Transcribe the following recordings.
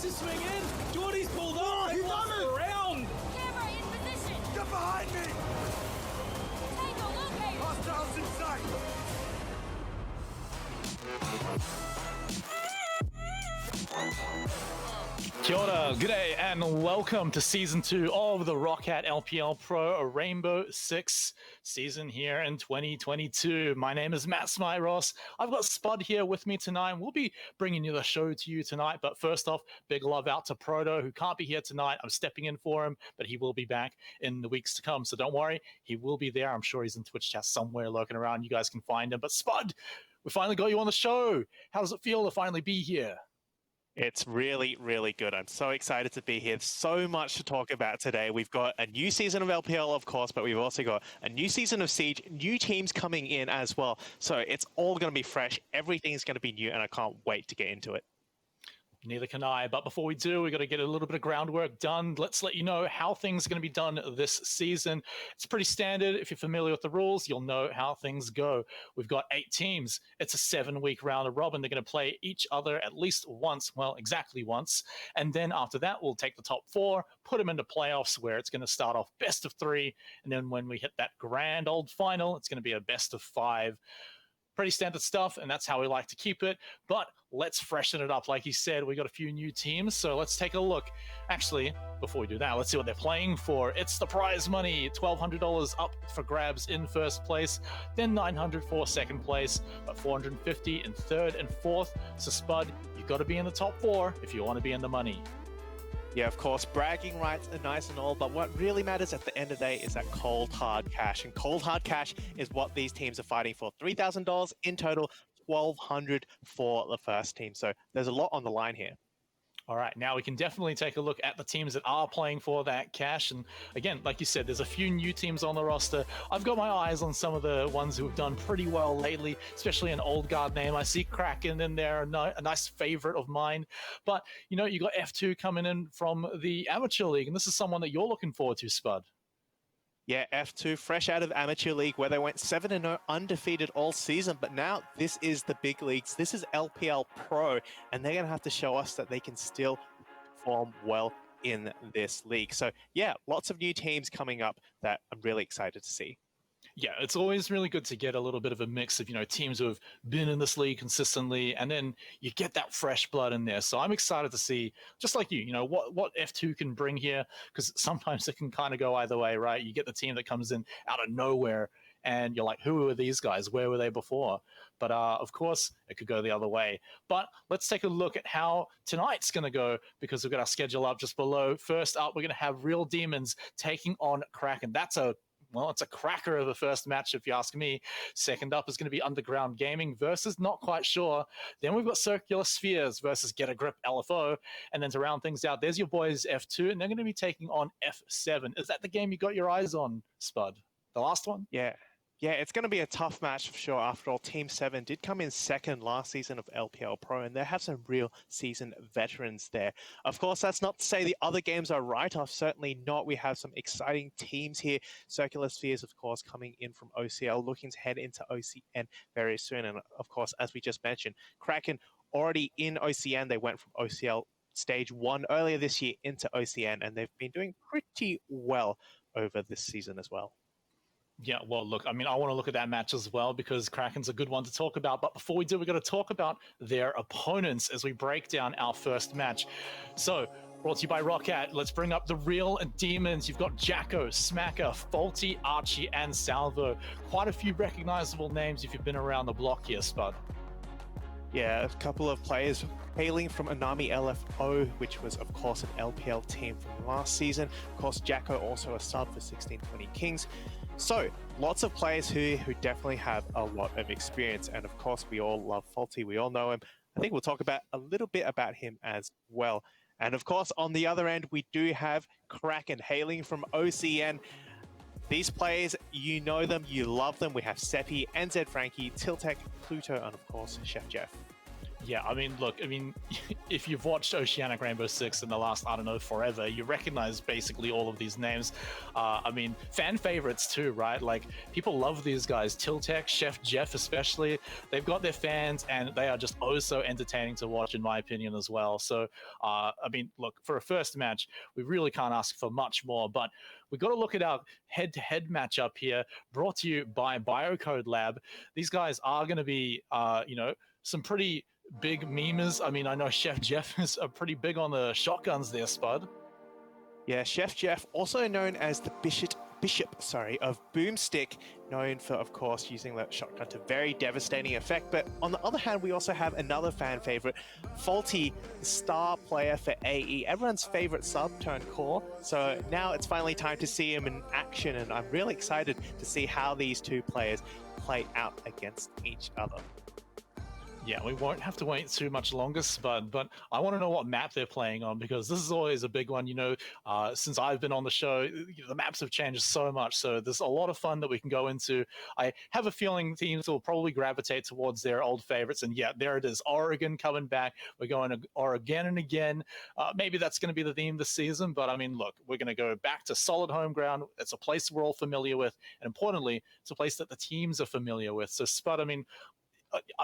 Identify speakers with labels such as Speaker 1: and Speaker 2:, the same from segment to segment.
Speaker 1: to swing in. Jordy's pulled up.
Speaker 2: He's on it.
Speaker 1: Around.
Speaker 3: Camera in position.
Speaker 2: Get behind me!
Speaker 3: Tango located.
Speaker 2: Hostiles in sight!
Speaker 4: Kia ora, g'day, and welcome to Season 2 of the Roccat LPL Pro, a Rainbow Six season here in 2022. My name is Matt Smyros. I've got Spud here with me tonight. We'll be bringing you the show to you tonight, but first off, big love out to Proto, who can't be here tonight. I'm stepping in for him, but he will be back in the weeks to come, so don't worry, he will be there. I'm sure he's in Twitch chat somewhere lurking around. You guys can find him. But Spud, we finally got you on the show. How does it feel to finally be here?
Speaker 5: It's really, really good. I'm so excited to be here. So much to talk about today. We've got a new season of LPL, of course, but we've also got a new season of Siege, new teams coming in as well. So it's all going to be fresh. Everything's going to be new, and I can't wait to get into it.
Speaker 4: Neither can I. But before we do, we've got to get a little bit of groundwork done. Let's let you know how things are going to be done this season. It's pretty standard. If you're familiar with the rules, you'll know how things go. We've got 8 teams. It's a 7-week round of robin. They're going to play each other at least once, well, exactly once. And then after that, we'll take the top 4, put them into playoffs where it's going to start off best of 3. And then when we hit that grand old final, it's going to be a best of 5. Pretty standard stuff, and that's how we like to keep it. But let's freshen it up. Like you said, we got a few new teams, so let's take a look. Actually, before we do that, let's see what they're playing for. It's the prize money, $1,200 up for grabs in first place, then $900 for second place, but $450 in third and fourth. So Spud, you've got to be in the top 4 if you want to be in the money.
Speaker 5: Yeah, of course, bragging rights are nice and all, but what really matters at the end of the day is that cold, hard cash. And cold, hard cash is what these teams are fighting for. $3,000 in total, $1,200 for the first team. So there's a lot on the line here.
Speaker 4: All right, now we can definitely take a look at the teams that are playing for that cash. And again, like you said, there's a few new teams on the roster. I've got my eyes on some of the ones who have done pretty well lately, especially an old guard name. I see Kraken in there, a nice favorite of mine. But, you know, you got F2 coming in from the Amateur League, and this is someone that you're looking forward to, Spud.
Speaker 5: Yeah, F2, fresh out of Amateur League, where they went 7-0 undefeated all season. But now this is the big leagues. This is LPL Pro, and they're going to have to show us that they can still perform well in this league. So yeah, lots of new teams coming up that I'm really excited to see.
Speaker 4: Yeah, it's always really good to get a little bit of a mix of, you know, teams who have been in this league consistently, and then you get that fresh blood in there. So I'm excited to see, just like you know, what F2 can bring here, because sometimes it can kind of go either way, right? You get the team that comes in out of nowhere, and you're like, who are these guys? Where were they before? But of course, it could go the other way. But let's take a look at how tonight's going to go, because we've got our schedule up just below. First up, we're going to have Real Demons taking on Kraken. Well, it's a cracker of the first match, if you ask me. Second up is going to be Underground Gaming versus Not Quite Sure. Then we've got Circular Spheres versus Get a Grip LFO. And then to round things out, there's your boys F2, and they're going to be taking on F7. Is that the game you got your eyes on, Spud? The last one?
Speaker 5: Yeah, it's going to be a tough match for sure. After all, Team 7 did come in second last season of LPL Pro, and they have some real seasoned veterans there. Of course, that's not to say the other games are write-off. Certainly not. We have some exciting teams here. Circular Spheres, of course, coming in from OCL, looking to head into OCN very soon. And of course, as we just mentioned, Kraken already in OCN. They went from OCL Stage 1 earlier this year into OCN, and they've been doing pretty well over this season as well.
Speaker 4: Yeah, well, look, I mean, I want to look at that match as well, because Kraken's a good one to talk about. But before we do, we've got to talk about their opponents as we break down our first match. So, brought to you by Roccat, let's bring up the Real Demons. You've got Jacko, Smacker, Faulty, Archie, and Salvo. Quite a few recognizable names if you've been around the block here, Spud.
Speaker 5: Yeah, a couple of players hailing from Anami LFO, which was, of course, an LPL team from last season. Of course, Jacko also a sub for 1620 Kings. So, lots of players here who definitely have a lot of experience. And of course, we all love Faulty. We all know him. I think we'll talk about a little bit about him as well. And of course, on the other end, we do have Kraken hailing from OCN. These players, you know them, you love them. We have Seppi, NZ Frankie, Tiltek, Pluto, and of course, Chef Jeff.
Speaker 4: Yeah, I mean, look, I mean, if you've watched Oceania Rainbow Six in the last, I don't know, forever, you recognize basically all of these names. I mean, fan favorites too, right? Like, people love these guys. Tiltek, Chef Jeff, especially. They've got their fans, and they are just oh so entertaining to watch, in my opinion, as well. So, I mean, look, for a first match, we really can't ask for much more, but we've got to look at our head to head matchup here, brought to you by Biocode Lab. These guys are going to be, some pretty big memers. I mean, I know Chef Jeff is pretty big on the shotguns there, Spud.
Speaker 5: Yeah, Chef Jeff, also known as the Bishop, of Boomstick, known for, of course, using that shotgun to very devastating effect. But on the other hand, we also have another fan favorite, Faulty, the star player for AE, everyone's favorite sub-turn core. So now it's finally time to see him in action, and I'm really excited to see how these two players play out against each other.
Speaker 4: Yeah, we won't have to wait too much longer, Spud, but I want to know what map they're playing on, because this is always a big one. Since I've been on the show, the maps have changed so much, so there's a lot of fun that we can go into. I have a feeling teams will probably gravitate towards their old favorites, and yeah, there it is, Oregon coming back. We're going to Oregon and again. Maybe that's going to be the theme this season, but I mean, look, we're going to go back to solid home ground. It's a place we're all familiar with, and importantly, it's a place that the teams are familiar with. So, Spud, I mean,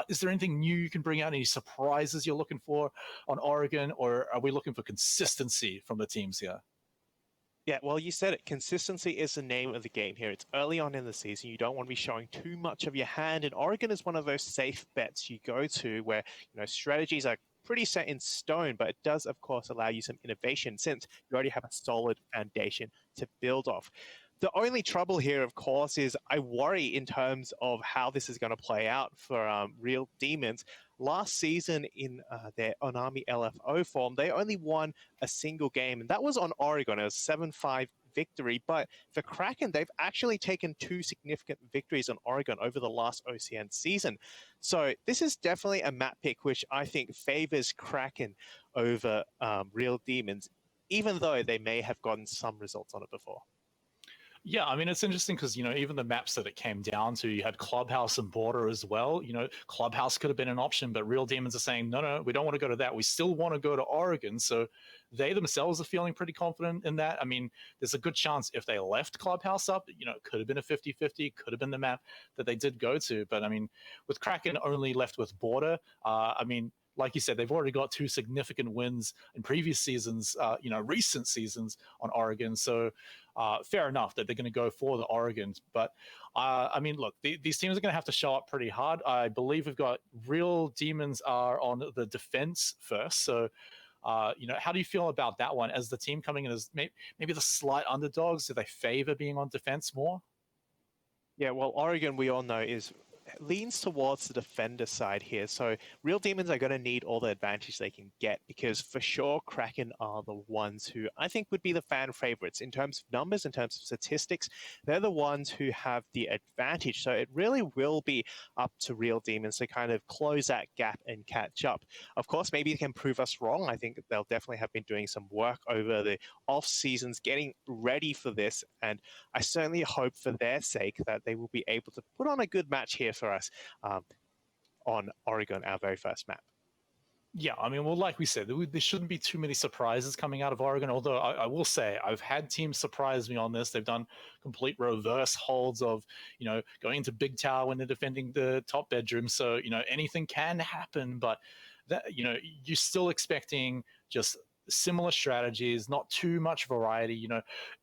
Speaker 4: is there anything new you can bring out? Any surprises you're looking for on Oregon, or are we looking for consistency from the teams here?
Speaker 5: Yeah, well, you said it. Consistency is the name of the game here. It's early on in the season. You don't want to be showing too much of your hand. And Oregon is one of those safe bets you go to where, strategies are pretty set in stone, but it does, of course, allow you some innovation since you already have a solid foundation to build off. The only trouble here, of course, is I worry in terms of how this is going to play out for Real Demons. Last season in their Onami LFO form, they only won a single game, and that was on Oregon. It was 7-5 victory. But for Kraken, they've actually taken 2 significant victories on Oregon over the last OCN season. So this is definitely a map pick which I think favors Kraken over Real Demons, even though they may have gotten some results on it before.
Speaker 4: Yeah, I mean, it's interesting because, even the maps that it came down to, you had Clubhouse and Border as well. Clubhouse could have been an option, but Real Demons are saying, no, we don't want to go to that. We still want to go to Oregon. So they themselves are feeling pretty confident in that. I mean, there's a good chance if they left Clubhouse up, it could have been a 50-50, could have been the map that they did go to. But I mean, with Kraken only left with Border, I mean, like you said, they've already got 2 significant wins in previous seasons, recent seasons on Oregon. So fair enough that they're going to go for the Oregons. But I mean, look, these teams are going to have to show up pretty hard. I believe we've got Real Demons are on the defense first. So, how do you feel about that one as the team coming in as maybe the slight underdogs? Do they favor being on defense more?
Speaker 5: Yeah, well, Oregon, we all know, leans towards the defender side here. So Real Demons are going to need all the advantage they can get because for sure Kraken are the ones who I think would be the fan favorites in terms of numbers, in terms of statistics. They're the ones who have the advantage. So it really will be up to Real Demons to kind of close that gap and catch up. Of course, maybe they can prove us wrong. I think they'll definitely have been doing some work over the off seasons, getting ready for this. And I certainly hope for their sake that they will be able to put on a good match here for us on Oregon, our very first map.
Speaker 4: Yeah, I mean, well, like we said, there shouldn't be too many surprises coming out of Oregon. Although I will say, I've had teams surprise me on this. They've done complete reverse holds of, going into Big Tower when they're defending the top bedroom. So, anything can happen, but that, you're still expecting just similar strategies, not too much variety.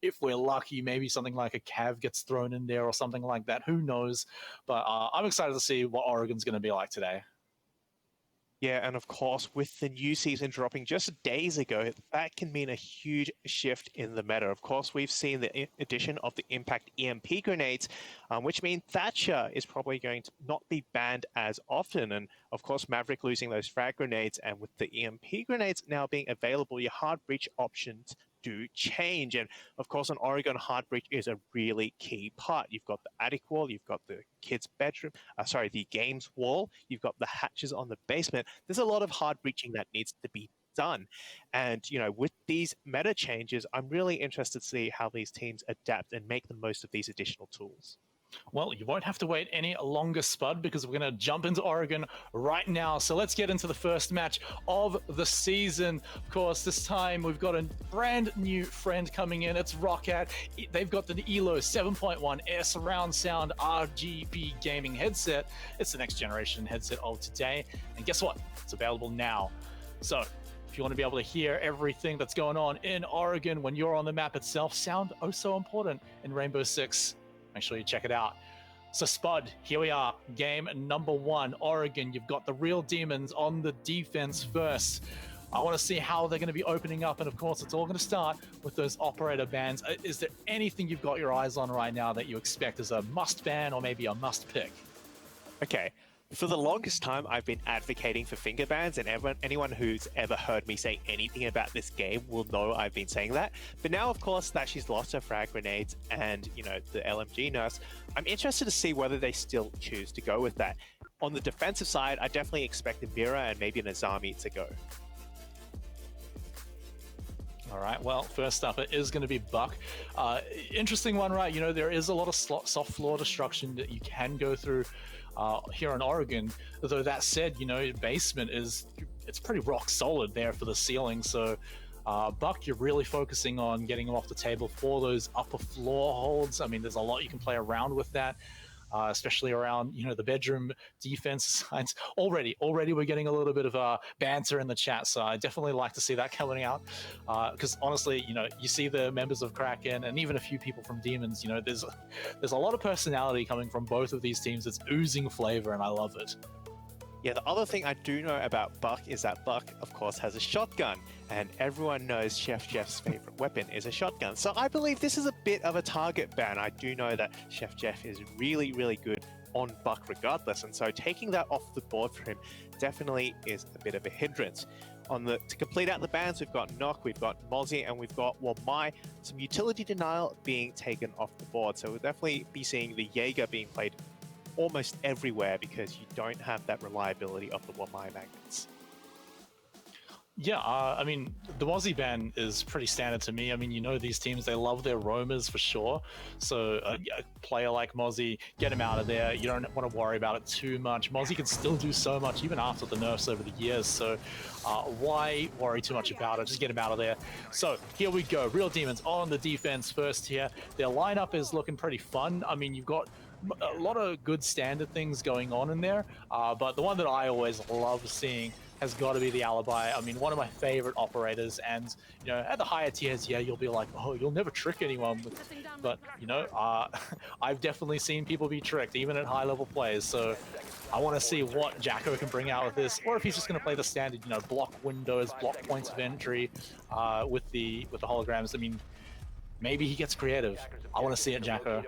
Speaker 4: If we're lucky, maybe something like a Cav gets thrown in there or something like that. Who knows? But I'm excited to see what Oregon's going to be like today.
Speaker 5: Yeah, and of course, with the new season dropping just days ago, that can mean a huge shift in the meta. Of course, we've seen the addition of the Impact EMP grenades, which means Thatcher is probably going to not be banned as often. And of course, Maverick losing those frag grenades, and with the EMP grenades now being available, your hard breach options do change. And of course, on Oregon, hard breach is a really key part. You've got the attic wall, you've got the kids' bedroom, the games wall, you've got the hatches on the basement. There's a lot of hard breaching that needs to be done. And, with these meta changes, I'm really interested to see how these teams adapt and make the most of these additional tools.
Speaker 4: Well, you won't have to wait any longer, Spud, because we're going to jump into Oregon right now. So let's get into the first match of the season. Of course, this time we've got a brand new friend coming in. It's Roccat. They've got the ELO 7.1 Air Surround Sound RGB gaming headset. It's the next generation headset of today. And guess what? It's available now. So if you want to be able to hear everything that's going on in Oregon when you're on the map itself, sound oh so important in Rainbow Six. Make sure you check it out. So Spud, here we are, game number 1, Oregon. You've got the real demons on the defense first. I want to see how they're going to be opening up, and of course it's all going to start with those operator bans. Is there anything you've got your eyes on right now that you expect as a must ban or maybe a must pick?
Speaker 5: Okay. For the longest time, I've been advocating for finger bans, and anyone who's ever heard me say anything about this game will know I've been saying that. But now, of course, that she's lost her frag grenades and, you know, the LMG nurse, I'm interested to see whether they still choose to go with that. On the defensive side, I definitely expect a Mira and maybe an Azami to go.
Speaker 4: All right, well, first up, it is going to be Buck. Interesting one, right? You know, there is a lot of soft floor destruction that you can go through here in Oregon. Though that said, you know, basement it's pretty rock solid there for the ceiling. So Buck, you're really focusing on getting them off the table for those upper floor holds. I mean, there's a lot you can play around with that. Especially around, you know, the bedroom defense sides. Already we're getting a little bit of banter in the chat, so I definitely like to see that coming out. Because honestly, you know, you see the members of Kraken and even a few people from Demons. You know, there's a lot of personality coming from both of these teams. It's oozing flavor, and I love it.
Speaker 5: Yeah, the other thing I do know about Buck is that Buck, of course, has a shotgun, and everyone knows Chef Jeff's favorite weapon is a shotgun. So I believe this is a bit of a target ban. I do know that Chef Jeff is really, really good on Buck regardless, and so taking that off the board for him definitely is a bit of a hindrance. To complete out the bans, we've got Nock, we've got Mozzie, and we've got some utility denial being taken off the board. So we'll definitely be seeing the Jaeger being played almost everywhere because you don't have that reliability of the Wamai magnets.
Speaker 4: Yeah, I mean, the Mozzie ban is pretty standard to me. I mean, you know, these teams, they love their roamers for sure. So a player like Mozzie, get him out of there. You don't want to worry about it too much. Mozzie can still do so much, even after the nerfs over the years. So why worry too much about it? Just get him out of there. So here we go. Real Demons on the defense first here. Their lineup is looking pretty fun. I mean, you've got a lot of good standard things going on in there, but the one that I always love seeing has got to be the Alibi. I mean, one of my favorite operators, and you know, at the higher tiers, yeah, you'll be like, oh, you'll never trick anyone with, but you know, I've definitely seen people be tricked even at high level plays. So I want to see what Jacko can bring out with this, or if he's just going to play the standard, you know, block windows, block points of entry with the holograms. I mean, maybe he gets creative. I want to see it, Jacko.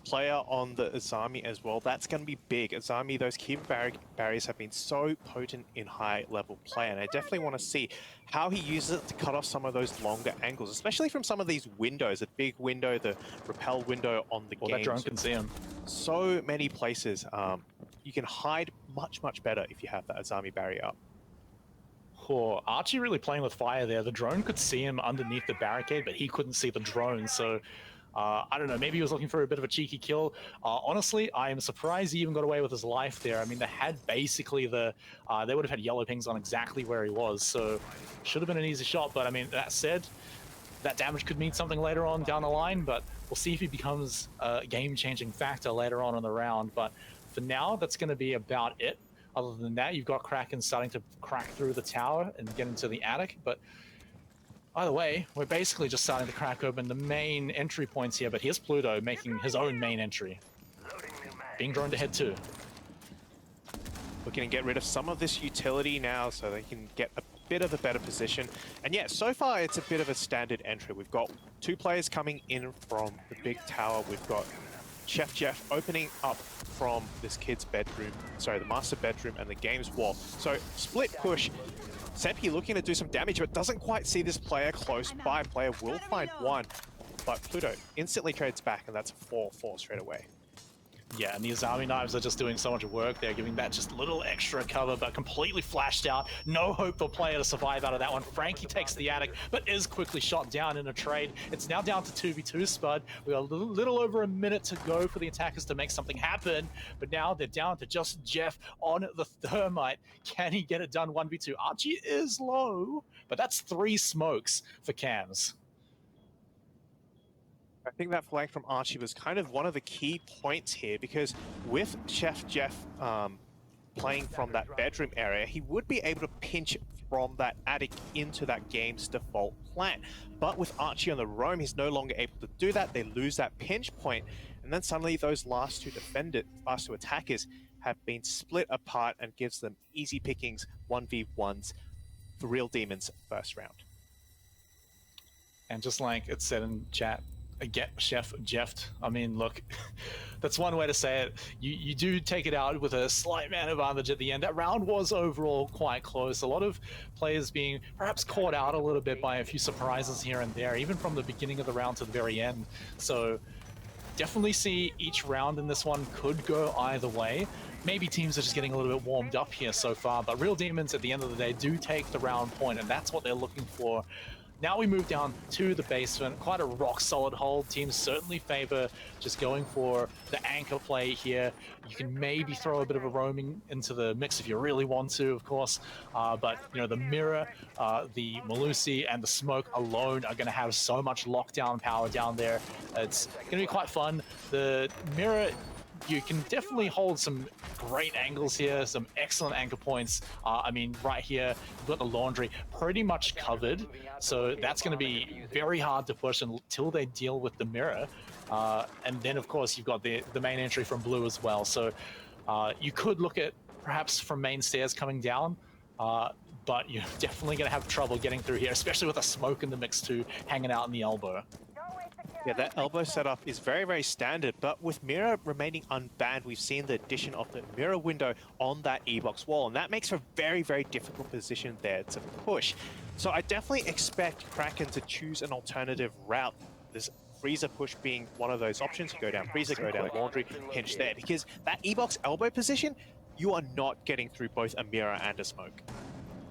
Speaker 5: Player on the Azami as well, that's going to be big. Azami, those key barriers have been so potent in high level play, and I definitely want to see how he uses it to cut off some of those longer angles, especially from some of these windows, the big window, the repel window on the game.
Speaker 4: That drone can see him.
Speaker 5: So many places. You can hide much better if you have that Azami barrier up.
Speaker 4: Oh, Archie really playing with fire there. The drone could see him underneath the barricade, but he couldn't see the drone, so I don't know, maybe he was looking for a bit of a cheeky kill. Honestly, I am surprised he even got away with his life there. I mean, they had basically they would have had yellow pings on exactly where he was, so should have been an easy shot. But I mean, that said, that damage could mean something later on down the line, but we'll see if he becomes a game-changing factor later on in the round. But for now, that's going to be about it. Other than that, you've got Kraken starting to crack through the tower and get into the attic, but either way, we're basically just starting to crack open the main entry points here, but here's Pluto making his own main entry. Being droned ahead too.
Speaker 5: Looking to get rid of some of this utility now so they can get a bit of a better position. And yeah, so far it's a bit of a standard entry. We've got 2 players coming in from the big tower. We've got Chef Jeff opening up from this kid's bedroom, sorry, the master bedroom and the games wall. So split push. Seppi looking to do some damage, but doesn't quite see this player close by. Player will find one, but Pluto instantly trades back, and that's a 4-4 straight away.
Speaker 4: Yeah, and the Azami knives are just doing so much work there, giving that just little extra cover, but completely flashed out. No hope for player to survive out of that one. Frankie takes the attic, but is quickly shot down in a trade. It's now down to 2v2, Spud. We got a little over a minute to go for the attackers to make something happen, but now they're down to just Jeff on the thermite. Can he get it done 1v2? Archie is low, but that's 3 smokes for Cams.
Speaker 5: I think that flank from Archie was kind of one of the key points here, because with Chef Jeff playing from that bedroom area, he would be able to pinch from that attic into that game's default plan. But with Archie on the roam, he's no longer able to do that. They lose that pinch point, and then suddenly those last two attackers have been split apart and gives them easy pickings, 1v1s for Real Demons first round.
Speaker 4: And just like it said in chat, get Chef Jeffed. I mean, look, that's one way to say it. You do take it out with a slight man advantage at the end. That round was overall quite close. A lot of players being perhaps caught out a little bit by a few surprises here and there, even from the beginning of the round to the very end. So definitely see each round in this one could go either way. Maybe teams are just getting a little bit warmed up here so far, but Real Demons at the end of the day do take the round point, and that's what they're looking for. Now we move down to the basement. Quite a rock-solid hold. Teams certainly favor just going for the anchor play here. You can maybe throw a bit of a roaming into the mix if you really want to, of course. But you know, the mirror, the Malusi, and the smoke alone are going to have so much lockdown power down there. It's going to be quite fun. The mirror, you can definitely hold some great angles here, some excellent anchor points. I mean, right here, you've got the laundry pretty much covered, so that's going to be very hard to push until they deal with the mirror. And then, of course, you've got the main entry from blue as well. So you could look at perhaps from main stairs coming down, but you're definitely going to have trouble getting through here, especially with a smoke in the mix too, hanging out in the elbow.
Speaker 5: Yeah, that elbow setup is very, very standard, but with mirror remaining unbanned, we've seen the addition of the mirror window on that E-box wall, and that makes for a very, very difficult position there to push. So I definitely expect Kraken to choose an alternative route. This freezer push being one of those options. You go down freezer, go down laundry, pinch there, because that E-box elbow position, you are not getting through both a mirror and a smoke.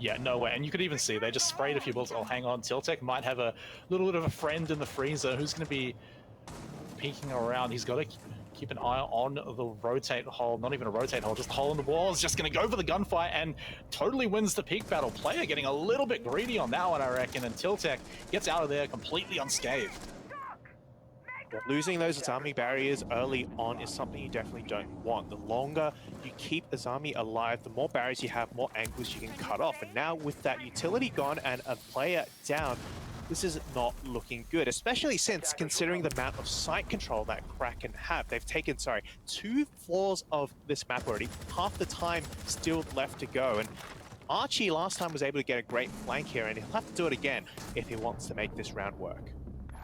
Speaker 4: Yeah, no way. And you could even see they just sprayed a few bullets. Oh, hang on. Tiltek might have a little bit of a friend in the freezer who's going to be peeking around. He's got to keep an eye on the rotate hole. Not even a rotate hole, just a hole in the wall. He's just going to go for the gunfight and totally wins the peak battle. Player getting a little bit greedy on that one, I reckon. And Tiltek gets out of there completely unscathed.
Speaker 5: Losing those Azami barriers early on is something you definitely don't want. The longer you keep Azami alive, the more barriers you have, more angles you can cut off. And now with that utility gone and a player down, this is not looking good, especially since considering the amount of site control that Kraken have. They've taken, 2 floors of this map already, half the time still left to go. And Archie last time was able to get a great flank here, and he'll have to do it again if he wants to make this round work.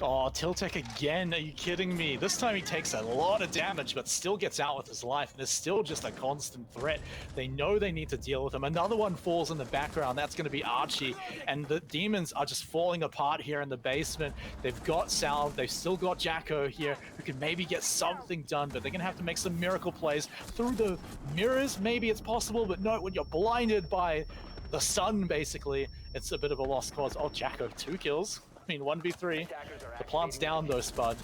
Speaker 4: Oh, Tiltek again, are you kidding me? This time he takes a lot of damage, but still gets out with his life, and is still just a constant threat. They know they need to deal with him. Another one falls in the background, that's going to be Archie, and the Demons are just falling apart here in the basement. They've got Sal, they've still got Jacko here, who can maybe get something done, but they're going to have to make some miracle plays through the mirrors. Maybe it's possible, but no, when you're blinded by the sun, basically, it's a bit of a lost cause. Oh, Jacko, 2 kills. I mean, 1v3. The plant's down though, Spud.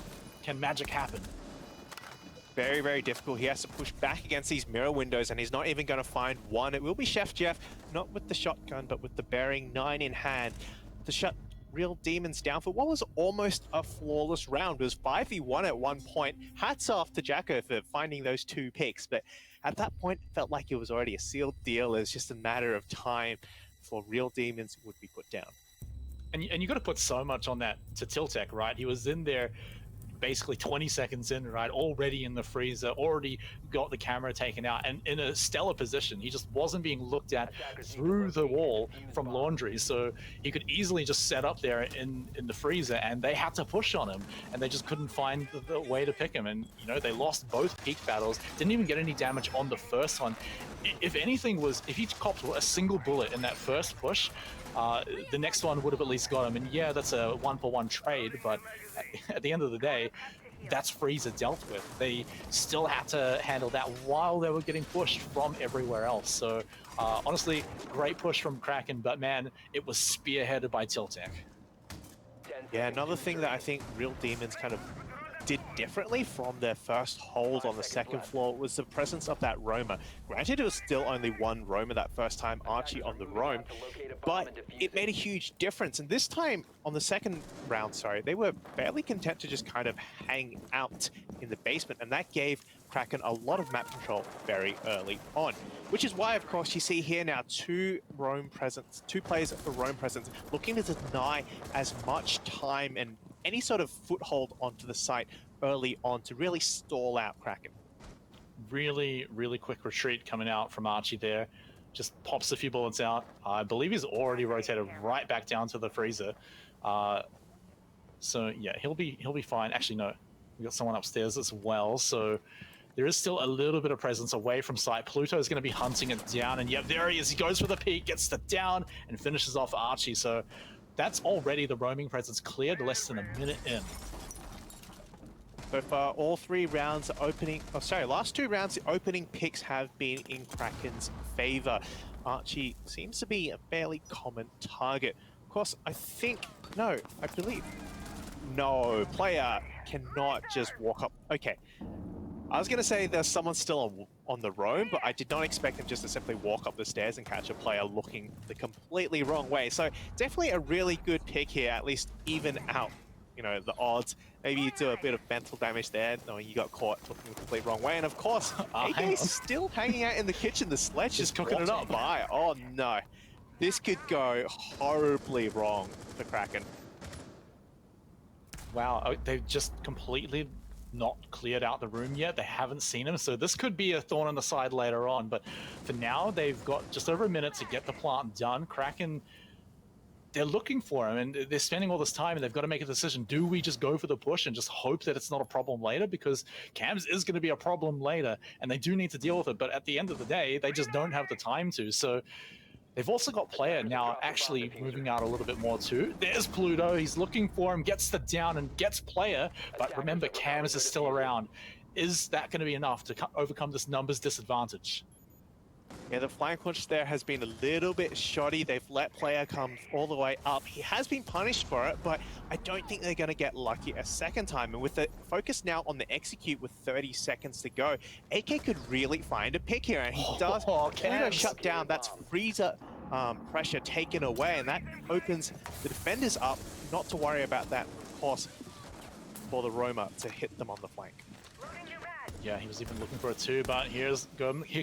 Speaker 4: Can magic happen?
Speaker 5: Very, very difficult. He has to push back against these mirror windows, and he's not even going to find one. It will be Chef Jeff, not with the shotgun, but with the bearing 9 in hand to shut Real Demons down for what was almost a flawless round. It was 5v1 at one point. Hats off to Jacko for finding those 2 picks, but at that point, it felt like it was already a sealed deal. It was just a matter of time before Real Demons would be put down.
Speaker 4: And you got to put so much on that to Tiltek, right? He was in there basically 20 seconds in, right? Already in the freezer, already got the camera taken out, and in a stellar position. He just wasn't being looked at through the wall from laundry, so he could easily just set up there in the freezer, and they had to push on him, and they just couldn't find the way to pick him. And you know, they lost both peak battles, didn't even get any damage on the first one. If anything was, if he copped a single bullet in that first push, the next one would have at least got him. And yeah, that's a 1-for-1 trade, but at the end of the day, that's Freezer dealt with. They still had to handle that while they were getting pushed from everywhere else. So honestly, great push from Kraken, but man, it was spearheaded by Tiltech.
Speaker 5: Yeah, another thing that I think Real Demons kind of did differently from their first hold on the second floor was the presence of that roamer. Granted, it was still only one roamer that first time, Archie on the roam, but it made a huge difference. And this time, on the second round, sorry, they were fairly content to just kind of hang out in the basement, and that gave Kraken a lot of map control very early on. Which is why, of course, you see here now two players for roam presence, looking to deny as much time and any sort of foothold onto the site early on to really stall out Kraken.
Speaker 4: Really, really quick retreat coming out from Archie there. Just pops a few bullets out. I believe he's already rotated right back down to the freezer. So yeah, he'll be fine. Actually, no, we got someone upstairs as well. So there is still a little bit of presence away from site. Pluto is going to be hunting it down, and yep, there he is. He goes for the peek, gets the down, and finishes off Archie. So that's already the roaming presence cleared less than a minute in.
Speaker 5: So far, all three rounds opening, last two rounds, the opening picks have been in Kraken's favor. Archie seems to be a fairly common target. Of course, I believe, no, player cannot just walk up. Okay, I was going to say there's someone still on the roam, but I did not expect him just to simply walk up the stairs and catch a player looking the completely wrong way. So definitely a really good pick here, at least even out, you know, the odds. Maybe you do a bit of mental damage there, knowing you got caught looking the complete wrong way. And of course, AK's still hanging out in the kitchen. The sledge is cooking it up by. Oh no, this could go horribly wrong for Kraken.
Speaker 4: Wow, they've just completely not cleared out the room yet. They haven't seen him, so this could be a thorn on the side later on. But for now, they've got just over a minute to get the plant done. Kraken, they're looking for him, and they're spending all this time, and they've got to make a decision. Do we just go for the push and just hope that it's not a problem later? Because Cams is going to be a problem later, and they do need to deal with it. But at the end of the day, they just don't have the time to. So they've also got player now actually moving out a little bit more too. There's Pluto. He's looking for him, gets the down and gets player. But remember, Cams is still around. Is that going to be enough to overcome this numbers disadvantage?
Speaker 5: Yeah, the flank push there has been a little bit shoddy. They've let player come all the way up. He has been punished for it, but I don't think they're going to get lucky a second time. And with the focus now on the execute with 30 seconds to go, AK could really find a pick here, and he does. Pluto shut down. That's freezer pressure taken away, and that opens the defenders up. Not to worry about that, of course, for the roamer to hit them on the flank.
Speaker 4: Yeah, he was even looking for it too, but here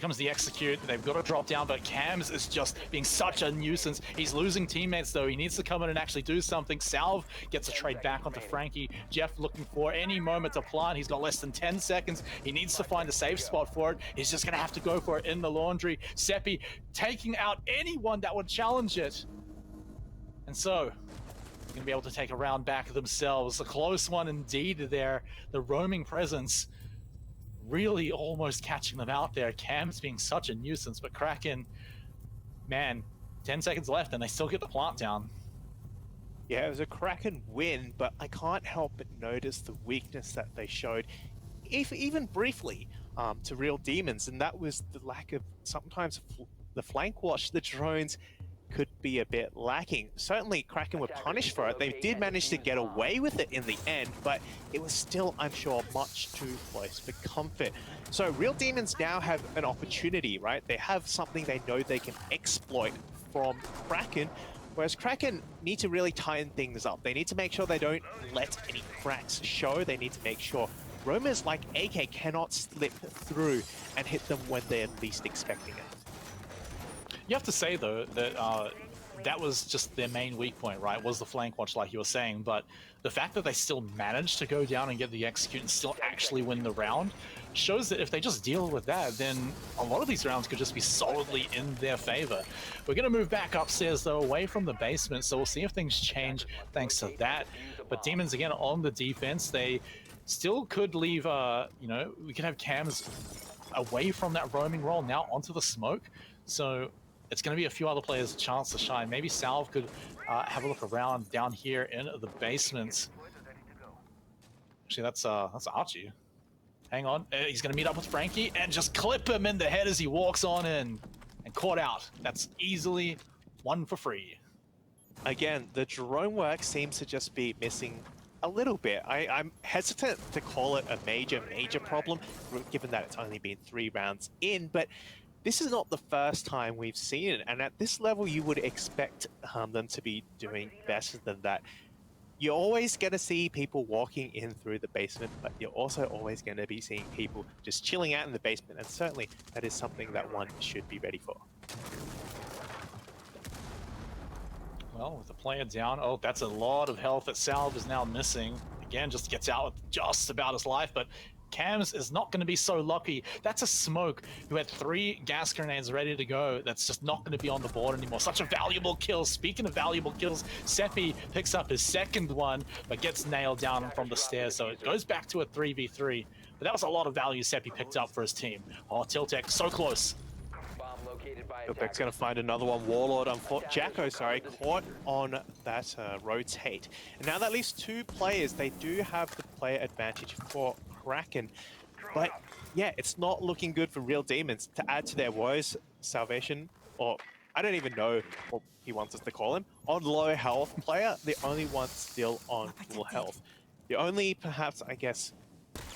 Speaker 4: comes the execute. They've got to drop down, but Cams is just being such a nuisance. He's losing teammates though. He needs to come in and actually do something. Salve gets a trade back onto Frankie. Jeff looking for any moment to plant. He's got less than 10 seconds. He needs to find a safe spot for it. He's just going to have to go for it in the laundry. Seppi taking out anyone that would challenge it. And so, they're going to be able to take a round back themselves. A close one indeed there. The roaming presence really almost catching them out there. Cam's being such a nuisance, but Kraken, man, 10 seconds left and they still get the plant down.
Speaker 5: Yeah, it was a Kraken win, but I can't help but notice the weakness that they showed, if even briefly, to Real Demons, and that was the lack of sometimes the flank watch. The drones could be a bit lacking. Certainly Kraken were punished for it. They did manage to get away with it in the end, but it was still, I'm sure, much too close for comfort. So Real Demons now have an opportunity, right? They have something they know they can exploit from Kraken, whereas Kraken need to really tighten things up. They need to make sure they don't let any cracks show. They need to make sure roamers like AK cannot slip through and hit them when they're least expecting it.
Speaker 4: You have to say, though, that that was just their main weak point, right? Was the flank watch, like you were saying. But the fact that they still managed to go down and get the execute and still actually win the round shows that if they just deal with that, then a lot of these rounds could just be solidly in their favor. We're going to move back upstairs, though, away from the basement, so we'll see if things change thanks to that. But Demons, again, on the defense, they still could leave, you know, we could have Cams away from that roaming role now onto the smoke. So it's going to be a few other players' chance to shine. Maybe Salve could have a look around down here in the basement. Actually, that's Archie. Hang on, he's gonna meet up with Frankie and just clip him in the head as he walks on in and caught out. That's easily one for free.
Speaker 5: Again, the drone work seems to just be missing a little bit. I'm hesitant to call it a major problem, given that it's only been 3 rounds in, but this is not the first time we've seen it, and at this level you would expect them to be doing better than that. You're always going to see people walking in through the basement, but you're also always going to be seeing people just chilling out in the basement, and certainly that is something that one should be ready for.
Speaker 4: Well, with the player down, oh, that's a lot of health that Salve is now missing. Again, just gets out with just about his life, but Cams is not going to be so lucky. That's a Smoke who had 3 gas grenades ready to go. That's just not going to be on the board anymore. Such a valuable kill. Speaking of valuable kills, Seppi picks up his second one, but gets nailed down from the stairs. So it goes back to a 3v3. But that was a lot of value Seppi picked up for his team. Oh, Tiltek, so close.
Speaker 5: Tiltek's going to find another one. Warlord, Jacko, sorry, caught on that rotate. And now that leaves 2 players. They do have the player advantage for Kraken. But yeah, it's not looking good for Real Demons. To add to their woes, Salvation, or I don't even know what he wants us to call him, on low health player, the only one still on full health. The only, perhaps, I guess,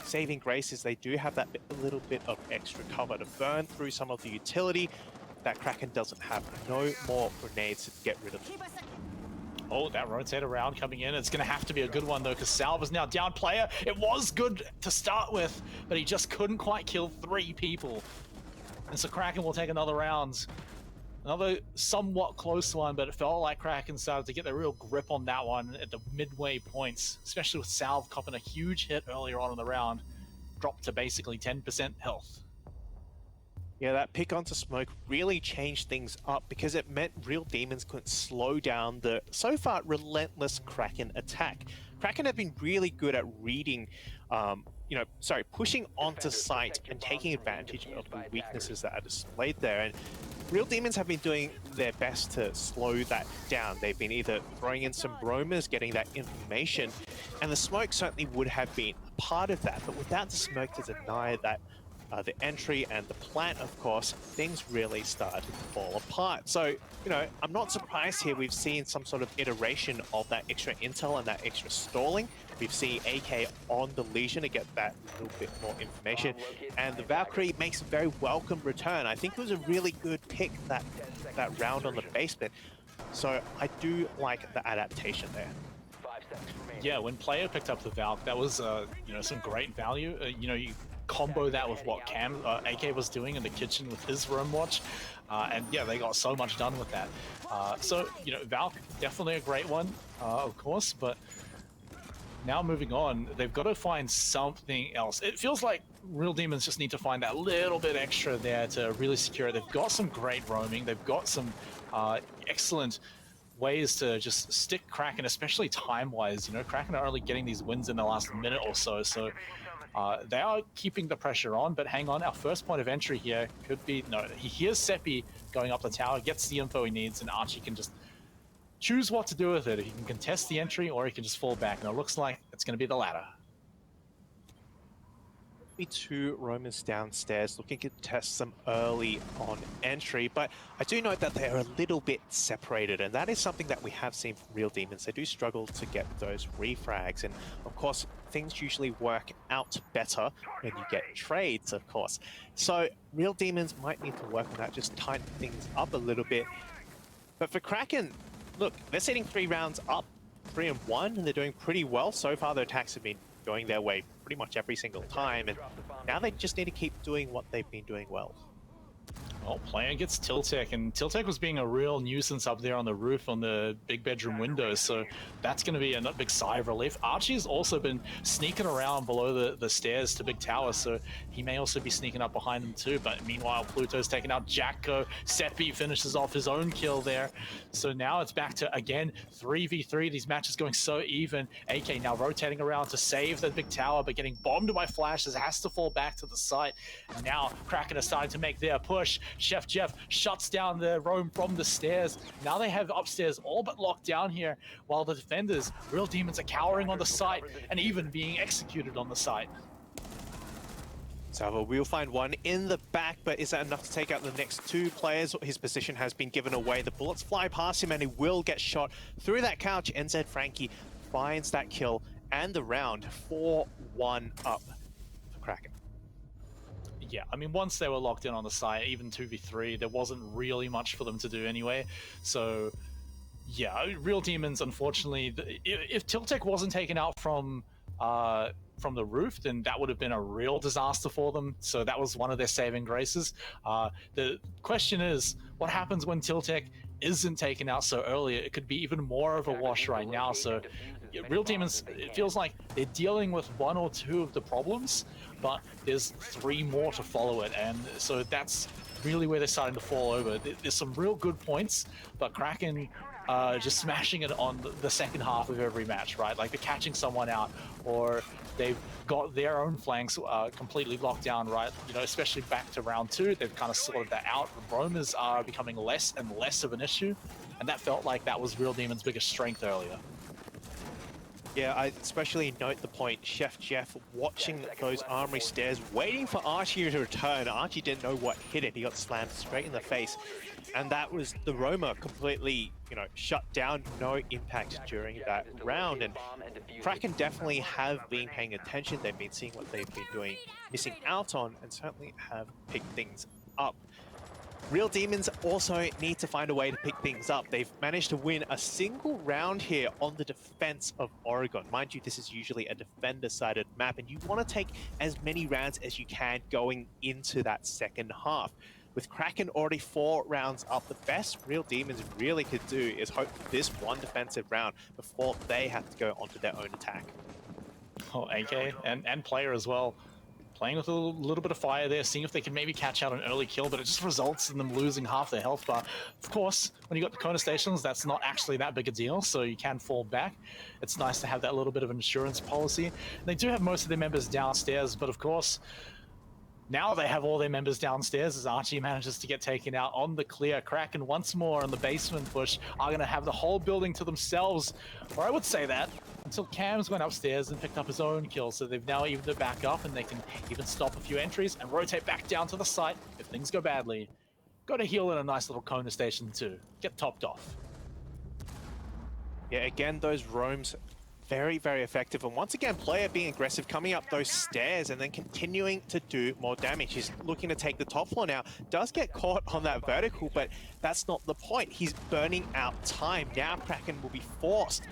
Speaker 5: saving grace is they do have that a little bit of extra cover to burn through some of the utility that Kraken doesn't have. No more grenades to get rid of them.
Speaker 4: Oh, that rotator round coming in. It's going to have to be a good one, though, because Salve is now down player. It was good to start with, but he just couldn't quite kill 3 people. And so Kraken will take another round. Another somewhat close one, but it felt like Kraken started to get the real grip on that one at the midway points, especially with Salve copping a huge hit earlier on in the round. Dropped to basically 10% health.
Speaker 5: Yeah, that pick onto Smoke really changed things up because it meant Real Demons couldn't slow down the so far relentless Kraken attack. Kraken have been really good at reading, pushing onto site and taking advantage of the weaknesses that are displayed there. And Real Demons have been doing their best to slow that down. They've been either throwing in some roamers, getting that information, and the Smoke certainly would have been part of that. But without the Smoke to deny that, the entry and the plant, of course, things really started to fall apart. So, I'm not surprised here we've seen some sort of iteration of that extra intel and that extra stalling. We've seen AK on the Legion to get that little bit more information. And the Valkyrie makes a very welcome return. I think it was a really good pick, that round on the basement. So I do like the adaptation there.
Speaker 4: Yeah, when player picked up the Valk, that was some great value. You combo that with what AK was doing in the kitchen with his room watch, and yeah, they got so much done with that. So Valk, definitely a great one, of course, but now moving on, they've got to find something else. It feels like Real Demons just need to find that little bit extra there to really secure it. They've got some great roaming, they've got some excellent ways to just stick Kraken, especially time-wise. Kraken are only getting these wins in the last minute or so, so they are keeping the pressure on. But hang on, our first point of entry here could be, no, he hears Seppi going up the tower, gets the info he needs, and Archie can just choose what to do with it. He can contest the entry or he can just fall back, and it looks like it's going to be the latter.
Speaker 5: 2 Romans downstairs looking to test some early on entry, but I do note that they're a little bit separated, and that is something that we have seen from Real Demons. They do struggle to get those refrags, and of course things usually work out better when you get trades, of course. So Real Demons might need to work on that, just tighten things up a little bit. But for Kraken, look, they're sitting 3 rounds up, 3-1, and they're doing pretty well. So far their attacks have been going their way pretty much every single time, and now they just need to keep doing what they've been doing well.
Speaker 4: Well, player gets Tiltek, and Tiltek was being a real nuisance up there on the roof on the big bedroom windows, so that's going to be a big sigh of relief. Archie's also been sneaking around below the stairs to Big Tower, so he may also be sneaking up behind them too, but meanwhile Pluto's taking out Jacko. Seppi finishes off his own kill there, so now it's back to, again, 3v3. These matches going so even. AK now rotating around to save the Big Tower, but getting bombed by flashes, has to fall back to the site. And now Kraken are starting to make their push. Chef Jeff shuts down the roam from the stairs. Now they have upstairs all but locked down here, while the defenders, Real Demons, are cowering on the site and even being executed on the site.
Speaker 5: So we'll find one in the back, but is that enough to take out the next two players? His position has been given away. The bullets fly past him and he will get shot through that couch. NZ Frankie finds that kill and the round. 4-1 up for Kraken.
Speaker 4: Yeah, I mean, once they were locked in on the site, even 2v3, there wasn't really much for them to do anyway. So, yeah, Real Demons, unfortunately, if Tiltek wasn't taken out from the roof, then that would have been a real disaster for them. So that was one of their saving graces. The question is, what happens when Tiltek isn't taken out so early? It could be even more of a wash right now. So Real Demons, it feels like they're dealing with one or two of the problems, but there's 3 more to follow it. And so that's really where they're starting to fall over. There's some real good points, but Kraken just smashing it on the second half of every match, right? Like they're catching someone out, or they've got their own flanks completely locked down, right? You know, especially back to round 2, they've kind of sorted that out. Roamers are becoming less and less of an issue, and that felt like that was Real Demon's biggest strength earlier.
Speaker 5: Yeah, I especially note the point, Chef Jeff watching those armory stairs, waiting for Archie to return. Archie didn't know what hit it. He got slammed straight in the face. And that was the Roamer completely, you know, shut down, no impact during that round. And Kraken definitely have been paying attention. They've been seeing what they've been doing, missing out on, and certainly have picked things up. Real Demons also need to find a way to pick things up. They've managed to win a single round here on the defense of Oregon. Mind you, this is usually a defender-sided map, and you want to take as many rounds as you can going into that second half. With Kraken already 4 rounds up, the best Real Demons really could do is hope for this one defensive round before they have to go onto their own attack.
Speaker 4: Oh, AK and player as well. Playing with a little bit of fire there, seeing if they can maybe catch out an early kill, but it just results in them losing half their health bar. Of course, when you got the Kona stations, that's not actually that big a deal, so you can fall back. It's nice to have that little bit of insurance policy. And they do have most of their members downstairs, but of course, now they have all their members downstairs as Archie manages to get taken out on the clear. Kraken once more on the basement push are going to have the whole building to themselves, or I would say that, until Cam's went upstairs and picked up his own kill. So they've now evened it back up, and they can even stop a few entries and rotate back down to the site if things go badly. Got to heal in a nice little Kona station too. Get topped off.
Speaker 5: Yeah, again, those roams very, very effective. And once again, player being aggressive, coming up those stairs and then continuing to do more damage. He's looking to take the top floor now. Does get caught on that vertical, but that's not the point. He's burning out time. Now Kraken will be forced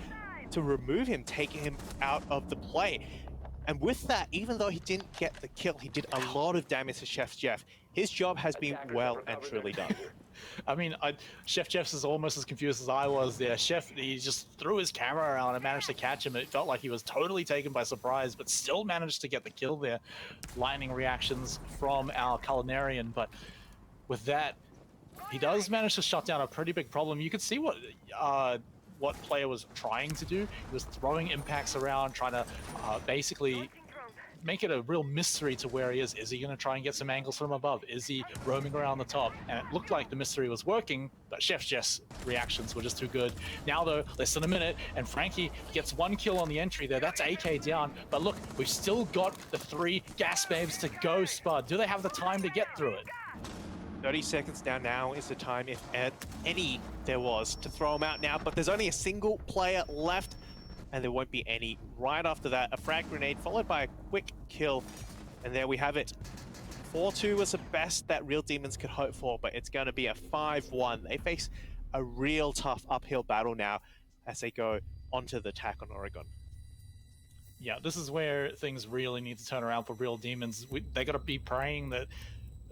Speaker 5: to remove him, taking him out of the play. And with that, even though he didn't get the kill, he did a lot of damage to Chef Jeff. His job has been well and truly done.
Speaker 4: I mean, Chef Jeff's is almost as confused as I was there. Chef, he just threw his camera around and managed to catch him. It felt like he was totally taken by surprise, but still managed to get the kill there. Lightning reactions from our Culinarian, but with that, he does manage to shut down a pretty big problem. You could see what player was trying to do. He was throwing impacts around, trying to basically make it a real mystery to where he is. Is he going to try and get some angles from above? Is he roaming around the top? And it looked like the mystery was working, but Chef Jeff's reactions were just too good. Now though, less than a minute, and Frankie gets 1 kill on the entry there. That's AK down, but look, we've still got the 3 gas babes to go, Spud. Do they have the time to get through it?
Speaker 5: 30 seconds down now is the time, if any there was, to throw him out now, but there's only a single player left, and there won't be any right after that. A frag grenade followed by a quick kill, and there we have it. 4-2 was the best that Real Demons could hope for, but it's going to be a 5-1. They face a real tough uphill battle now as they go onto the attack on Oregon.
Speaker 4: Yeah, this is where things really need to turn around for Real Demons. They got to be praying that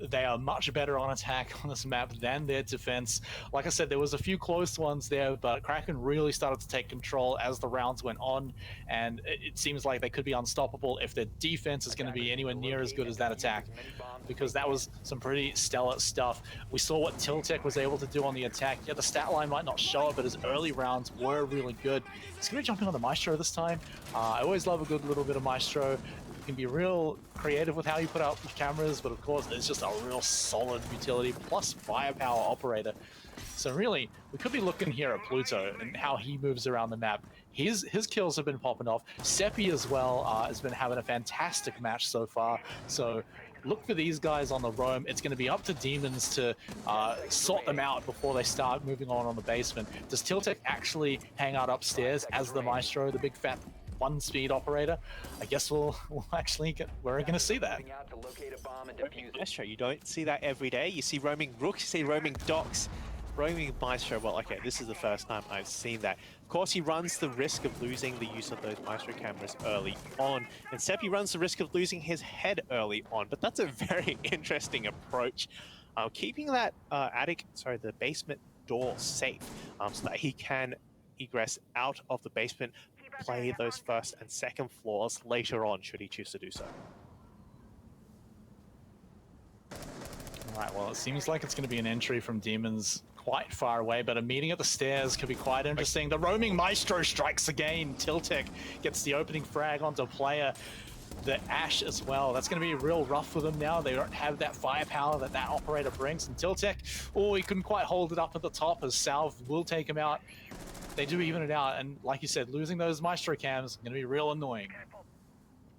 Speaker 4: they are much better on attack on this map than their defense. Like I said, there was a few close ones there, but Kraken really started to take control as the rounds went on, and it seems like they could be unstoppable if their defense is going to be anywhere near as good as that attack, because that was some pretty stellar stuff. We saw what Tiltek was able to do on the attack. Yeah, the stat line might not show it, but his early rounds were really good. He's going to be jumping on the Maestro this time. I always love a good little bit of Maestro. can be real creative with how you put out your cameras, but of course, it's just a real solid utility plus firepower operator. So really, we could be looking here at Pluto and how he moves around the map. His kills have been popping off. Seppi as well has been having a fantastic match so far. So look for these guys on the roam. It's going to be up to Demons to sort them out before they start moving on the basement. Does Tiltek actually hang out upstairs as the Maestro, the big fat one-speed operator? I guess we're going to see that.
Speaker 5: Maestro, you don't see that every day. You see roaming Rooks, you see roaming Docks. Roaming Maestro, well, okay, this is the first time I've seen that. Of course, he runs the risk of losing the use of those Maestro cameras early on, and Seppi runs the risk of losing his head early on, but that's a very interesting approach. Keeping that the basement door safe so that he can egress out of the basement, play those first and second floors later on, should he choose to do so.
Speaker 4: All right, well, it seems like it's going to be an entry from Demons quite far away, but a meeting at the stairs could be quite interesting. The roaming Maestro strikes again. Tiltek gets the opening frag onto a player. The Ash as well. That's going to be real rough for them now. They don't have that firepower that operator brings. And Tiltek, oh, he couldn't quite hold it up at the top as Salve will take him out. They do even it out. And like you said, losing those Maestro cams is going to be real annoying.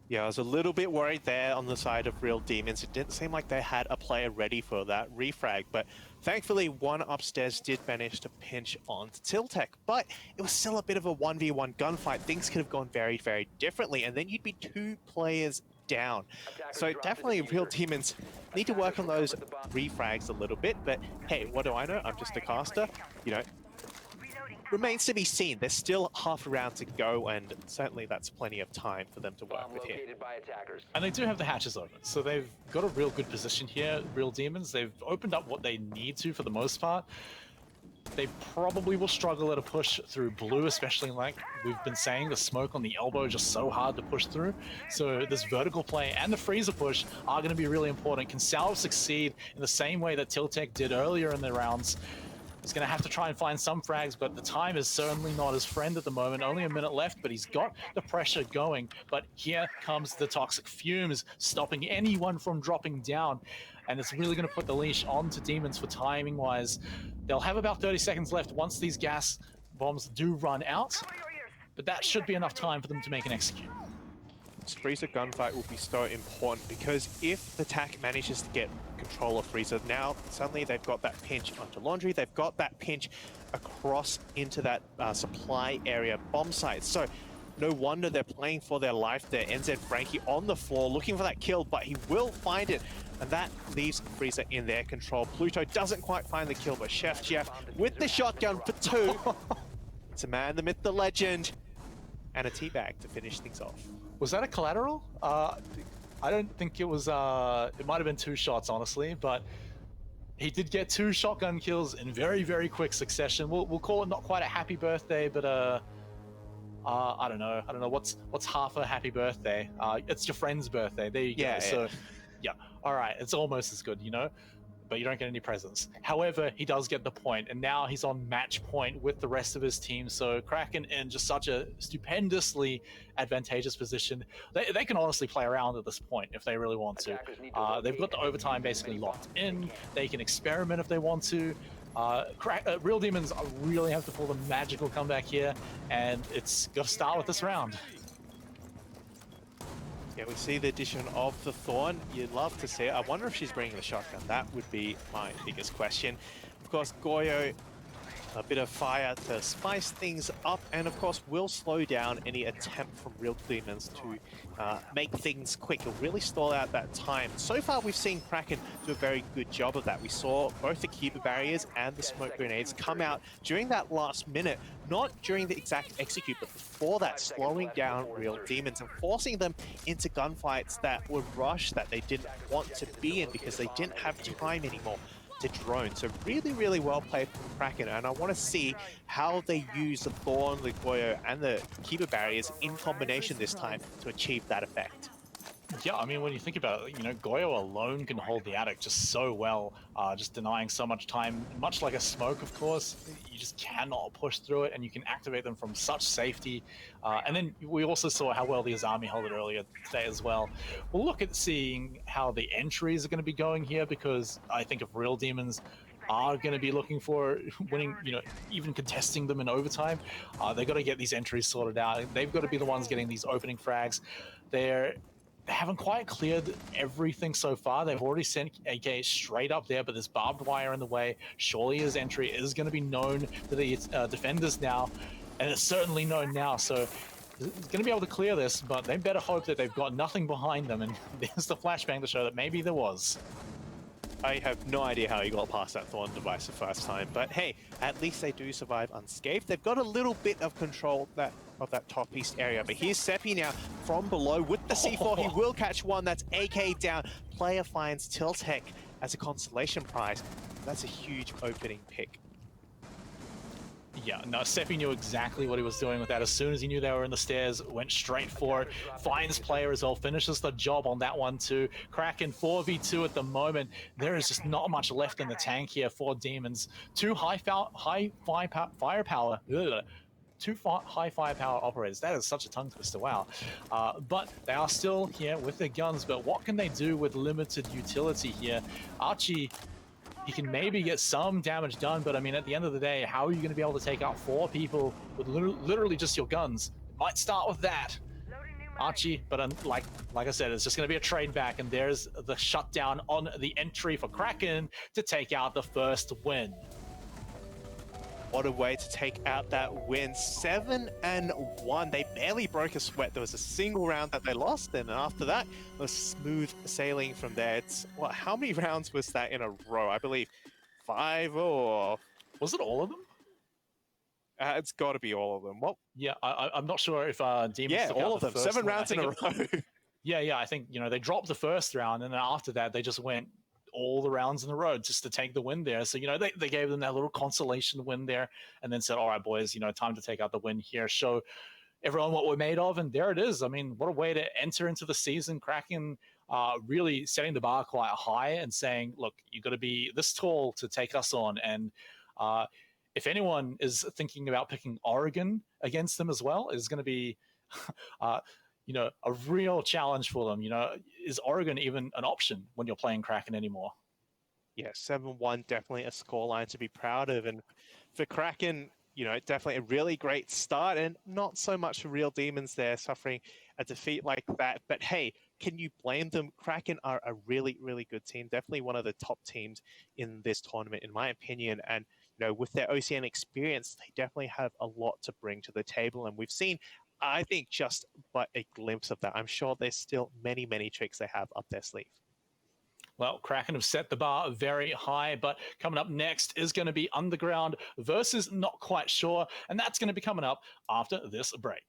Speaker 5: Yeah, I was a little bit worried there on the side of Real Demons. It didn't seem like they had a player ready for that refrag, but thankfully one upstairs did manage to pinch onto Tiltek, but it was still a bit of a 1v1 gunfight. Things could have gone very, very differently, and then you'd be 2 players down. So definitely Real Demons need to work on those refrags a little bit, but hey, what do I know? I'm just a caster, you know. Remains to be seen. There's still half a round to go, and certainly that's plenty of time for them to work with here.
Speaker 4: And they do have the hatches open, so they've got a real good position here, Real Demons. They've opened up what they need to for the most part. They probably will struggle at a push through blue, especially like we've been saying, the smoke on the elbow is just so hard to push through. So this vertical play and the freezer push are going to be really important. Can Salve succeed in the same way that Tiltek did earlier in the rounds? He's going to have to try and find some frags, but the time is certainly not his friend at the moment. Only a minute left, but he's got the pressure going. But here comes the toxic fumes, stopping anyone from dropping down. And it's really going to put the leash onto Demons for timing-wise. They'll have about 30 seconds left once these gas bombs do run out. But that should be enough time for them to make an execute.
Speaker 5: This Freezer gunfight will be so important because if the TAC manages to get control of Freezer, now suddenly they've got that pinch onto Laundry, they've got that pinch across into that supply area bomb site. So no wonder they're playing for their life there. NZ Frankie on the floor looking for that kill, but he will find it. And that leaves Freezer in their control. Pluto doesn't quite find the kill, but Chef Jeff with the shotgun for 2. It's a man, the myth, the legend, and a teabag to finish things off.
Speaker 4: Was that a collateral? I don't think it was. It might have been 2 shots, honestly, but he did get 2 shotgun kills in very, very quick succession. We'll call it not quite a happy birthday, but I don't know. What's half a happy birthday? It's your friend's birthday. There you go.
Speaker 5: Yeah,
Speaker 4: So, yeah. All right. It's almost as good, you know. But you don't get any presents. However, he does get the point, and now he's on match point with the rest of his team. So Kraken in just such a stupendously advantageous position. They can honestly play around at this point if they really want to. They've got the overtime basically locked in. They can experiment if they want to. Real Demons really have to pull the magical comeback here, and it's got to start with this round.
Speaker 5: Yeah, we see the addition of the Thorn. You'd love to see it. I wonder if she's bringing the shotgun. That would be my biggest question. Of course, Goyo, a bit of fire to spice things up, and of course will slow down any attempt from Real Demons to make things quick. It'll really stall out that time. So far, we've seen Kraken do a very good job of that. We saw both the Cuba barriers and the smoke grenades come out during that last minute, not during the exact execute, but before that, slowing down Real Demons and forcing them into gunfights that were rushed, that they didn't want to be in because they didn't have time anymore to drone. So really, really well played from Kraken, and I want to see how they use the Thorn, the Goyo, and the Kiba barriers in combination this time to achieve that effect.
Speaker 4: Yeah, I mean, when you think about it, Goyo alone can hold the attic just so well, just denying so much time. Much like a smoke, of course, you just cannot push through it, and you can activate them from such safety. And then we also saw how well the Azami held it earlier today as well. We'll look at seeing how the entries are going to be going here, because I think if Real Demons are going to be looking for winning, even contesting them in overtime, they've got to get these entries sorted out. They've got to be the ones getting these opening frags. They haven't quite cleared everything so far. They've already sent AK straight up there, but there's barbed wire in the way. Surely his entry is going to be known to the defenders now, and it's certainly known now. So he's going to be able to clear this, but they better hope that they've got nothing behind them. And there's the flashbang to show that maybe there was.
Speaker 5: I have no idea how he got past that Thorn device the first time, but hey, at least they do survive unscathed. They've got a little bit of control of that top east area, but here's Seppi now from below with the C4. He will catch one. That's AK down. Player finds Tiltec as a consolation prize. That's a huge opening pick.
Speaker 4: Yeah, no, Seppi knew exactly what he was doing with that. As soon as he knew they were in the stairs, went straight for it. Finds player as well, finishes the job on that one too. Kraken 4v2 at the moment. There is just not much left in the tank here for Demons. Two high firepower. Two high firepower operators. That is such a tongue twister, wow. But they are still here with their guns, but what can they do with limited utility here? Archie, he can maybe get some damage done, but I mean, at the end of the day, how are you going to be able to take out 4 people with literally just your guns? It might start with that. Archie, but like I said, it's just going to be a trade back, and there's the shutdown on the entry for Kraken to take out the first win.
Speaker 5: What a way to take out that win. 7-1. They barely broke a sweat. There was a single round that they lost, and after that, it was smooth sailing from there. It's, what, how many rounds was that in a row? I believe 5 or...
Speaker 4: Was it all of them?
Speaker 5: It's got to be all of them. What?
Speaker 4: Yeah, I'm not sure if Demons took
Speaker 5: all
Speaker 4: out
Speaker 5: of them. 7 rounds in a row.
Speaker 4: Yeah, I think, they dropped the first round, and then after that, they just went all the rounds in the road just to take the win there. So, they gave them that little consolation win there, and then said, all right, boys, time to take out the win here. Show everyone what we're made of, and there it is. I mean, what a way to enter into the season. Kraken really setting the bar quite high and saying, look, you've got to be this tall to take us on. And if anyone is thinking about picking Oregon against them as well, is going to be a real challenge for them. Is Oregon even an option when you're playing Kraken anymore?
Speaker 5: Yeah, 7-1, definitely a scoreline to be proud of. And for Kraken, definitely a really great start, and not so much for Real Demons there, suffering a defeat like that. But hey, can you blame them? Kraken are a really, really good team. Definitely one of the top teams in this tournament, in my opinion. And, with their Oceania experience, they definitely have a lot to bring to the table. And we've seen, I think, just but a glimpse of that. I'm sure there's still many, many tricks they have up their sleeve.
Speaker 4: Well, Kraken have set the bar very high, but coming up next is going to be Underground versus Not Quite Sure, and that's going to be coming up after this break.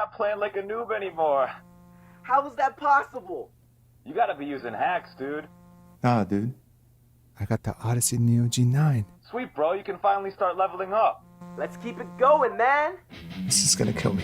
Speaker 2: not playing like a noob anymore.
Speaker 6: How is that possible?
Speaker 2: You gotta be using hacks, dude.
Speaker 7: Nah, dude. I got the Odyssey Neo G9.
Speaker 2: Sweet, bro, you can finally start leveling up.
Speaker 6: Let's keep it going, man.
Speaker 7: This is gonna kill me.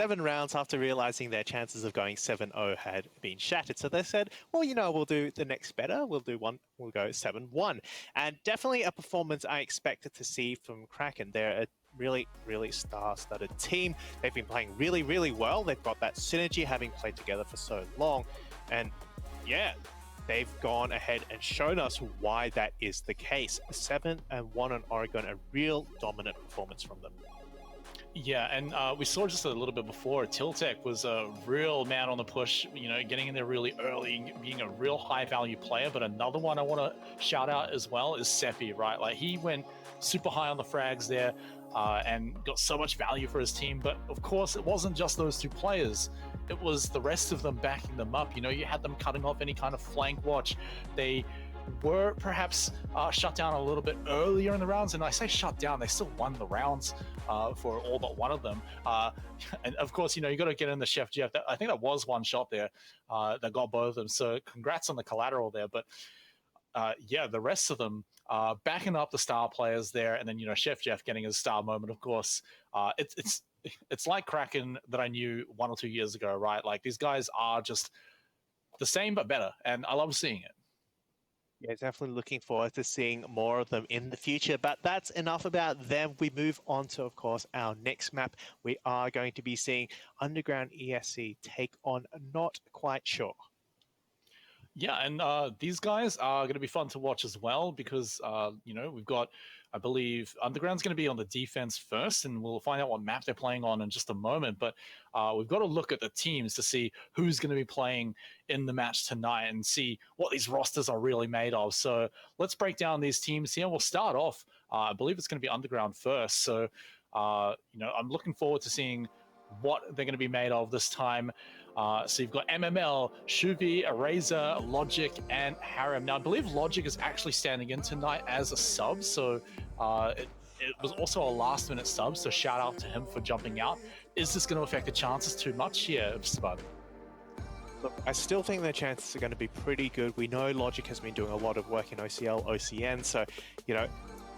Speaker 5: 7 rounds after realizing their chances of going 7-0 had been shattered. So they said, well, we'll do the next better. We'll go 7-1. And definitely a performance I expected to see from Kraken. They're a really, really star-studded team. They've been playing really, really well. They've got that synergy, having played together for so long. And yeah, they've gone ahead and shown us why that is the case. 7-1 on Oregon, a real dominant performance from them.
Speaker 4: Yeah, and we saw just a little bit before, Tiltek was a real man on the push, getting in there really early, being a real high-value player. But another one I want to shout out as well is Seppi, right? Like, he went super high on the frags there and got so much value for his team. But, of course, it wasn't just those two players. It was the rest of them backing them up. You had them cutting off any kind of flank watch. They were perhaps shut down a little bit earlier in the rounds, and I say shut down, they still won the rounds for all but one of them. And of course, you got to get in the Chef Jeff. I think that was one shot there that got both of them. So congrats on the collateral there. But yeah, the rest of them backing up the star players there, and then Chef Jeff getting his star moment. Of course, it's like Kraken that I knew 1 or 2 years ago, right? Like, these guys are just the same but better, and I love seeing it.
Speaker 5: Yeah, definitely looking forward to seeing more of them in the future. But that's enough about them. We move on to, of course, our next map. We are going to be seeing Underground ESC take on Not Quite Sure.
Speaker 4: Yeah, and these guys are going to be fun to watch as well because, we've got, I believe, Underground's going to be on the defense first, and we'll find out what map they're playing on in just a moment. But we've got to look at the teams to see who's going to be playing in the match tonight and see what these rosters are really made of. So let's break down these teams here. We'll start off, I believe it's going to be Underground first. So, I'm looking forward to seeing what they're going to be made of this time. So you've got MML, Shuvi, Eraser, Logic, and Harem. Now, I believe Logic is actually standing in tonight as a sub, so it was also a last-minute sub, so shout out to him for jumping out. Is this going to affect the chances too much here, Spud?
Speaker 5: Look, I still think their chances are going to be pretty good. We know Logic has been doing a lot of work in OCL, OCN, so,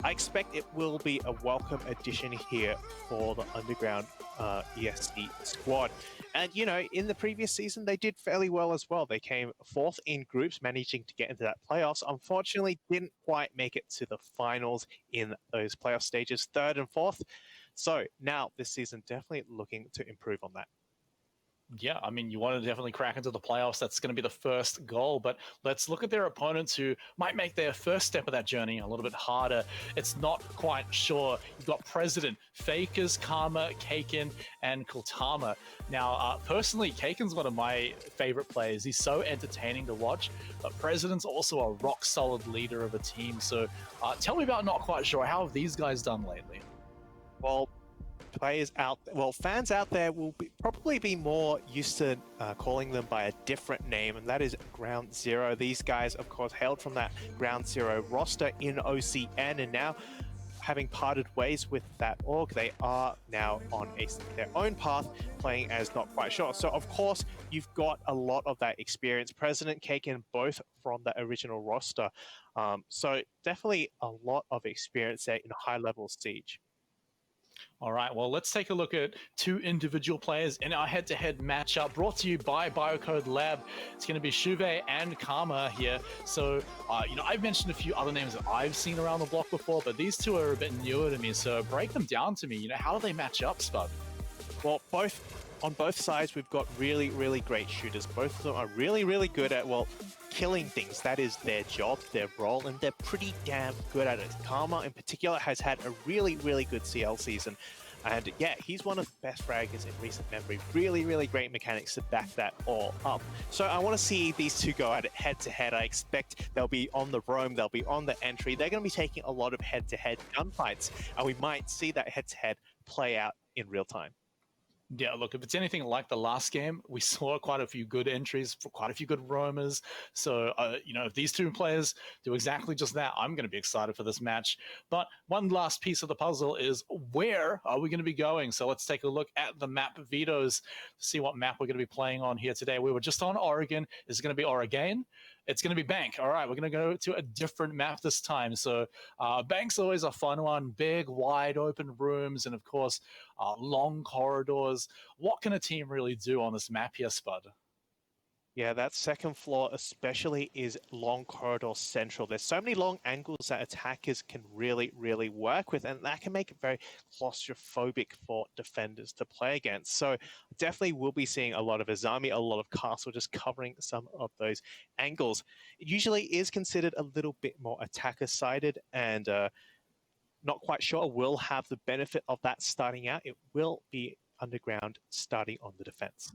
Speaker 5: I expect it will be a welcome addition here for the Underground ESC squad. And, in the previous season, they did fairly well as well. They came 4th in groups, managing to get into that playoffs. Unfortunately, didn't quite make it to the finals in those playoff stages, 3rd and 4th. So now this season, definitely looking to improve on that.
Speaker 4: Yeah, I mean, you want to definitely crack into the playoffs. That's going to be the first goal. But let's look at their opponents who might make their first step of that journey a little bit harder. It's Not Quite Sure. You've got President, Fakers, Karma, Kaken, and Kultama. Now, personally, Kaken's one of my favorite players. He's so entertaining to watch. But President's also a rock-solid leader of a team. So tell me about Not Quite Sure. How have these guys done lately?
Speaker 5: Well, fans out there will probably be more used to calling them by a different name, and that is Ground Zero. These guys, of course, hailed from that Ground Zero roster in OCN, and now, having parted ways with that org, they are now on their own path, playing as Not Quite Sure. So, of course, you've got a lot of that experience. President, Kaken, both from the original roster. So, definitely a lot of experience there in high-level Siege.
Speaker 4: All right, well, let's take a look at 2 individual players in our head-to-head matchup brought to you by Biocode Lab. It's going to be Shuve and Karma here. So, I've mentioned a few other names that I've seen around the block before, but these 2 are a bit newer to me. So break them down to me. How do they match up, Spud?
Speaker 5: Well, on both sides, we've got really, really great shooters. Both of them are really, really good at, killing things. That is their job, their role, and they're pretty damn good at it. Karma, in particular, has had a really, really good CL season. And yeah, he's one of the best fraggers in recent memory. Really, really great mechanics to back that all up. So I want to see these 2 go at it head-to-head. I expect they'll be on the roam, they'll be on the entry. They're going to be taking a lot of head-to-head gunfights, and we might see that head-to-head play out in real time.
Speaker 4: Yeah, look, if it's anything like the last game, we saw quite a few good entries, quite a few good roamers. So, if these 2 players do exactly just that, I'm going to be excited for this match. But one last piece of the puzzle is, where are we going to be going? So let's take a look at the map vetoes to see what map we're going to be playing on here today. We were just on Oregon. Is it going to be Oregon? It's going to be Bank. All right, we're going to go to a different map this time. So Bank's always a fun one. Big, wide open rooms, and of course, long corridors. What can a team really do on this map here, Spud?
Speaker 5: Yeah, that second floor especially is long corridor central. There's so many long angles that attackers can really, really work with, and that can make it very claustrophobic for defenders to play against. So definitely we'll be seeing a lot of Azami, a lot of Castle just covering some of those angles. It usually is considered a little bit more attacker-sided, and not quite sure will have the benefit of that starting out. It will be underground starting on the defense.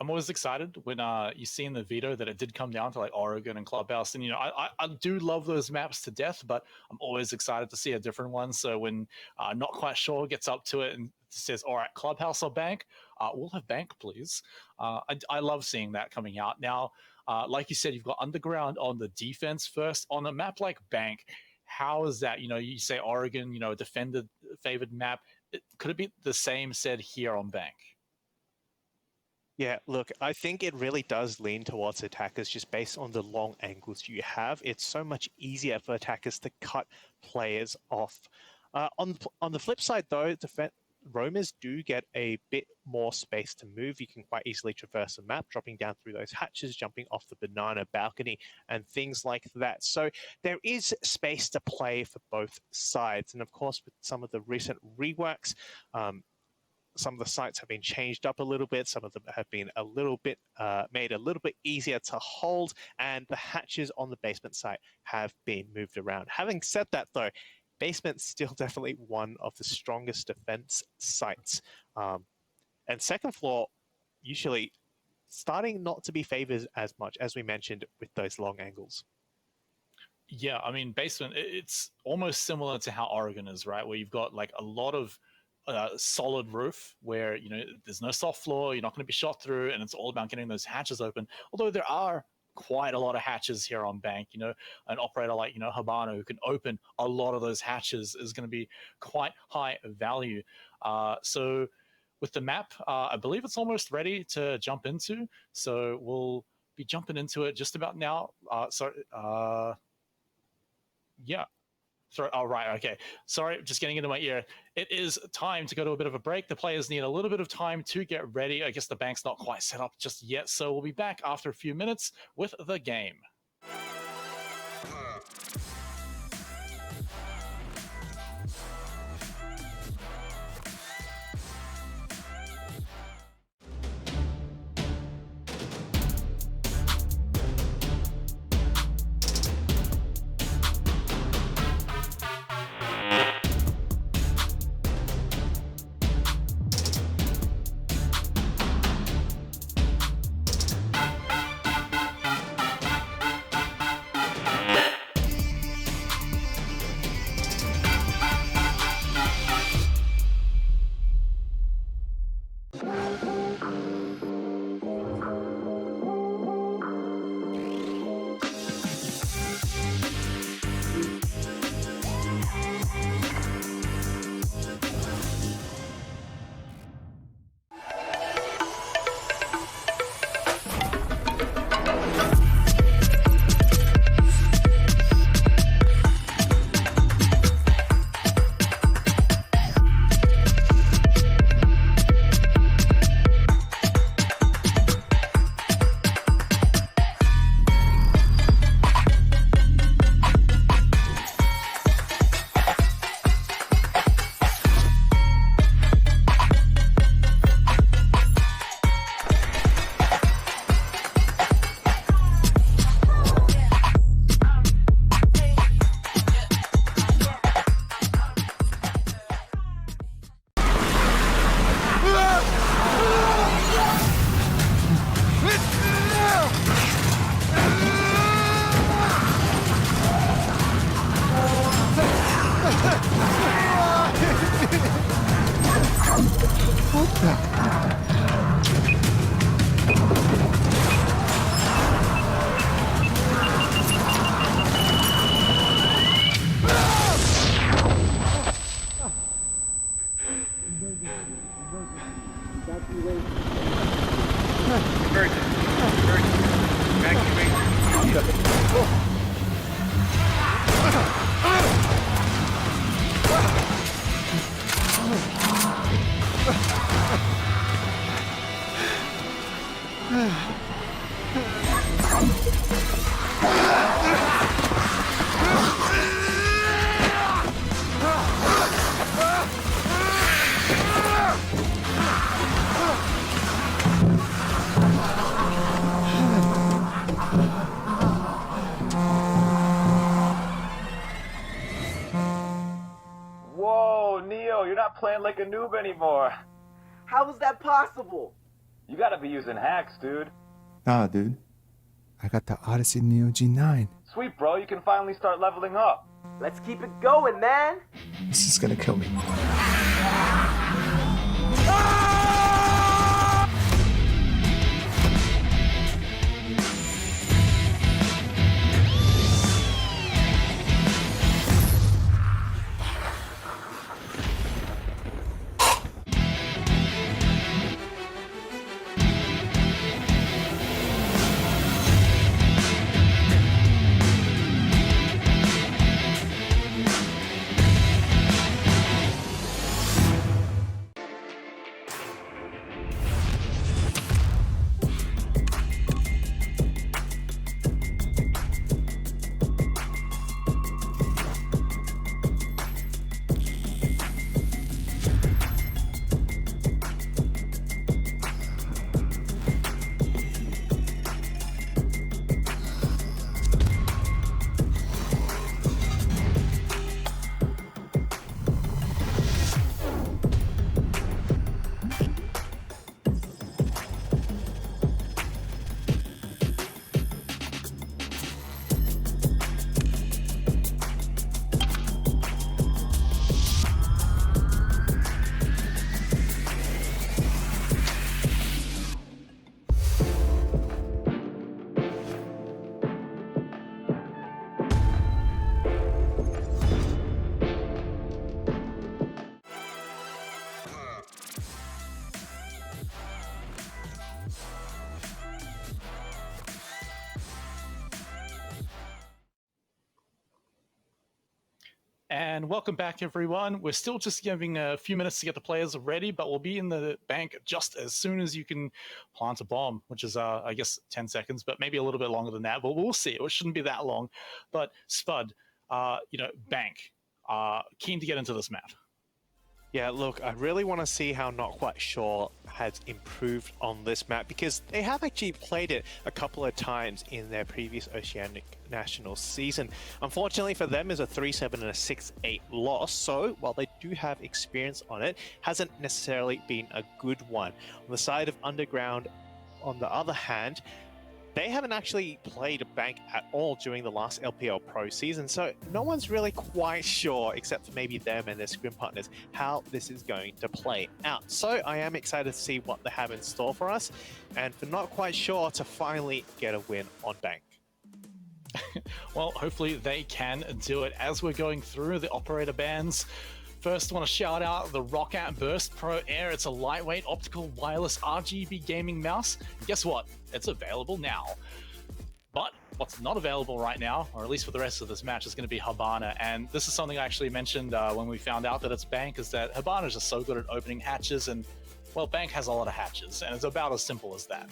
Speaker 4: I'm always excited when you see in the veto that it did come down to like Oregon and Clubhouse, and I do love those maps to death, but I'm always excited to see a different one. So when not quite sure gets up to it and says, "All right, Clubhouse or Bank," we'll have Bank, please. I love seeing that coming out now. Like you said, you've got underground on the defense first on a map like Bank. How is that? You say Oregon, a defender favored map. Could it be the same said here on Bank?
Speaker 5: Yeah, look, I think it really does lean towards attackers just based on the long angles you have. It's so much easier for attackers to cut players off. On the flip side, though, roamers do get a bit more space to move. You can quite easily traverse the map, dropping down through those hatches, jumping off the banana balcony, and things like that. So there is space to play for both sides. And of course, with some of the recent reworks, some of the sites have been changed up a little bit. Some of them have been a little bit made a little bit easier to hold, and the hatches on the basement site have been moved around. Having said that, though, basement's still definitely one of the strongest defense sites. And second floor, usually starting not to be favored as much, as we mentioned, with those long angles.
Speaker 4: Yeah, I mean, basement, it's almost similar to how Oregon is, right? Where you've got like a lot of solid roof where there's no soft floor, you're not going to be shot through, and it's all about getting those hatches open. Although there are quite a lot of hatches here on Bank, an operator like Habano who can open a lot of those hatches is going to be quite high value. So with the map, I believe it's almost ready to jump into, so we'll be jumping into it just about now. Yeah. Sorry. Oh, right. Okay. Sorry, just getting into my ear. It is time to go to a bit of a break. The players need a little bit of time to get ready. I guess the bank's not quite set up just yet, so we'll be back after a few minutes with the game.
Speaker 2: Whoa, Neo, you're not playing like a noob anymore.
Speaker 6: How is that possible?
Speaker 2: You gotta be using hacks, dude.
Speaker 7: Nah, dude. I got the Odyssey Neo G9.
Speaker 2: Sweet, bro, you can finally start leveling up.
Speaker 6: Let's keep it going, man.
Speaker 7: This is gonna kill me.
Speaker 4: And welcome back, everyone. We're still just giving a few minutes to get the players ready, but we'll be in the bank just as soon as you can plant a bomb, which is, I guess, 10 seconds, but maybe a little bit longer than that. But we'll see. It shouldn't be that long. But Spud, bank, keen to get into this map.
Speaker 5: Yeah, look, I really want to see how Not Quite Sure has improved on this map, because they have actually played it a couple of times in their previous Oceanic National season. Unfortunately for them, is a 3-7 and a 6-8 loss, so while they do have experience on it, hasn't necessarily been a good one. On the side of Underground, on the other hand, they haven't actually played a bank at all during the last LPL Pro season, so no one's really quite sure, except for maybe them and their scrim partners, how this is going to play out. So I am excited to see what they have in store for us, and for Not Quite Sure to finally get a win on bank.
Speaker 4: Well, hopefully they can do it. As we're going through the operator bands, first, I want to shout out the Roccat Burst Pro Air. It's a lightweight optical wireless RGB gaming mouse. Guess what? It's available now. But what's not available right now, or at least for the rest of this match, is going to be Hibana. And this is something I actually mentioned when we found out that it's bank, is that Hibana is just so good at opening hatches, and, well, bank has a lot of hatches, and it's about as simple as that.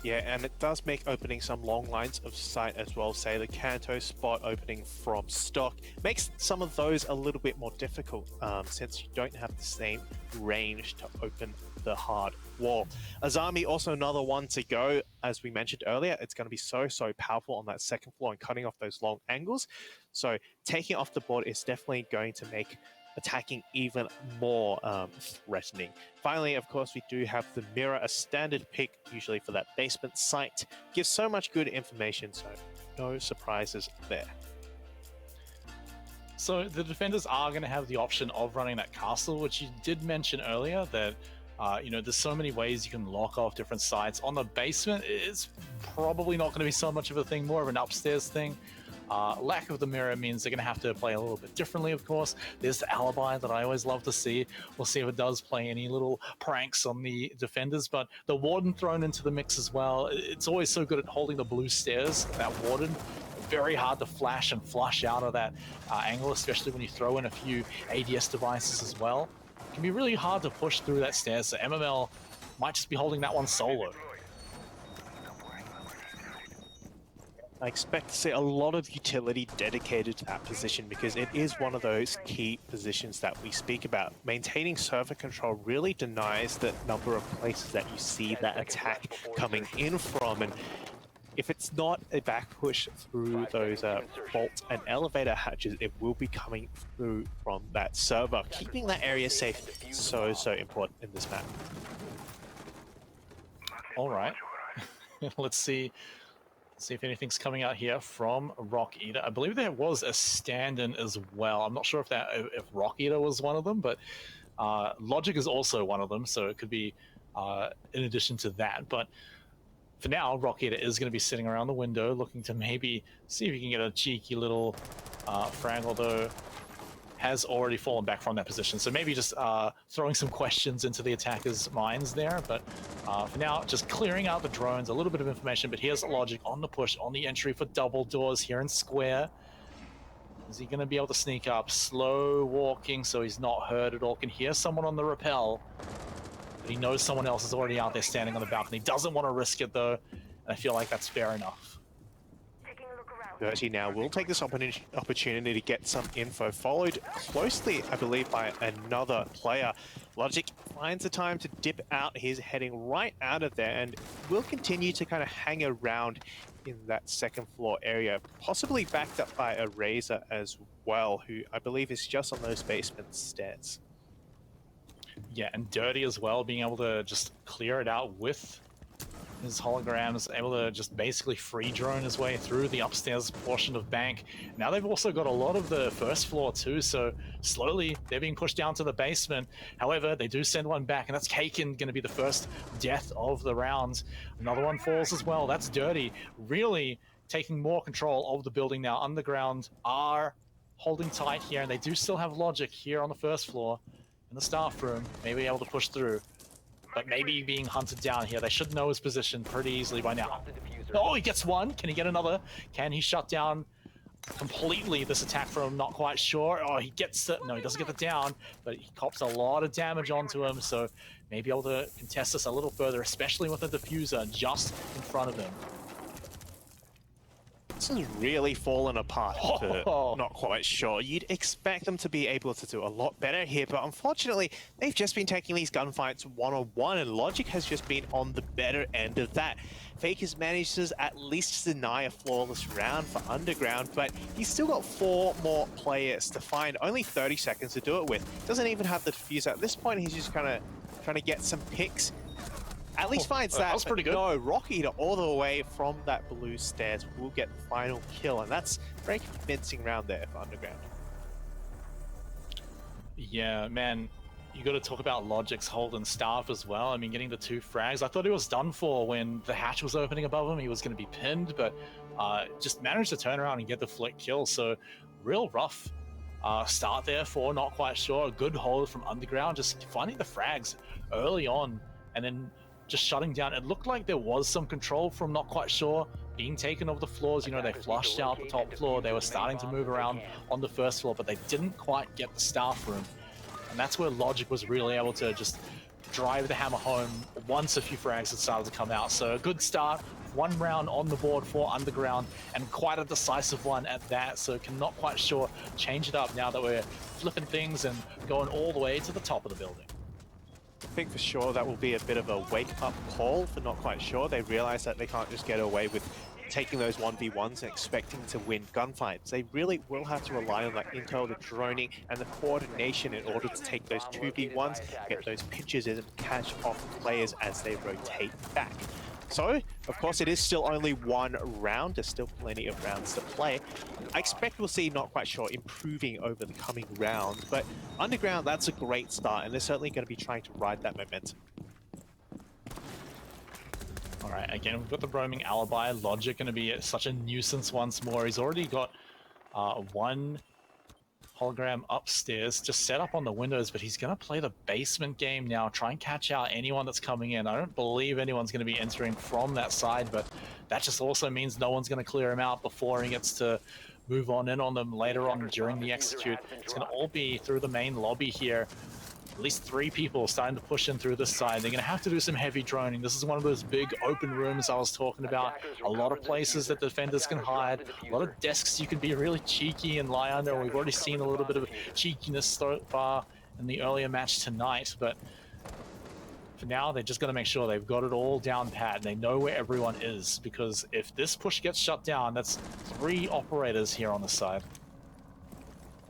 Speaker 5: Yeah, and it does make opening some long lines of sight as well. Say the Kanto spot opening from stock makes some of those a little bit more difficult, since you don't have the same range to open the hard wall. Azami also another one to go. As we mentioned earlier, it's going to be so powerful on that second floor and cutting off those long angles. So taking off the board is definitely going to make attacking even more threatening. Finally, of course, we do have the mirror, a standard pick usually for that basement site. Gives so much good information, so no surprises there.
Speaker 4: So the defenders are going to have the option of running that castle, which you did mention earlier, that there's so many ways you can lock off different sites. On the basement, it's probably not going to be so much of a thing, more of an upstairs thing. Lack of the mirror means they're going to have to play a little bit differently, of course. There's the alibi that I always love to see. We'll see if it does play any little pranks on the defenders, but the warden thrown into the mix as well. It's always so good at holding the blue stairs, that warden. very hard to flash and flush out of that angle, especially when you throw in a few ADS devices as well. It can be really hard to push through that stairs, so MML might just be holding that one solo.
Speaker 5: I expect to see a lot of utility dedicated to that position because it is one of those key positions that we speak about. Maintaining server control really denies the number of places that you see that attack coming in from, and if it's not a back push through those vault and elevator hatches, it will be coming through from that server. Keeping that area safe is so important in this map.
Speaker 4: All right, let's see if anything's coming out here from Rock Eater. I believe there was a stand-in as well. I'm not sure if Rock Eater was one of them, but Logic is also one of them, so it could be in addition to that. But for now, Rock Eater is going to be sitting around the window looking to maybe see if he can get a cheeky little frag, although has already fallen back from that position. So maybe just throwing some questions into the attackers' minds there. But for now, just clearing out the drones, a little bit of information. But here's Logic on the push, on the entry for double doors here in Square. Is he going to be able to sneak up? Slow walking, so he's not heard at all. Can hear someone on the rappel, but he knows someone else is already out there standing on the balcony. Doesn't want to risk it, though. And I feel like that's fair enough.
Speaker 5: Gertie now will take this opportunity to get some info, followed closely, I believe, by another player. Logic finds the time to dip out. He's heading right out of there and will continue to kind of hang around in that second floor area, possibly backed up by a Razor as well, who I believe is just on those basement stairs.
Speaker 4: Yeah, and Dirty as well, being able to just clear it out with his holograms, able to just basically free drone his way through the upstairs portion of Bank. Now they've also got a lot of the first floor too, so slowly they're being pushed down to the basement. However, they do send one back, and that's Kaken going to be the first death of the round. Another one falls as well. That's Dirty, really taking more control of the building now. Underground are holding tight here, and they do still have Logic here on the first floor in the staff room, maybe able to push through. But maybe being hunted down here. They should know his position pretty easily by now. Oh, he gets one. Can he get another? Can he shut down completely this attack from Not Quite Sure? Oh, he gets it. No, he doesn't get the down, but he cops a lot of damage onto him, so maybe able to contest this a little further, especially with the diffuser just in front of him.
Speaker 5: This has really fallen apart for Not Quite Sure. You'd expect them to be able to do a lot better here, but unfortunately, they've just been taking these gunfights one-on-one, and Logic has just been on the better end of that. Faker's managed to at least deny a flawless round for Underground, but he's still got 4 more players to find. Only 30 seconds to do it with. Doesn't even have the diffuser. At this point, he's just kind of trying to get some picks. At least finds that.
Speaker 4: That was pretty good.
Speaker 5: No, Rock Eater all the way from that blue stairs will get the final kill, and that's a very convincing round there for Underground.
Speaker 4: Yeah, man, you got to talk about Logic's hold and staff as well. I mean, getting the 2 frags. I thought he was done for when the hatch was opening above him. He was going to be pinned, but just managed to turn around and get the flick kill. So real rough start there for Not Quite Sure. A good hold from Underground, just finding the frags early on and then just shutting down. It looked like there was some control from Not Quite Sure being taken over the floors. You know, they flushed out the top floor. They were starting to move around on the first floor, but they didn't quite get the staff room. And that's where Logic was really able to just drive the hammer home once a few frags had started to come out. So a good start, 1 round on the board for Underground, and quite a decisive one at that. So can Not Quite Sure change it up now that we're flipping things and going all the way to the top of the building.
Speaker 5: I think for sure that will be a bit of a wake-up call for Not Quite Sure. They realize that they can't just get away with taking those 1v1s and expecting to win gunfights. They really will have to rely on that intel, the droning, and the coordination in order to take those 2v1s, get those pitches in and catch off players as they rotate back. So, of course, it is still only 1 round. There's still plenty of rounds to play. I expect we'll see Not Quite Sure improving over the coming round, but Underground, that's a great start, and they're certainly going to be trying to ride that momentum.
Speaker 4: All right, again, we've got the roaming alibi. Logic going to be such a nuisance once more. He's already got 1 Hologram upstairs, just set up on the windows, but he's going to play the basement game now, try and catch out anyone that's coming in. I don't believe anyone's going to be entering from that side, but that just also means no one's going to clear him out before he gets to move on in on them later on during the execute. It's going to all be through the main lobby here. At least 3 people starting to push in through this side. They're going to have to do some heavy droning. This is one of those big open rooms I was talking about. A lot of places that defenders can hide. A lot of desks you can be really cheeky and lie under. We've already seen a little bit of cheekiness so far in the earlier match tonight. But for now, they're just going to make sure they've got it all down pat. They know where everyone is. Because if this push gets shut down, that's 3 operators here on the side.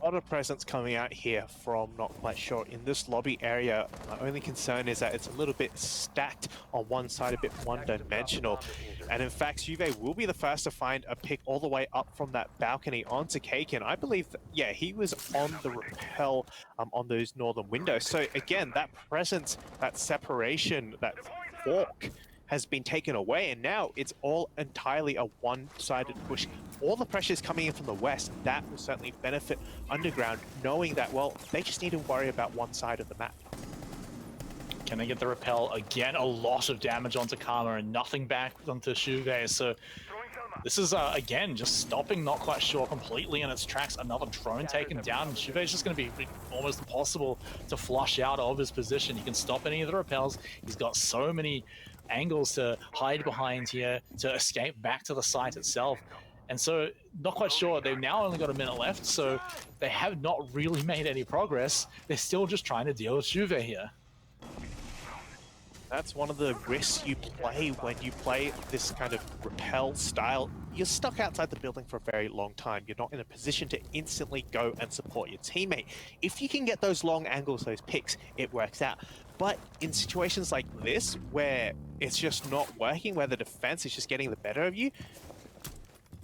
Speaker 5: A lot of presence coming out here from Not Quite Sure in this lobby area. My only concern is that it's a little bit stacked on one side, a bit one-dimensional. And in fact, Juve will be the first to find a pick all the way up from that balcony onto Kaken. I believe that, yeah, he was on the rappel on those northern windows. So again, that presence, that separation, that fork has been taken away, and now it's all entirely a one-sided push. All the pressure is coming in from the west, and that will certainly benefit Underground, knowing that, well, they just need to worry about one side of the map.
Speaker 4: Can they get the repel? Again, a lot of damage onto Karma and nothing back onto Juve. So this is, again, just stopping Not Quite Sure completely in its tracks. Another drone taken down. Juve is just going to be almost impossible to flush out of his position. He can stop any of the repels. He's got so many angles to hide behind here to escape back to the site itself. And so, Not Quite Sure, they've now only got a minute left, so they have not really made any progress. They're still just trying to deal with Juve here.
Speaker 5: That's one of the risks you play when you play this kind of rappel style. You're stuck outside the building for a very long time. You're not in a position to instantly go and support your teammate. If you can get those long angles, those picks, it works out. But in situations like this, where it's just not working, where the defense is just getting the better of you,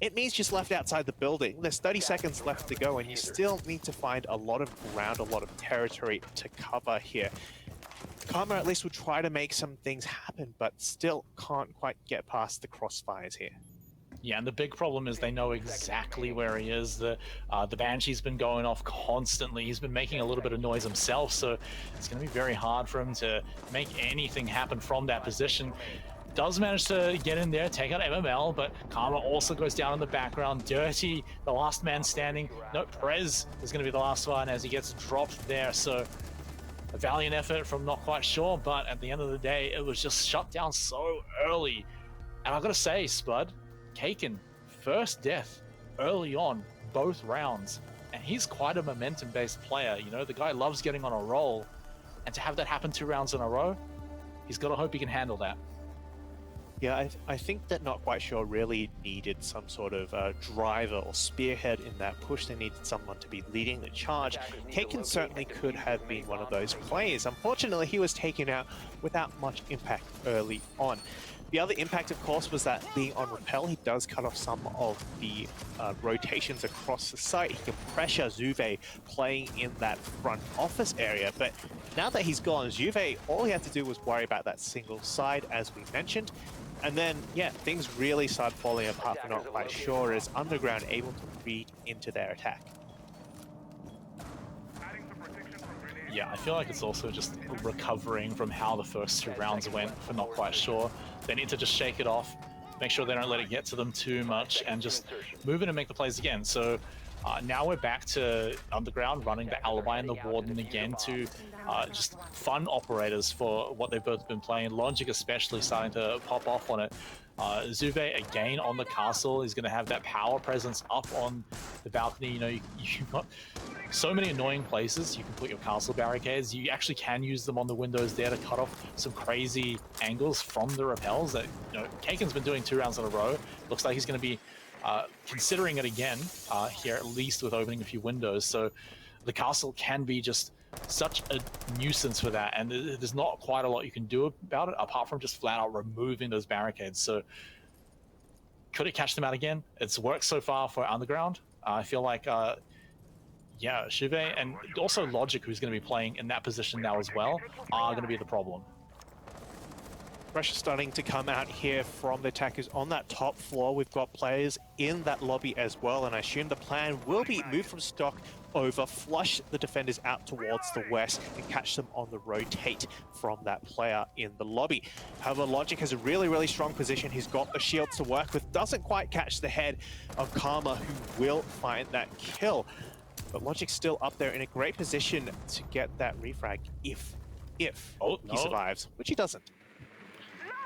Speaker 5: it means just left outside the building. There's 30 seconds left to go, and you still need to find a lot of ground, a lot of territory to cover here. Karma at least will try to make some things happen, but still can't quite get past the crossfires here.
Speaker 4: Yeah, and the big problem is they know exactly where he is. The Banshee's been going off constantly. He's been making a little bit of noise himself, so it's going to be very hard for him to make anything happen from that position. Does manage to get in there, take out MML, but Karma also goes down in the background. Dirty, the last man standing. No, Prez is going to be the last one as he gets dropped there, so a valiant effort from Not Quite Sure, but at the end of the day, it was just shut down so early. And I've got to say, Spud, Kaken, first death early on, both rounds. And he's quite a momentum-based player. You know, the guy loves getting on a roll. And to have that happen 2 rounds in a row, he's got to hope he can handle that.
Speaker 5: Yeah, I think that Not Quite Sure really needed some sort of driver or spearhead in that push. They needed someone to be leading the charge. Kaken certainly could have been one of those players. Unfortunately, he was taken out without much impact early on. The other impact, of course, was that being on rappel, he does cut off some of the rotations across the site. He can pressure Juve playing in that front office area. But now that he's gone, Juve, all he had to do was worry about that single side, as we mentioned. And then, yeah, things really start falling apart for Not Quite Sure as Underground able to read into their attack.
Speaker 4: Yeah, I feel like it's also just recovering from how the first 2 rounds went for Not Quite Sure. They need to just shake it off, make sure they don't let it get to them too much, and just move in and make the plays again. So now we're back to Underground running the Alibi and the Warden again to just fun operators for what they've both been playing. Logic especially starting to pop off on it. Juve again on the castle is going to have that power presence up on the balcony. You know, you've got so many annoying places you can put your castle barricades. You actually can use them on the windows there to cut off some crazy angles from the rappels that, you know, Kaken's been doing 2 rounds in a row. Looks like he's going to be considering it again here, at least with opening a few windows. So the castle can be just such a nuisance for that, and there's not quite a lot you can do about it apart from just flat out removing those barricades. So could it catch them out again? It's worked so far for Underground. I feel like yeah, Juve and also Logic, who's going to be playing in that position now as well, are going to be the problem.
Speaker 5: Pressure starting to come out here from the attackers on that top floor. We've got players in that lobby as well, and I assume the plan will be move from stock over, flush the defenders out towards the west, and catch them on the rotate from that player in the lobby. However, Logic has a really strong position. He's got the shields to work with, doesn't quite catch the head of Karma, who will find that kill. But Logic's still up there in a great position to get that refrag if he survives, which he doesn't.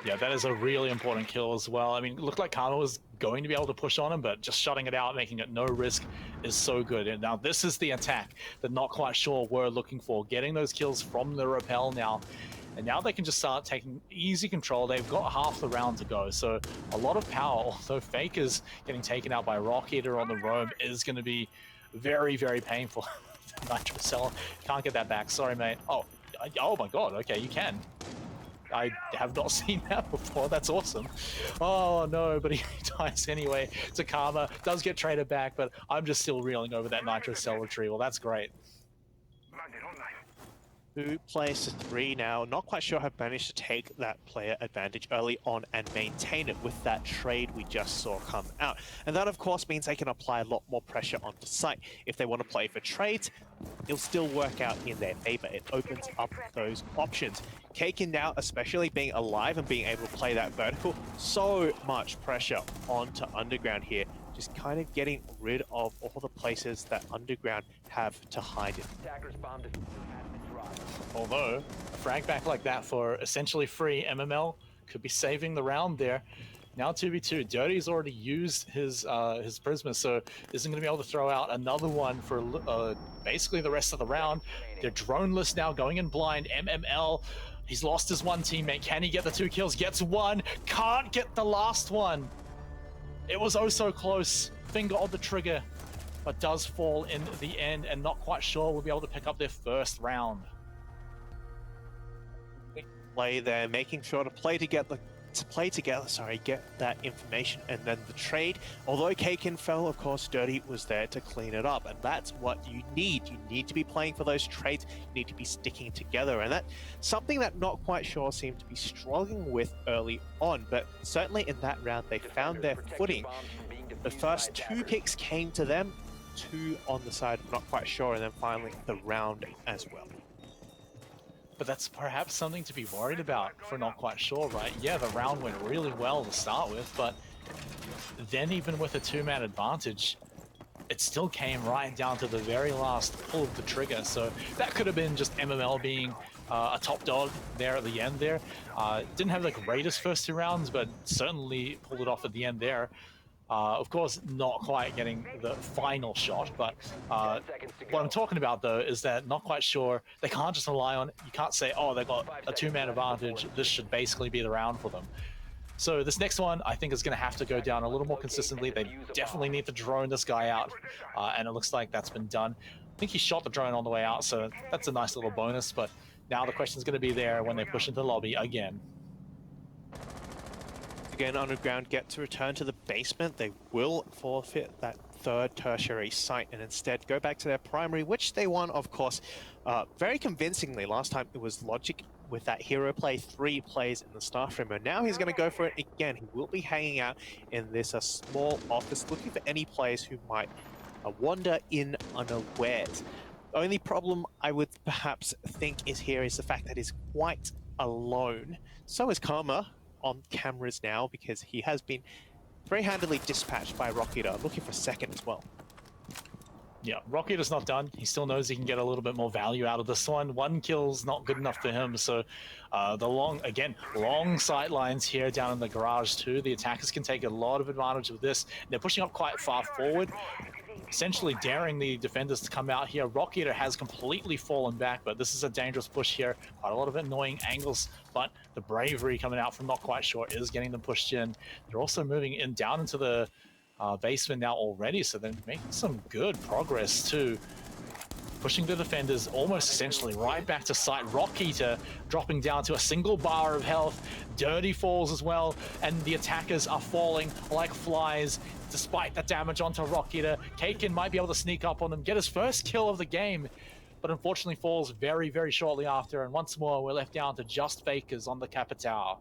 Speaker 4: Yeah, that is a really important kill as well. I mean, it looked like Karma was going to be able to push on him, but just shutting it out, making it no risk is so good. And now this is the attack that Not Quite Sure we're looking for, getting those kills from the rappel now. And now they can just start taking easy control. They've got half the round to go, so a lot of power. Although Faker's getting taken out by Rock Eater on the roam is going to be very painful. Nitrocell, can't get that back. Sorry, mate. Oh my god, okay, you can. I have not seen that before. That's awesome. Oh no, but he dies anyway. So Karma does get traded back, but I'm just still reeling over that Nitrocell retrieval. That's great.
Speaker 5: 2 plays to 3 now. Not quite sure have managed to take that player advantage early on and maintain it with that trade we just saw come out. And that, of course, means they can apply a lot more pressure onto site. If they want to play for trades, it'll still work out in their favor. It opens up those options. Kaken now, especially being alive and being able to play that vertical, so much pressure onto Underground here. Just kind of getting rid of all the places that Underground have to hide in.
Speaker 4: Although, a frag back like that for essentially free MML could be saving the round there. Now 2v2, Dirty's already used his Prisma, so isn't going to be able to throw out another one for basically the rest of the round. They're droneless now, going in blind. MML, he's lost his one teammate. Can he get the 2 kills? Gets one, can't get the last one. It was oh so close, finger on the trigger, but does fall in the end, and Not Quite Sure will be able to pick up their first round.
Speaker 5: Play there, making sure to play together, get that information, and then the trade. Although Kaken fell, of course, Dirty was there to clean it up, and that's what you need. You need to be playing for those trades, you need to be sticking together, and that's something that Not Quite Sure seemed to be struggling with early on, but certainly in that round they found their footing. The first 2 picks came to them, 2 on the side of Not Quite Sure, and then finally the round as well.
Speaker 4: But that's perhaps something to be worried about for Not Quite Sure, right? Yeah, the round went really well to start with, but then even with a 2-man advantage, it still came right down to the very last pull of the trigger. So that could have been just MML being a top dog there at the end there. Didn't have the greatest first 2 rounds, but certainly pulled it off at the end there. Of course, not quite getting the final shot, but what I'm talking about, though, is that Not Quite Sure, they can't just rely on, you can't say, oh, they've got a 2-man advantage, this should basically be the round for them. So this next one, I think, is going to have to go down a little more consistently. They definitely need to drone this guy out, and it looks like that's been done. I think he shot the drone on the way out, so that's a nice little bonus, but now the question's going to be there when they push into the lobby again.
Speaker 5: Again, Underground get to return to the basement. They will forfeit that 3rd tertiary site and instead go back to their primary, which they won, of course, very convincingly. Last time it was Logic with that hero play, 3 plays in the staff room, and now he's going to go for it again. He will be hanging out in this small office, looking for any players who might wander in unawares. The only problem I would perhaps think is the fact that he's quite alone. So is Karma on cameras now, because he has been very handily dispatched by Rocketer, looking for 2nd as well.
Speaker 4: Yeah, Rocketer's not done. He still knows he can get a little bit more value out of this one. 1 kill's not good enough for him, so the long sight lines here down in the garage too. The attackers can take a lot of advantage of this. They're pushing up quite far forward, essentially daring the defenders to come out here. Rocketer has completely fallen back, but this is a dangerous push here. Quite a lot of annoying angles, but the bravery coming out from Not Quite Sure is getting them pushed in. They're also moving in down into the basement now already, so they're making some good progress too. Pushing the defenders almost essentially right back to site. Rocketer dropping down to a single bar of health. Dirty falls as well, and the attackers are falling like flies despite that damage onto Rocketer. Kaken might be able to sneak up on them, get his first kill of the game, but unfortunately falls very shortly after, and once more we're left down to just Fakers on the Capitao.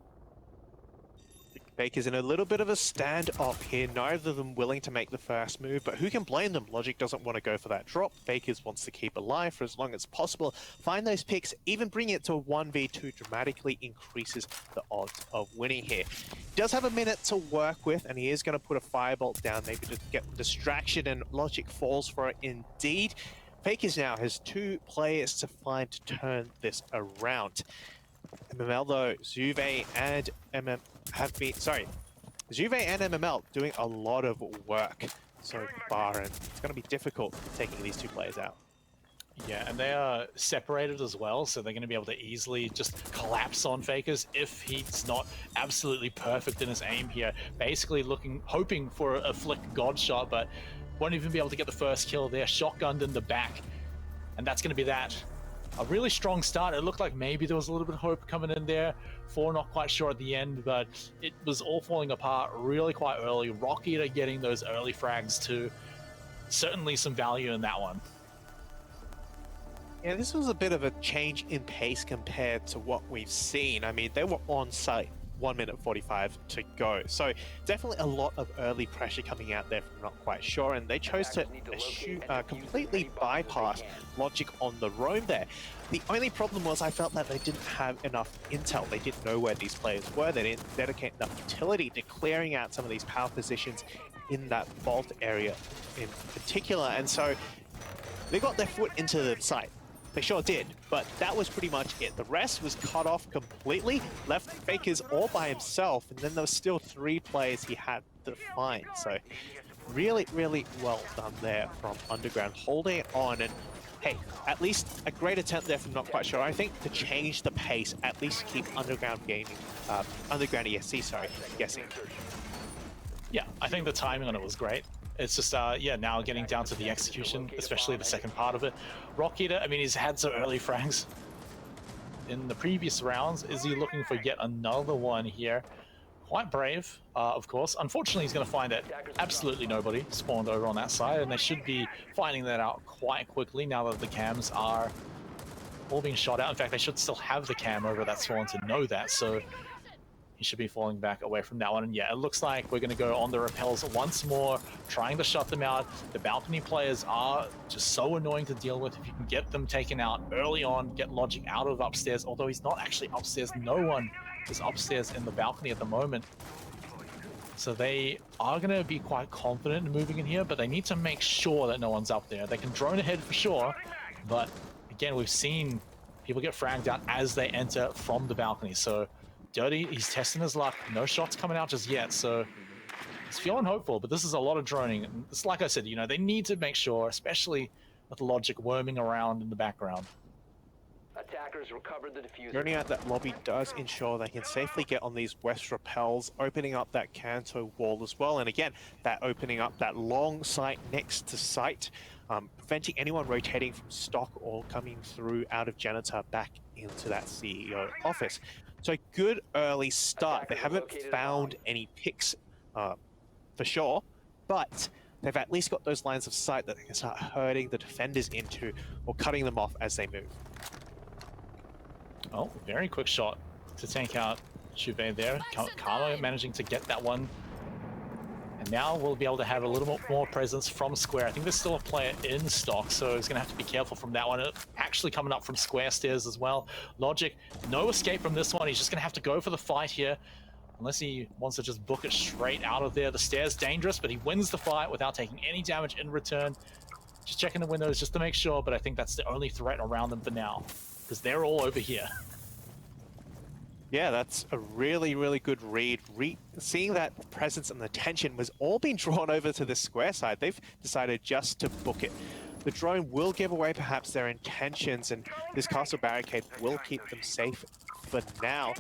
Speaker 5: Faker's in a little bit of a standoff here. Neither of them willing to make the first move, but who can blame them? Logic doesn't want to go for that drop. Fakers wants to keep alive for as long as possible. Find those picks, even bring it to a 1v2 dramatically increases the odds of winning here. He does have a minute to work with, and he is going to put a firebolt down, maybe to get distraction, and Logic falls for it indeed. Fakers now has 2 players to find to turn this around. MML though, Juve and MML doing a lot of work so far, and it's going to be difficult taking these 2 players out.
Speaker 4: Yeah, and they are separated as well, so they're going to be able to easily just collapse on Fakers if he's not absolutely perfect in his aim here. Basically hoping for a flick god shot, but won't even be able to get the first kill there. Shotgunned in the back, and that's going to be that. A really strong start. It looked like maybe there was a little bit of hope coming in there. 4 not quite sure at the end, but it was all falling apart really quite early. Rocky getting those early frags too. Certainly some value in that one.
Speaker 5: Yeah, this was a bit of a change in pace compared to what we've seen. I mean, they were on site 1 minute 45 to go. So definitely a lot of early pressure coming out there from Not Quite Sure, and they chose to completely bypass Logic on the roam there. The only problem was I felt that they didn't have enough intel. They didn't know where these players were. They didn't dedicate enough utility to clearing out some of these power positions in that vault area in particular. And so they got their foot into the site. They sure did, but that was pretty much it. The rest was cut off completely, left Fakers all by himself, and then there was still 3 players he had to find. So really, really well done there from Underground, holding it on. And hey, at least a great attempt there from Not Quite Sure, I think, to change the pace, at least keep Underground Underground ESC, sorry, guessing.
Speaker 4: Yeah, I think the timing on it was great. It's just, yeah, now getting down to the execution, especially the second part of it. Rocketa, I mean, he's had some early frags in the previous rounds. Is he looking for yet another one here? Quite brave, of course. Unfortunately, he's going to find that absolutely nobody spawned over on that side, and they should be finding that out quite quickly now that the cams are all being shot out. In fact, they should still have the cam over that spawn to know that, so he should be falling back away from that one. And yeah, it looks like we're going to go on the repels once more, trying to shut them out. The balcony players are just so annoying to deal with. If you can get them taken out early on, get Logic out of upstairs, although he's not actually upstairs. No one is upstairs in the balcony at the moment. So they are going to be quite confident in moving in here, but they need to make sure that no one's up there. They can drone ahead for sure, but again, we've seen people get fragged out as they enter from the balcony. So Dirty, he's testing his luck. No shots coming out just yet, so he's feeling hopeful, but this is a lot of droning. It's like I said, you know, they need to make sure, especially with Logic worming around in the background.
Speaker 8: Attackers recovered the diffuser.
Speaker 5: Droning out that lobby does ensure they can safely get on these west repels, opening up that Kanto wall as well. And again, that opening up that long site next to site, preventing anyone rotating from stock or coming through out of janitor back into that CEO office. So good early start. They haven't found any picks for sure, but they've at least got those lines of sight that they can start herding the defenders into or cutting them off as they move.
Speaker 4: Oh, very quick shot to tank out Juve there. Karma managing to get that one. And now we'll be able to have a little more presence from Square. I think there's still a player in stock, so he's going to have to be careful from that one. Actually coming up from Square stairs as well. Logic, no escape from this one. He's just going to have to go for the fight here. Unless he wants to just book it straight out of there. The stairs dangerous, but he wins the fight without taking any damage in return. Just checking the windows just to make sure, but I think that's the only threat around them for now, because they're all over here.
Speaker 5: Yeah, that's a really, really good read. Seeing that presence and the tension was all being drawn over to the Square side. They've decided just to book it. The drone will give away perhaps their intentions, and this castle barricade will keep them safe for now.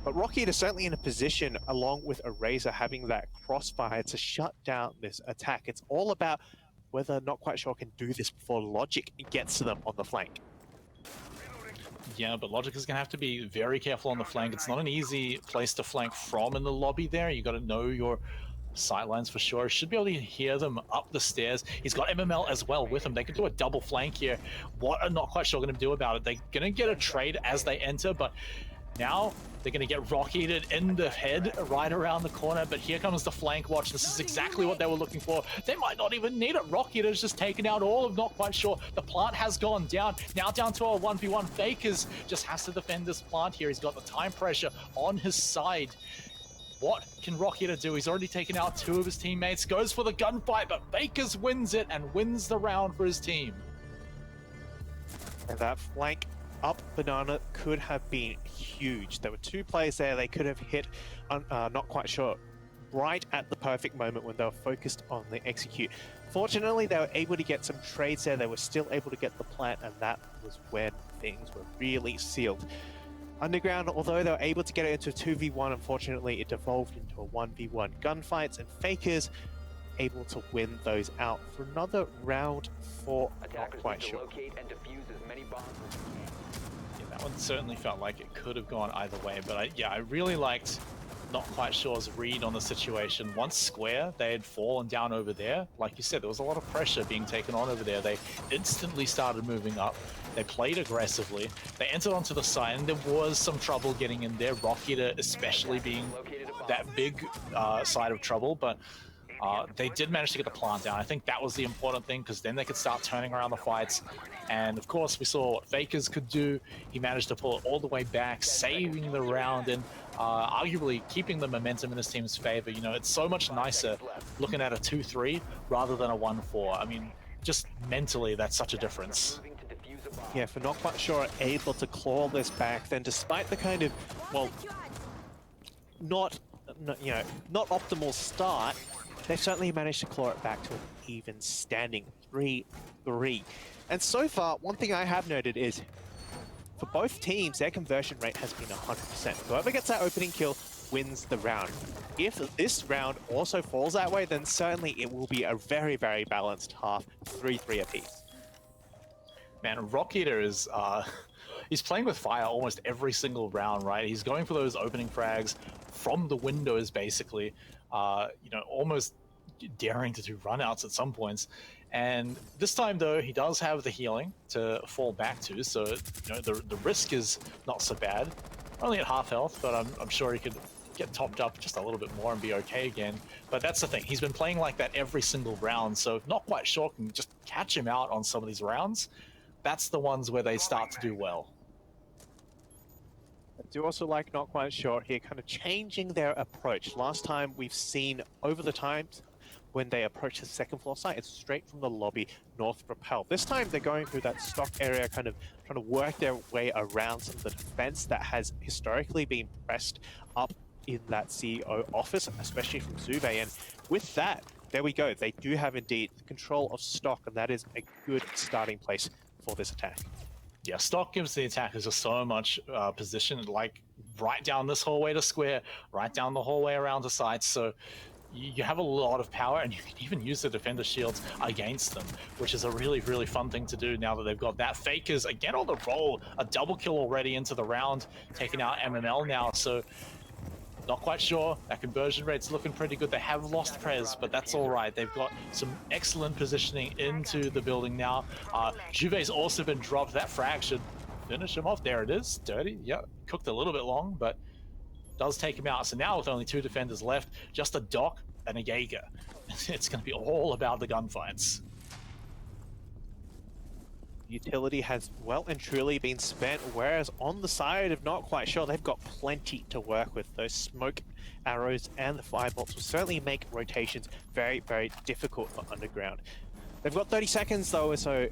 Speaker 5: But Rocket is certainly in a position, along with Eraser, having that crossfire to shut down this attack. It's all about whether Not Quite Sure can do this before Logic gets to them on the flank.
Speaker 4: Yeah, but Logic is going to have to be very careful on the flank. It's not an easy place to flank from in the lobby there. You got to know your sightlines for sure. Should be able to hear them up the stairs. He's got MML as well with him. They can do a double flank here. What are Not Quite Sure going to do about it? They're going to get a trade as they enter, but Now they're going to get rocketed in the head right around the corner, but here comes the flank watch. This is exactly what they were looking for. They might not even need it. Rocketer's just taken out all of Not Quite Sure. The plant has gone down. Now down to a 1v1. Fakers just has to defend this plant here. He's got the time pressure on his side. What can Rocketer do? He's already taken out 2 of his teammates. Goes for the gunfight, but Fakers wins it and wins the round for his team.
Speaker 5: And that flank up banana could have been huge. There were 2 players there. They could have hit, Not Quite Sure, right at the perfect moment when they were focused on the execute. Fortunately, they were able to get some trades there. They were still able to get the plant, and that was when things were really sealed. Underground, although they were able to get it into a 2v1, unfortunately, it devolved into a 1v1 gunfights, and Fakers able to win those out for another round for Not
Speaker 8: Attackers
Speaker 5: Quite
Speaker 8: need to
Speaker 5: Sure.
Speaker 8: locate and defuse as many bombs as they can.
Speaker 4: Yeah, that one certainly felt like it could have gone either way, but I really liked Not Quite Sure's read on the situation. Once square, they had fallen down over there. Like you said, there was a lot of pressure being taken on over there. They instantly started moving up. They played aggressively. They entered onto the side, and there was some trouble getting in there. Rocketer especially being that big side of trouble, but they did manage to get the plant down. I think that was the important thing, because then they could start turning around the fights. And of course, we saw what Fakers could do. He managed to pull it all the way back, saving the round and arguably keeping the momentum in his team's favor. You know, it's so much nicer looking at a 2-3 rather than a 1-4. I mean, just mentally, that's such a difference.
Speaker 5: Yeah, for Not Quite Sure able to claw this back, then despite the kind of, well, not optimal start, they've certainly managed to claw it back to an even standing 3-3. And so far, one thing I have noted is, for both teams, their conversion rate has been 100%. Whoever gets that opening kill wins the round. If this round also falls that way, then certainly it will be a very, very balanced half, 3-3 apiece.
Speaker 4: Man, Rocketer is he's playing with fire almost every single round, right? He's going for those opening frags from the windows, basically. You know, almost daring to do runouts at some points. And this time, though, he does have the healing to fall back to, so you know the risk is not so bad. Only at half health, but I'm sure he could get topped up just a little bit more and be okay again. But that's the thing, he's been playing like that every single round, so if Not Quite Sure can just catch him out on some of these rounds, that's the ones where they start to do well.
Speaker 5: I do also like Not Quite Sure here, kind of changing their approach. Last time we've seen over the times when they approach the second floor site, it's straight from the lobby north rappel. This time they're going through that stock area, kind of trying to work their way around some of the defense that has historically been pressed up in that CEO office, especially from Zube. And with that, there we go. They do have indeed control of stock, and that is a good starting place for this attack.
Speaker 4: Yeah, stock gives the attackers just so much position, like right down this hallway to square, right down the hallway around to sites. So you have a lot of power, and you can even use the defender shields against them, which is a really, really fun thing to do now that they've got that. Fakers again on the roll, a double kill already into the round, taking out MML now. So Not Quite Sure, that conversion rate's looking pretty good. They have lost Prez, but that's all right. They've got some excellent positioning into the building now. Juve's also been dropped. That frag should finish him off. There it is, dirty. Yeah, cooked a little bit long, but does take him out. So now with only 2 defenders left, just a Doc and a Jaeger. It's going to be all about the gunfights.
Speaker 5: Utility has well and truly been spent, whereas on the side of Not Quite Sure, they've got plenty to work with. Those smoke arrows and the firebolts will certainly make rotations very, very difficult for Underground. They've got 30 seconds though, so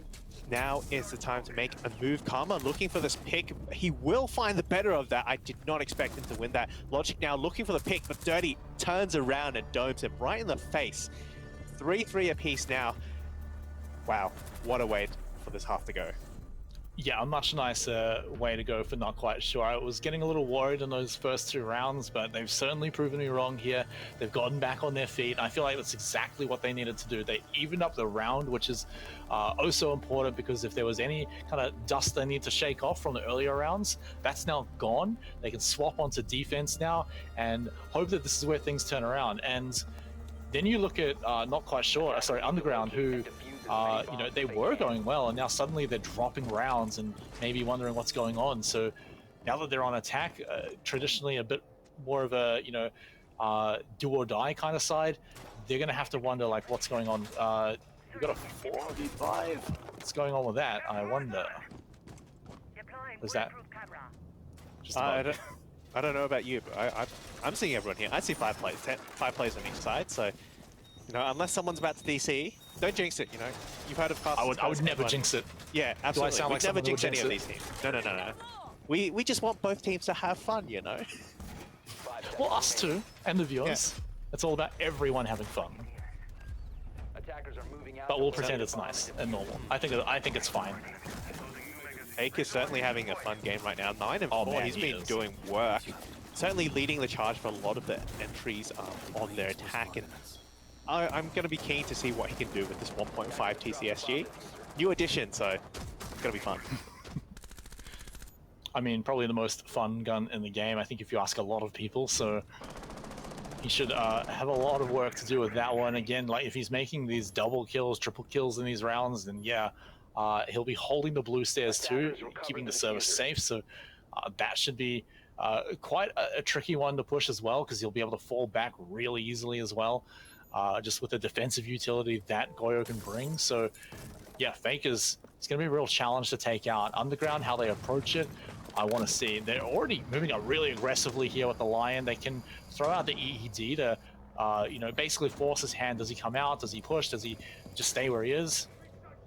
Speaker 5: now is the time to make a move. Karma looking for this pick. He will find the better of that. I did not expect him to win that. Logic now looking for the pick, but Dirty turns around and domes him right in the face. 3-3 apiece now. Wow, what a way for this half to go.
Speaker 4: Yeah, a much nicer way to go for Not Quite Sure. I was getting a little worried in those first 2 rounds, but they've certainly proven me wrong here. They've gotten back on their feet. I feel like that's exactly what they needed to do. They evened up the round, which is oh so important, because if there was any kind of dust they need to shake off from the earlier rounds, that's now gone. They can swap onto defense now and hope that this is where things turn around. And then you look at Not Quite Sure, sorry, Underground, who you know, they were going well, and now suddenly they're dropping rounds and maybe wondering what's going on. So now that they're on attack, traditionally a bit more of a, do or die kind of side, they're going to have to wonder, like, what's going on. We've got a 4v5. What's going on with that? I wonder. Was that? Just about
Speaker 5: I don't know about you, but I'm seeing everyone here. I see 5 players, 5 players on each side. So, unless someone's about to DC, don't jinx it. You've heard of castles.
Speaker 4: I would never jinx it.
Speaker 5: Yeah, absolutely.
Speaker 4: Do I sound
Speaker 5: We'd
Speaker 4: like
Speaker 5: never
Speaker 4: someone who would
Speaker 5: jinx any
Speaker 4: jinx
Speaker 5: of
Speaker 4: it?
Speaker 5: these teams. No. We just want both teams to have fun,
Speaker 4: Well, us too, and the viewers. It's all about everyone having fun.
Speaker 8: Attackers are moving out.
Speaker 4: But we'll pretend it's nice and normal. I think it's fine.
Speaker 5: Ake is certainly having a fun game right now. 9 and 4,
Speaker 4: Oh, man,
Speaker 5: he's
Speaker 4: he
Speaker 5: been
Speaker 4: is.
Speaker 5: doing work. Certainly leading the charge for a lot of the entries on their attack. And I'm going to be keen to see what he can do with this 1.5 TCSG. New addition, so it's going to be fun.
Speaker 4: I mean, probably the most fun gun in the game, I think, if you ask a lot of people. So he should have a lot of work to do with that one. Again, like, if he's making these double kills, triple kills in these rounds, then yeah, he'll be holding the blue stairs too, keeping the service safe. So that should be quite a tricky one to push as well, because he'll be able to fall back really easily as well, just with the defensive utility that Goyo can bring. So yeah, Fake it's going to be a real challenge to take out. Underground, how they approach it, I want to see. They're already moving up really aggressively here with the Lion. They can throw out the EED to, basically force his hand. Does he come out? Does he push? Does he just stay where he is?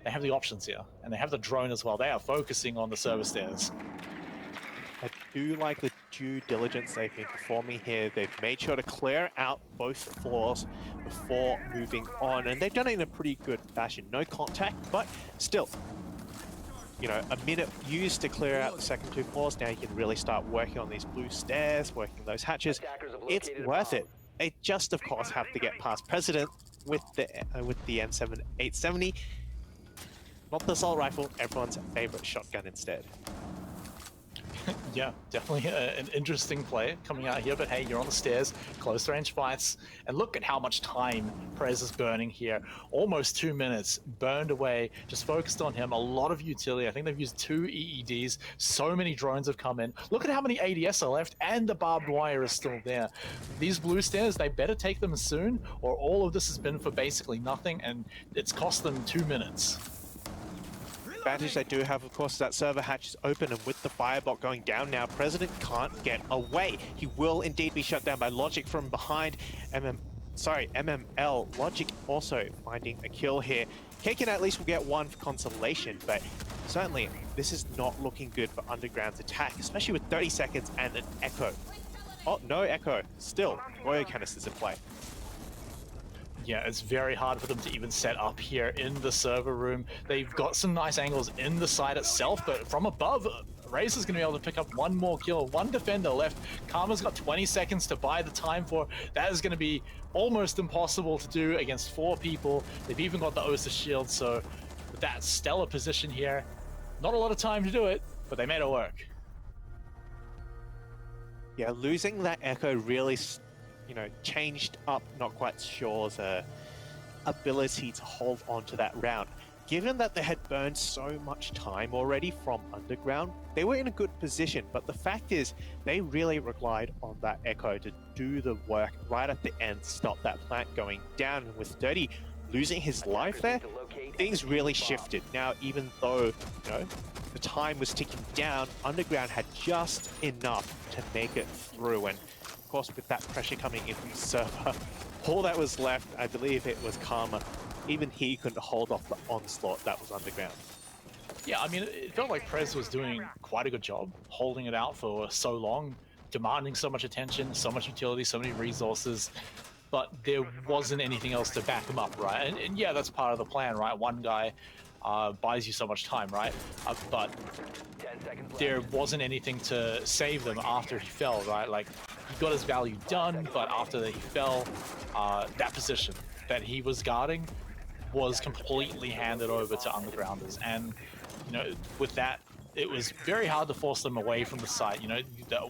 Speaker 4: They have the options here, and they have the drone as well. They are focusing on the service stairs.
Speaker 5: I do like the due diligence they've been performing here. They've made sure to clear out both floors before moving on, and they've done it in a pretty good fashion. No contact, but still, a minute used to clear out the second 2 floors. Now you can really start working on these blue stairs, working those hatches. It's worth it. They just, of course, have to get past President with the M7 870. Not the assault rifle, everyone's favorite shotgun instead.
Speaker 4: Yeah, definitely an interesting play coming out here, but hey, you're on the stairs, close range fights, and look at how much time Prez is burning here. Almost 2 minutes burned away, just focused on him. A lot of utility. I think they've used 2 EEDs. So many drones have come in. Look at how many ADS are left, and the barbed wire is still there. These blue stairs, they better take them soon, or all of this has been for basically nothing, and it's cost them 2 minutes.
Speaker 5: Advantage they do have, of course, is that server hatch is open, and with the firebot going down now, President can't get away. He will indeed be shut down by Logic from behind. MML. Logic also finding a kill here. Kaken at least will get 1 for consolation, but certainly this is not looking good for Underground's attack, especially with 30 seconds and an echo. Oh, no echo. Still, Goyo canisters in play.
Speaker 4: Yeah, it's very hard for them to even set up here in the server room. They've got some nice angles in the site itself, but from above, Razor's going to be able to pick up 1 more kill. 1 defender left. Karma's got 20 seconds to buy the time for. That is going to be almost impossible to do against 4 people. They've even got the Osa shield, so with that stellar position here, not a lot of time to do it, but they made it work.
Speaker 5: Yeah, losing that echo really changed up Not Quite Sure's ability to hold on to that round. Given that they had burned so much time already from Underground, they were in a good position, but the fact is they really relied on that echo to do the work right at the end, stop that plant going down. And with Dirty losing his life there, things really shifted. Now, even though, the time was ticking down, Underground had just enough to make it through, and of course, with that pressure coming in from the server, all that was left, I believe it was Karma. Even he couldn't hold off the onslaught that was Underground.
Speaker 4: Yeah, I mean, it felt like Prez was doing quite a good job holding it out for so long, demanding so much attention, so much utility, so many resources, but there wasn't anything else to back him up, right? And yeah, that's part of the plan, right? One guy buys you so much time, right? But there wasn't anything to save them after he fell, right? Like, he got his value done, but after he fell, that position that he was guarding was completely handed over to Undergrounders. And, with that, it was very hard to force them away from the site.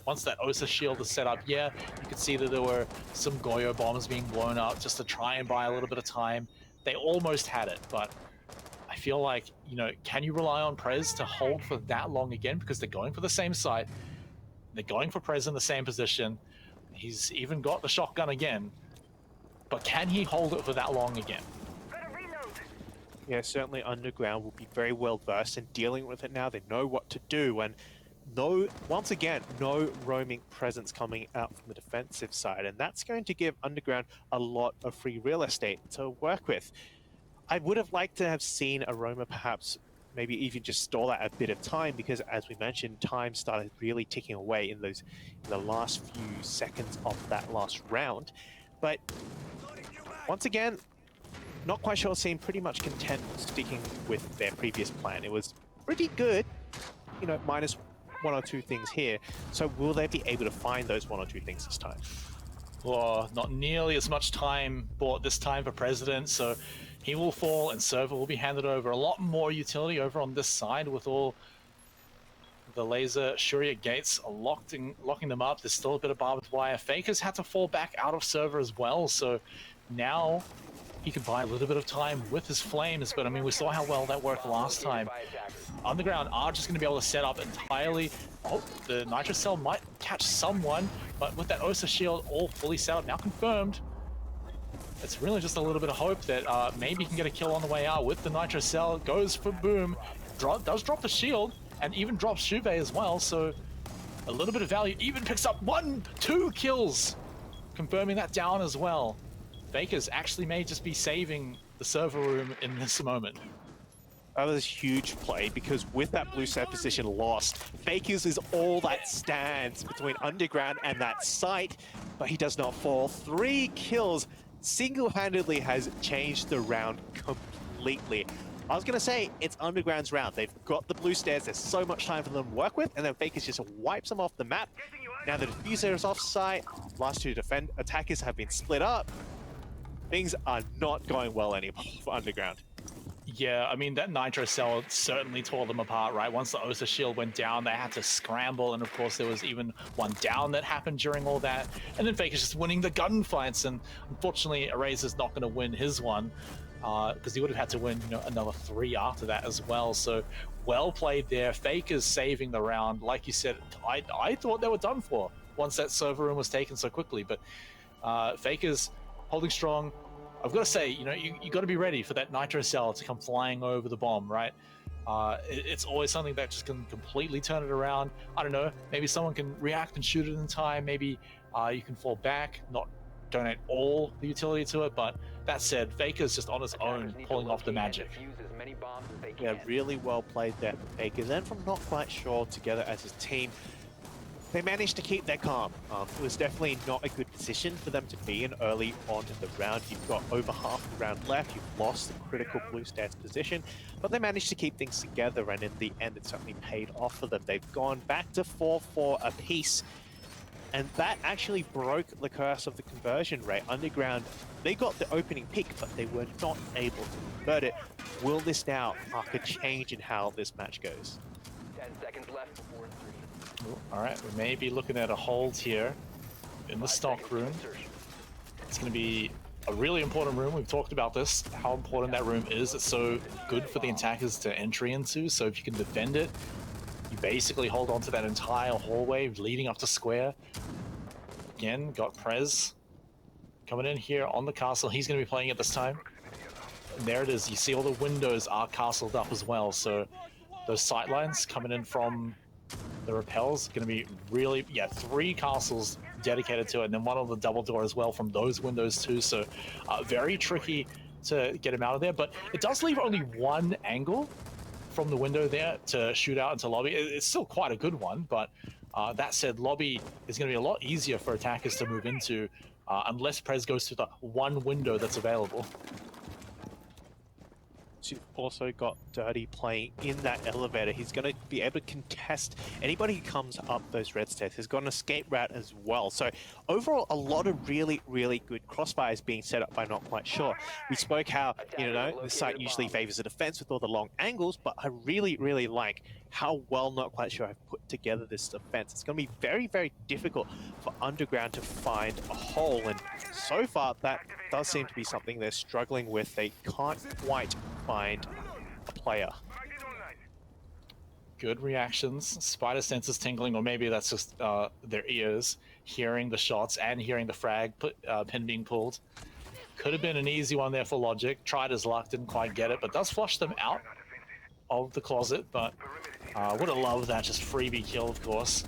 Speaker 4: Once that Osa shield is set up, yeah, you could see that there were some Goyo bombs being blown up just to try and buy a little bit of time. They almost had it, but I feel like, can you rely on Prez to hold for that long again? Because they're going for the same site. They're going for Prez in the same position. He's even got the shotgun again. But can he hold it for that long again?
Speaker 5: Yeah, certainly Underground will be very well versed in dealing with it now. They know what to do, and once again, no roaming presence coming out from the defensive side, and that's going to give Underground a lot of free real estate to work with. I would have liked to have seen Aroma perhaps maybe even just stall out a bit of time, because as we mentioned, time started really ticking away in the last few seconds of that last round. But once again, not quite sure, seemed pretty much content sticking with their previous plan. It was pretty good, you know, minus one or two things here. So will they be able to find those one or two things this time?
Speaker 4: Well, not nearly as much time bought this time for President, so he will fall and Server will be handed over. A lot more utility over on this side with all the laser Shuria gates locking them up. There's still a bit of barbed wire. Fakers had to fall back out of Server as well, so now he could buy a little bit of time with his flames, but I mean, we saw how well that worked last time. Underground are just going to be able to set up entirely. Oh, the Nitro Cell might catch someone, but with that Osa shield all fully set up, now confirmed, it's really just a little bit of hope that maybe he can get a kill on the way out with the Nitro Cell. Goes for Boom, does drop the shield, and even drops Shuve as well, so a little bit of value. Even picks up 2 kills, confirming that down as well. Fakers actually may just be saving the server room in this moment.
Speaker 5: That was a huge play, because with that blue set position lost, Fakers is all that stands between Underground and that site, but he does not fall. 3 kills single-handedly has changed the round completely. I was going to say, it's Underground's round. They've got the blue stairs, there's so much time for them to work with, and then Fakers just wipes them off the map. Now the diffuser is off site, last 2 attackers have been split up. Things are not going well anymore for Underground.
Speaker 4: Yeah, I mean, that Nitro Cell certainly tore them apart, right? Once the Osa shield went down, they had to scramble, and of course there was even one down that happened during all that. And then Faker's just winning the gunfights, and unfortunately, Eraser's not going to win his one, because he would have had to win, you know, another 3 after that as well. So, well played there. Faker's saving the round. Like you said, I thought they were done for once that server room was taken so quickly, but Faker's holding strong. I've got to say, you know, you got to be ready for that Nitro Cell to come flying over the bomb, right? It's always something that just can completely turn it around. I don't know, maybe someone can react and shoot it in time. Maybe you can fall back, not donate all the utility to it. But that said, Faker's just on his own pulling off the magic.
Speaker 5: Yeah, really well played there from Faker. Then from Not Quite Sure together as a team, they managed to keep their calm. It was definitely not a good position for them to be in early on in the round. You've got over half the round left. You've lost the critical blue stairs position, but they managed to keep things together, and in the end, it certainly paid off for them. They've gone back to 4-4 apiece, and that actually broke the curse of the conversion rate. Underground, they got the opening pick, but they were not able to convert it. Will this now mark a change in how this match goes?
Speaker 8: 10 seconds left before 3.
Speaker 4: All right, we may be looking at a hold here in the stock room. It's going to be a really important room. We've talked about this, how important that room is. It's so good for the attackers to entry into. So if you can defend it, you basically hold on to that entire hallway leading up to square. Again, got Prez coming in here on the castle. He's going to be playing it this time. And there it is. You see all the windows are castled up as well. So those sight lines coming in from the rappel's going to be really, 3 castles dedicated to it, and then one on the double door as well from those windows too. So very tricky to get him out of there, but it does leave only 1 angle from the window there to shoot out into lobby. It's still quite a good one, but that said, lobby is going to be a lot easier for attackers to move into unless Prez goes to the 1 window that's available.
Speaker 5: You've also got Dirty playing in that elevator. He's going to be able to contest anybody who comes up those red stairs. He's got an escape route as well. So overall, a lot of really, really good crossfires being set up by Not Quite Sure. We spoke how, you know, the site usually favors the defense with all the long angles, but I really, really like how well Not Quite Sure have put together this defense. It's going to be very, very difficult for Underground to find a hole, and so far that does seem to be something they're struggling with. They can't quite find a player.
Speaker 4: Good reactions. Spider senses tingling, or maybe that's just their ears hearing the shots and hearing the pin being pulled. Could have been an easy one there for Logic. Tried his luck, didn't quite get it, but does flush them out of the closet. But would have loved that just freebie kill, of course.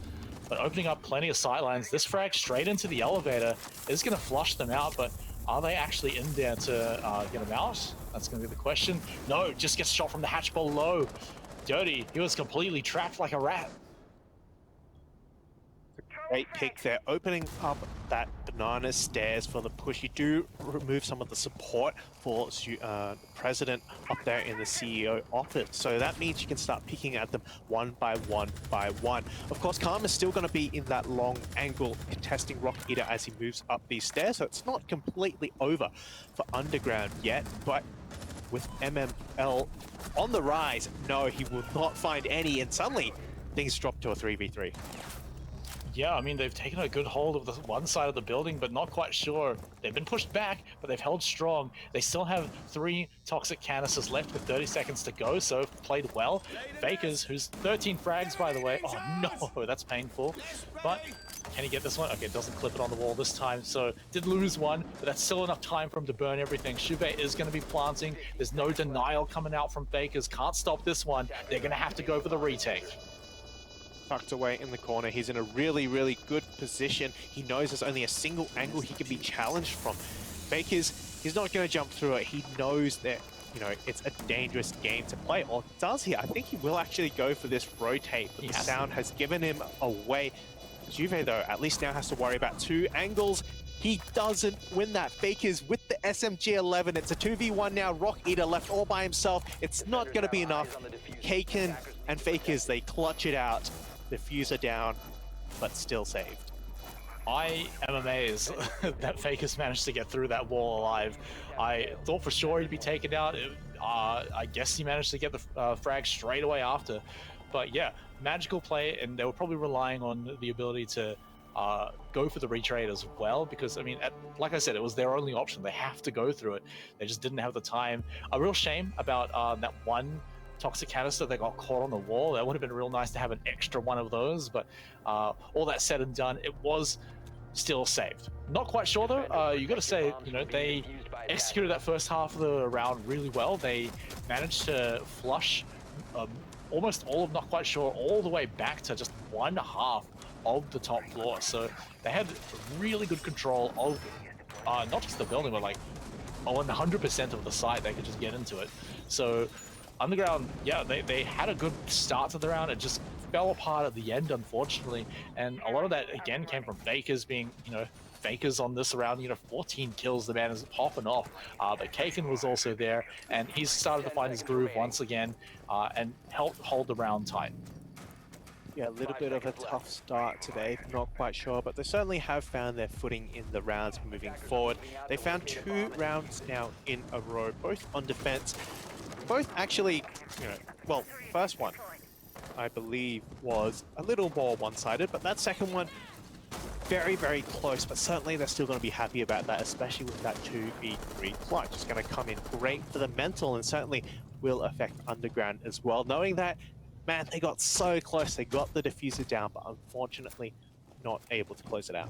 Speaker 4: But opening up plenty of sightlines. This frag straight into the elevator is going to flush them out, but are they actually in there to get them out? That's going to be the question. No, just gets shot from the hatch below. Dirty, he was completely trapped like a rat.
Speaker 5: Great pick there, opening up that banana stairs for the push. You do remove some of the support for President up there in the CEO office, so that means you can start picking at them one by one by one. Of course, Calm is still going to be in that long angle contesting Rock Eater as he moves up these stairs, so it's not completely over for Underground yet, but with MML on the rise, no, he will not find any, and suddenly things drop to a 3v3.
Speaker 4: Yeah, I mean, they've taken a good hold of the one side of the building, but not quite sure. They've been pushed back, but they've held strong. They still have 3 toxic canisters left with 30 seconds to go, so played well. Fakers, who's 13 frags, by the way. Oh, no, that's painful. But can he get this one? Okay, doesn't clip it on the wall this time, so did lose one, but that's still enough time for him to burn everything. Shubei is going to be planting. There's no denial coming out from Fakers. Can't stop this one. They're going to have to go for the retake.
Speaker 5: Tucked away in the corner. He's in a really, really good position. He knows there's only a single angle he can be challenged from. Fakers, he's not going to jump through it. He knows that, you know, it's a dangerous game to play. Or does he? I think he will actually go for this rotate, but the sound has given him away. Juve, though, at least now has to worry about 2 angles. He doesn't win that. Fakers with the SMG-11. It's a 2v1 now. Rock Eater left all by himself. It's not going to be enough. Kaken and Fakers, they clutch it out. Diffuser down, but still saved.
Speaker 4: I am amazed that Fakers managed to get through that wall alive. I thought for sure he'd be taken out. I guess he managed to get the frag straight away after. But yeah, magical play, and they were probably relying on the ability to go for the retrade as well, because, I mean, like I said, it was their only option. They have to go through it. They just didn't have the time. A real shame about that one toxic canister that got caught on the wall. That would have been real nice to have an extra one of those, but all that said and done, it was still saved. Not quite sure though. You got to say, you know, they executed that first half of the round really well. They managed to flush almost all of Not Quite Sure all the way back to just 1/2 of the top floor. So they had really good control of not just the building, but like 100% of the site. They could just get into it. So Underground, yeah, they had a good start to the round. It just fell apart at the end, unfortunately. And a lot of that, again, came from Fakers being, you know, Fakers on this round. You know, 14 kills, the man is popping off. But Kaken was also there, and he's started to find his groove once again and helped hold the round tight.
Speaker 5: Yeah, a little bit of a tough start today, not quite sure, but they certainly have found their footing in the rounds moving forward. They found 2 rounds now in a row, both on defense. Both actually, you know, well, first one, I believe, was a little more one-sided, but that second one, very, very close, but certainly they're still going to be happy about that, especially with that 2v3 clutch. It's going to come in great for the mental and certainly will affect Underground as well, knowing that, man, they got so close, they got the diffuser down, but unfortunately not able to close it out.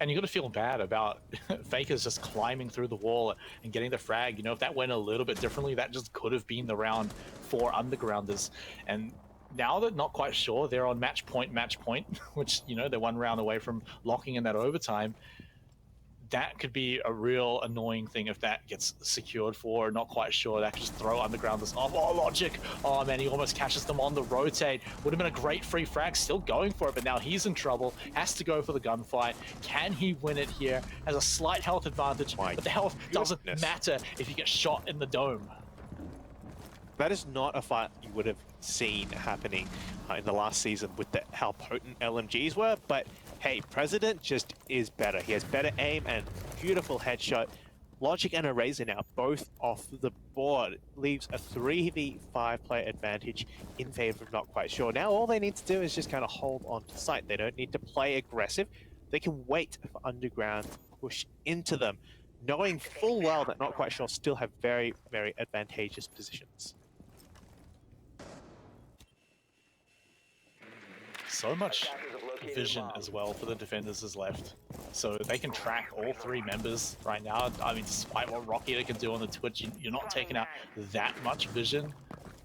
Speaker 4: And you got to feel bad about Fakers just climbing through the wall and getting the frag. You know, if that went a little bit differently, that just could have been the round for Undergrounders. And now they're not quite sure. They're on match point, which, you know, they're 1 round away from locking in that overtime. That could be a real annoying thing if that gets secured for Not Quite Sure. That could just throw Undergrounders off. Oh, Logic. Oh, man, he almost catches them on the rotate. Would have been a great free frag. Still going for it, but now he's in trouble. Has to go for the gunfight. Can he win it here? Has a slight health advantage, but the health doesn't matter if you get shot in the dome.
Speaker 5: That is not a fight you would have seen happening in the last season with how potent LMGs were, but hey, President just is better. He has better aim and beautiful headshot. Logic and Eraser now both off the board. Leaves a 3v5 player advantage in favor of Not Quite Sure. Now all they need to do is just kind of hold on to site. They don't need to play aggressive. They can wait for Underground to push into them, knowing full well that Not Quite Sure still have very, very advantageous positions.
Speaker 4: so much
Speaker 8: Attackers have located a
Speaker 4: vision
Speaker 8: bomb.
Speaker 4: as well for the defenders is left. So they can track all three members right now. I mean, despite what Rocky can do on the Twitch, you're not taking out that much vision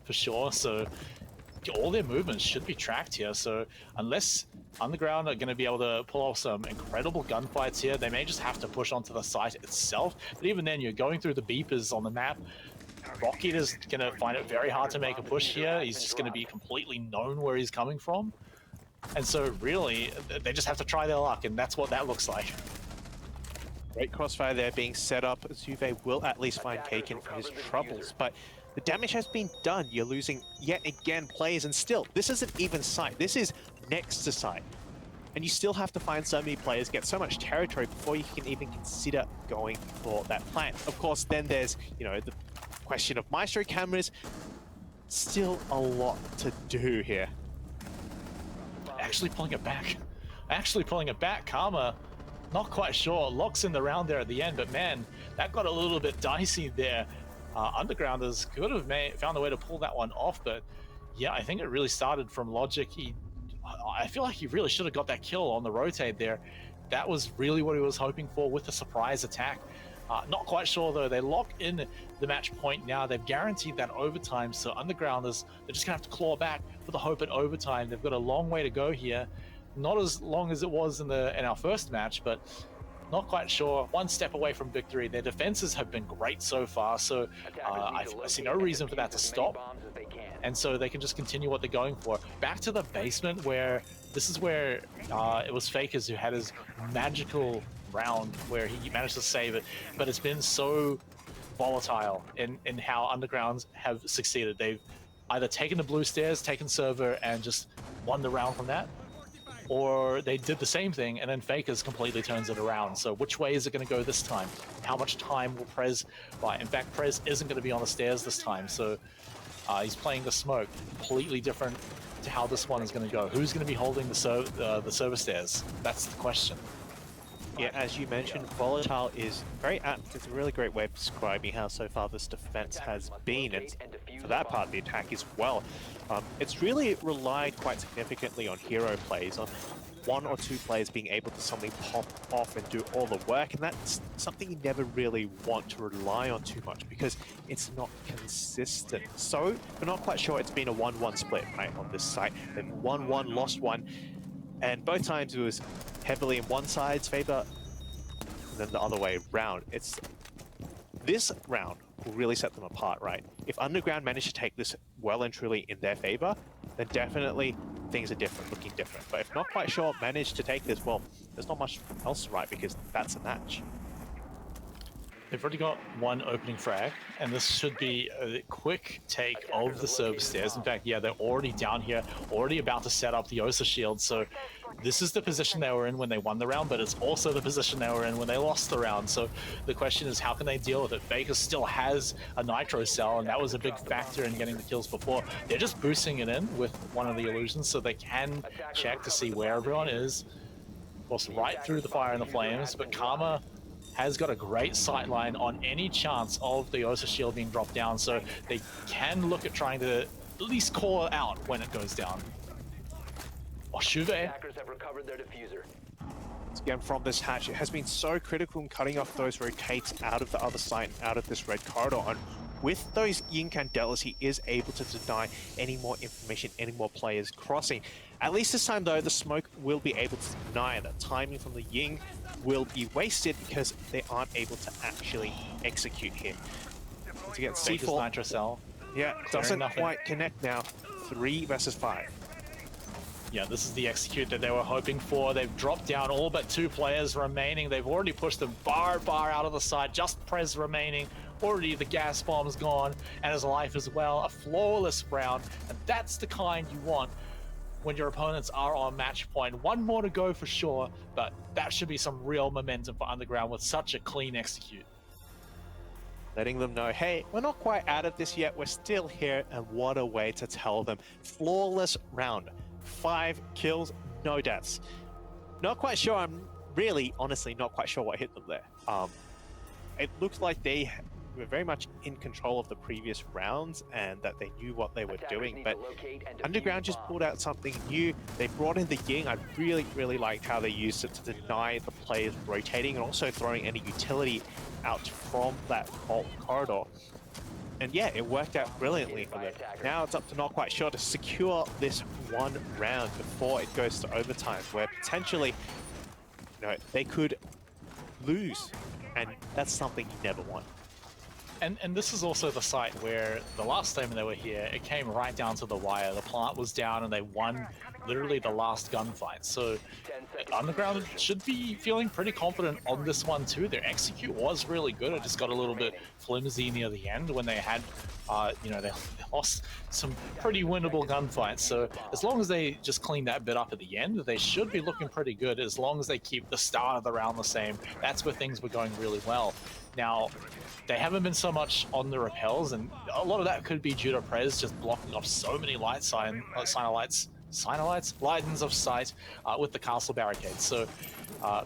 Speaker 4: for sure. So all their movements should be tracked here. So unless Underground are going to be able to pull off some incredible gunfights here, they may just have to push onto the site itself. But even then, you're going through the beepers on the map. Rocket is going to find it very hard to make a push here. He's just going to be completely known where he's coming from. And so really, they just have to try their luck, and that's what that looks like.
Speaker 5: Great crossfire there being set up. Zuve will at least find Kaken for his troubles, but the damage has been done. You're losing yet again players, and still, this isn't even site. This is next to site. And you still have to find so many players, get so much territory before you can even consider going for that plant. Of course, then there's, you know, the question of Maestro cameras. Still a lot to do here.
Speaker 4: Actually pulling it back. Karma, not quite sure. Locks in the round there at the end, but man, that got a little bit dicey there. Undergrounders could have found a way to pull that one off, but yeah, I think it really started from Logic. I feel like he really should have got that kill on the rotate there. That was really what he was hoping for with the surprise attack. Not quite sure though. They lock in the match point now. They've guaranteed that overtime, so Undergrounders, they're just gonna have to claw back for the hope at overtime. They've got a long way to go here. Not as long as it was in our first match, but not quite sure. One step away from victory. Their defenses have been great so far, so I see no reason for that to stop. And so they can just continue what they're going for. Back to the basement, where this is where it was Fakers who had his magical round where he managed to save it, but it's been so volatile in how Undergrounds have succeeded. They've either taken the blue stairs, taken server, and just won the round from that, or they did the same thing and then Fakers completely turns it around. So which way is it going to go this time? How much time will Prez buy? In fact, Prez isn't going to be on the stairs this time, so he's playing the smoke. Completely different to how this one is going to go. Who's going to be holding the server stairs? That's the question.
Speaker 5: Yeah, as you mentioned, volatile is very apt. It's a really great way of describing how so far this defense has been, and for that part, the attack as well. It's really relied quite significantly on hero plays, on one or two players being able to suddenly pop off and do all the work, and that's something you never really want to rely on too much because it's not consistent. So we're not quite sure. It's been a 1-1 split right on this site. They've won one, lost one, and both times it was heavily in one side's favor and then the other way round. It's this round will really set them apart, right? If Underground manage to take this well and truly in their favor, then definitely things are different, looking different. But if not quite sure, manage to take this, well, there's not much else, right? Because that's a match.
Speaker 4: They've already got one opening frag, and this should be a quick take of the server stairs. In fact, yeah, they're already down here, already about to set up the Osa shield. So this is the position they were in when they won the round, but it's also the position they were in when they lost the round. So the question is, how can they deal with it? Faker still has a nitro cell, and that was a big factor in getting the kills before. They're just boosting it in with one of the illusions so they can check to see where everyone is. Of course, right through the fire and the flames, but Karma has got a great sight line on any chance of the Osa shield being dropped down, so they can look at trying to at least call it out when it goes down. Oh, Juve.
Speaker 8: Attackers have recovered their diffuser.
Speaker 5: Again, from this hatch, it has been so critical in cutting off those rotates out of the other side, out of this red corridor. And with those Yin Candelas, he is able to deny any more information, any more players crossing. At least this time, though, the smoke will be able to deny that. Timing from the Ying will be wasted because they aren't able to actually execute here. To get
Speaker 4: Faker's
Speaker 5: C4,
Speaker 4: nitro cell.
Speaker 5: yeah, doesn't
Speaker 4: nothing.
Speaker 5: quite connect now. 3 versus 5.
Speaker 4: Yeah, this is the execute that they were hoping for. They've dropped down all but 2 players remaining. They've already pushed them far out of the side. Just Prez remaining. Already the gas bomb's gone, and his life as well. A flawless round, and that's the kind you want when your opponents are on match point. One more to go for sure, but that should be some real momentum for Underground with such a clean execute.
Speaker 5: Letting them know, hey, we're not quite out of this yet. We're still here, and what a way to tell them. Flawless round. 5 kills, no deaths. Not quite sure. I'm really, honestly, not quite sure what hit them there. It looks like they were very much in control of the previous rounds and that they knew what they were doing. But Underground just pulled out something new. They brought in the Ying. I really liked how they used it to deny the players rotating and also throwing any utility out from that vault corridor. And yeah, it worked out brilliantly for them. Now it's up to Not Quite Sure to secure this one round before it goes to overtime, where potentially, they could lose, and that's something you never want.
Speaker 4: And this is also the site where the last time they were here, it came right down to the wire. The plant was down and they won literally the last gunfight. So Underground should be feeling pretty confident on this one too. Their execute was really good. It just got a little bit flimsy near the end when they had, they lost some pretty winnable gunfights. So as long as they just clean that bit up at the end, they should be looking pretty good. As long as they keep the start of the round the same, that's where things were going really well. Now, they haven't been so much on the repels, and a lot of that could be due to Prez just blocking off so many lightens of sight with the castle barricades. So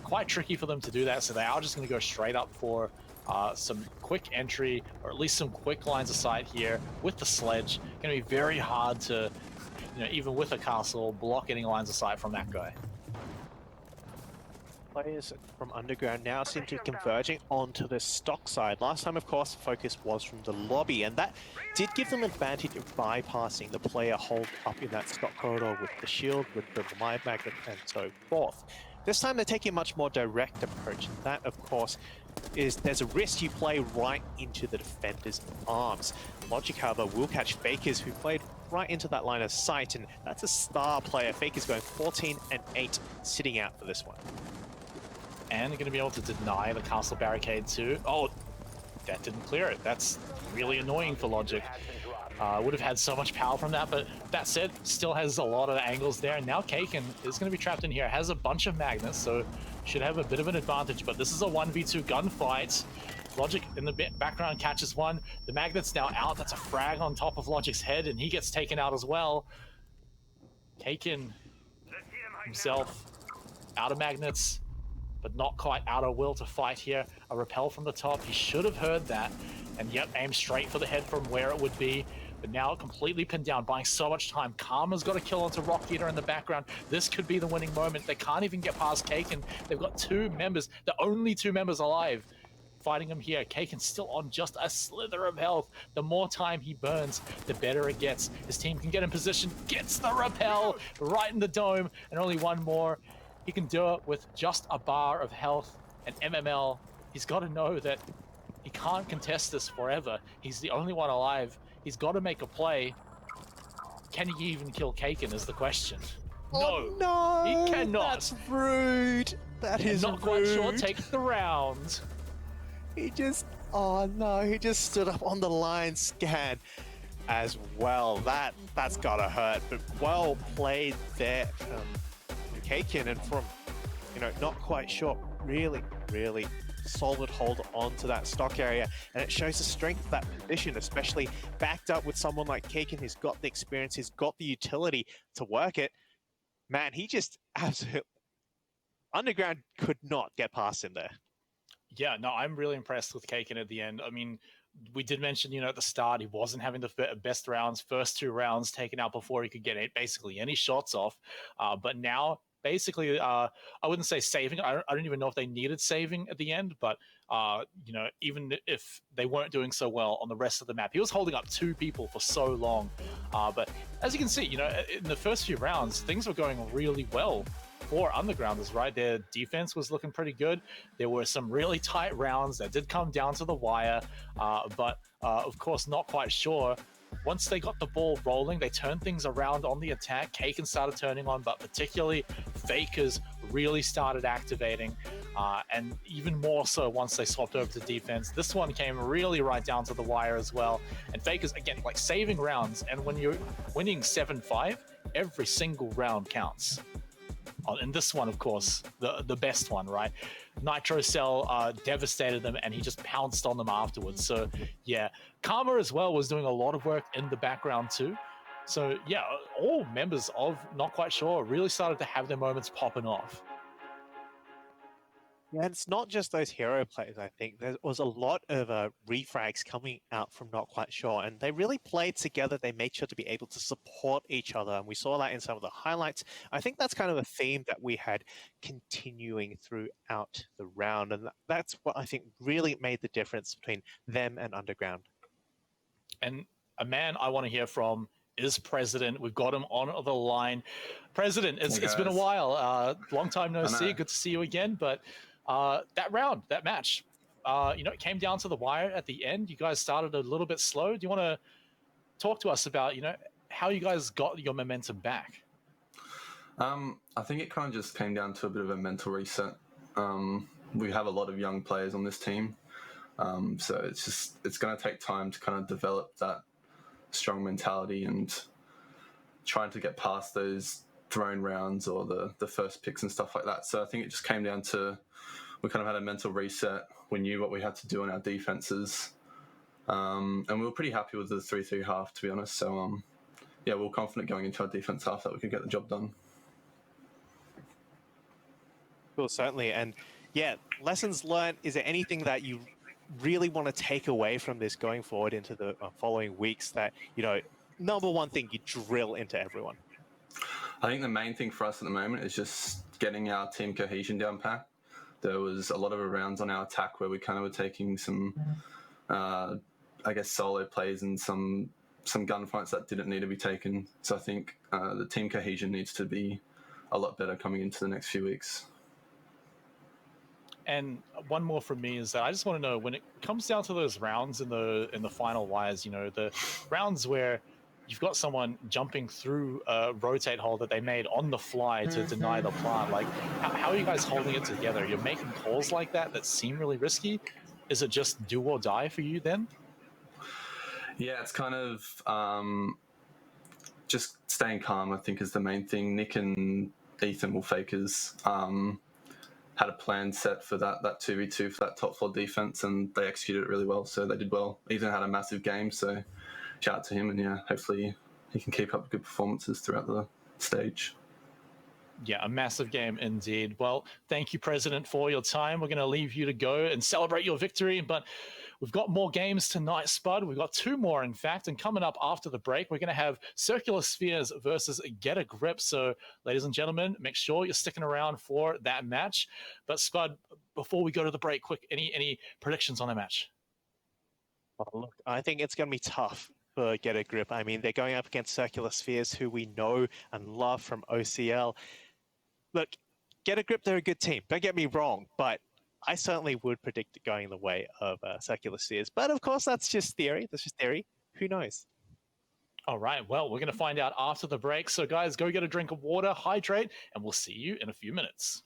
Speaker 4: quite tricky for them to do that. So they are just going to go straight up for some quick entry, or at least some quick lines of sight here with the sledge. Going to be very hard to, even with a castle, block any lines of sight from that guy.
Speaker 5: Players from Underground now seem to be converging onto the stock side. Last time, of course, the focus was from the lobby, and that did give them advantage of bypassing the player hold up in that stock corridor with the shield, with the live magnet, and so forth. This time, they're taking a much more direct approach, and that, of course, is there's a risk you play right into the defender's arms. Logic, however, will catch Fakers, who played right into that line of sight, and that's a star player. Fakers going 14-8, sitting out for this one.
Speaker 4: And going to be able to deny the castle barricade too. Oh, that didn't clear it. That's really annoying for Logic. Would have had so much power from that, but that said, still has a lot of angles there. And now Kaken is going to be trapped in here. Has a bunch of magnets, so should have a bit of an advantage. But this is a 1v2 gunfight. Logic in the background catches one. The magnet's now out. That's a frag on top of Logic's head, and he gets taken out as well. Kaken himself out of magnets, but not quite out of will to fight here. A repel from the top. He should have heard that. And yep, aim straight for the head from where it would be. But now completely pinned down, buying so much time. Karma's got a kill onto Rock Eater in the background. This could be the winning moment. They can't even get past Kaken. They've got two members, the only two members alive, fighting him here. Kaken's still on just a slither of health. The more time he burns, the better it gets. His team can get in position, gets the repel right in the dome, and only one more. He can do it with just a bar of health. And MML, he's got to know that he can't contest this forever. He's the only one alive. He's got to make a play. Can he even kill Kaken is the question.
Speaker 5: Oh,
Speaker 4: no, he cannot.
Speaker 5: That's rude. That is
Speaker 4: not quite sure. Take the round.
Speaker 5: He just stood up on the line scan as well. That's gotta hurt, but well played there from Kaken, and from, not quite sure, really solid hold on to that stock area, and it shows the strength of that position, especially backed up with someone like Kaken who's got the experience, who's got the utility to work it. Man, he just absolutely... Underground could not get past him there.
Speaker 4: Yeah, no, I'm really impressed with Kaken at the end. I mean, we did mention, at the start, he wasn't having the best rounds. First two rounds taken out before he could get basically any shots off. But now, basically, I wouldn't say saving. I don't even know if they needed saving at the end. But, even if they weren't doing so well on the rest of the map, he was holding up two people for so long. But as you can see, in the first few rounds, things were going really well for Undergrounders, right? Their defense was looking pretty good. There were some really tight rounds that did come down to the wire, but of course, not quite sure. Once they got the ball rolling, they turned things around on the attack. Kaken started turning on, but particularly Fakers really started activating, and even more so once they swapped over to defense. This one came really right down to the wire as well. And Fakers, again, like saving rounds, and when you're winning 7-5, every single round counts. And this one, of course, the best one, right? Nitro Cell devastated them, and he just pounced on them afterwards. So, yeah. Karma as well was doing a lot of work in the background too. So, yeah, all members of Not Quite Sure really started to have their moments popping off.
Speaker 5: Yeah, and it's not just those hero players, I think. There was a lot of refrags coming out from Not Quite Sure, and they really played together. They made sure to be able to support each other, and we saw that in some of the highlights. I think that's kind of a theme that we had continuing throughout the round, and that's what I think really made the difference between them and Underground.
Speaker 4: And a man I want to hear from is President. We've got him on the line. President, it's been a while. Long time no see. Good to see you again. But that match, it came down to the wire at the end. You guys started a little bit slow. Do you want to talk to us about, how you guys got your momentum back?
Speaker 9: I think it kind of just came down to a bit of a mental reset. We have a lot of young players on this team. So it's going to take time to kind of develop that strong mentality and trying to get past those thrown rounds or the first picks and stuff like that. So I think it just came down to, we kind of had a mental reset. We knew what we had to do in our defenses. And we were pretty happy with the 3-3 half, to be honest. So, we were confident going into our defense half that we could get the job done.
Speaker 5: Well, certainly. And lessons learned. Is there anything that you really want to take away from this going forward into the following weeks that, number one thing you drill into everyone?
Speaker 9: I think the main thing for us at the moment is just getting our team cohesion down pat. There was a lot of rounds on our attack where we kind of were taking some, solo plays and some gunfights that didn't need to be taken. So I think the team cohesion needs to be a lot better coming into the next few weeks.
Speaker 4: And one more from me is that I just want to know, when it comes down to those rounds in the final wires, the rounds where you've got someone jumping through a rotate hole that they made on the fly to deny the plant. Like, how are you guys holding it together? You're making calls like that seem really risky. Is it just do or die for you then?
Speaker 9: Yeah, it's kind of just staying calm, I think, is the main thing. Nick and Ethan will fakers. Had a plan set for that 2v2 for that top floor defense, and they executed it really well. So they did well. Ethan had a massive game, so shout out to him, and hopefully he can keep up good performances throughout the stage.
Speaker 4: Yeah, a massive game indeed. Well, thank you, President, for your time. We're going to leave you to go and celebrate your victory, but we've got more games tonight, Spud. We've got 2 more, in fact, and coming up after the break, we're going to have Circular Spheres versus Get a Grip. So, ladies and gentlemen, make sure you're sticking around for that match. But, Spud, before we go to the break, quick, any predictions on the match?
Speaker 5: Oh, look, I think it's going to be tough for Get a Grip. I mean, they're going up against Circular Spheres, who we know and love from OCL. Look, Get a Grip, they're a good team. Don't get me wrong, but I certainly would predict it going the way of Circular Spheres. But of course, that's just theory. That's just theory. Who knows?
Speaker 4: All right. Well, we're going to find out after the break. So, guys, go get a drink of water, hydrate, and we'll see you in a few minutes.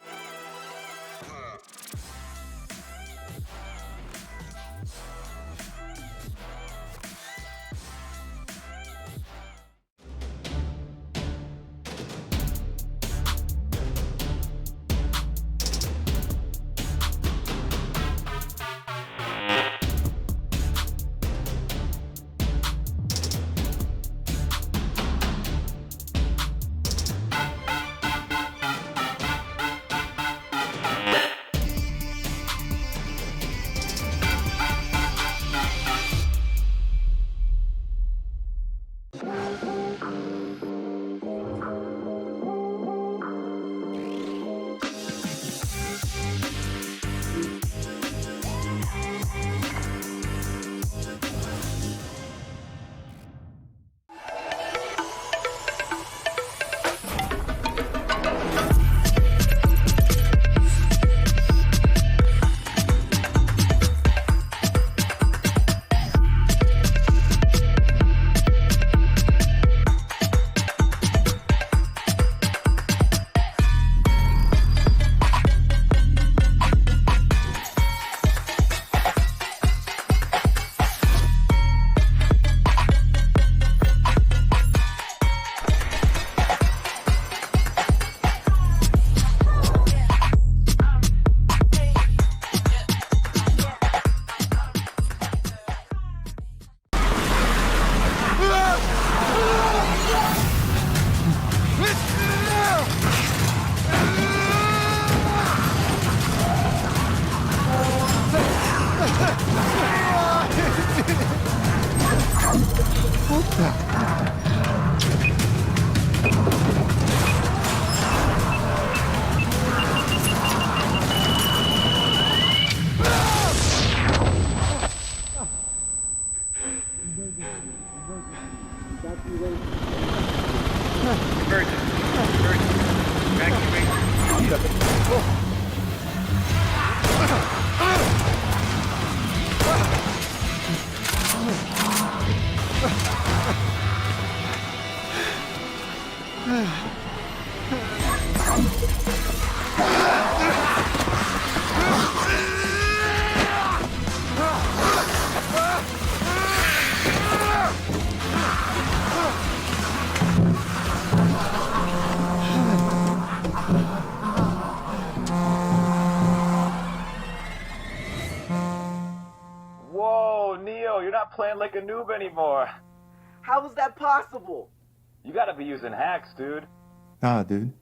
Speaker 2: Whoa, Neo, you're not playing like a noob anymore.
Speaker 6: How is that possible?
Speaker 2: You gotta be using hacks, dude.
Speaker 7: Nah, dude.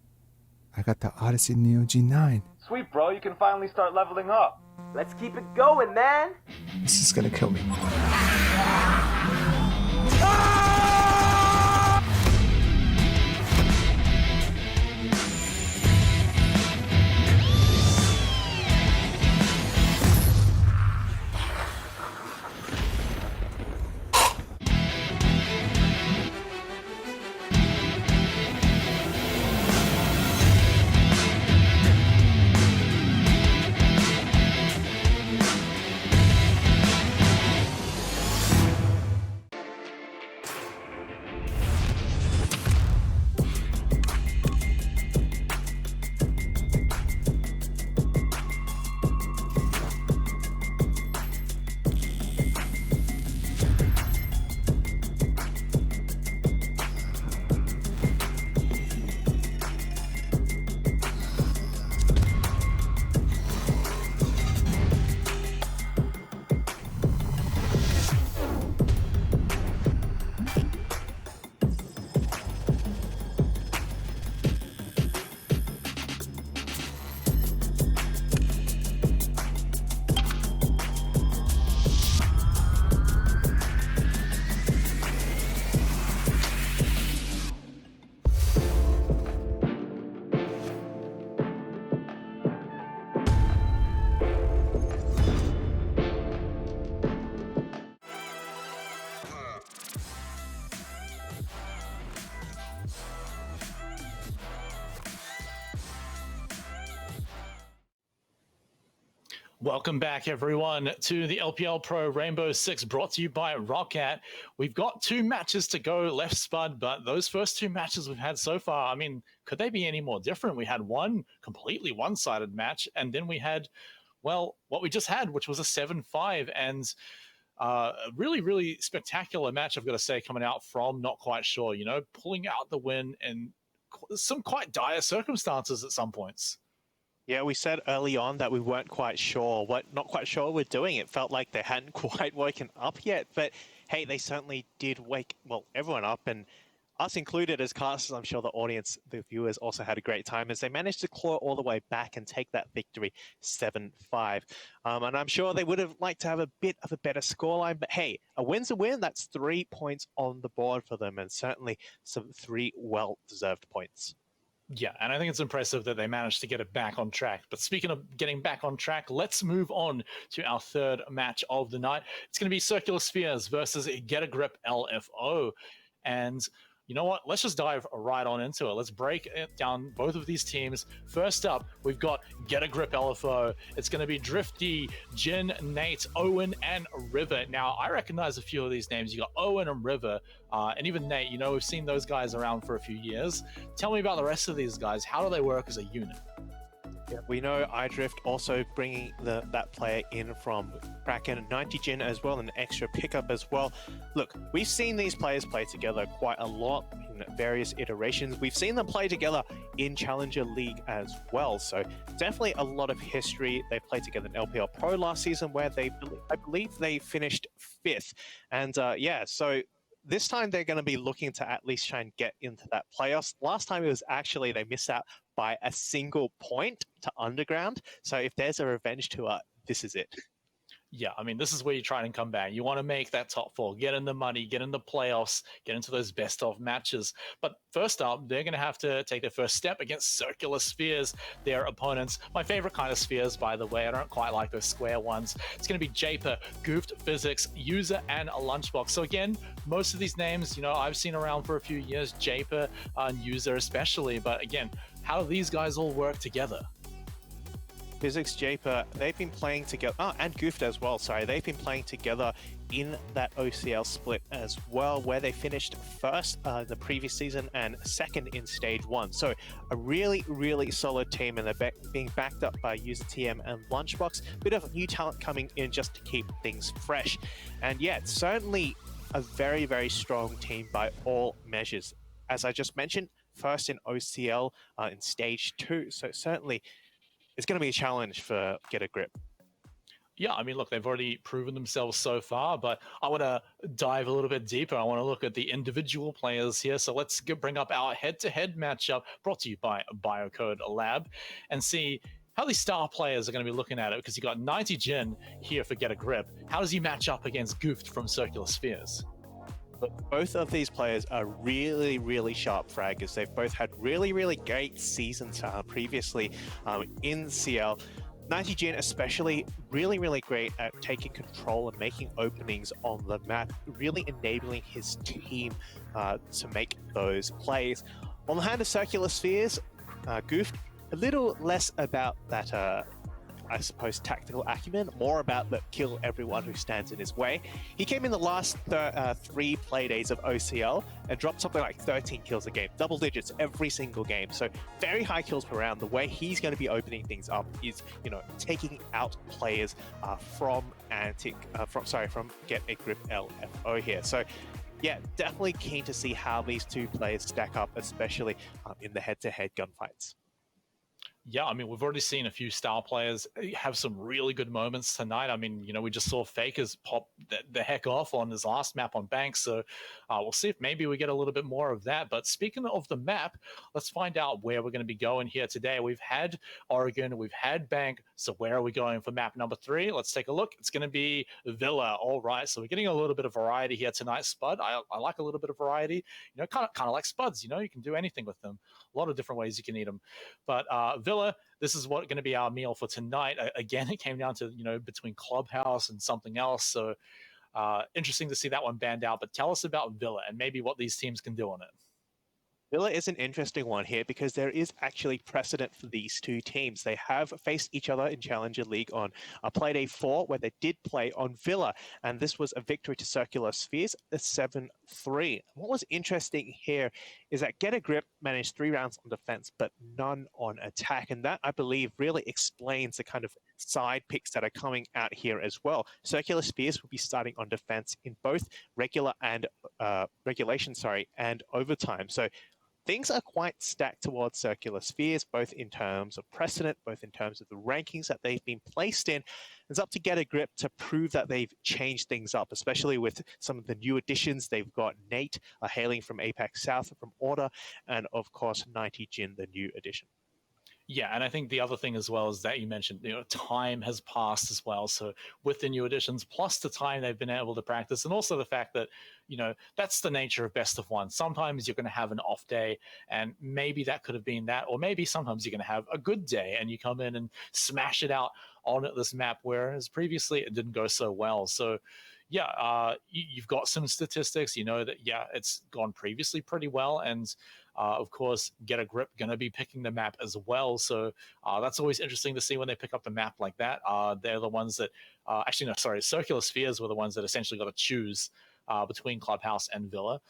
Speaker 7: I got the Odyssey Neo G9.
Speaker 2: Sweet, bro, you can finally start leveling up.
Speaker 6: Let's keep it going, man.
Speaker 7: This is gonna kill me.
Speaker 4: Welcome back, everyone, to the LPL Pro Rainbow Six, brought to you by Roccat. We've got 2 matches to go left, Spud, but those first 2 matches we've had so far, I mean, could they be any more different? We had one completely one-sided match, and then we had, well, what we just had, which was a 7-5, and a really, really spectacular match, I've got to say, coming out from Not Quite Sure, you know, pulling out the win in some quite dire circumstances at some points.
Speaker 5: Yeah, we said early on that we weren't quite sure not quite sure we're doing. It felt like they hadn't quite woken up yet, but hey, they certainly did wake, well, everyone up, and us included as casters. I'm sure the audience, the viewers, also had a great time as they managed to claw all the way back and take that victory 7-5. And I'm sure they would have liked to have a bit of a better scoreline, but hey, a win's a win. That's 3 points on the board for them, and certainly some 3 well-deserved points.
Speaker 4: Yeah, and I think it's impressive that they managed to get it back on track. But speaking of getting back on track, let's move on to our third match of the night. It's going to be Circular Spheres versus Get a Grip LFO. And you know what? Let's just dive right on into it. Let's break down both of these teams. First up, we've got Get a Grip LFO. It's going to be Drifty, Jin, Nate, Owen, and River. Now, I recognize a few of these names. You got Owen and River, and even Nate. You know, we've seen those guys around for a few years. Tell me about the rest of these guys. How do they work as a unit?
Speaker 5: Yeah, we know iDrift also bringing that player in from Kraken, 90 Jin as well, an extra pickup as well. Look, we've seen these players play together quite a lot in various iterations. We've seen them play together in Challenger League as well, so definitely a lot of history. They played together in LPL Pro last season where I believe they finished 5th. And yeah, so this time they're going to be looking to at least try and get into that playoffs. Last time it was actually they missed out by a single point to Underground. So if there's a revenge tour, this is it.
Speaker 4: Yeah, I mean, this is where you try and come back. You want to make that top four, get in the money, get in the playoffs, get into those best of matches. But first up, they're going to have to take their first step against Circular Spheres, their opponents. My favorite kind of spheres, by the way. I don't quite like those square ones. It's going to be Japer, Goofed Physics, User, and a Lunchbox. So again, most of these names, I've seen around for a few years, Japer and User especially. But again, how do these guys all work together?
Speaker 5: Physics, Japer, they've been playing together, and Goofed as well, sorry. They've been playing together in that OCL split as well, where they finished first the previous season and second in stage one. So a really, really solid team, and they're being backed up by User TM and Lunchbox. Bit of new talent coming in just to keep things fresh. And yeah, it's certainly a very, very strong team by all measures. As I just mentioned, first in OCL in stage two. So certainly it's going to be a challenge for Get a Grip.
Speaker 4: Yeah, I mean, look, they've already proven themselves so far, but I want to dive a little bit deeper. I want to look at the individual players here. So let's bring up our head-to-head matchup brought to you by Biocode Lab and see how these star players are going to be looking at it, because you got 90 Jin here for Get a Grip. How does he match up against Goofed from Circular Spheres?
Speaker 5: But both of these players are really, really sharp fraggers. They've both had really, really great seasons previously in CL. 90 Jin especially really, really great at taking control and making openings on the map, really enabling his team to make those plays. On the hand of Circular Spheres, Goofed, a little less about that I suppose, tactical acumen, more about the kill everyone who stands in his way. He came in the last 3 play days of OCL and dropped something like 13 kills a game, double digits every single game. So very high kills per round. The way he's going to be opening things up is, taking out players from Get a Grip LFO here. So yeah, definitely keen to see how these two players stack up, especially in the head-to-head gunfights.
Speaker 4: Yeah, I mean, we've already seen a few star players have some really good moments tonight. I mean, we just saw Fakers pop the heck off on his last map on Banks. So we'll see if maybe we get a little bit more of that. But speaking of the map, let's find out where we're going to be going here today. We've had Oregon, we've had Bank. So where are we going for map number 3? Let's take a look. It's going to be Villa. All right. So we're getting a little bit of variety here tonight, Spud. I like a little bit of variety. Kind of like Spuds. You can do anything with them. A lot of different ways you can eat them. But Villa, this is what going to be our meal for tonight. Again, it came down to, between Clubhouse and something else. So interesting to see that one banned out. But tell us about Villa and maybe what these teams can do on it.
Speaker 5: Villa is an interesting one here because there is actually precedent for these two teams. They have faced each other in Challenger League on Playday 4, where they did play on Villa, and this was a victory to Circular Spheres, a 7-3. What was interesting here is that Get a Grip managed 3 rounds on defense, but none on attack, and that, I believe, really explains the kind of side picks that are coming out here as well. Circular Spheres will be starting on defense in both regular and regulation, and overtime. So things are quite stacked towards Circular Spheres, both in terms of precedent, both in terms of the rankings that they've been placed in. It's up to Get a Grip to prove that they've changed things up, especially with some of the new additions. They've got Nate, hailing from Apex South from Order, and of course 90 Jin, the new addition.
Speaker 4: Yeah, and I think the other thing as well is that you mentioned, time has passed as well. So with the new additions, plus the time they've been able to practice, and also the fact that, that's the nature of best of one. Sometimes you're going to have an off day, and maybe that could have been that, or maybe sometimes you're going to have a good day and you come in and smash it out on this map, whereas previously it didn't go so well. So yeah, you've got some statistics, that, yeah, it's gone previously pretty well. And of course, Get a Grip going to be picking the map as well. So that's always interesting to see when they pick up the map like that. They're the ones that, Circular Spheres were the ones that essentially got to choose between Clubhouse and Villa.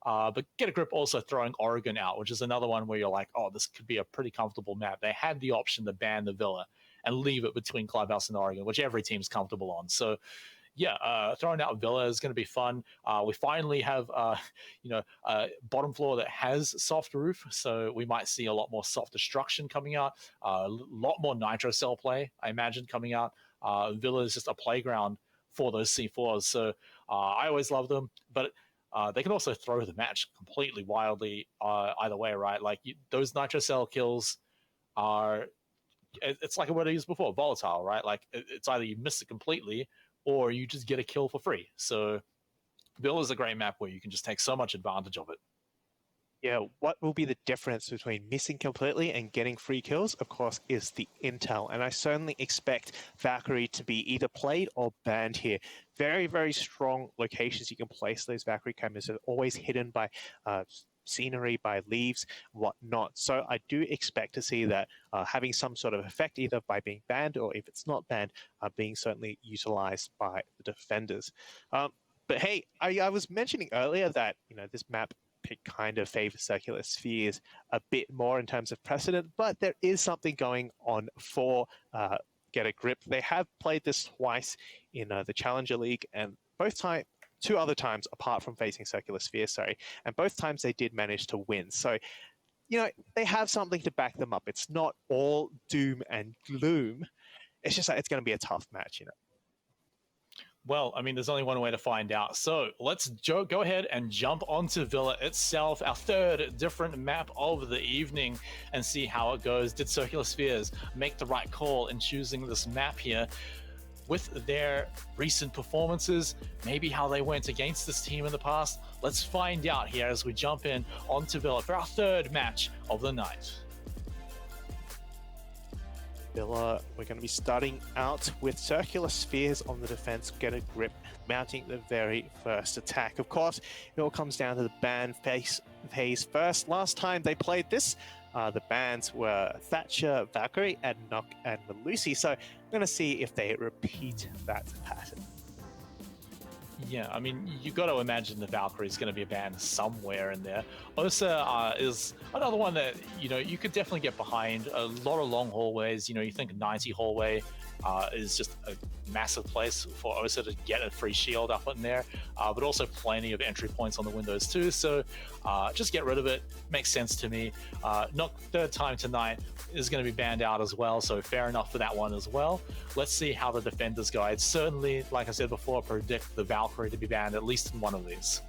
Speaker 4: But Get a Grip also throwing Oregon out, which is another one where you're like, oh, this could be a pretty comfortable map. They had the option to ban the Villa and leave it between Clubhouse and Oregon, which every team's comfortable on. So yeah, throwing out Villa is going to be fun. We finally have, a bottom floor that has soft roof, so we might see a lot more soft destruction coming out, a lot more nitro cell play, I imagine, coming out. Villa is just a playground for those C4s, so I always love them, but they can also throw the match completely wildly either way, right? Like those nitro cell kills are, it's like what I used before, volatile, right? Like it's either you miss it completely, or you just get a kill for free. So Bill is a great map where you can just take so much advantage of it.
Speaker 5: Yeah, what will be the difference between missing completely and getting free kills, of course, is the intel. And I certainly expect Valkyrie to be either played or banned here. Very, very strong locations you can place those Valkyrie cameras. They're always hidden by scenery, by leaves, whatnot. So I do expect to see that having some sort of effect, either by being banned or if it's not banned, being certainly utilized by the defenders. But hey, I was mentioning earlier that, you know, this map pick kind of favors circular spheres a bit more in terms of precedent, but there is something going on for Get a Grip. They have played this twice in the Challenger League, and two other times apart from facing circular spheres, sorry, and both times they did manage to win. So, you know, they have something to back them up. It's not all doom and gloom. It's just that it's going to be a tough match, you know.
Speaker 4: Well, I mean, there's only one way to find out. So let's go ahead and jump onto Villa itself, our third different map of the evening, and see how it goes. Did Circular Spheres make the right call in choosing this map here? With their recent performances, maybe how they went against this team in the past? Let's find out here as we jump in onto Villa for our third match of the night.
Speaker 5: Villa, we're going to be starting out with Circular Spheres on the defense, Get a Grip, mounting the very first attack. Of course, it all comes down to the ban phase first. Last time they played this, the bans were Thatcher, Valkyrie, and Nock and Malusi. So I'm going to see if they repeat that pattern.
Speaker 4: Yeah, I mean, you got to imagine the Valkyrie is going to be a band somewhere in there. Osa is another one that, you know, you could definitely get behind. A lot of long hallways. You know, you think 90 hallway is just a massive place for Osa to get a free shield up in there, but also plenty of entry points on the windows too. So just get rid of it. Makes sense to me. Not third time tonight is going to be banned out as well, so fair enough for that one as well. Let's see how the defenders go. I'd certainly, like I said before, predict the Valkyrie to be banned at least in one of these.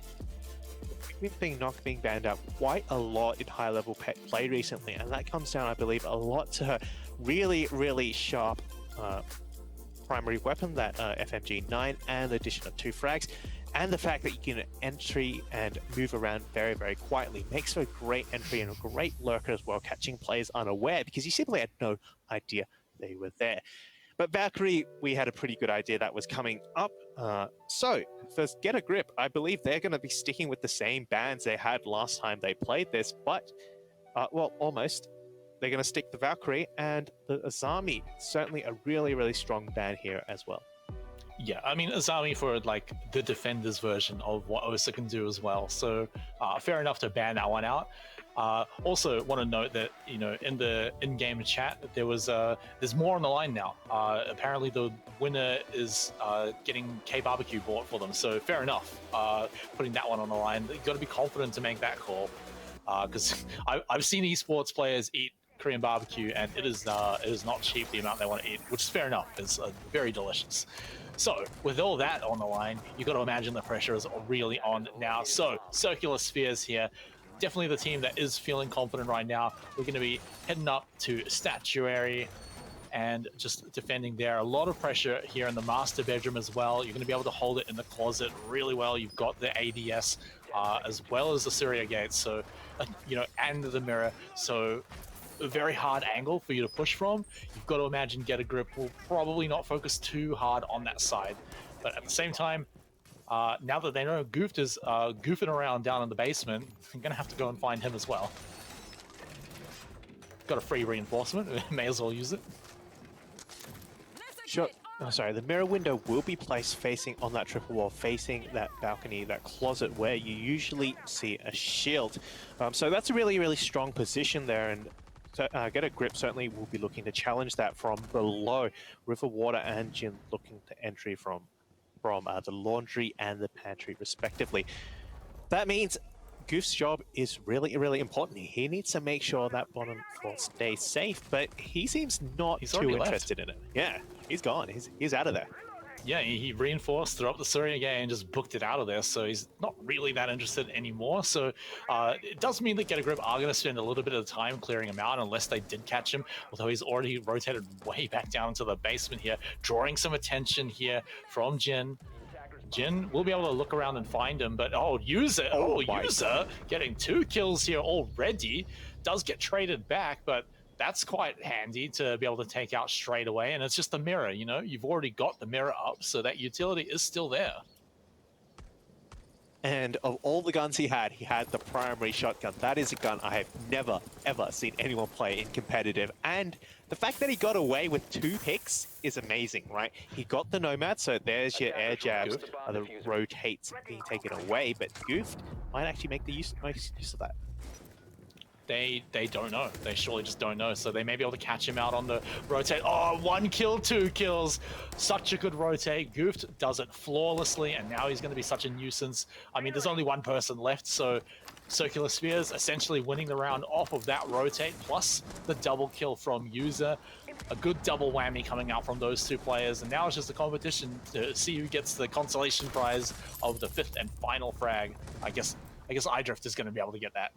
Speaker 5: We've been Nock being banned out quite a lot in high-level play recently, and that comes down, I believe, a lot to her really, really sharp primary weapon, that FMG9, and the addition of 2 frags, and the fact that you can entry and move around very, very quietly makes her a great entry and a great lurker as well, catching players unaware because you simply had no idea they were there. But Valkyrie, we had a pretty good idea that was coming up. So, first, Get a Grip. I believe they're going to be sticking with the same bans they had last time they played this, but, well, almost. They're going to stick the Valkyrie and the Azami. Certainly a really, really strong ban here as well.
Speaker 4: Yeah, I mean, Azami for like the defenders version of what Osa can do as well. So fair enough to ban that one out. Also want to note that, you know, in the in-game chat, there's more on the line now. Apparently the winner is getting K-Barbecue bought for them. So fair enough, putting that one on the line. You've got to be confident to make that call. Because I've seen esports players eat Korean barbecue, and it is not cheap the amount they want to eat, which is fair enough. It's very delicious. So with all that on the line, you got to imagine the pressure is really on now. So Circular Spheres here, definitely the team that is feeling confident right now. We're going to be heading up to Statuary and just defending there. A lot of pressure here in the master bedroom as well. You're going to be able to hold it in the closet really well. You've got the ADS as well as the Syria gate, so you know, and the mirror. So a very hard angle for you to push from. You've got to imagine Get a Grip will probably not focus too hard on that side. But at the same time, now that they know Goofed is goofing around down in the basement, I'm going to have to go and find him as well. Got a free reinforcement, may as well use it.
Speaker 5: Sure. Oh, sorry, the mirror window will be placed facing on that triple wall, facing that balcony, that closet where you usually see a shield. So that's a really, really strong position there, and Get a Grip certainly will be looking to challenge that from below. River Water and Jin looking to entry from the laundry and the pantry respectively. That means Goof's job is really, really important. He needs to make sure that bottom floor stays safe, but he seems not too interested in it. Yeah, he's gone. He's out of there.
Speaker 4: Yeah, he reinforced, threw up the Surrey again, and just booked it out of there. So he's not really that interested anymore. So it does mean that Get a Grip are going to spend a little bit of time clearing him out unless they did catch him. Although he's already rotated way back down into the basement here, drawing some attention here from Jin. Jin will be able to look around and find him, but User, User getting 2 kills here already. Does get traded back, but that's quite handy to be able to take out straight away. And it's just the mirror, you know, you've already got the mirror up, so that utility is still there.
Speaker 5: And of all the guns he had the primary shotgun. That is a gun I have never, ever seen anyone play in competitive. And the fact that he got away with 2 picks is amazing, right? He got the Nomad, so there's your air jabs, the rotates being taken away, but Goofed might actually make the most use of that.
Speaker 4: They don't know. They surely just don't know. So they may be able to catch him out on the rotate. Oh, 1 kill, 2 kills. Such a good rotate. Goofed does it flawlessly, and now he's going to be such a nuisance. I mean, there's only 1 person left, so Circular Spheres essentially winning the round off of that rotate, plus the double kill from User. A good double whammy coming out from those 2 players, and now it's just a competition to see who gets the consolation prize of the 5th and final frag. I guess iDrift is going to be able to get that.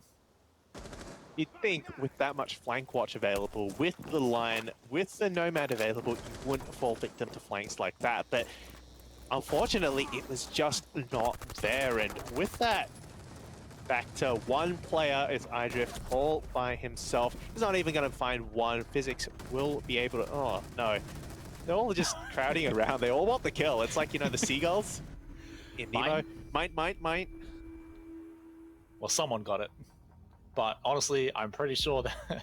Speaker 5: You'd think with that much flank watch available, with the line, with the Nomad available, you wouldn't fall victim to flanks like that. But unfortunately, it was just not there. And with that, back to 1 player is iDrift all by himself. He's not even going to find 1. Physics will be able to... Oh, no. They're all just crowding around. They all want the kill. It's like, you know, the seagulls in Nemo. Might.
Speaker 4: Well, someone got it. But honestly, I'm pretty sure that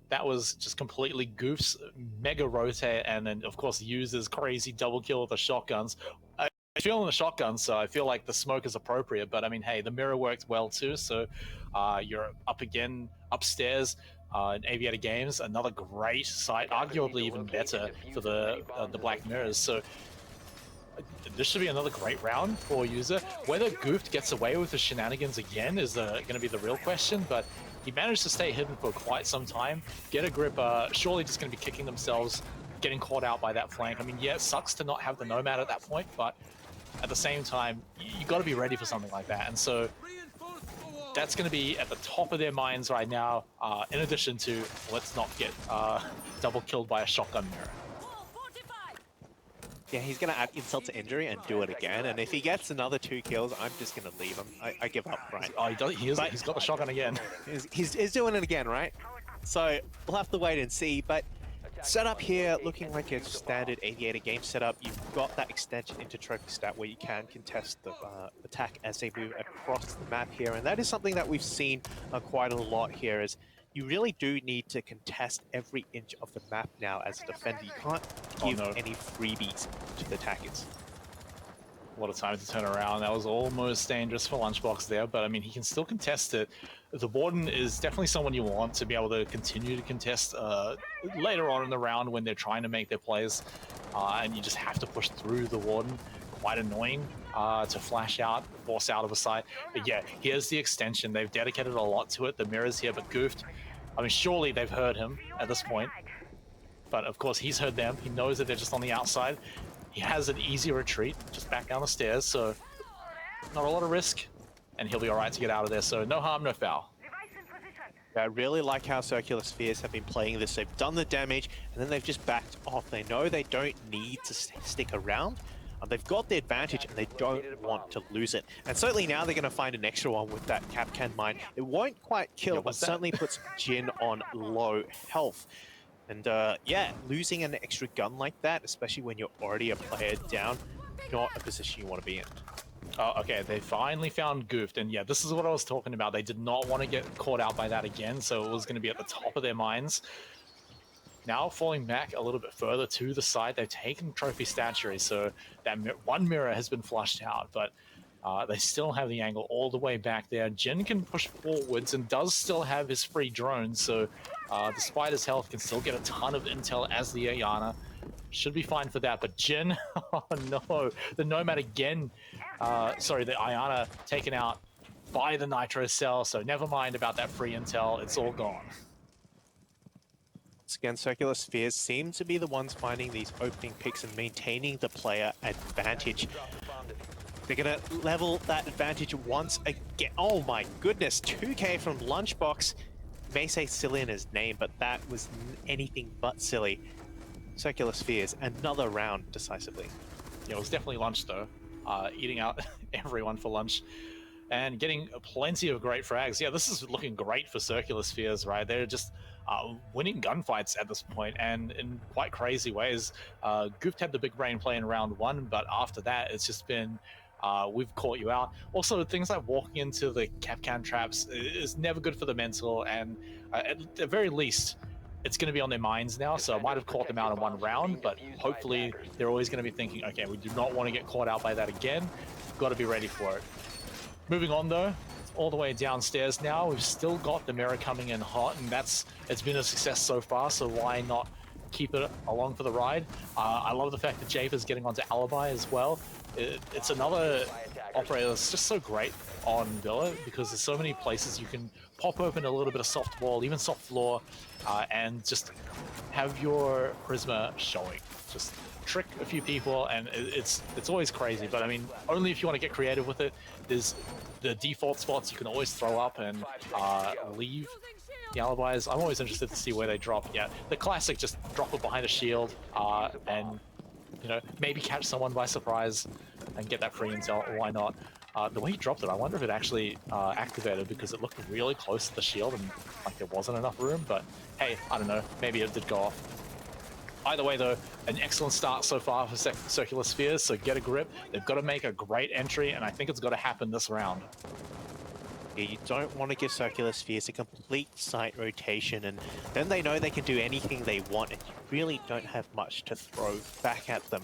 Speaker 4: that was just completely Goof's mega rotate, and then of course User's crazy double kill with the shotguns. I'm feeling the shotguns, so I feel like the smoke is appropriate. But I mean, hey, the mirror worked well too. So you're up again upstairs in Aviator Games, another great site, arguably even better for the Black Mirrors. So this should be another great round for User. Whether Goofed gets away with the shenanigans again is going to be the real question, but he managed to stay hidden for quite some time. Get a Grip, surely just going to be kicking themselves, getting caught out by that flank. I mean, yeah, it sucks to not have the Nomad at that point, but at the same time, you got to be ready for something like that. And so that's going to be at the top of their minds right now, in addition to let's not get double killed by a shotgun mirror.
Speaker 5: Yeah, he's going to add insult to injury and do it again. And if he gets another 2 kills, I'm just going to leave him. I give up, right?
Speaker 4: Oh, he's got the shotgun again.
Speaker 5: He's doing it again, right? So we'll have to wait and see. But setup here looking like a standard Aviator game setup. You've got that extension into Trophy Stat where you can contest the attack as they move across the map here. And that is something that we've seen quite a lot here is you really do need to contest every inch of the map now as a defender. You can't give any freebies to the attackers.
Speaker 4: A lot of time to turn around. That was almost dangerous for Lunchbox there, but I mean, he can still contest it. The Warden is definitely someone you want to be able to continue to contest later on in the round when they're trying to make their plays, and you just have to push through the Warden. Quite annoying to flash out, force out of a site. But yeah, here's the extension. They've dedicated a lot to it. The mirror's here, but Goofed, I mean, surely they've heard him at this point. But of course, he's heard them. He knows that they're just on the outside. He has an easy retreat, just back down the stairs, so not a lot of risk. And he'll be all right to get out of there, so no harm, no foul.
Speaker 5: I really like how Circular Spheres have been playing this. They've done the damage, and then they've just backed off. They know they don't need to stick around. They've got the advantage and they don't want to lose it. And certainly now they're going to find an extra one with that Kapkan mine. It won't quite kill, but certainly puts Jin on low health. And yeah, losing an extra gun like that, especially when you're already a player down, not a position you want to be in.
Speaker 4: Oh, okay, they finally found Goofed, and yeah, this is what I was talking about. They did not want to get caught out by that again, so it was going to be at the top of their minds. Now falling back a little bit further to the side, they've taken Trophy Statuary, so that one mirror has been flushed out, but they still have the angle all the way back there. Jin can push forwards and does still have his free drone, so despite his health, can still get a ton of intel as the Ayana. Should be fine for that, but Jin, oh no, the Nomad again, sorry, the Ayana taken out by the Nitro Cell, so never mind about that free intel, it's all gone.
Speaker 5: again, Circular Spheres seem to be the ones finding these opening picks and maintaining the player advantage. They're going to level that advantage once again. Oh my goodness, 2K from Lunchbox. May say silly in his name, but that was anything but silly. Circular Spheres, another round decisively.
Speaker 4: Yeah, it was definitely lunch though. Eating out everyone for lunch and getting plenty of great frags. Yeah, this is looking great for Circular Spheres, right? They're just winning gunfights at this point and in quite crazy ways. Gooft had the big brain play in round 1, but after that, it's just been we've caught you out. Also, things like walking into the Kapkan traps is never good for the mental, and at the very least, it's going to be on their minds now, so I might have caught them out in one round, but hopefully they're always going to be thinking, okay, we do not want to get caught out by that again. Got to be ready for it. Moving on though, all the way downstairs now, we've still got the mirror coming in hot, and it's been a success so far, so why not keep it along for the ride? I love the fact that Jape is getting onto Alibi as well. It's another operator that's just so great on Villa because there's so many places you can pop open a little bit of soft wall, even soft floor, and just have your Prisma showing. Just trick a few people, and it's always crazy, but I mean, only if you want to get creative with it. There's the default spots you can always throw up and leave the alibis. I'm always interested to see where they drop. Yeah, the classic, just drop it behind a shield and maybe catch someone by surprise and get that free intel. Why not? The way he dropped it, I wonder if it actually activated because it looked really close to the shield and like there wasn't enough room, but hey, I don't know, maybe it did go off. Either way though, an excellent start so far for Circular Spheres, so get a grip. They've got to make a great entry, and I think it's got to happen this round.
Speaker 5: Yeah, you don't want to give Circular Spheres a complete site rotation, and then they know they can do anything they want, and you really don't have much to throw back at them.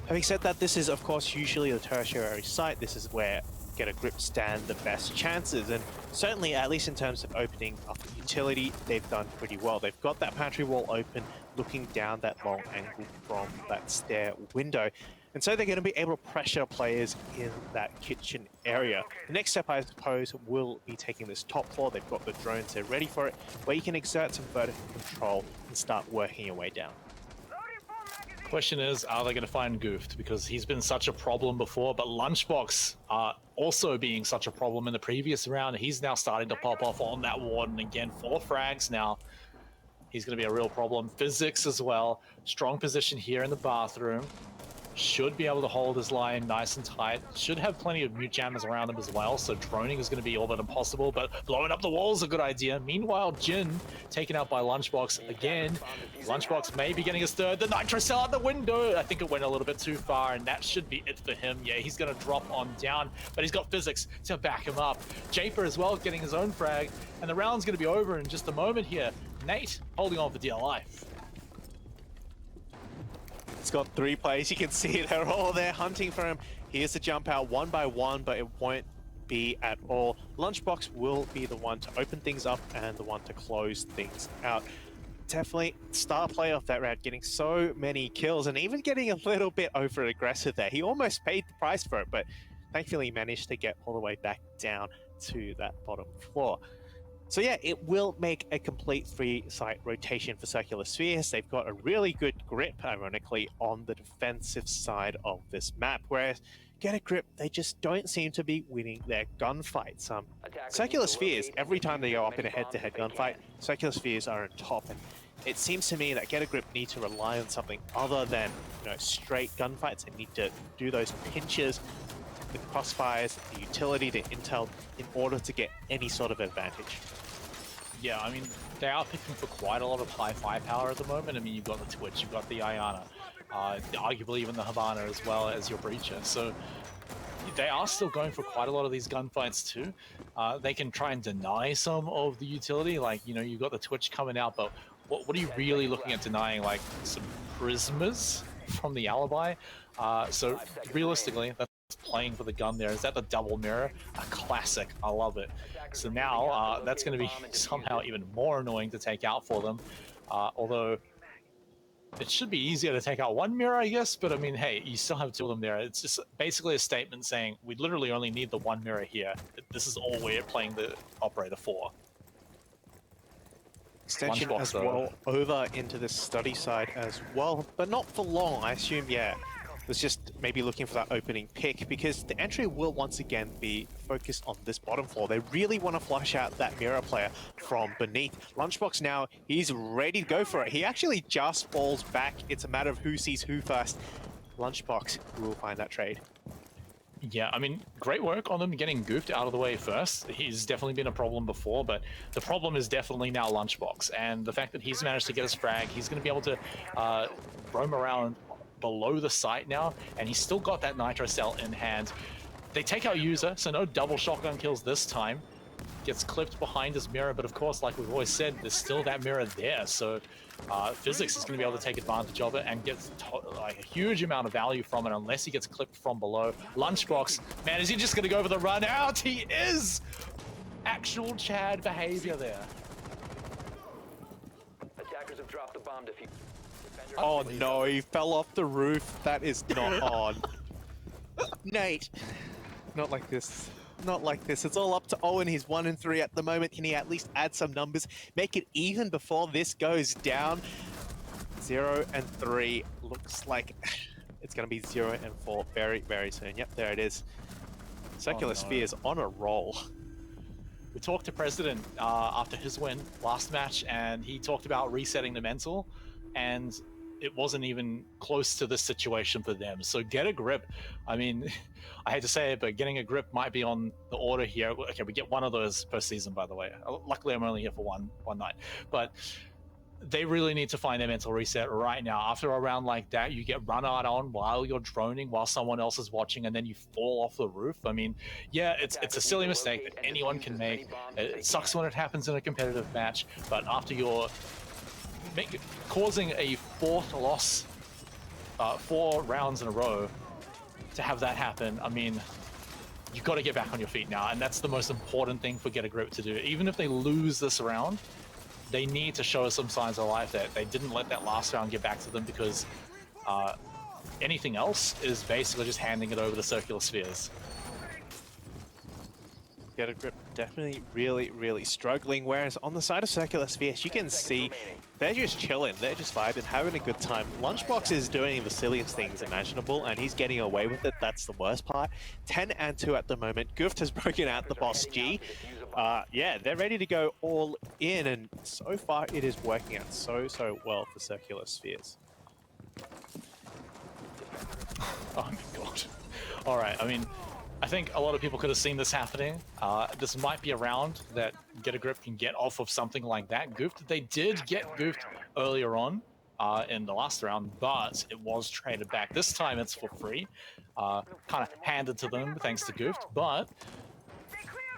Speaker 5: Having said that, this is of course usually the tertiary site. This is where Get a Grip stand the best chances, and certainly, at least in terms of opening up utility, they've done pretty well. They've got that pantry wall open, looking down that long angle from that stair window, and so they're going to be able to pressure players in that kitchen area. The next step, I suppose, will be taking this top floor. They've got the drones, they're ready for it, where you can exert some vertical control and start working your way down.
Speaker 4: Question is, are they going to find Goofed? Because he's been such a problem before, but Lunchbox also being such a problem in the previous round, he's now starting to pop off on that warden again. 4 frags now. He's going to be a real problem. Physics as well. Strong position here in the bathroom. Should be able to hold his line nice and tight. Should have plenty of mute jammers around him as well, so droning is going to be all but impossible, but blowing up the wall is a good idea. Meanwhile, Jin taken out by Lunchbox again. Lunchbox may be getting his third. The Nitro Cell out the window! I think it went a little bit too far, and that should be it for him. Yeah, he's going to drop on down, but he's got Physics to back him up. Japer as well getting his own frag, and the round's going to be over in just a moment here. Nate holding on for dear life.
Speaker 5: It's got 3 players, you can see they're all there hunting for him. Here's the jump out one by one, but it won't be at all. Lunchbox will be the one to open things up and the one to close things out. Definitely star player of that round, getting so many kills and even getting a little bit over aggressive there. He almost paid the price for it, but thankfully managed to get all the way back down to that bottom floor. So yeah, it will make a complete free site rotation for Circular Spheres. They've got a really good grip, ironically, on the defensive side of this map, whereas Get a Grip, they just don't seem to be winning their gunfights. Circular Spheres, every time they go up in a head-to-head gunfight, Circular Spheres are on top, and it seems to me that Get a Grip need to rely on something other than straight gunfights. They need to do those pinches, the crossfires, the utility, the intel, in order to get any sort of advantage.
Speaker 4: Yeah, I mean, they are picking for quite a lot of high firepower at the moment. I mean, you've got the Twitch, you've got the Ayana, arguably even the Havana as well as your Breacher. So they are still going for quite a lot of these gunfights too. They can try and deny some of the utility, like, you've got the Twitch coming out, but what are you really looking at denying? Like some Prismas from the Alibi? So realistically, that's playing for the gun there. Is that the double mirror? A classic. I love it. So now that's going to be somehow even more annoying to take out for them. Although it should be easier to take out one mirror, I guess. But I mean, hey, you still have 2 of them there. It's just basically a statement saying we literally only need the 1 mirror here. This is all we're playing the operator for.
Speaker 5: Extension
Speaker 4: Lunchbox,
Speaker 5: as
Speaker 4: though.
Speaker 5: well over into the study side as well, but not for long. I assume, yeah, was just maybe looking for that opening pick because the entry will once again be focused on this bottom floor. They really want to flush out that mirror player from beneath. Lunchbox now, he's ready to go for it. He actually just falls back. It's a matter of who sees who first. Lunchbox will find that trade.
Speaker 4: Yeah, I mean, great work on them getting goofed out of the way first. He's definitely been a problem before, but the problem is definitely now Lunchbox. And the fact that he's managed to get his frag, he's going to be able to roam around below the site now, and he's still got that Nitro Cell in hand. They take out User, so no double shotgun kills this time. Gets clipped behind his mirror, but of course, like we've always said, there's still that mirror there, so Physics is going to be able to take advantage of it and get like a huge amount of value from it unless he gets clipped from below. Lunchbox, man, is he just going to go for the run out? He is! Actual Chad behavior there.
Speaker 8: Attackers have dropped the bomb defuse.
Speaker 5: Oh no, he fell off the roof. That is not on. Nate, not like this. Not like this. It's all up to Owen. He's 1-3 at the moment. Can he at least add some numbers? Make it even before this goes down. 0-3. Looks like it's going to be 0-4 very, very soon. Yep, there it is. Circular Sphere is on a roll.
Speaker 4: We talked to President after his win last match, and he talked about resetting the mental, and it wasn't even close to this situation for them. So get a grip. I mean, I hate to say it, but getting a grip might be on the order here. Okay, we get one of those per season, by the way. Luckily, I'm only here for one night. But they really need to find their mental reset right now. After a round like that, you get run out on while you're droning, while someone else is watching, and then you fall off the roof. I mean, yeah, it's a silly mistake that anyone can make. It sucks when it happens in a competitive match, but after you're causing a fourth loss, 4 rounds in a row, to have that happen, I mean, you've got to get back on your feet now, and that's the most important thing for Get a Grip to do. Even if they lose this round, they need to show some signs of life that they didn't let that last round get back to them, because anything else is basically just handing it over to Circular Spheres.
Speaker 5: Get a Grip definitely really, really struggling, whereas on the side of Circular Spheres, you can see they're just chilling, they're just vibing, having a good time. Lunchbox is doing the silliest things imaginable, and he's getting away with it. That's the worst part. 10-2 at the moment. Gooft has broken out the Boss G. Yeah, they're ready to go all in, and so far it is working out so well for Circular Spheres.
Speaker 4: Oh my god. All right, I mean, I think a lot of people could have seen this happening. This might be a round that Get a Grip can get off of something like that. Goofed. They did get goofed earlier on in the last round, but it was traded back. This time it's for free. Kind of handed to them thanks to Goofed, but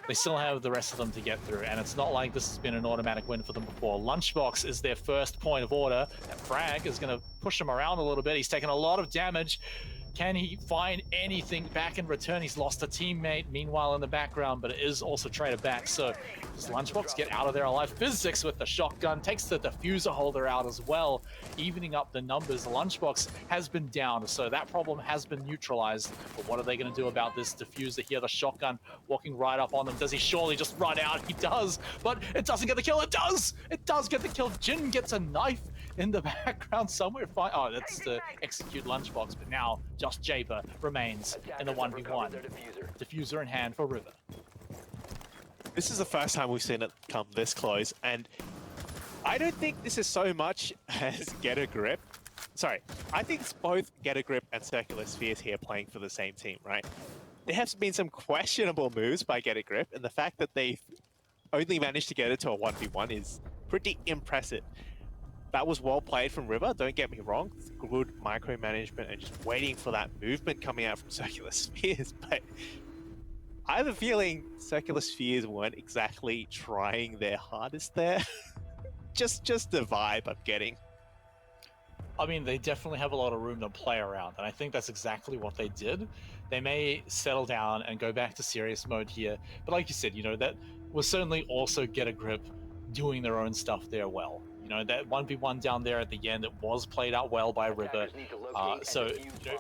Speaker 4: they still have the rest of them to get through, and it's not like this has been an automatic win for them before. Lunchbox is their first point of order. That frag is going to push him around a little bit. He's taken a lot of damage. Can he find anything back in return? He's lost a teammate, meanwhile, in the background, but it is also traded back. So does Lunchbox get out of there alive? Physics with the shotgun, takes the diffuser holder out as well, evening up the numbers. Lunchbox has been down, so that problem has been neutralized. But what are they going to do about this diffuser here? The shotgun walking right up on them. Does he surely just run out? He does, but it doesn't get the kill. It does! It does get the kill. Jin gets a knife in the background somewhere. Fine. Oh, that's to execute Lunchbox, but now just Jaber remains in the 1v1. Diffuser in hand for River.
Speaker 5: This is the first time we've seen it come this close, and I don't think this is so much as Get a Grip. Sorry, I think it's both Get a Grip and Circular Spheres here playing for the same team, right? There have been some questionable moves by Get a Grip, and the fact that they've only managed to get it to a 1v1 is pretty impressive. That was well played from River, don't get me wrong. It's good micromanagement and just waiting for that movement coming out from Circular Spheres, but I have a feeling Circular Spheres weren't exactly trying their hardest there. just the vibe I'm getting.
Speaker 4: I mean, they definitely have a lot of room to play around, and I think that's exactly what they did. They may settle down and go back to serious mode here, but like you said, you know, that was certainly also Get a Grip doing their own stuff there well. You know, that 1v1 down there at the end, it was played out well by River. So, you know,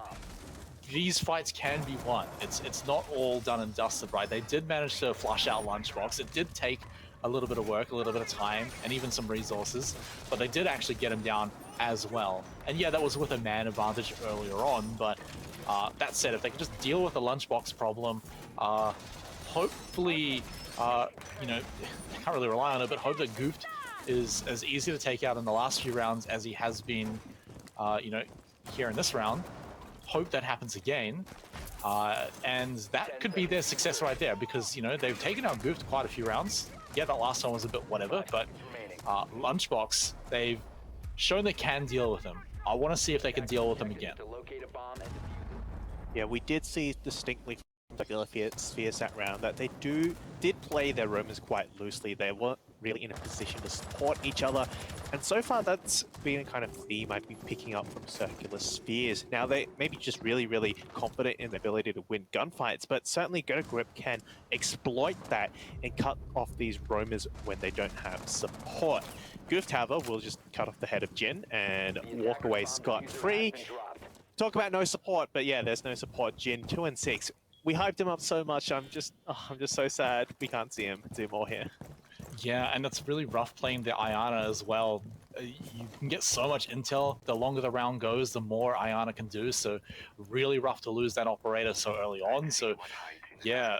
Speaker 4: these fights can be won. It's not all done and dusted, right? They did manage to flush out Lunchbox. It did take a little bit of work, a little bit of time, and even some resources, but they did actually get him down as well. And yeah, that was with a man advantage earlier on, but that said, if they could just deal with the lunchbox problem, hopefully, you know, they can't really rely on it, but hope that Gooft is as easy to take out in the last few rounds as he has been, you know, here in this round. Hope that happens again. And that could be their success right there, because, you know, they've taken out Gooft quite a few rounds. Yeah, that last one was a bit whatever, but Lunchbox, they've shown they can deal with him. I want to see if they can deal with him again.
Speaker 5: Yeah, we did see distinctly from the Spheres that round that they did play their roamers quite loosely. They weren't really in a position to support each other. And so far, that's been a kind of theme I've been picking up from Circular Spheres. Now, they may be just really, really confident in the ability to win gunfights, but certainly Get a Grip can exploit that and cut off these roamers when they don't have support. Gooft, however, will just cut off the head of Jin and walk away scot-free. Talk about no support, but yeah, there's no support. Jin, 2 and 6. We hyped him up so much. I'm just so sad we can't see him do more here.
Speaker 4: Yeah, and it's really rough playing the Iana as well. You can get so much intel. The longer the round goes, the more Iana can do. So really rough to lose that operator so early on. So yeah,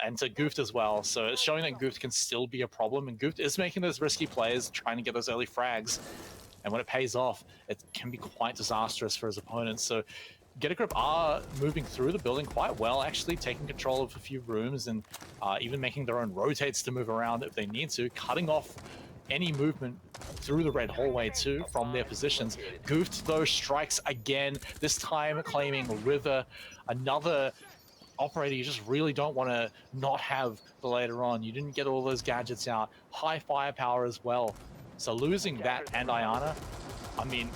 Speaker 4: and to Gooft as well. So it's showing that Gooft can still be a problem. And Gooft is making those risky plays, trying to get those early frags. And when it pays off, it can be quite disastrous for his opponents. So Get a Grip are moving through the building quite well, actually taking control of a few rooms and even making their own rotates to move around if they need to, cutting off any movement through the red hallway too from their positions. Gooft, though, strikes again, this time claiming River, another operator you just really don't want to not have for later on. You didn't get all those gadgets out. High firepower as well. So losing that and Iana, I mean,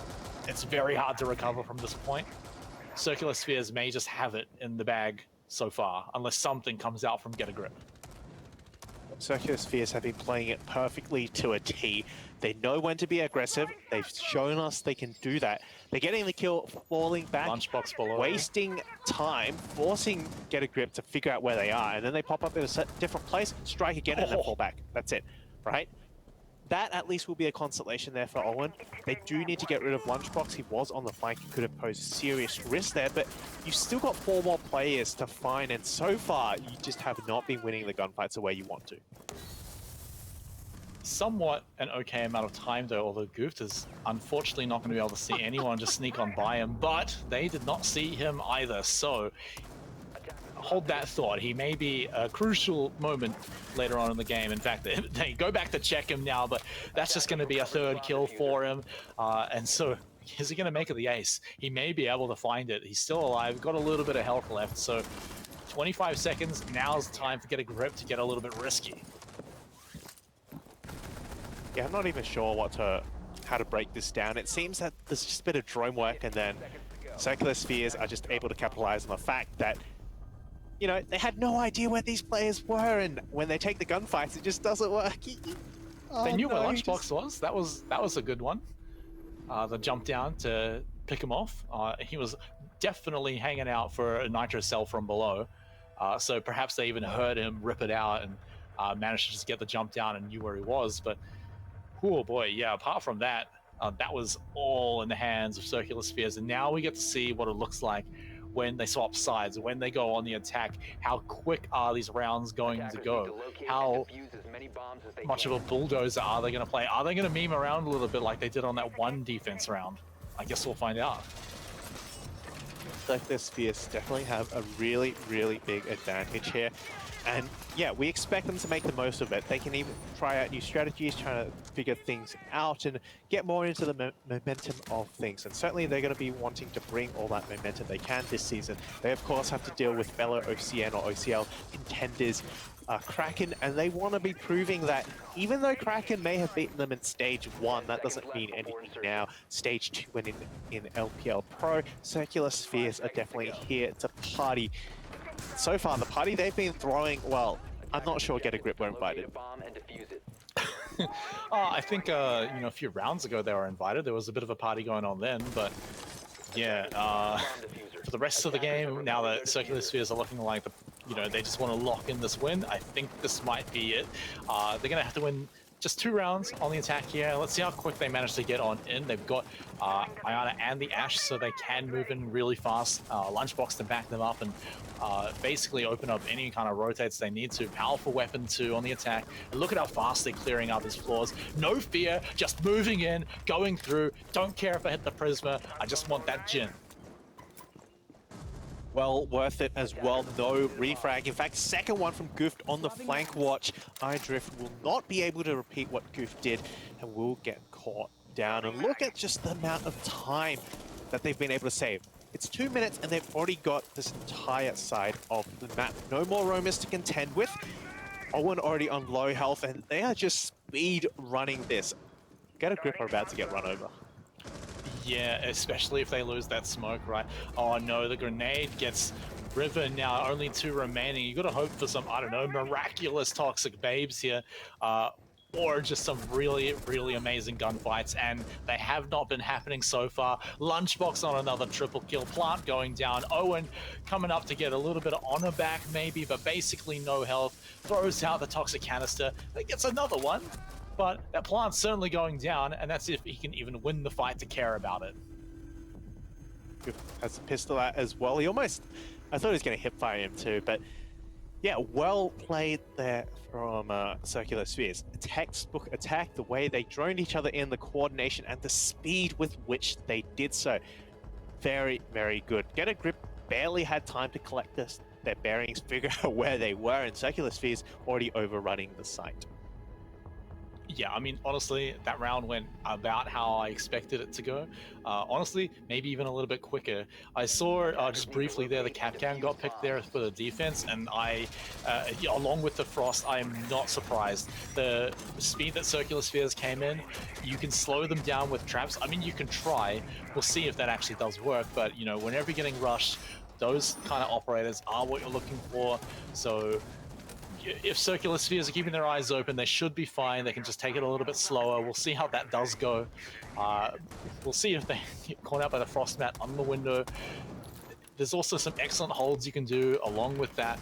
Speaker 4: it's very hard to recover from this point. Circular Spheres may just have it in the bag so far, unless something comes out from Get a Grip.
Speaker 5: Circular Spheres have been playing it perfectly to a T. They know when to be aggressive. They've shown us they can do that. They're getting the kill, falling back,
Speaker 4: Lunchbox below,
Speaker 5: wasting time, forcing Get a Grip to figure out where they are, and then they pop up in a different place, strike again, and then fall back. That's it, right? That at least will be a consolation there for Owen. They do need to get rid of Lunchbox. He was on the flank. He could have posed serious risk there, but you've still got 4 more players to find, and so far, you just have not been winning the gunfights the way you want to.
Speaker 4: Somewhat an okay amount of time though, although Gooft is unfortunately not going to be able to see anyone just sneak on by him, but they did not see him either, so hold that thought. He may be a crucial moment later on in the game. In fact, they go back to check him now, but that's just going to be a 3rd kill for him. And so, is he going to make it the ace? He may be able to find it. He's still alive, got a little bit of health left. So, 25 seconds, now's the time to Get a Grip to get a little bit risky.
Speaker 5: Yeah, I'm not even sure how to break this down. It seems that there's just a bit of drone work, and then Circular Spheres are just able to capitalize on the fact that, you know, they had no idea where these players were, and when they take the gunfights, it just doesn't work.
Speaker 4: They knew where Lunchbox was. That was a good one. The jump down to pick him off. He was definitely hanging out for a nitro cell from below. So perhaps they even heard him rip it out and managed to just get the jump down and knew where he was. But, oh boy, yeah, apart from that, that was all in the hands of Circular Spheres. And now we get to see what it looks like when they swap sides, when they go on the attack. How quick are these rounds going to go? How much of a bulldozer are they going to play? Are they going to meme around a little bit like they did on that one defense round? I guess we'll find out.
Speaker 5: Circular Spheres definitely have a really, really big advantage here. And yeah, we expect them to make the most of it. They can even try out new strategies, trying to figure things out and get more into the momentum of things. And certainly they're going to be wanting to bring all that momentum they can this season. They, of course, have to deal with fellow Oceania or OCL contenders, Kraken, and they want to be proving that even though Kraken may have beaten them in Stage 1, that doesn't mean anything now. Stage 2 and in LPL Pro, Circular Spheres are definitely here to party. So far, the party they've been throwing, well, I'm not sure Get a Grip were invited.
Speaker 4: I think, you know, a few rounds ago they were invited. There was a bit of a party going on then, but yeah, for the rest of the game, now that Circular Spheres are looking like the you know, they just want to lock in this win. I think this might be it. They're going to have to win just 2 rounds on the attack here. Let's see how quick they manage to get on in. They've got Ayana and the Ash, so they can move in really fast. Lunchbox to back them up and basically open up any kind of rotates they need to. Powerful weapon too on the attack. And look at how fast they're clearing out these floors. No fear, just moving in, going through. Don't care if I hit the Prisma. I just want that Jin.
Speaker 5: Well worth it as well. No refrag. In fact, second one from Goof on the flank watch. iDrift will not be able to repeat what Goof did and will get caught down. And look at just the amount of time that they've been able to save. It's 2 minutes and they've already got this entire side of the map. No more roamers to contend with. Owen already on low health and they are just speed running this. Get a Grip are about to get run over.
Speaker 4: Yeah, especially if they lose that smoke, right? Oh no, the grenade gets Riven now, only 2 remaining. You gotta hope for some, I don't know, miraculous toxic babes here. Or just some really, really amazing gunfights, and they have not been happening so far. Lunchbox on another triple kill, Plant going down, Owen coming up to get a little bit of honor back maybe, but basically no health, throws out the toxic canister, then gets another one, but that Plant's certainly going down, and that's if he can even win the fight to care about it.
Speaker 5: Has a pistol out as well. He almost, I thought he was going to hipfire him too, but yeah, well played there from Circular Spheres. A textbook attack, the way they droned each other in, the coordination and the speed with which they did so. Very, very good. Get a Grip barely had time to collect their bearings, figure out where they were, and Circular Spheres already overrunning the site.
Speaker 4: Yeah, I mean, honestly, that round went about how I expected it to go. Honestly, maybe even a little bit quicker. I saw just briefly there the Capcan got picked there for the defense, and yeah, along with the Frost, I am not surprised. The speed that Circular Spheres came in, you can slow them down with traps. I mean, you can try. We'll see if that actually does work, but, you know, whenever you're getting rushed, those kind of operators are what you're looking for. So if Circular Spheres are keeping their eyes open, they should be fine. They can just take it a little bit slower. We'll see how that does go. We'll see if they get caught out by the Frost mat on the window. There's also some excellent holds you can do along with that.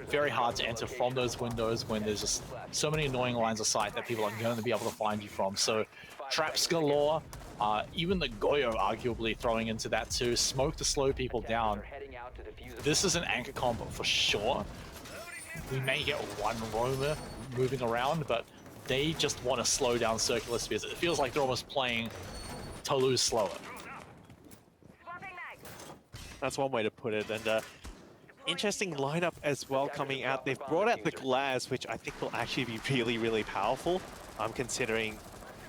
Speaker 4: Very hard to enter from those windows when there's just so many annoying lines of sight that people are going to be able to find you from. So traps galore. Even the Goyo arguably throwing into that too. Smoke to slow people down. This is an anchor combo for sure. We may get one roamer moving around, but they just want to slow down Circular Spheres. It feels like they're almost playing to lose slower.
Speaker 5: That's one way to put it. And interesting lineup as well coming out. They've brought out the Glaz, which I think will actually be really, really powerful. I'm considering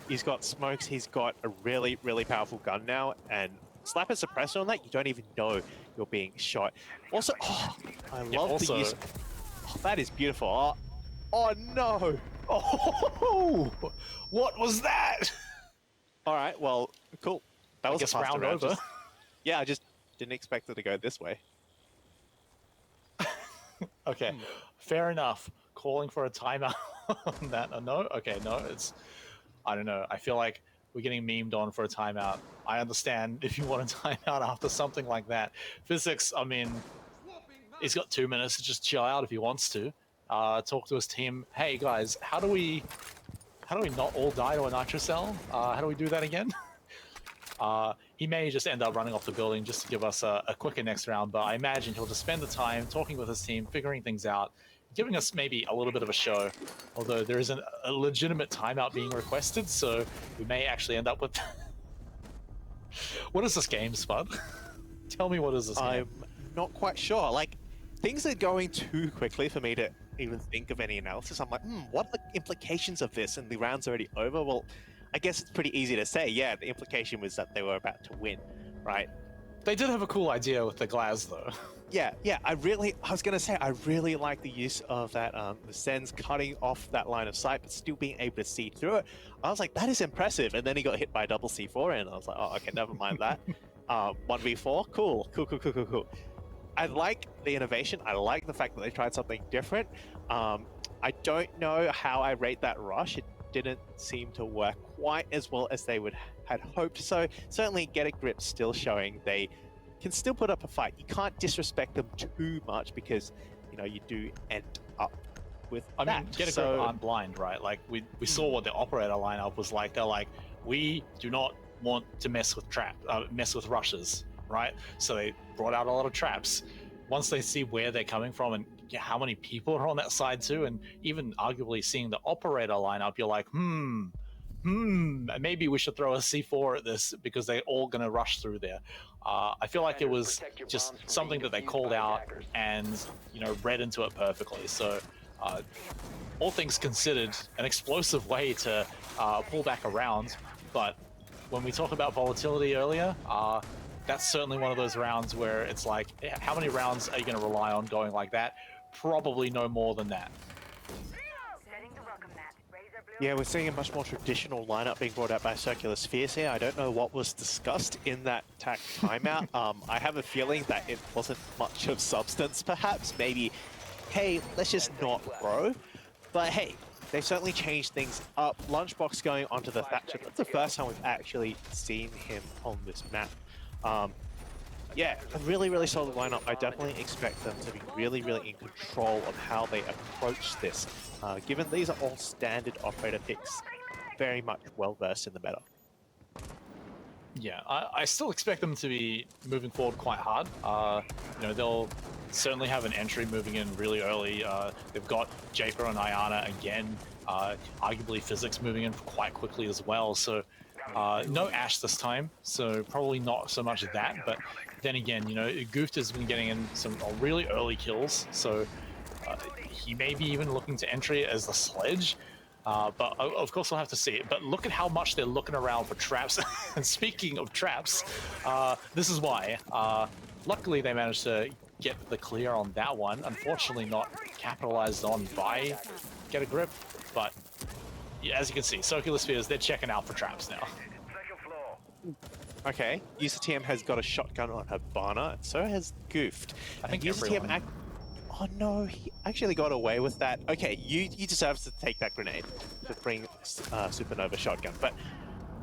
Speaker 5: he's got smokes, he's got a really, really powerful gun now, and slap a suppressor on that, you don't even know you're being shot. Also, oh, I love the use. Oh, that is beautiful. Oh no!
Speaker 4: Oh, what was that?
Speaker 5: All right, well, cool. That was a fast
Speaker 4: round over.
Speaker 5: Yeah, I just didn't expect it to go this way.
Speaker 4: Okay, fair enough. Calling for a timeout on that. No? Okay, no, it's... I don't know. I feel like we're getting memed on for a timeout. I understand if you want a timeout after something like that. Physics, I mean, he's got 2 minutes to just chill out if he wants to. Talk to his team. Hey guys, how do we not all die to a nitrocell? How do we do that again? He may just end up running off the building just to give us a quicker next round, but I imagine he'll just spend the time talking with his team, figuring things out, giving us maybe a little bit of a show, although there isn't a legitimate timeout being requested, so we may actually end up with... What is this game, Spud? Tell me what is this game?
Speaker 5: I'm not quite sure. Like, things are going too quickly for me to even think of any analysis. I'm like, what are the implications of this? And the round's already over? Well, I guess it's pretty easy to say. Yeah, the implication was that they were about to win, right?
Speaker 4: They did have a cool idea with the Glaz, though.
Speaker 5: Yeah, I was going to say, I really like the use of that, the Sen's cutting off that line of sight, but still being able to see through it. I was like, that is impressive. And then he got hit by a double C4, and I was like, oh, okay, never mind that. 1v4, cool. I like the innovation. I like the fact that they tried something different. I don't know how I rate that rush. It didn't seem to work quite as well as they had hoped. So certainly Get a Grip still showing they can still put up a fight. You can't disrespect them too much because you do end up with
Speaker 4: I
Speaker 5: that.
Speaker 4: mean, Get a Grip aren't blind, right? Like, we saw what the operator lineup was like. They're like, we do not want to mess with rushes, right? So they brought out a lot of traps. Once they see where they're coming from and how many people are on that side too, and even arguably seeing the operator lineup, you're like, maybe we should throw a C4 at this because they're all going to rush through there. I feel like it was just something that they called out and, read into it perfectly. So all things considered, an explosive way to pull back around. But when we talk about volatility earlier, that's certainly one of those rounds where it's like, how many rounds are you going to rely on going like that? Probably no more than that.
Speaker 5: Yeah, we're seeing a much more traditional lineup being brought out by Circular Spheres here. I don't know what was discussed in that TAC timeout. I have a feeling that it wasn't much of substance, perhaps. Maybe, hey, let's just not grow. But hey, they've certainly changed things up. Lunchbox going onto the Thatcher. That's the first time we've actually seen him on this map. Yeah, a really, really solid lineup. I definitely expect them to be really, really in control of how they approach this. Given these are all standard operator picks, very much well-versed in the meta.
Speaker 4: Yeah, I still expect them to be moving forward quite hard. They'll certainly have an entry moving in really early. They've got Japer and Ayana again. Arguably Physics moving in quite quickly as well. So no Ash this time, so probably not so much of that. But then again, Gooft has been getting in some really early kills, so he may be even looking to entry as the Sledge. But of course we'll have to see it. But look at how much they're looking around for traps. And speaking of traps, this is why. Luckily they managed to get the clear on that one. Unfortunately not capitalized on by Get a Grip. But yeah, as you can see, Circular Spheres, they're checking out for traps now.
Speaker 5: Okay, User TM has got a shotgun on Habana, and so has Goofed.
Speaker 4: I think
Speaker 5: User TM oh no, he actually got away with that. Okay, you deserve to take that grenade to bring Supernova shotgun. But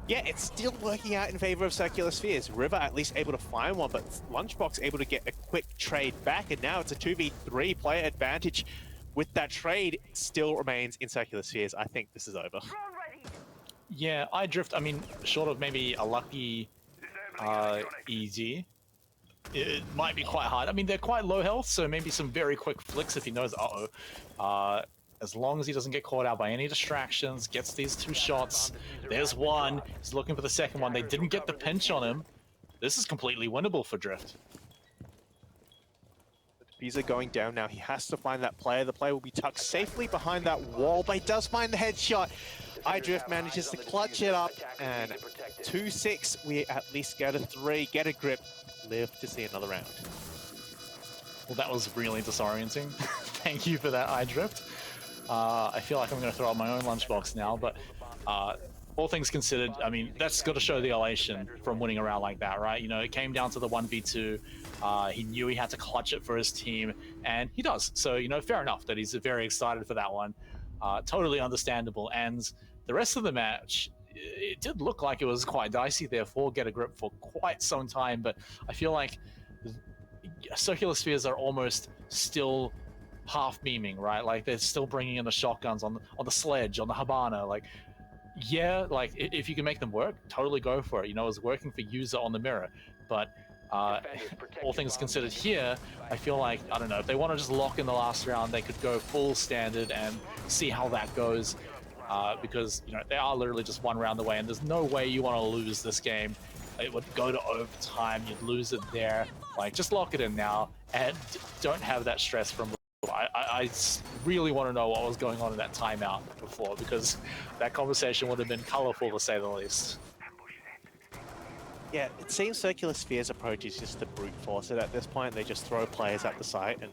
Speaker 5: yeah, it's still working out in favor of Circular Spheres. River at least able to find one, but Lunchbox able to get a quick trade back, and now it's a 2v3 player advantage. With that trade, still remains in Circular Spheres. I think this is over.
Speaker 4: Yeah, iDrift, I mean, short of maybe a lucky easy, it might be quite hard. I mean, they're quite low health, so maybe some very quick flicks if he knows, as long as he doesn't get caught out by any distractions, gets these 2 shots. There's one. He's looking for the second one. They didn't get the pinch on him. This is completely winnable for Drift.
Speaker 5: Visa going down now. He has to find that player. The player will be tucked safely behind that wall, but he does find the headshot. iDrift manages to clutch it up, and 2-6. We at least get a 3. Get a Grip. Live to see another round.
Speaker 4: Well, that was really disorienting. Thank you for that, iDrift. I feel like I'm going to throw out my own lunchbox now, but all things considered, I mean, that's got to show the elation from winning a round like that, right? It came down to the 1v2. He knew he had to clutch it for his team, and he does. So, fair enough that he's very excited for that one. Totally understandable. And the rest of the match, it did look like it was quite dicey there for Get a Grip for quite some time, but I feel like Circular Spheres are almost still half memeing, right? Like, they're still bringing in the shotguns on the Sledge, on the Habana. Like, yeah, like, if you can make them work, totally go for it. It was working for User on the Mirror, but all things considered here, I feel like, I don't know, if they want to just lock in the last round, they could go full standard and see how that goes, because they are literally just 1 round away, and there's no way you want to lose this game. It would go to overtime, you'd lose it there. Like, just lock it in now and don't have that stress from I really want to know what was going on in that timeout before, because that conversation would have been colorful to say the least.
Speaker 5: Yeah, it seems Circular Sphere's approach is just to brute force it at this point. They just throw players at the site and,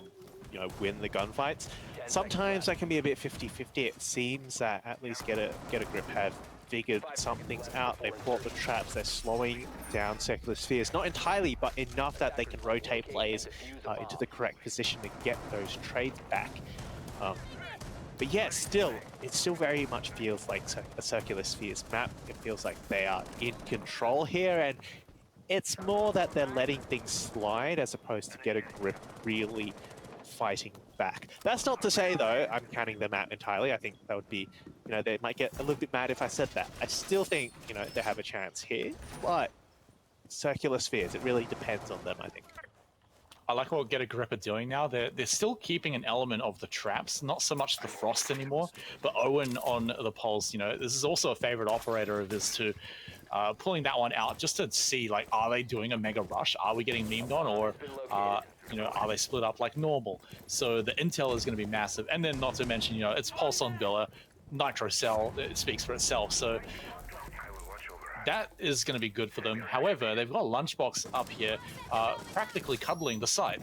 Speaker 5: win the gunfights. Sometimes that can be a bit 50-50. It seems that at least Get a Grip have figured some things out. They've brought the traps. They're slowing down Circular Spheres. Not entirely, but enough that they can rotate players into the correct position to get those trades back. But yeah, it still very much feels like a Circular Spheres map. It feels like they are in control here, and it's more that they're letting things slide as opposed to Get a Grip really fighting back. That's not to say, though, I'm counting them out entirely. I think that would be, they might get a little bit mad if I said that. I still think, they have a chance here, but circular spheres, it really depends on them, I think.
Speaker 4: I like what Get a Grip are doing now. They're still keeping an element of the traps, not so much the frost anymore, but Owen on the poles, this is also a favorite operator of his too. Pulling that one out just to see, like, are they doing a mega rush? Are we getting memed on, or are they split up like normal? So the intel is going to be massive, and then not to mention, it's Pulse on Villa, Nitro Cell, it speaks for itself. So that is going to be good for them. However, they've got a Lunchbox up here, practically cuddling the site.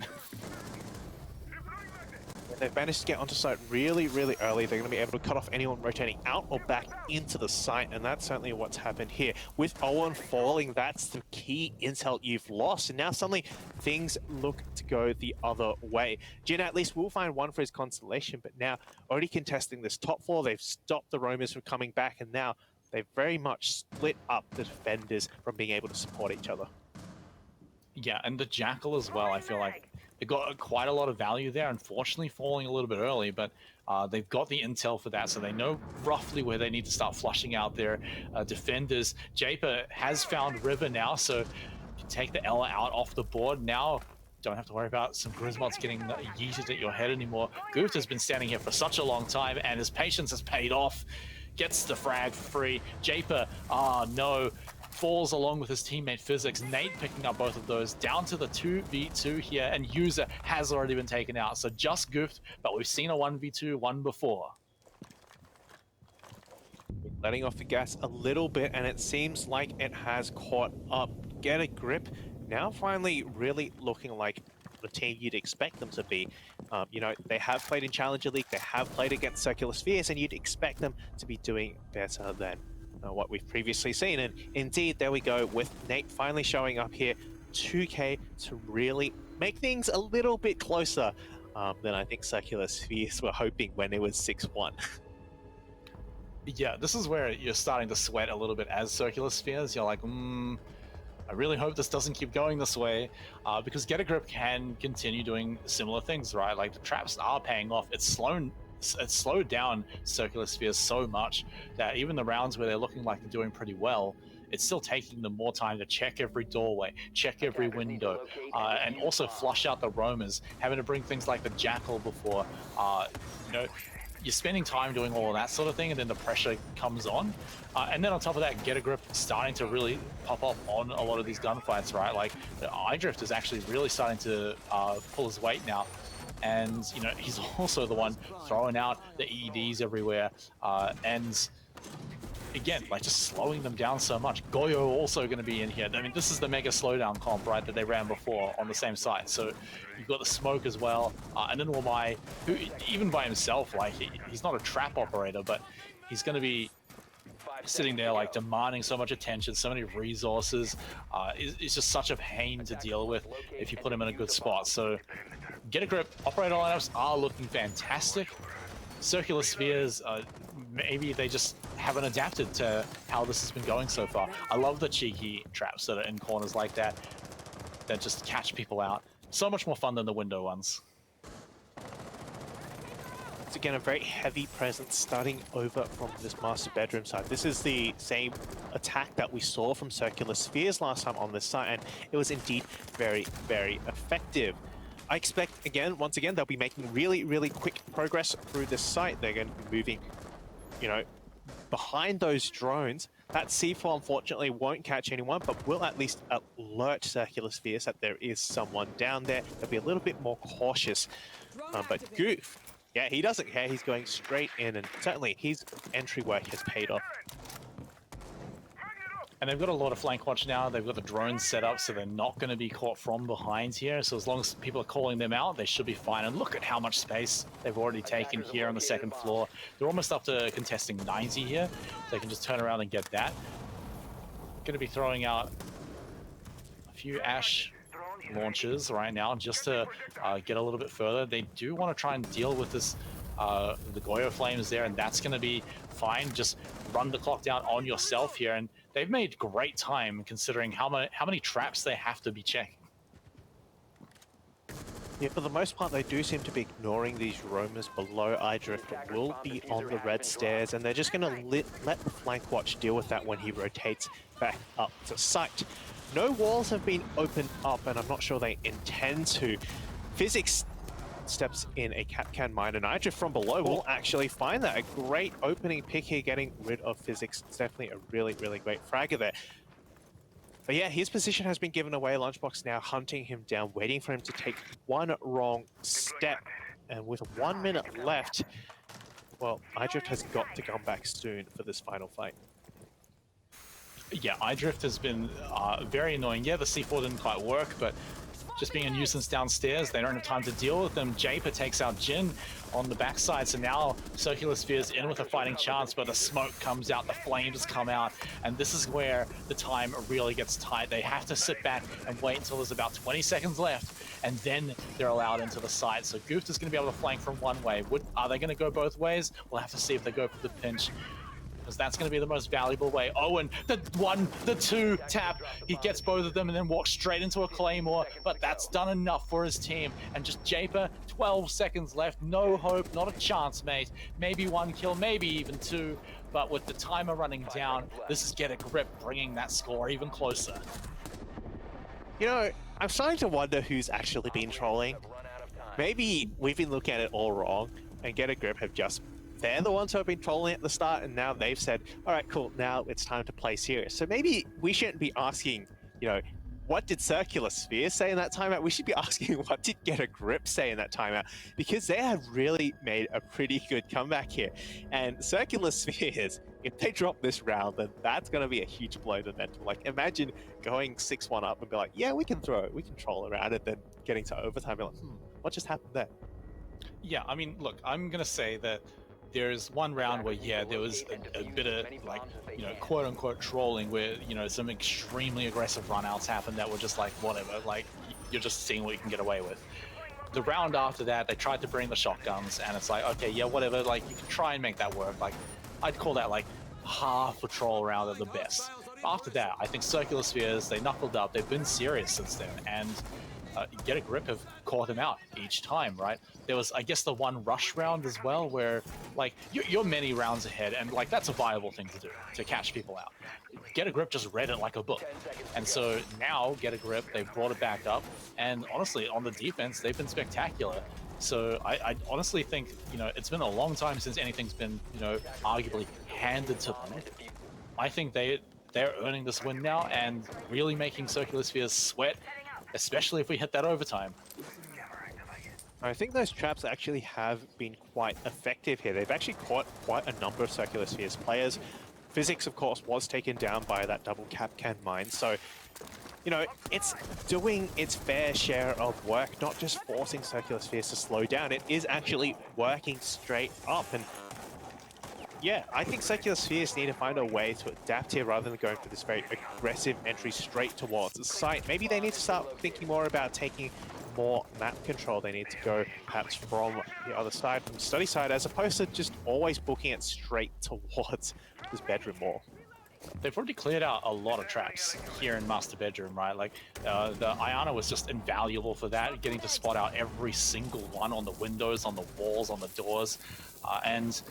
Speaker 5: They've managed to get onto site really, really early. They're going to be able to cut off anyone rotating out or back into the site, and that's certainly what's happened here. With Owen falling, that's the key intel you've lost, and now suddenly things look to go the other way. Jin at least will find one for his Constellation, but now already contesting this top floor, they've stopped the roamers from coming back, and now they've very much split up the defenders from being able to support each other.
Speaker 4: Yeah, and the Jackal as well, I feel like it got quite a lot of value there, unfortunately falling a little bit early, but they've got the intel for that, so they know roughly where they need to start flushing out their defenders. Japer has found River now, so you can take the Ella out off the board. Now, don't have to worry about some Grismods getting yeeted at your head anymore. Gooft has been standing here for such a long time, and his patience has paid off. Gets the frag for free. Japer, no, falls along with his teammate Physics. Nate picking up both of those, down to the 2v2 here, and User has already been taken out. So just Goofed, but we've seen a 1v2 one before.
Speaker 5: Letting off the gas a little bit, and it seems like it has caught up. Get a Grip now finally really looking like the team you'd expect them to be. They have played in Challenger League, they have played against Circular Spheres, and you'd expect them to be doing better than what we've previously seen. And indeed, there we go with Nate finally showing up here, 2K, to really make things a little bit closer than I think Circular Spheres were hoping when it was 6-1.
Speaker 4: Yeah, this is where you're starting to sweat a little bit as Circular Spheres. You're like, I really hope this doesn't keep going this way, because Get a Grip can continue doing similar things, right? Like the traps are paying off. It's slowed down Circular Spheres so much that even the rounds where they're looking like they're doing pretty well, it's still taking them more time to check every doorway, check every window, and also flush out the roamers, having to bring things like the Jackal before, you're spending time doing all of that sort of thing, and then the pressure comes on. And then on top of that, Get a Grip starting to really pop up on a lot of these gunfights, right? Like, the iDrift is actually really starting to pull his weight now. And, he's also the one throwing out the EDs everywhere. And again, like, just slowing them down so much. Goyo also going to be in here. I mean, this is the mega slowdown comp, right, that they ran before on the same site. So you've got the Smoke as well. And then Wamai, who, even by himself, like, he's not a trap operator, but he's going to be sitting there, like, demanding so much attention, so many resources. It's just such a pain to deal with if you put him in a good spot. So Get a Grip, operator lineups are looking fantastic. Circular Spheres, maybe they just haven't adapted to how this has been going so far. I love the cheeky traps that are in corners like that just catch people out. So much more fun than the window ones.
Speaker 5: It's again a very heavy presence starting over from this master bedroom side. This is the same attack that we saw from Circular Spheres last time on this side, and it was indeed very, very effective. I expect, once again, they'll be making really, really quick progress through this site. They're going to be moving, behind those drones. That C4, unfortunately, won't catch anyone, but will at least alert Circular Spheres that there is someone down there. They'll be a little bit more cautious. But Goof, yeah, he doesn't care. He's going straight in, and certainly his entry work has paid off.
Speaker 4: And they've got a lot of flank watch now. They've got the drones set up, so they're not going to be caught from behind here. So as long as people are calling them out, they should be fine. And look at how much space they've already taken here on the second floor. They're almost up to contesting 90 here. They can just turn around and get that. Going to be throwing out a few Ash launches right now just to get a little bit further. They do want to try and deal with this the Goyo Flames there, and that's going to be fine. Just run the clock down on yourself here, and they've made great time considering how many traps they have to be checking.
Speaker 5: Yeah, for the most part, they do seem to be ignoring these roamers below. iDrift will be on the red stairs, and they're just going to let the flank watch deal with that when he rotates back up to site. No walls have been opened up, and I'm not sure they intend to. Physics steps in a Capcan mine, and iDrift from below will actually find that. A great opening pick here, getting rid of Physics. It's definitely a really, really great fragger there. But yeah, his position has been given away. Lunchbox now hunting him down, waiting for him to take one wrong step. And with 1 minute left, well, iDrift has got to come back soon for this final fight.
Speaker 4: Yeah, iDrift has been very annoying. Yeah, the C4 didn't quite work, but just being a nuisance downstairs, they don't have time to deal with them. Japer takes out Jin on the backside, so now Circular Sphere's in with a fighting chance, but the smoke comes out, the flames come out, and this is where the time really gets tight. They have to sit back and wait until there's about 20 seconds left, and then they're allowed into the site. So Gooft is going to be able to flank from one way. Are they going to go both ways? We'll have to see if they go for the pinch, because that's going to be the most valuable way. Owen, the two tap, he gets both of them and then walks straight into a Claymore, but that's done enough for his team. And just Japer, 12 seconds left, no hope, not a chance, mate. Maybe one kill, maybe even two, but with the timer running down, this is Get a Grip bringing that score even closer.
Speaker 5: You know, I'm starting to wonder who's actually been trolling. Maybe we've been looking at it all wrong, and Get a Grip have just... They're the ones who have been trolling at the start, and now they've said, all right, cool, now it's time to play serious. So maybe we shouldn't be asking, you know, what did Circular Sphere say in that timeout? We should be asking, what did Get a Grip say in that timeout? Because they have really made a pretty good comeback here. And Circular Spheres, if they drop this round, then that's going to be a huge blow to mental. Like, imagine going 6-1 up and be like, yeah, we can throw it, we can troll around it, then getting to overtime, be like, what just happened there?
Speaker 4: Yeah, I mean, look, I'm going to say that there's one round where, yeah, there was a bit of, like, you know, quote-unquote trolling where, you know, some extremely aggressive run-outs happened that were just like, whatever, like, you're just seeing what you can get away with. The round after that, they tried to bring the shotguns, and it's like, okay, yeah, whatever, like, you can try and make that work. Like, I'd call that, like, half a troll round at the best. After that, I think Circular Spheres, they knuckled up, they've been serious since then, and Get a Grip have caught him out each time, right? There was, I guess, the one rush round as well, where, like, you're many rounds ahead, and, like, that's a viable thing to do, to catch people out. Get a Grip just read it like a book. And so now, Get a Grip, they've brought it back up, and honestly, on the defense, they've been spectacular. So I honestly think, you know, it's been a long time since anything's been, you know, arguably handed to them. I think they're earning this win now, and really making Circular Spheres sweat, especially if we hit that overtime.
Speaker 5: I think those traps actually have been quite effective here. They've actually caught quite a number of Circular Spheres players. Physics, of course, was taken down by that double Capcan mine, so, you know, it's doing its fair share of work, not just forcing Circular Spheres to slow down. It is actually working straight up, and yeah, I think Circular Spheres need to find a way to adapt here rather than going for this very aggressive entry straight towards the site. Maybe they need to start thinking more about taking more map control. They need to go perhaps from the other side, from the study side, as opposed to just always booking it straight towards this bedroom wall.
Speaker 4: They've already cleared out a lot of traps here in Master Bedroom, right? Like, the Iana was just invaluable for that, getting to spot out every single one on the windows, on the walls, on the doors, and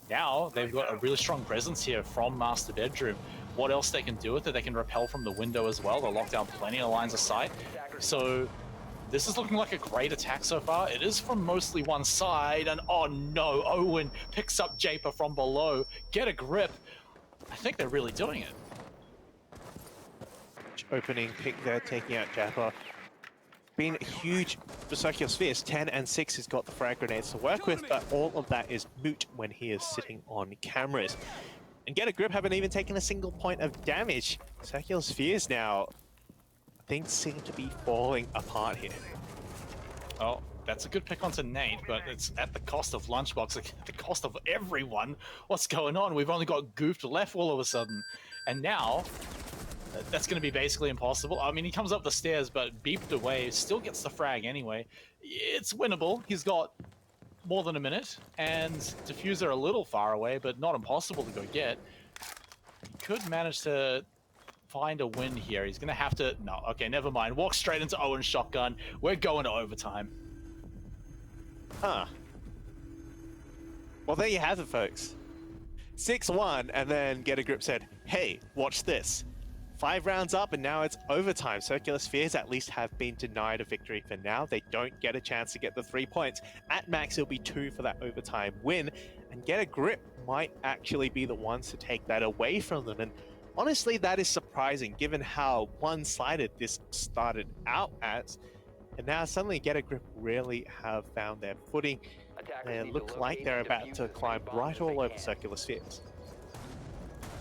Speaker 4: now they've got a really strong presence here from Master Bedroom. What else they can do with it? They can repel from the window as well. They'll lock down plenty of lines of sight. So this is looking like a great attack so far. It is from mostly one side, and oh no, Owen picks up Japer from below. Get a Grip. I think they're really doing it.
Speaker 5: Opening pick there, taking out Japer. Been huge for Circular Spheres. 10 and 6 has got the frag grenades to work with, but all of that is moot when he is sitting on cameras. And Get a Grip haven't even taken a single point of damage. Circular Spheres now, things seem to be falling apart here.
Speaker 4: Oh, that's a good pick onto Nate, but it's at the cost of Lunchbox, at the cost of everyone. What's going on? We've only got Goofed left all of a sudden. And now, that's going to be basically impossible. I mean, he comes up the stairs, but beeped away, still gets the frag anyway. It's winnable. He's got more than a minute, and Diffuser a little far away, but not impossible to go get. He could manage to find a win here. He's going to have to... No, okay, never mind. Walk straight into Owen's shotgun. We're going to overtime.
Speaker 5: Huh. Well, there you have it, folks. 6-1, and then Get a Grip said, hey, watch this. 5 rounds up, and now it's overtime. Circular Spheres at least have been denied a victory for now. They don't get a chance to get the 3 points. At max, it'll be 2 for that overtime win, and Get a Grip might actually be the ones to take that away from them. And honestly, that is surprising, given how one-sided this started out as. And now suddenly Get a Grip really have found their footing. They look like they're about to climb right all over Circular Spheres.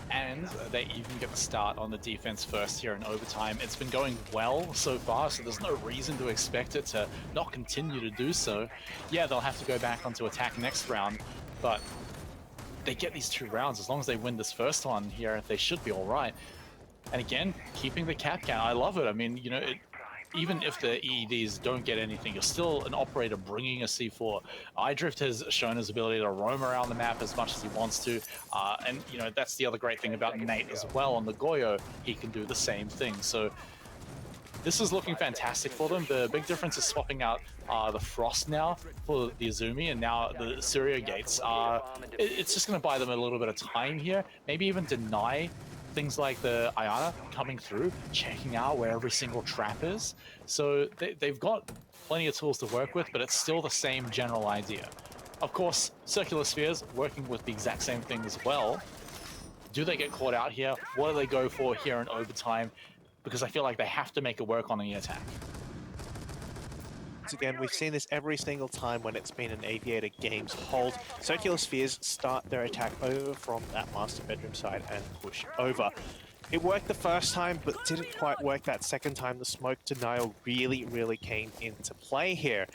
Speaker 4: And they even get the start on the defense first here in overtime. It's been going well so far, so there's no reason to expect it to not continue to do so. Yeah, they'll have to go back onto attack next round, but they get these 2 rounds. As long as they win this first one here, they should be all right. And again, keeping the cap count, I love it. I mean, you know, even if the EEDs don't get anything, you're still an operator bringing a C4. iDrift has shown his ability to roam around the map as much as he wants to. And, you know, that's the other great thing about Nate as well. On the Goyo, he can do the same thing. So this is looking fantastic for them. The big difference is swapping out the Frost now for the Azumi, and now the Syria Gates. It's just going to buy them a little bit of time here. Maybe even deny things like the Ayana coming through, checking out where every single trap is. So they've got plenty of tools to work with, but it's still the same general idea. Of course, Circular Spheres working with the exact same thing as well. Do they get caught out here? What do they go for here in overtime? Because I feel like they have to make it work on the attack.
Speaker 5: Once again, we've seen this every single time when it's been an Aviator Games hold. Circular Spheres start their attack over from that master bedroom side and push over. It worked the first time, but didn't quite work that second time. The smoke denial really came into play here.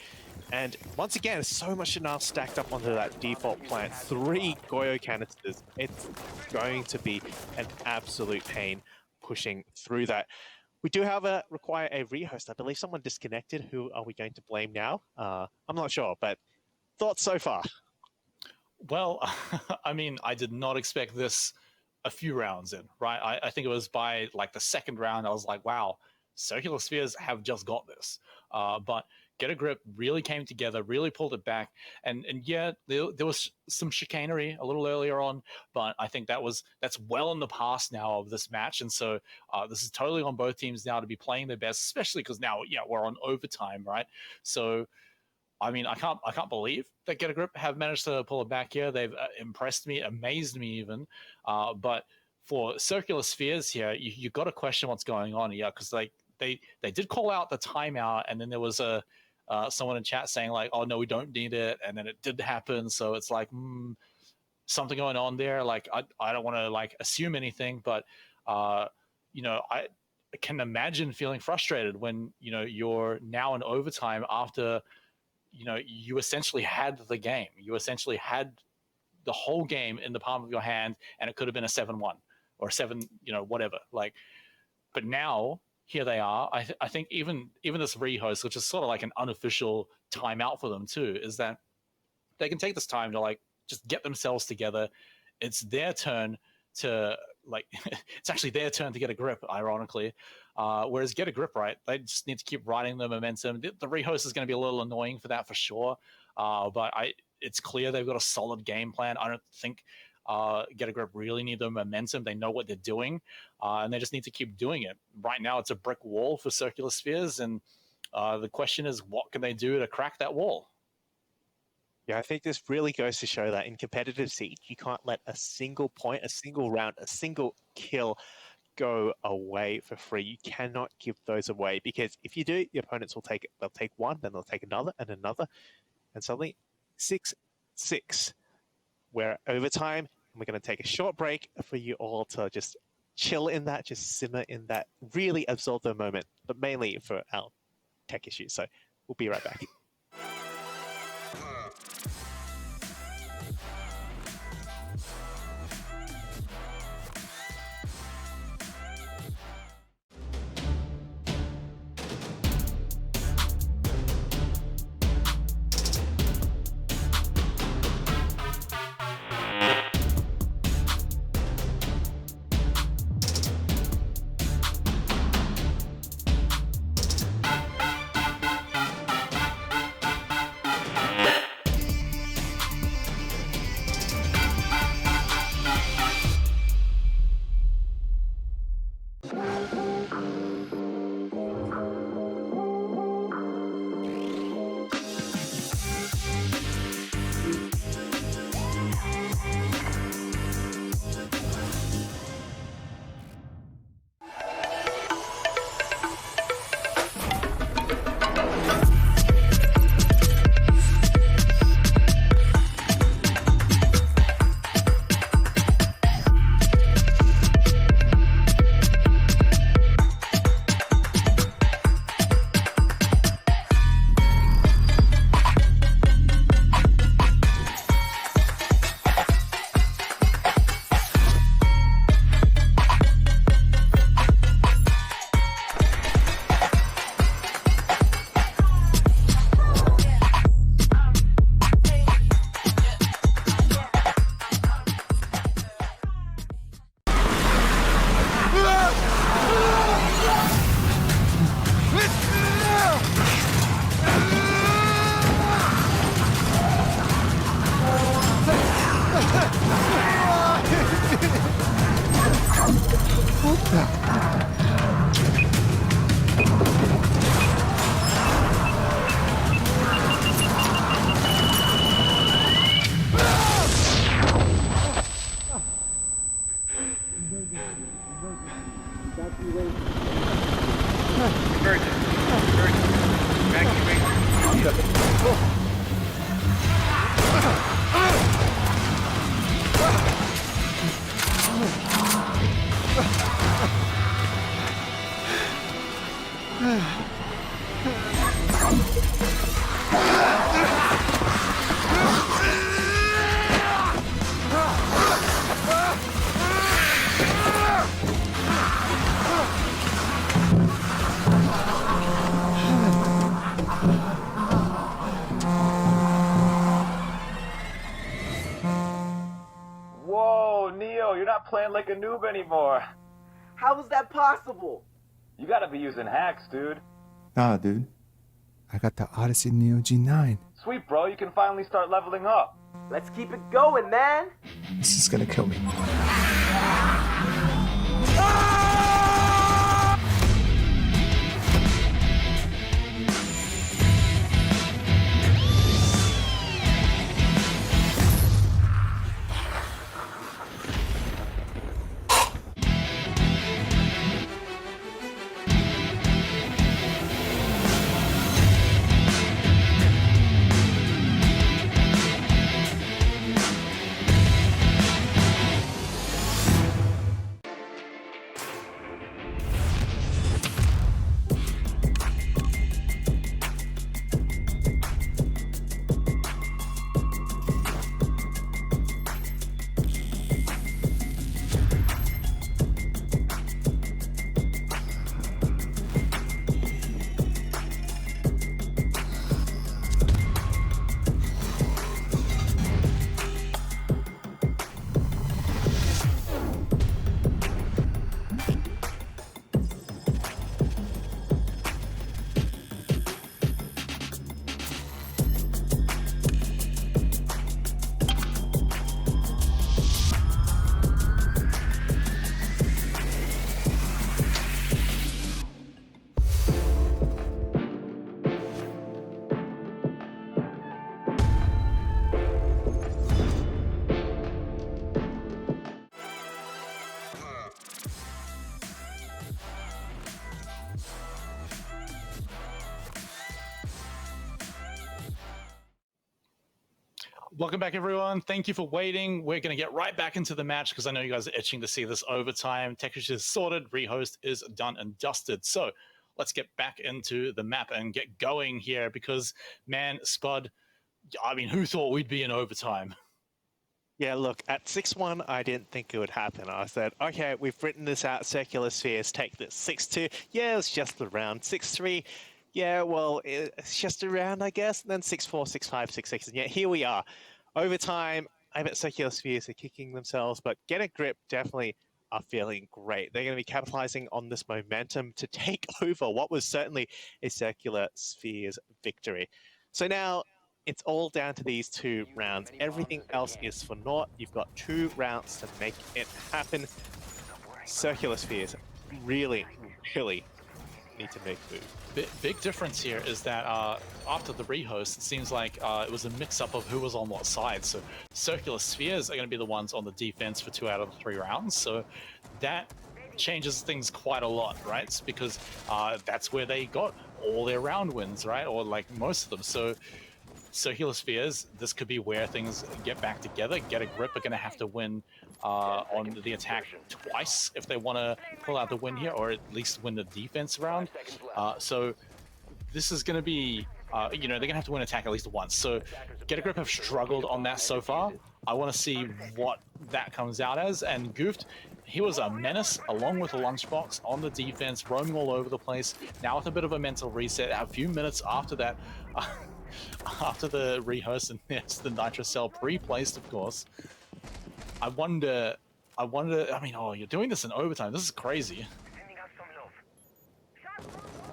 Speaker 5: And once again, so much denial stacked up onto that default plant. 3 Goyo canisters. It's going to be an absolute pain pushing through that. We do require a rehost. I believe someone disconnected. Who are we going to blame now? I'm not sure, but thoughts so far?
Speaker 4: Well, I mean, I did not expect this a few rounds in, right? I think it was by like the second round, I was like, wow, Circular Spheres have just got this. But Get a Grip really came together, really pulled it back. And yeah, there was some chicanery a little earlier on, but I think that's well in the past now of this match. And so this is totally on both teams now to be playing their best, especially because now, yeah, we're on overtime, right? So, I mean, I can't believe that Get a Grip have managed to pull it back here. They've impressed me, amazed me even. But for Circular Spheres here, you got to question what's going on here, because they did call out the timeout, and then there was someone in chat saying like, oh no, we don't need it, and then it did happen. So it's like something going on there. Like I don't want to like assume anything, but you know, I can imagine feeling frustrated when, you know, you're now in overtime after, you know, you essentially had the game. You essentially had the whole game in the palm of your hand, and it could have been a 7-1 or 7, you know, whatever. Like, but now here they are. I think even this rehost, which is sort of like an unofficial timeout for them too, is that they can take this time to like just get themselves together. It's their turn to like, it's actually their turn to get a grip, ironically. Whereas Get a Grip, right, they just need to keep riding the momentum. The rehost is going to be a little annoying for that for sure. But it's clear they've got a solid game plan. I don't think Get a Grip really need the momentum. They know what they're doing, and they just need to keep doing it. Right now, it's a brick wall for Circular Spheres, and the question is, what can they do to crack that wall?
Speaker 5: Yeah, I think this really goes to show that in competitive Siege, you can't let a single point, a single round, a single kill go away for free. You cannot give those away, because if you do, your opponents will take it. They'll take one, then they'll take another and another, and suddenly 6-6. We're overtime, and we're going to take a short break for you all to just chill in that, just simmer in that, really absorb the moment, but mainly for our tech issues. So we'll be right back.
Speaker 2: Whoa, Neo, you're not playing like a noob anymore.
Speaker 6: How is that possible?
Speaker 2: You gotta be using hacks, dude.
Speaker 7: Nah, dude. I got the Odyssey Neo G9.
Speaker 2: Sweet, bro, you can finally start leveling up.
Speaker 6: Let's keep it going, man.
Speaker 7: This is gonna kill me.
Speaker 4: Welcome back, everyone. Thank you for waiting. We're going to get right back into the match because I know you guys are itching to see this overtime. Texture is sorted. Rehost is done and dusted. So let's get back into the map and get going here because, man, Spud, I mean, who thought we'd be in overtime?
Speaker 5: Yeah, look, at 6-1, I didn't think it would happen. I said, okay, we've written this out, circular spheres, take this. 6-2, yeah, it was just the round. 6-3, yeah, well, it's just a round, I guess. And then 6-4, 6-5, 6-6, and yeah, here we are. Overtime, I bet circular spheres are kicking themselves, but Get a Grip definitely are feeling great. They're going to be capitalizing on this momentum to take over what was certainly a circular spheres victory. So now, it's all down to these 2 rounds. Everything else is for naught. You've got 2 rounds to make it happen. Circular spheres really, really need to make moves.
Speaker 4: Big difference here is that after the rehost, it seems like it was a mix-up of who was on what side. So circular spheres are going to be the ones on the defense for 2 out of the 3 rounds. So that changes things quite a lot, right? It's because that's where they got all their round wins, right? Or like most of them. So circular spheres, this could be where things get back together. Get a Grip are going to have to win on the attack twice if they want to pull out the win here, or at least win the defense round. So this is going to be, you know, they're going to have to win attack at least once. So Get a Grip have struggled on that so far. I want to see what that comes out as. And Goofed, he was a menace along with a Lunchbox on the defense, roaming all over the place. Now with a bit of a mental reset, a few minutes after that, after the rehost, and yes, the Nitro Cell pre-placed, of course. I wonder, I mean, oh, you're doing this in overtime. This is crazy.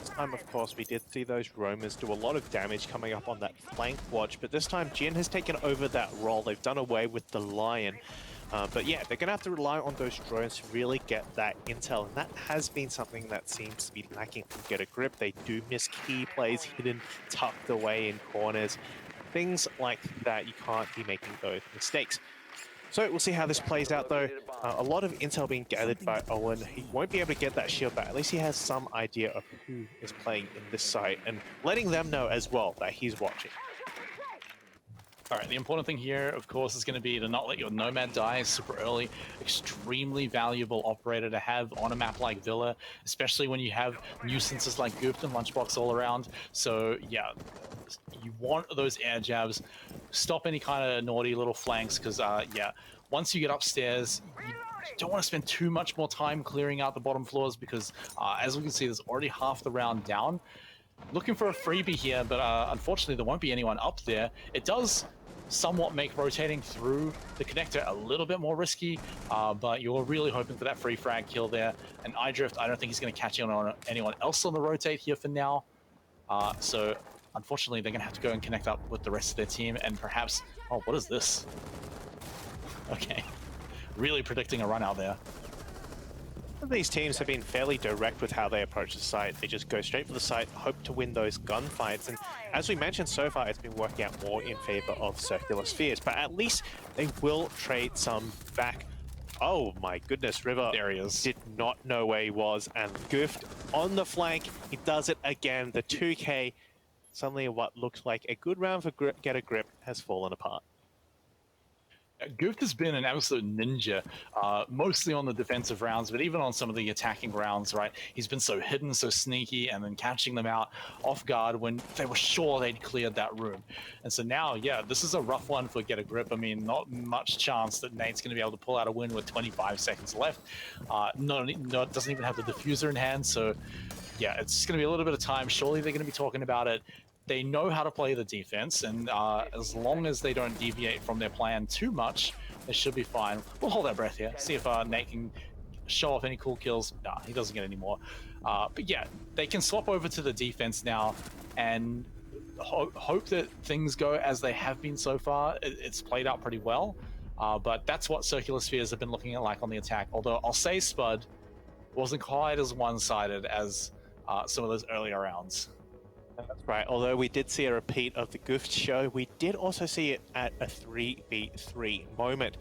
Speaker 5: Last time, of course, we did see those roamers do a lot of damage coming up on that flank watch, but this time Jin has taken over that role. They've done away with the Lion. But yeah, they're going to have to rely on those drones to really get that intel, and that has been something that seems to be lacking from Get a Grip. They do miss key plays hidden, tucked away in corners. Things like that, you can't be making those mistakes. So we'll see how this plays out, though. A lot of intel being gathered by Owen. He won't be able to get that shield back. At least he has some idea of who is playing in this site and letting them know as well that he's watching.
Speaker 4: All right, the important thing here, of course, is going to be to not let your Nomad die super early. Extremely valuable operator to have on a map like Villa, especially when you have nuisances like Gooft and Lunchbox all around. So, yeah, you want those air jabs. Stop any kind of naughty little flanks, because, yeah, once you get upstairs, you don't want to spend too much more time clearing out the bottom floors, because, as we can see, there's already half the round down. Looking for a freebie here, but unfortunately there won't be anyone up there. It does somewhat make rotating through the connector a little bit more risky, but you're really hoping for that free frag kill there. And iDrift, I don't think he's going to catch on anyone else on the rotate here for now. So unfortunately they're going to have to go and connect up with the rest of their team, and perhaps... Oh, what is this? Okay. Really predicting a run out there.
Speaker 5: These teams have been fairly direct with how they approach the site. They just go straight for the site, hope to win those gunfights. And as we mentioned, so far it's been working out more in favor of Circular Spheres, but at least they will trade some back. Oh my goodness, River
Speaker 4: There he is.
Speaker 5: did not know where he was, and Gooft on the flank, he does it again. The 2K, suddenly what looks like a good round for Get a Grip has fallen apart.
Speaker 4: Gooft has been an absolute ninja, mostly on the defensive rounds, but even on some of the attacking rounds, right? He's been so hidden, so sneaky, and then catching them out off guard when they were sure they'd cleared that room. And so now, yeah, this is a rough one for Get a Grip. I mean, not much chance that Nate's going to be able to pull out a win with 25 seconds left. No, doesn't even have the diffuser in hand, so yeah, it's just going to be a little bit of time. Surely they're going to be talking about it. They know how to play the defense, and as long as they don't deviate from their plan too much, they should be fine. We'll hold our breath here, see if Nate can show off any cool kills. Nah, he doesn't get any more. But yeah, they can swap over to the defense now and hope that things go as they have been so far. It's played out pretty well, but that's what Circular Spheres have been looking at like on the attack. Although I'll say Spud wasn't quite as one-sided as some of those earlier rounds.
Speaker 5: That's right. Although we did see a repeat of the Gooft show, we did also see it at a 3v3 moment.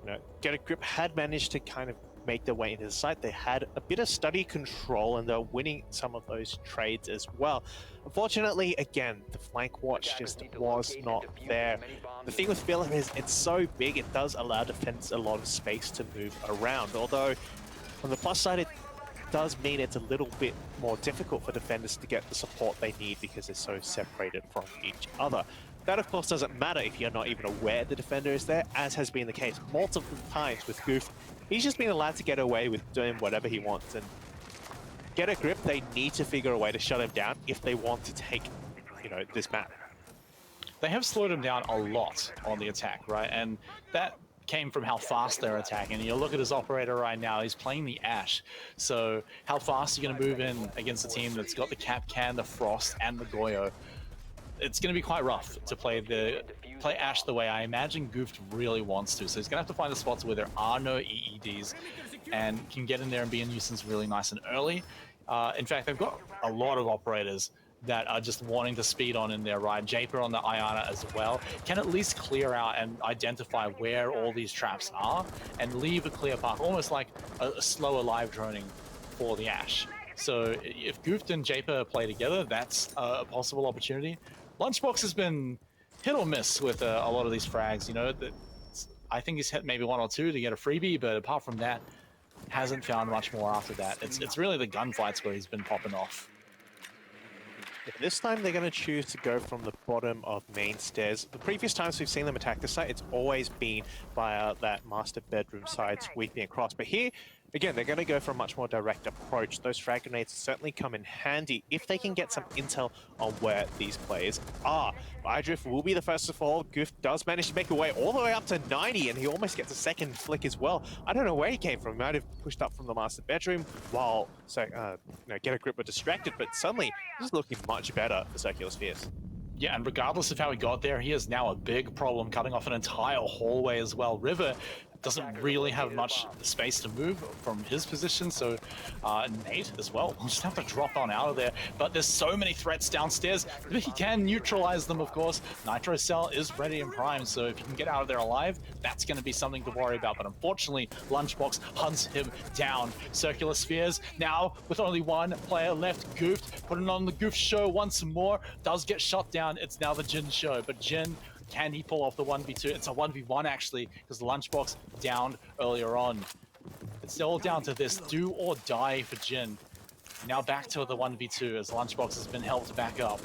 Speaker 5: You know, Get a Grip had managed to kind of make their way into the site. They had a bit of study control, and they're winning some of those trades as well. Unfortunately, again, the flank watch just was not there. The thing with Villa is it's so big, it does allow defenders a lot of space to move around. Although, on the plus side, it does mean it's a little bit more difficult for defenders to get the support they need because they're so separated from each other. That, of course, doesn't matter if you're not even aware the defender is there, as has been the case multiple times with Goof. He's just been allowed to get away with doing whatever he wants, and Get a Grip, they need to figure a way to shut him down if they want to take, you know, this map.
Speaker 4: They have slowed him down a lot on the attack, right? And that came from how fast they're attacking. You look at his operator right now, he's playing the Ash. So how fast are you going to move in against a team that's got the Cap Can, the Frost, and the Goyo? It's going to be quite rough to play Ash the way I imagine Gooft really wants to. So he's going to have to find the spots where there are no EEDs and can get in there and be a nuisance really nice and early. In fact, they've got a lot of operators that are just wanting to speed on in there, right? Japer on the Iana as well can at least clear out and identify where all these traps are and leave a clear path, almost like a slower live droning for the Ash. So if Gooft and Japer play together, that's a possible opportunity. Lunchbox has been hit or miss with a lot of these frags, you know. I think he's hit maybe one or two to get a freebie, but apart from that, hasn't found much more after that. It's really the gunfights where he's been popping off.
Speaker 5: This time they're going to choose to go from the bottom of main stairs. The previous times we've seen them attack the site, it's always been via that master bedroom side sweeping across. But here, Again, they're going to go for a much more direct approach. Those frag grenades certainly come in handy if they can get some intel on where these players are. Idrift will be the first to fall. Goof does manage to make a way all the way up to 90, and he almost gets a second flick as well. I don't know where he came from. He might have pushed up from the master bedroom while Get a Grip were distracted, but suddenly this is looking much better for Circular Spheres.
Speaker 4: Yeah, and regardless of how he got there, he is now a big problem, cutting off an entire hallway as well. River doesn't really have much space to move from his position, so Nate as well will just have to drop on out of there. But there's so many threats downstairs, but he can neutralize them, of course. Nitro Cell is ready and primed, so if you can get out of there alive, that's going to be something to worry about. But unfortunately, Lunchbox hunts him down. Circular Spheres now with only one player left. Goofed, putting on the Goof show once more, does get shot down. It's now the Jin show, but Jin, can he pull off the 1v2? It's a 1v1 actually, because the Lunchbox downed earlier on. It's all down to this do or die for Jin. Now back to the 1v2 as Lunchbox has been helped back up.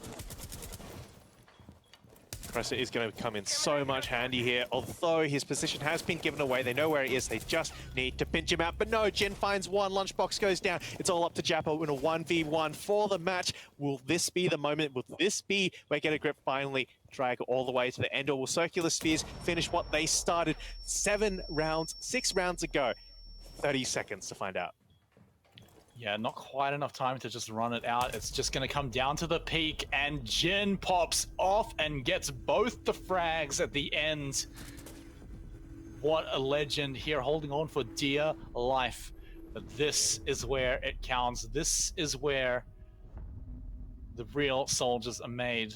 Speaker 5: Presser is going to come in so much handy here, although his position has been given away. They know where he is. They just need to pinch him out. But no, Jin finds one. Lunchbox goes down. It's all up to Jappo in a 1v1 for the match. Will this be the moment? Will this be where Get a Grip finally drag all the way to the end? Or will Circular Spheres finish what they started 6 rounds ago? 30 seconds to find out.
Speaker 4: Yeah, not quite enough time to just run it out. It's just going to come down to the peak, and Jin pops off and gets both the frags at the end. What a legend here, holding on for dear life. But this is where it counts. This is where the real soldiers are made.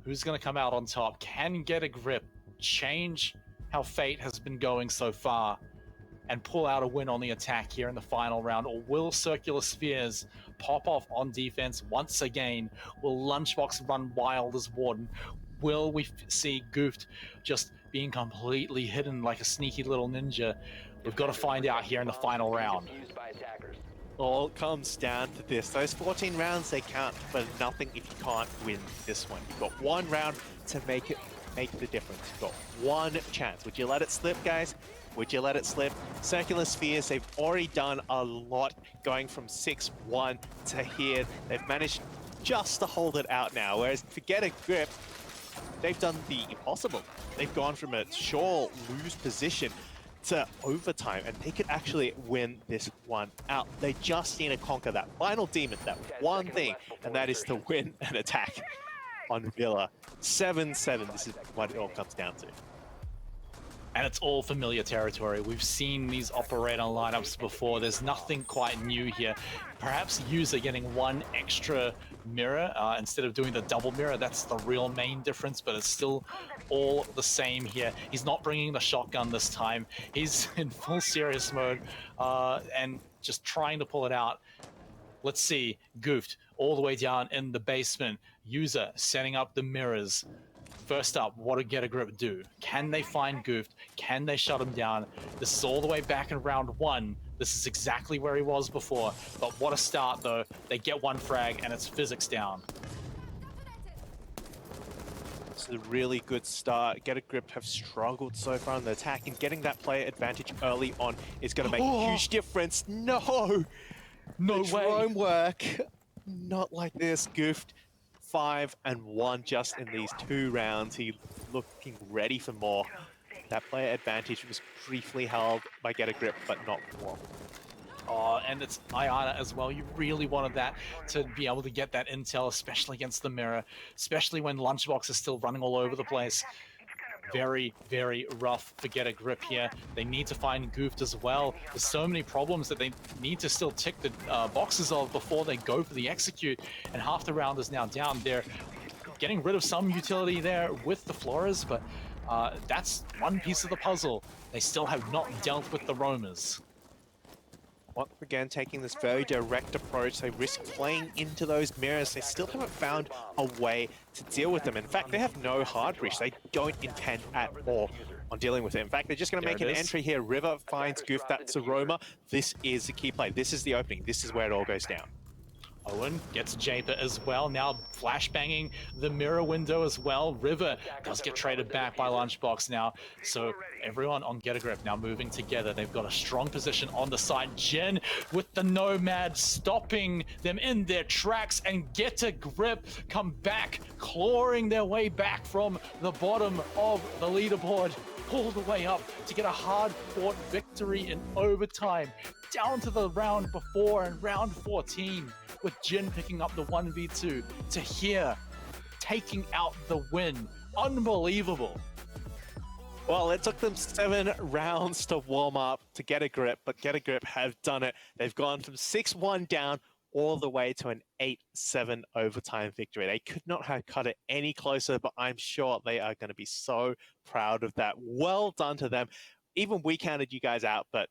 Speaker 4: Who's going to come out on top? Can Get a Grip change how Fate has been going so far and pull out a win on the attack here in the final round? Or will Circular Spheres pop off on defense once again? Will Lunchbox run wild as Warden? Will we see Goofed just being completely hidden like a sneaky little ninja? We've got to find out here in the final round.
Speaker 5: All comes down to this. Those 14 rounds, they count for nothing if you can't win this one. You've got one round to make the difference. You've got one chance. Would you let it slip, guys? Would you let it slip? Circular Spheres, they've already done a lot, going from 6-1 to here. They've managed just to hold it out now, whereas to Get a Grip, they've done the impossible. They've gone from a sure lose position to overtime, and they could actually win this one out. They just need to conquer that final demon, that one thing, and that is to win an attack on Villa. 7-7, this is what it all comes down to.
Speaker 4: And it's all familiar territory. We've seen these operator lineups before. There's nothing quite new here. Perhaps User getting one extra mirror instead of doing the double mirror. That's the real main difference, but it's still all the same here. He's not bringing the shotgun this time. He's in full serious mode and just trying to pull it out. Let's see, Goofed all the way down in the basement. User setting up the mirrors. First up, what did Get a Grip do? Can they find Goofed? Can they shut him down? This is all the way back in round 1. This is exactly where he was before. But what a start, though. They get one frag, and it's physics down.
Speaker 5: It's a really good start. Get a Grip have struggled so far in the attack, and getting that player advantage early on is going to make a huge difference. No!
Speaker 4: No
Speaker 5: the
Speaker 4: way!
Speaker 5: drone work. Not like this, Goofed. 5-1 just in these 2 rounds. He looking ready for more. That player advantage was briefly held by Get a Grip, but not for long.
Speaker 4: Oh, and it's Ayana as well. You really wanted that to be able to get that intel, especially against the mirror, especially when Lunchbox is still running all over the place. Very, very rough for Get a Grip here. They need to find Goofed as well. There's so many problems that they need to still tick the boxes of before they go for the execute, and half the round is now down. They're getting rid of some utility there with the Floras, but that's one piece of the puzzle. They still have not dealt with the roamers.
Speaker 5: Once again, taking this very direct approach, they risk playing into those mirrors. They still haven't found a way to deal with them. In fact, they have no hard breach. They don't intend at all on dealing with it. In fact, they're just going to make an entry here. River finds Goof, that's Aroma. This is the key play. This is the opening. This is where it all goes down.
Speaker 4: Owen gets Japer as well, now flashbanging the mirror window as well. River does get traded back by Lunchbox now, so everyone on Get a Grip now moving together. They've got a strong position on the side. Jen with the Nomad stopping them in their tracks, and Get a Grip come back, clawing their way back from the bottom of the leaderboard, all the way up to get a hard-fought victory in overtime, down to the round before and round 14, with Jin picking up the 1v2 to here, taking out the win. Unbelievable.
Speaker 5: Well, it took them 7 rounds to warm up to Get a Grip, but Get a Grip have done it. They've gone from 6-1 down all the way to an 8-7 overtime victory. They could not have cut it any closer, but I'm sure they are going to be so proud of that. Well done to them. Even we counted you guys out, but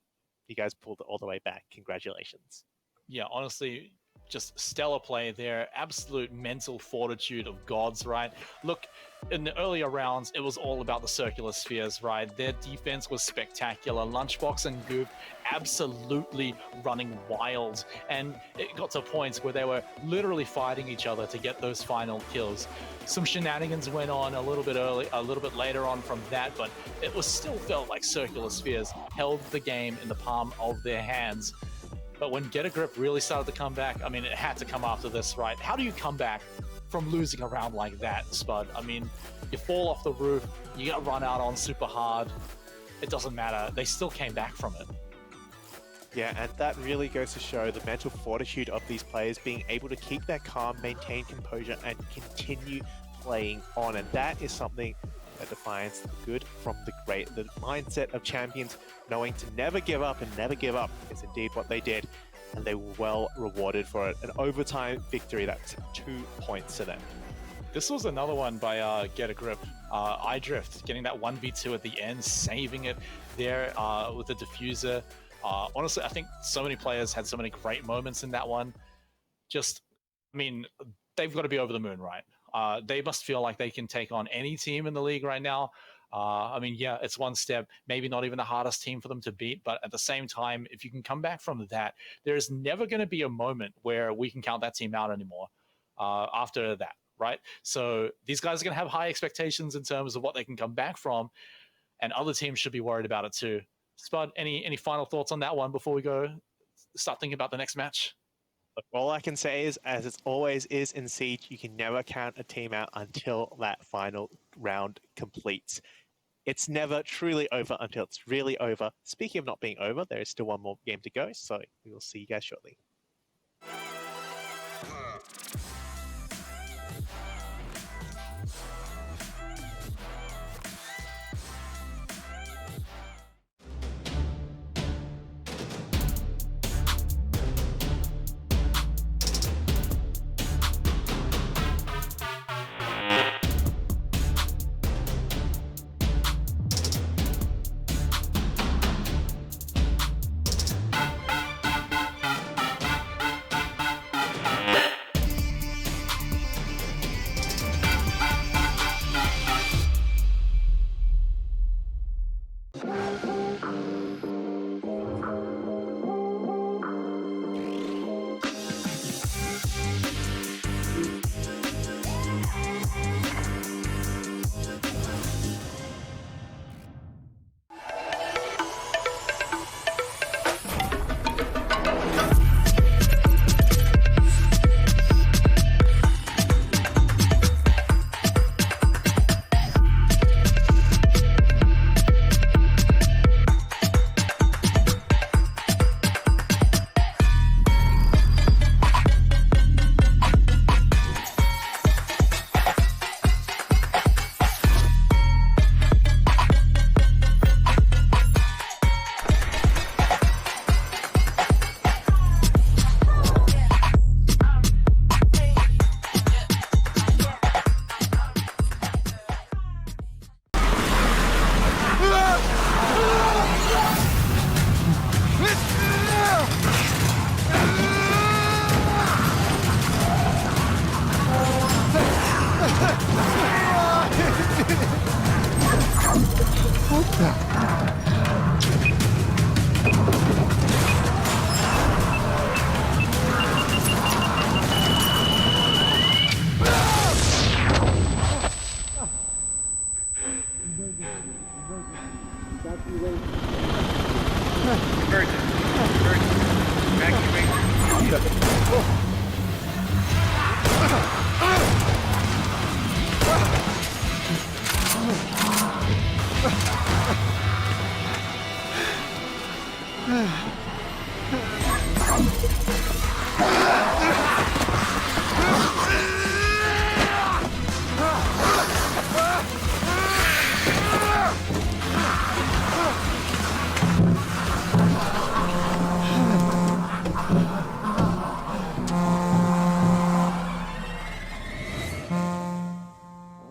Speaker 5: you guys pulled it all the way back. Congratulations.
Speaker 4: Yeah, honestly, just stellar play there. Absolute mental fortitude of gods, right? Look, in the earlier rounds, it was all about the circular spheres, right? Their defense was spectacular. Lunchbox and Goop absolutely running wild. And it got to points where they were literally fighting each other to get those final kills. Some shenanigans went on a little bit later on from that, but it was still felt like circular spheres held the game in the palm of their hands. But when Get a Grip really started to come back, I mean, it had to come after this, right? How do you come back from losing a round like that, Spud? I mean, you fall off the roof, you get run out on super hard. It doesn't matter. They still came back from it.
Speaker 5: Yeah, and that really goes to show the mental fortitude of these players being able to keep their calm, maintain composure, and continue playing on. And that is something that defines the good from the great. The mindset of champions, knowing to never give up and never give up, is indeed what they did. And they were well rewarded for it. An overtime victory, that's 2 points to them.
Speaker 4: This was another one by Get a Grip. iDrift getting that 1v2 at the end, saving it there with the diffuser. Honestly, I think so many players had so many great moments in that one. Just, I mean, they've got to be over the moon, right? They must feel like they can take on any team in the league right now. I mean, yeah, it's one step, maybe not even the hardest team for them to beat, but at the same time, if you can come back from that, there's never going to be a moment where we can count that team out anymore after that, right? So these guys are going to have high expectations in terms of what they can come back from, and other teams should be worried about it too. Spud, any final thoughts on that one before we go start thinking about the next match?
Speaker 5: All I can say is, as it always is in Siege, you can never count a team out until that final round completes. It's never truly over until it's really over. Speaking of not being over, there is still one more game to go, so we will see you guys shortly.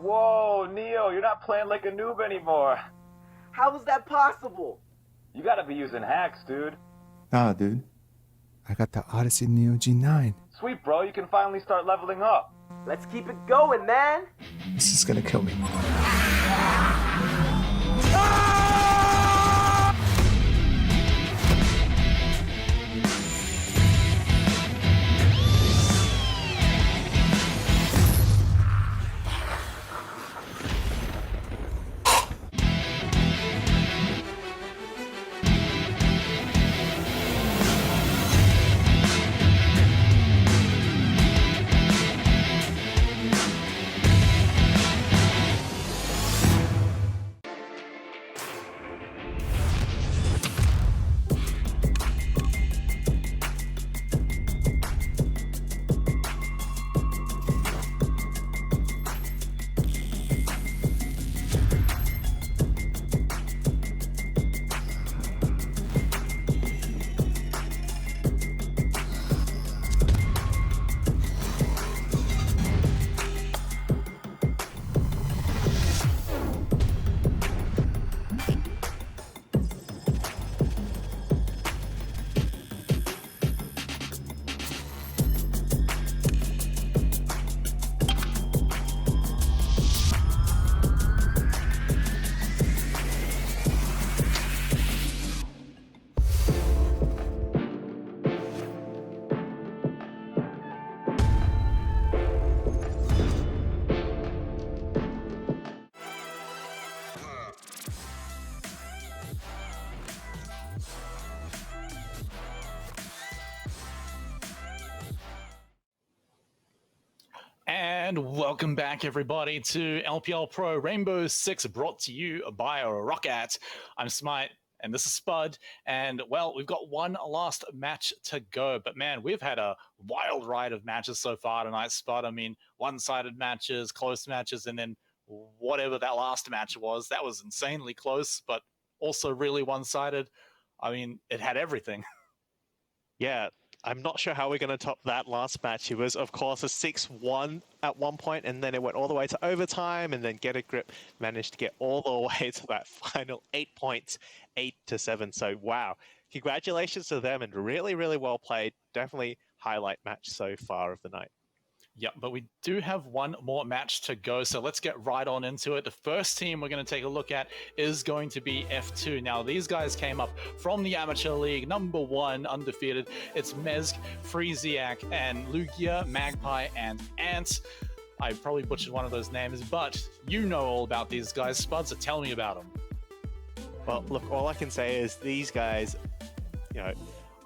Speaker 2: Whoa, Neo, you're not playing like a noob anymore.
Speaker 6: How is that possible?
Speaker 2: You gotta be using hacks, dude.
Speaker 7: Nah, dude. I got the Odyssey Neo G9.
Speaker 2: Sweet, bro, you can finally start leveling up.
Speaker 6: Let's keep it going, man.
Speaker 7: This is gonna kill me.
Speaker 4: And welcome back, everybody, to LPL Pro Rainbow Six, brought to you by Rockat. I'm Smite, and this is Spud. And, well, we've got one last match to go. But, man, we've had a wild ride of matches so far tonight, Spud. I mean, one-sided matches, close matches, and then whatever that last match was. That was insanely close, but also really one-sided. I mean, it had everything.
Speaker 5: Yeah, I'm not sure how we're going to top that last match. It was, of course, a 6-1 at one point, and then it went all the way to overtime, and then Get a Grip managed to get all the way to that final 8 points, 8-7. So, wow. Congratulations to them, and really, really well played. Definitely highlight match so far of the night.
Speaker 4: Yeah, but we do have one more match to go, so let's get right on into it. The first team we're going to take a look at is going to be F2. Now, these guys came up from the Amateur League, #1, undefeated. It's Mezg, Freeziak, and Lugia, Magpie, and Ant. I probably butchered one of those names, but you know all about these guys, Spud, so tell me about them.
Speaker 5: Well, look, all I can say is these guys, you know,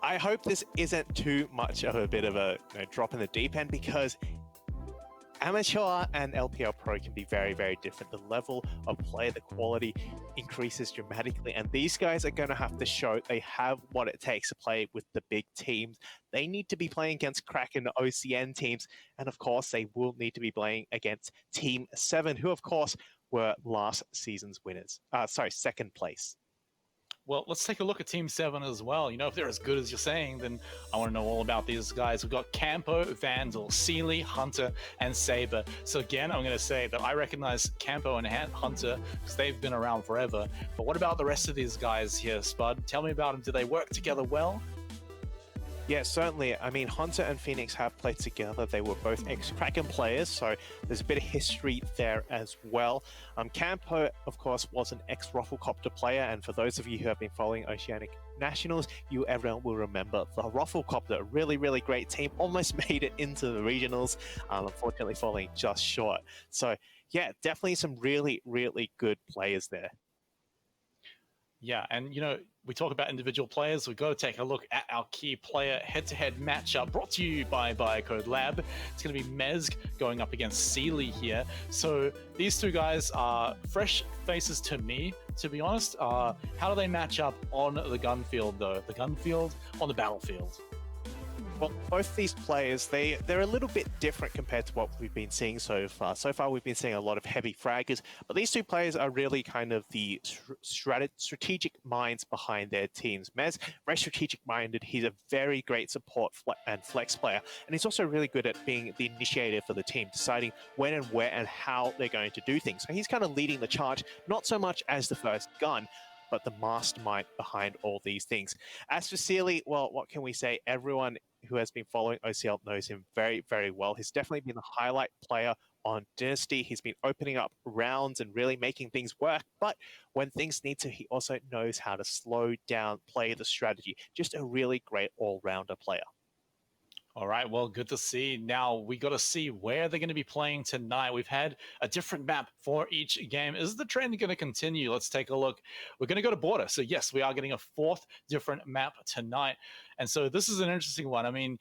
Speaker 5: I hope this isn't too much of a bit of a drop in the deep end, because Amateur and LPL Pro can be very, very different. The level of play, the quality increases dramatically, and these guys are going to have to show they have what it takes to play with the big teams. They need to be playing against Kraken, OCN teams, and of course, they will need to be playing against Team 7, who of course were last season's winners. Second place.
Speaker 4: Well, let's take a look at Team 7 as well. You know, if they're as good as you're saying, then I want to know all about these guys. We've got Campo, Vandal, Sealy, Hunter, and Saber. So again, I'm going to say that I recognize Campo and Hunter because they've been around forever. But what about the rest of these guys here, Spud? Tell me about them. Do they work together well?
Speaker 5: Yeah, certainly. I mean, Hunter and Phoenix have played together. They were both ex-Kraken players, so there's a bit of history there as well. Campo, of course, was an ex-Rufflecopter player, and for those of you who have been following Oceanic Nationals, everyone will remember the Rufflecopter, a really, really great team, almost made it into the regionals, unfortunately falling just short. So, yeah, definitely some really, really good players there.
Speaker 4: Yeah, and you know, we talk about individual players, we've got to take a look at our key player head-to-head matchup brought to you by Biocode Lab. It's going to be Mezg going up against Sealy here. So these two guys are fresh faces to me, to be honest. How do they match up on the gun field, though? The gun field on the battlefield?
Speaker 5: Well, both these players, they're a little bit different compared to what we've been seeing so far. So far, we've been seeing a lot of heavy fraggers, but these two players are really kind of the strategic minds behind their teams. Mez, very strategic-minded. He's a very great support and flex player, and he's also really good at being the initiator for the team, deciding when and where and how they're going to do things. So he's kind of leading the charge, not so much as the first gun, but the mastermind behind all these things. As for Sealy, well, what can we say? Everyone who has been following OCL knows him very, very well. He's definitely been the highlight player on Dynasty. He's been opening up rounds and really making things work. But when things need to, he also knows how to slow down, play the strategy. Just a really great all-rounder player.
Speaker 4: All right, well, good to see. Now we got to see where they're going to be playing tonight. We've had a different map for each game. Is the trend going to continue? Let's take a look. We're going to go to Border. So yes, we are getting a fourth different map tonight. And so this is an interesting one. I mean,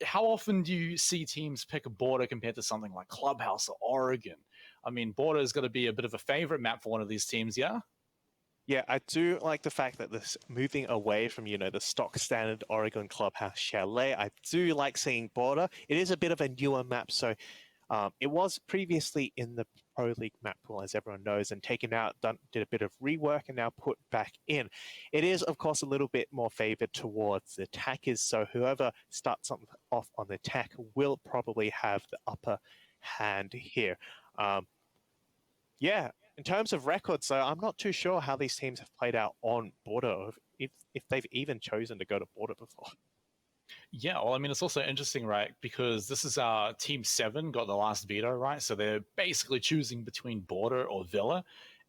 Speaker 4: how often do you see teams pick a Border compared to something like Clubhouse or Oregon? I mean, Border is going to be a bit of a favorite map for one of these teams, yeah?
Speaker 5: Yeah, I do like the fact that this moving away from, the stock standard Oregon Clubhouse Chalet. I do like seeing Border. It is a bit of a newer map, so it was previously in the Pro League map pool, as everyone knows, and taken out, did a bit of rework, and now put back in. It is, of course, a little bit more favored towards the attackers, so whoever starts something off on the attack will probably have the upper hand here. Yeah. In terms of records, so I'm not too sure how these teams have played out on Border, or if they've even chosen to go to Border before.
Speaker 4: Yeah, well, I mean, it's also interesting, right? Because this is Team 7 got the last veto, right? So they're basically choosing between Border or Villa,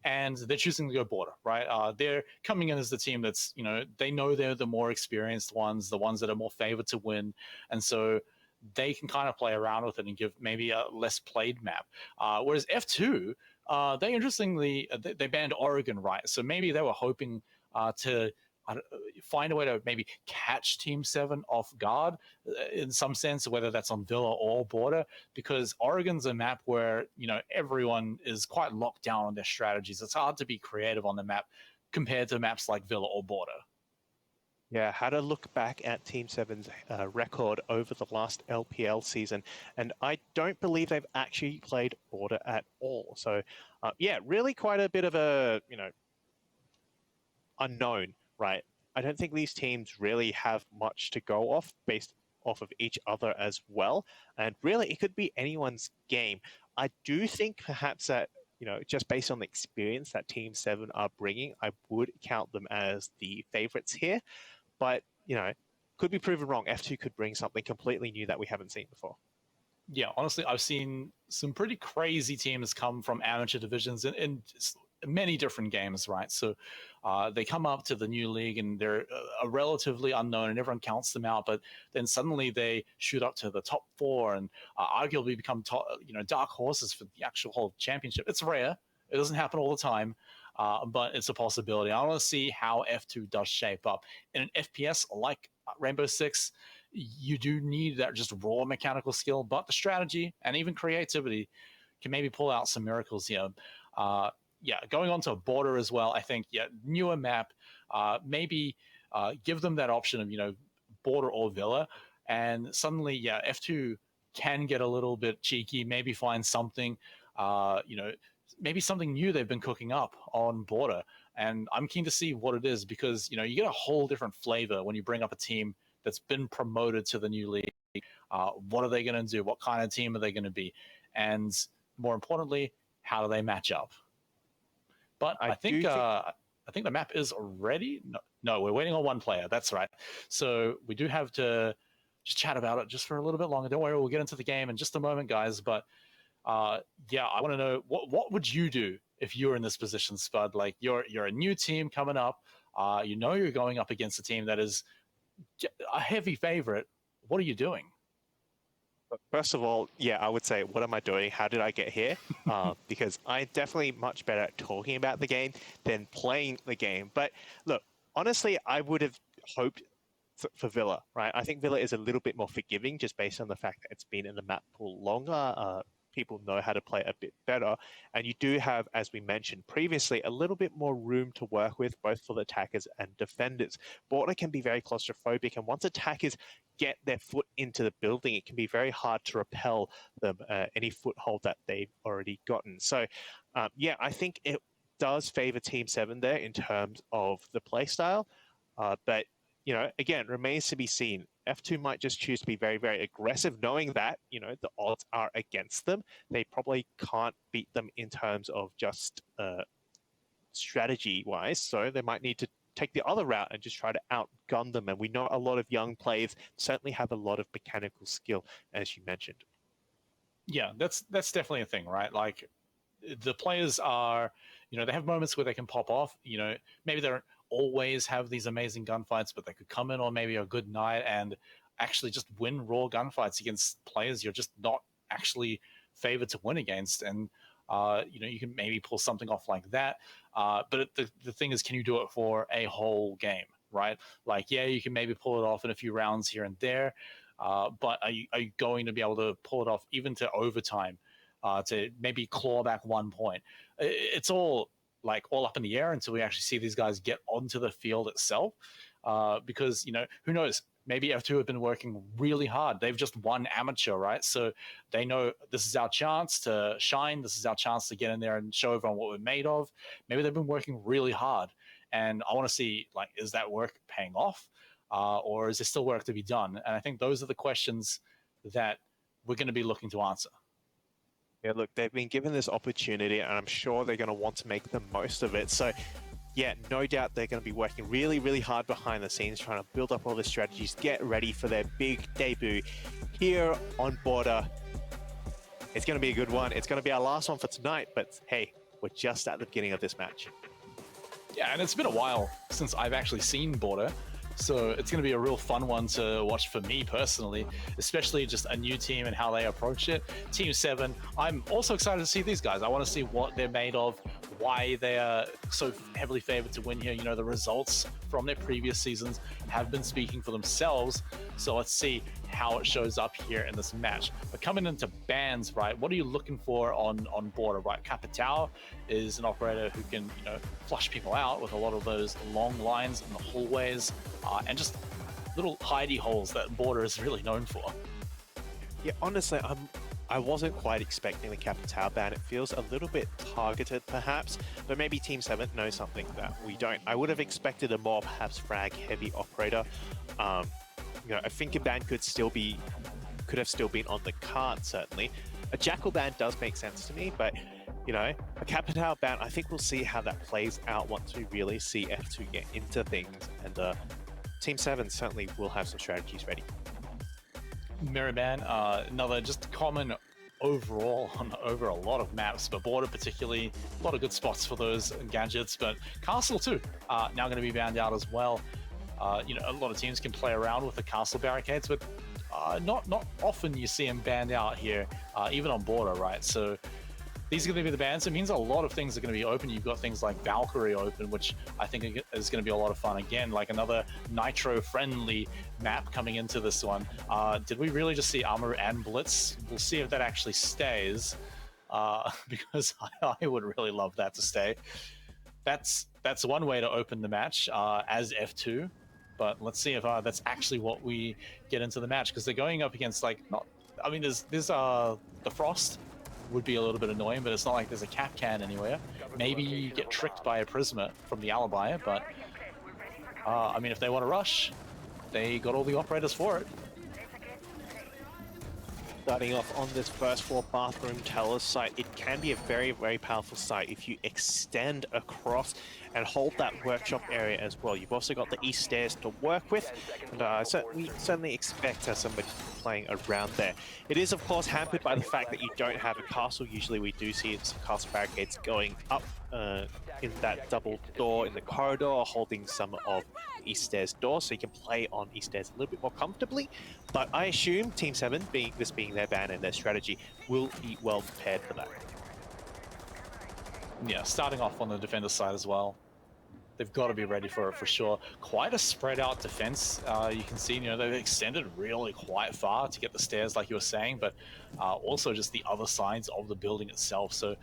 Speaker 4: and they're choosing to go Border, right? They're coming in as the team that's, they know they're the more experienced ones, the ones that are more favored to win. And so they can kind of play around with it and give maybe a less played map. Whereas F2, they interestingly, they banned Oregon, right? So maybe they were hoping to find a way to maybe catch Team 7 off guard in some sense, whether that's on Villa or Border, because Oregon's a map where, everyone is quite locked down on their strategies. It's hard to be creative on the map compared to maps like Villa or Border.
Speaker 5: Yeah, had a look back at Team 7's record over the last LPL season, and I don't believe they've actually played Border at all. So, yeah, really quite a bit of a, unknown, right? I don't think these teams really have much to go off based off of each other as well. And really, it could be anyone's game. I do think perhaps that, just based on the experience that Team 7 are bringing, I would count them as the favorites here. But, could be proven wrong. F2 could bring something completely new that we haven't seen before.
Speaker 4: Yeah, honestly, I've seen some pretty crazy teams come from amateur divisions in many different games, right? So they come up to the new league and they're a relatively unknown and everyone counts them out, but then suddenly they shoot up to the top 4 and arguably become dark horses for the actual whole championship. It's rare. It doesn't happen all the time. But it's a possibility. I want to see how F2 does shape up. In an FPS like Rainbow Six, you do need that just raw mechanical skill, but the strategy and even creativity can maybe pull out some miracles here. Going on to a Border as well, I think, newer map, maybe give them that option of, Border or Villa, and suddenly, F2 can get a little bit cheeky, maybe find something, maybe something new they've been cooking up on Border. And I'm keen to see what it is because, you get a whole different flavor when you bring up a team that's been promoted to the new league. What are they going to do? What kind of team are they going to be? And more importantly, how do they match up? But I think the map is ready. No, we're waiting on one player. That's right. So we do have to just chat about it just for a little bit longer. Don't worry, we'll get into the game in just a moment, guys. But I want to know what would you do if you were in this position, Spud? Like you're a new team coming up. You're going up against a team that is a heavy favorite. What are you doing?
Speaker 5: First of all, I would say, what am I doing? How did I get here? Because I'm definitely much better at talking about the game than playing the game. But look, honestly, I would have hoped for Villa, right? I think Villa is a little bit more forgiving just based on the fact that it's been in the map pool longer. People know how to play a bit better. And you do have, as we mentioned previously, a little bit more room to work with, both for the attackers and defenders. Border can be very claustrophobic, and once attackers get their foot into the building, it can be very hard to repel them any foothold that they've already gotten. So, yeah, I think it does favor Team 7 there in terms of the play style. But, you know, again, remains to be seen. F2 might just choose to be very, very aggressive, knowing that, you know, the odds are against them. They probably can't beat them in terms of just strategy-wise, so they might need to take the other route and just try to outgun them. And we know a lot of young players certainly have a lot of mechanical skill, as you mentioned.
Speaker 4: Yeah, that's definitely a thing, right? Like the players are, you know, they have moments where they can pop off. You know, maybe they don't always have these amazing gunfights, but they could come in on maybe a good night and actually just win raw gunfights against players you're just not actually favored to win against. And you know, you can maybe pull something off like that. But the thing is, can you do it for a whole game, right? Like, yeah, you can maybe pull it off in a few rounds here and there, but are you going to be able to pull it off even to overtime, to maybe claw back 1 point? It's all up in the air until we actually see these guys get onto the field itself. Because, you know, who knows? Maybe F2 have been working really hard. They've just won amateur, right? So they know this is our chance to shine. This is our chance to get in there and show everyone what we're made of. Maybe they've been working really hard. And I want to see, like, is that work paying off? Or is there still work to be done? And I think those are the questions that we're going to be looking to answer.
Speaker 5: Yeah, look, they've been given this opportunity, and I'm sure they're going to want to make the most of it. So, yeah, no doubt they're going to be working really, really hard behind the scenes, trying to build up all the strategies, get ready for their big debut here on Border. It's going to be a good one. It's going to be our last one for tonight, but hey, we're just at the beginning of this match.
Speaker 4: Yeah, and it's been a while since I've actually seen Border, so it's going to be a real fun one to watch for me personally, especially just a new team and how they approach it. Team 7, I'm also excited to see these guys. I want to see what they're made of, why they are so heavily favored to win here. You know, the results from their previous seasons have been speaking for themselves, so let's see how it shows up here in this match. But coming into bans, right, what are you looking for on Border, right? Capitao is an operator who can, you know, flush people out with a lot of those long lines in the hallways, and just little hidey holes that Border is really known for.
Speaker 5: Yeah, honestly, I wasn't quite expecting the Capitao ban. It feels a little bit targeted, perhaps, but maybe Team 7 knows something that we don't. I would have expected a more, perhaps, frag-heavy operator. You know, a Finker ban could have still been on the card, certainly. A Jackal ban does make sense to me, but, you know, a Capitao ban, I think we'll see how that plays out once we really see F2 get into things, and Team 7 certainly will have some strategies ready.
Speaker 4: Mirror ban, another just common overall over a lot of maps, but Border particularly, a lot of good spots for those gadgets. But Castle too, now going to be banned out as well. You know, a lot of teams can play around with the castle barricades, but not often you see them banned out here, even on Border, right? So these are going to be the bans. It means a lot of things are going to be open. You've got things like Valkyrie open, which I think is going to be a lot of fun. Again, like another Nitro-friendly map coming into this one. Did we really just see Armor and Blitz? We'll see if that actually stays, because I would really love that to stay. That's one way to open the match as F2, but let's see if that's actually what we get into the match, because they're going up against, like, not. I mean, there's the Frost would be a little bit annoying, but it's not like there's a cap can anywhere. Maybe you get tricked by a Prisma from the Alibi, but I mean, if they want to rush, they got all the operators for it.
Speaker 5: Starting off on this first floor bathroom tower site, it can be a very, very powerful site if you extend across and hold that workshop area as well. You've also got the east stairs to work with, and we certainly expect somebody playing around there. It is, of course, hampered by the fact that you don't have a castle. Usually we do see some castle barricades going up in that double door in the corridor, holding some of the east stairs doors, so you can play on east stairs a little bit more comfortably. But I assume Team 7, being their ban and their strategy, will be well prepared for that.
Speaker 4: Yeah, starting off on the defender side as well. They've got to be ready for it for sure. Quite a spread out defense. You can see, you know, they've extended really quite far to get the stairs, like you were saying, but also just the other sides of the building itself. So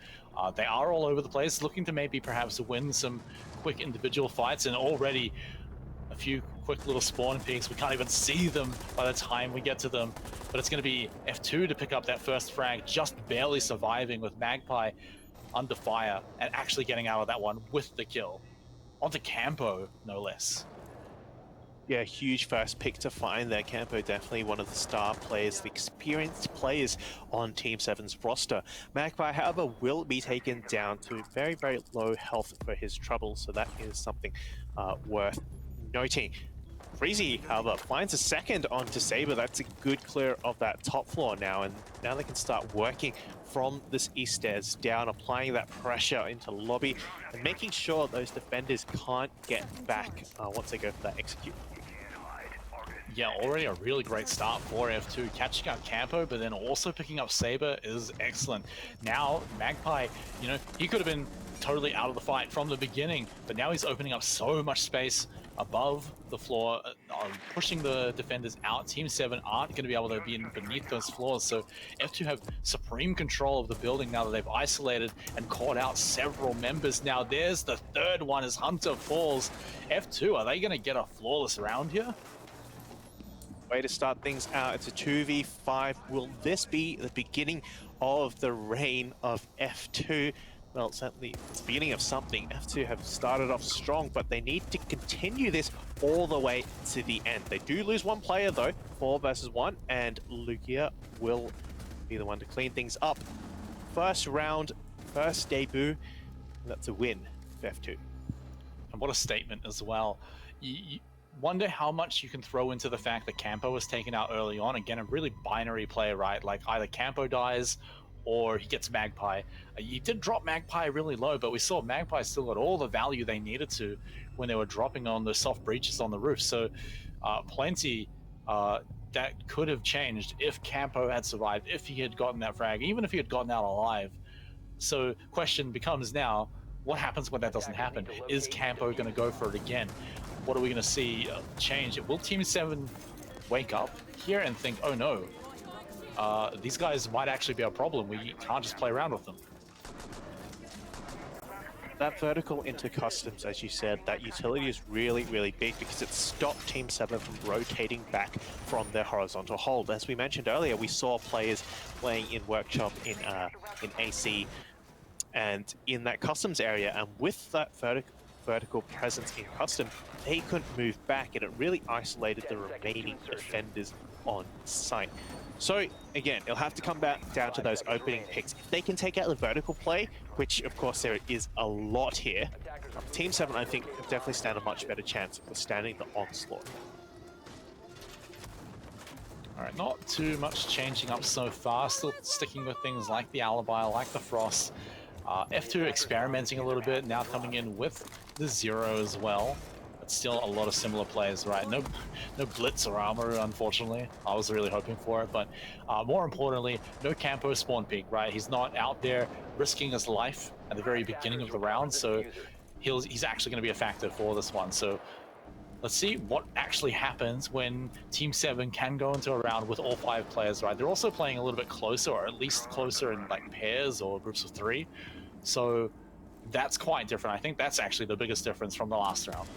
Speaker 4: they are all over the place, looking to maybe perhaps win some quick individual fights, and already a few quick little spawn peaks. We can't even see them by the time we get to them. But it's going to be F2 to pick up that first frag, just barely surviving with Magpie under fire and actually getting out of that one with the kill. Onto Campo, no less.
Speaker 5: Yeah, huge first pick to find there. Campo definitely one of the star players, the experienced players on Team 7's roster. Magpie, however, will be taken down to very, very low health for his trouble, so that is something worth noting. Freezy, however, finds a second onto Saber. That's a good clear of that top floor now, and now they can start working from this east stairs down, applying that pressure into lobby and making sure those defenders can't get back once they go for that execute.
Speaker 4: Yeah, already a really great start for F2. Catching up Campo, but then also picking up Saber is excellent. Now, Magpie, you know, he could have been totally out of the fight from the beginning, but now he's opening up so much space above the floor, pushing the defenders out. Team 7 aren't going to be able to be in beneath those floors, so F2 have supreme control of the building now that they've isolated and caught out several members. Now there's the third one as Hunter falls. F2, are they going to get a flawless round here?
Speaker 5: Way to start things out. It's a 2v5. Will this be the beginning of the reign of F2? Well, certainly it's the beginning of something. F2 have started off strong, but they need to continue this all the way to the end. They do lose one player though, 4 versus 1, and Lugia will be the one to clean things up. First round, first debut, that's a win for F2.
Speaker 4: And what a statement as well. You wonder how much you can throw into the fact that Campo was taken out early on. Again, a really binary play, right? Like either Campo dies or he gets Magpie. You did drop Magpie really low, but we saw Magpie still got all the value they needed to when they were dropping on the soft breaches on the roof. So plenty that could have changed if Campo had survived, if he had gotten that frag, even if he had gotten out alive. So question becomes now, what happens when that doesn't happen? Is Campo going to go for it again? What are we going to see change? Will Team 7 wake up here and think, oh no, these guys might actually be a problem. We can't just play around with them.
Speaker 5: That vertical into customs, as you said, that utility is really, really big because it stopped Team 7 from rotating back from their horizontal hold. As we mentioned earlier, we saw players playing in Workshop, in AC, and in that customs area, and with that vertical presence in custom, they couldn't move back, and it really isolated the remaining defenders on site. So again, it'll have to come back down to those opening picks. If they can take out the vertical play, which of course there is a lot here, Team 7 I think can definitely stand a much better chance of withstanding the onslaught.
Speaker 4: Alright, not too much changing up so far, still sticking with things like the Alibi, like the Frost. F2 experimenting a little bit, now coming in with the Zero as well. But still a lot of similar players, right? No Blitz or Armor, unfortunately. I was really hoping for it, but more importantly, no Campo spawn peak, right? He's not out there risking his life at the very beginning of the round, so he's actually going to be a factor for this one. So let's see what actually happens when Team 7 can go into a round with all 5 players, right? They're also playing a little bit closer, or at least closer in like pairs or groups of 3. So that's quite different. I think that's actually the biggest difference from the last round.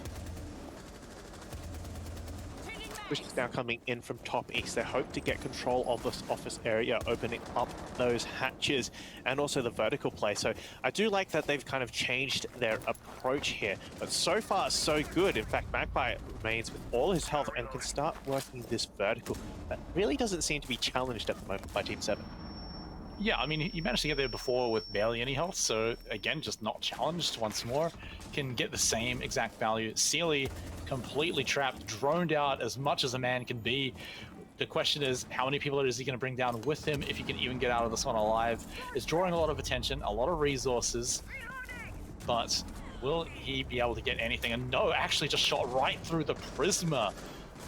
Speaker 5: Which is now coming in from top east. They hope to get control of this office area, opening up those hatches and also the vertical play. So I do like that they've kind of changed their approach here, but so far so good. In fact, Magpie remains with all his health and can start working this vertical that really doesn't seem to be challenged at the moment by Team 7.
Speaker 4: Yeah, I mean, he managed to get there before with barely any health, so again, just not challenged once more. Can get the same exact value. Sealy completely trapped, droned out as much as a man can be. The question is, how many people is he going to bring down with him if he can even get out of this one alive? It's drawing a lot of attention, a lot of resources, but will he be able to get anything? And no, actually just shot right through the Prisma.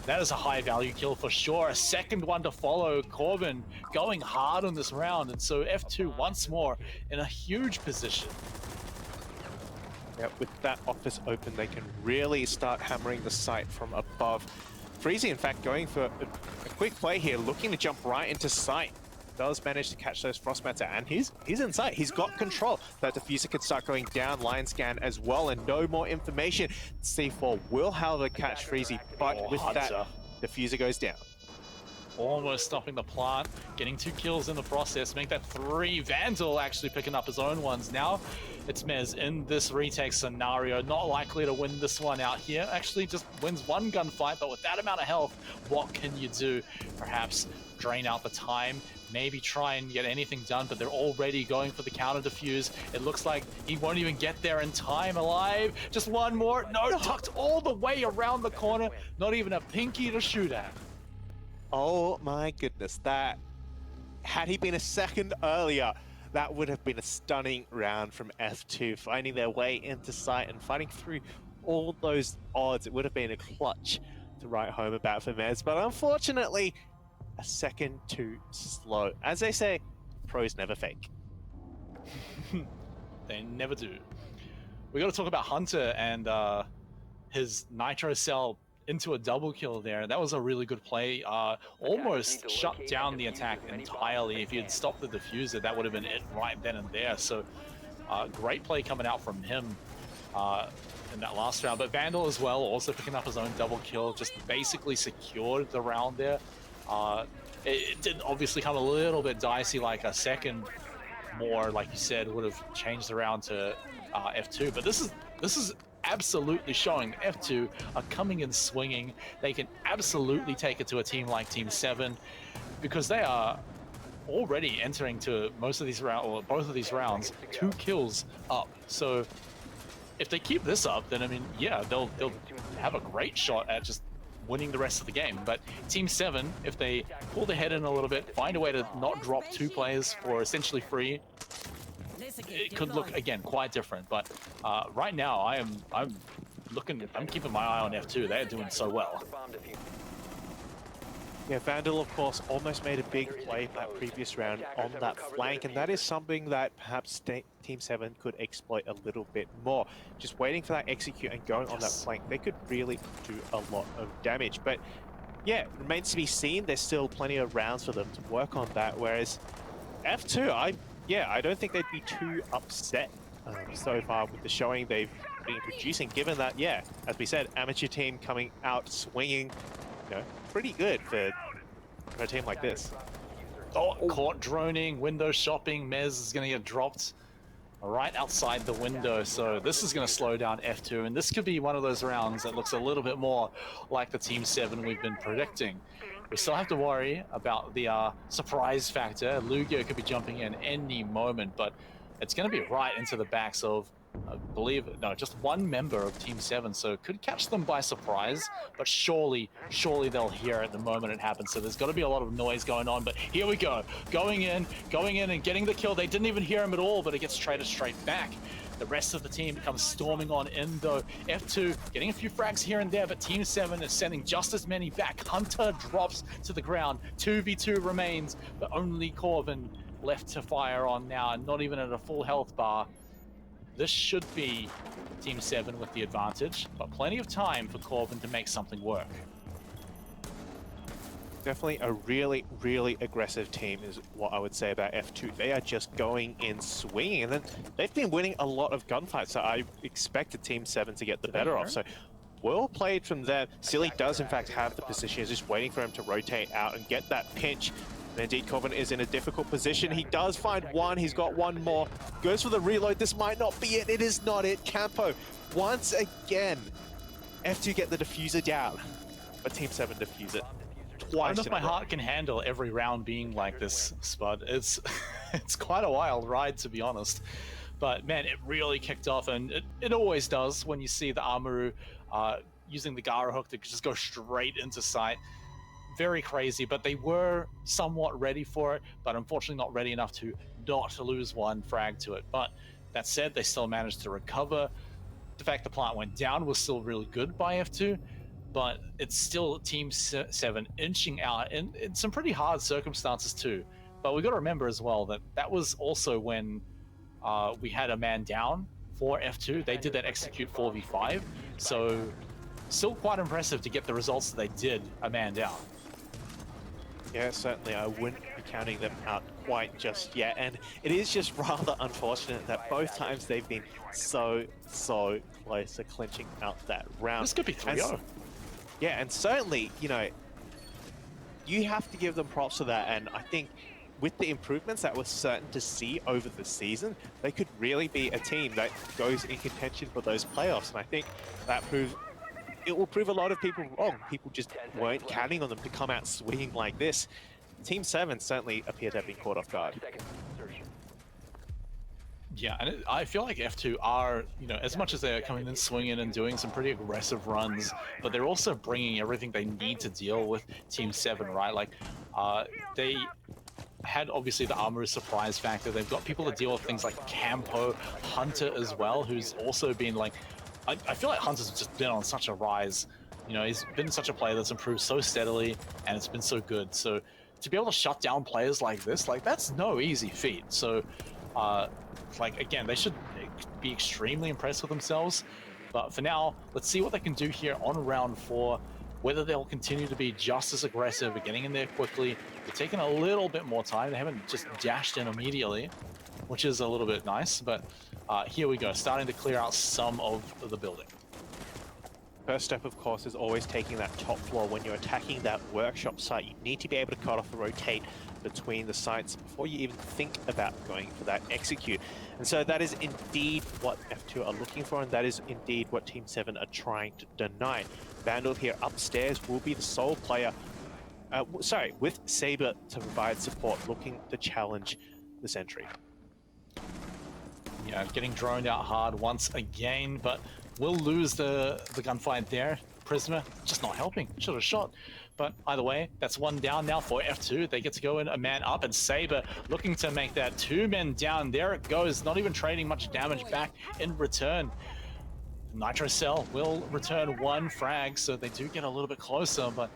Speaker 4: That is a high value kill for sure. A second one to follow. Corbin going hard on this round, and so F2 once more in a huge position.
Speaker 5: Yeah, with that office open, they can really start hammering the site from above. Freezy, in fact, going for a quick play here, looking to jump right into sight. does manage to catch those Frostmatter, and he's in sight. He's got control. That diffuser could start going down. Line scan as well, and no more information. C4 will, however, catch Freezy, but with that, diffuser goes down.
Speaker 4: Almost stopping the plant, getting 2 kills in the process, make that 3. Vandal actually picking up his own ones. Now it's Mez in this retake scenario, not likely to win this one out here. Actually just wins 1 gunfight, but with that amount of health, what can you do? Perhaps drain out the time, maybe try and get anything done, but they're already going for the counter defuse. It looks like he won't even get there in time. Alive, just 1 more. No, tucked all the way around the corner, not even a pinky to shoot at.
Speaker 5: Oh my goodness, that, had he been a second earlier, that would have been a stunning round from F2, finding their way into sight and fighting through all those odds. It would have been a clutch to write home about for Mez, but unfortunately, a second too slow. As they say, pros never fake.
Speaker 4: They never do. We got to talk about Hunter and his Nitro Cell into a double kill there. That was a really good play. Almost shut down the attack entirely. If he had stopped the diffuser, that would have been it right then and there. So great play coming out from him in that last round. But Vandal as well, also picking up his own double kill, just basically secured the round there. It did obviously come a little bit dicey, like a second more, like you said, would have changed the round to F2. But this is absolutely showing F2 are coming in swinging. They can absolutely take it to a team like Team 7 because they are already entering to most of these rounds, or both of these rounds, 2 kills up. So if they keep this up, then I mean, yeah, they'll have a great shot at just winning the rest of the game. But Team 7, if they pull their head in a little bit, find a way to not drop 2 players for essentially free, it could look again quite different. But right now I'm keeping my eye on F2. They're doing so well.
Speaker 5: Yeah, Vandal, of course, almost made a big play in that previous round on that flank, and that is something that perhaps Team 7 could exploit a little bit more. Just waiting for that execute and going on that flank, they could really do a lot of damage. But yeah, it remains to be seen. There's still plenty of rounds for them to work on that, whereas F2, I don't think they'd be too upset so far with the showing they've been producing, given that, yeah, as we said, amateur team coming out swinging, you know, pretty good for a team like this.
Speaker 4: Oh, caught droning, window shopping. Mez is going to get dropped right outside the window, so this is going to slow down F2, and this could be one of those rounds that looks a little bit more like the Team 7 we've been predicting. We still have to worry about the surprise factor. Lugia could be jumping in any moment, but it's going to be right into the backs of, I believe, no, just 1 member of Team 7, so it could catch them by surprise, but surely they'll hear it the moment it happens. So there's got to be a lot of noise going on, but here we go. Going in and getting the kill. They didn't even hear him at all, but it gets traded straight back. The rest of the team comes storming on in, though. F2 getting a few frags here and there, but Team 7 is sending just as many back. Hunter drops to the ground. 2v2 remains, but only Corvin left to fire on now, and not even at a full health bar. This should be Team 7 with the advantage, but plenty of time for Corvin to make something work.
Speaker 5: Definitely a really, really aggressive team is what I would say about F2. They are just going in swinging, and then they've been winning a lot of gunfights, so I expected Team 7 to get the better of. So well played from them. Silly does in fact have the position. He's just waiting for him to rotate out and get that pinch. And indeed, Corvin is in a difficult position. He does find 1. He's got 1 more. Goes for the reload. This might not be it. It is not it. Campo, once again, F2 get the diffuser down, but Team 7 diffuse it.
Speaker 4: I don't know if my heart can handle every round being like this, Spud. It's quite a wild ride, to be honest. But man, it really kicked off, and it always does when you see the Amaru using the Gara hook to just go straight into sight. Very crazy, but they were somewhat ready for it, but unfortunately not ready enough to not lose 1 frag to it. But that said, they still managed to recover. The fact the plant went down was still really good by F2, but it's still Team 7 inching out in some pretty hard circumstances too. But we got to remember as well that that was also when we had a man down for F2. They did that execute 4v5, so still quite impressive to get the results that they did a man down.
Speaker 5: Yeah, certainly. I wouldn't be counting them out quite just yet. And it is just rather unfortunate that both times they've been so close to clinching out that round.
Speaker 4: This could be 3-0.
Speaker 5: Yeah, and certainly, you know, you have to give them props for that. And I think with the improvements that we're certain to see over the season, they could really be a team that goes in contention for those playoffs. And I think that it will prove a lot of people wrong. People just weren't counting on them to come out swinging like this. Team 7 certainly appear to have been caught off guard.
Speaker 4: Yeah, and I feel like F2 are, you know, as much as they're coming in swinging and doing some pretty aggressive runs, but they're also bringing everything they need to deal with Team 7, right? Like, they had obviously the armor surprise factor. They've got people to deal with things like Campo, Hunter as well, who's also been like, I feel like Hunter's just been on such a rise. You know, he's been such a player that's improved so steadily, and it's been so good. So to be able to shut down players like this, like, that's no easy feat. So, like, again, they should be extremely impressed with themselves. But for now, let's see what they can do here on round 4. Whether they'll continue to be just as aggressive, getting in there quickly. They're taking a little bit more time. They haven't just dashed in immediately, which is a little bit nice. But here we go, starting to clear out some of the building.
Speaker 5: First step, of course, is always taking that top floor. When you're attacking that workshop site, you need to be able to cut off the rotate between the sites before you even think about going for that execute. And so that is indeed what F2 are looking for, and that is indeed what Team 7 are trying to deny. Vandal here upstairs will be the sole player, with Saber to provide support, looking to challenge the sentry.
Speaker 4: Yeah, getting droned out hard once again, but we'll lose the gunfight there. Prisoner just not helping, should have shot. But either way, that's one down now for F2. They get to go in a man up, and Saber looking to make that 2 men down. There it goes, not even trading much damage back in return. Nitro Cell will return 1 frag, so they do get a little bit closer, but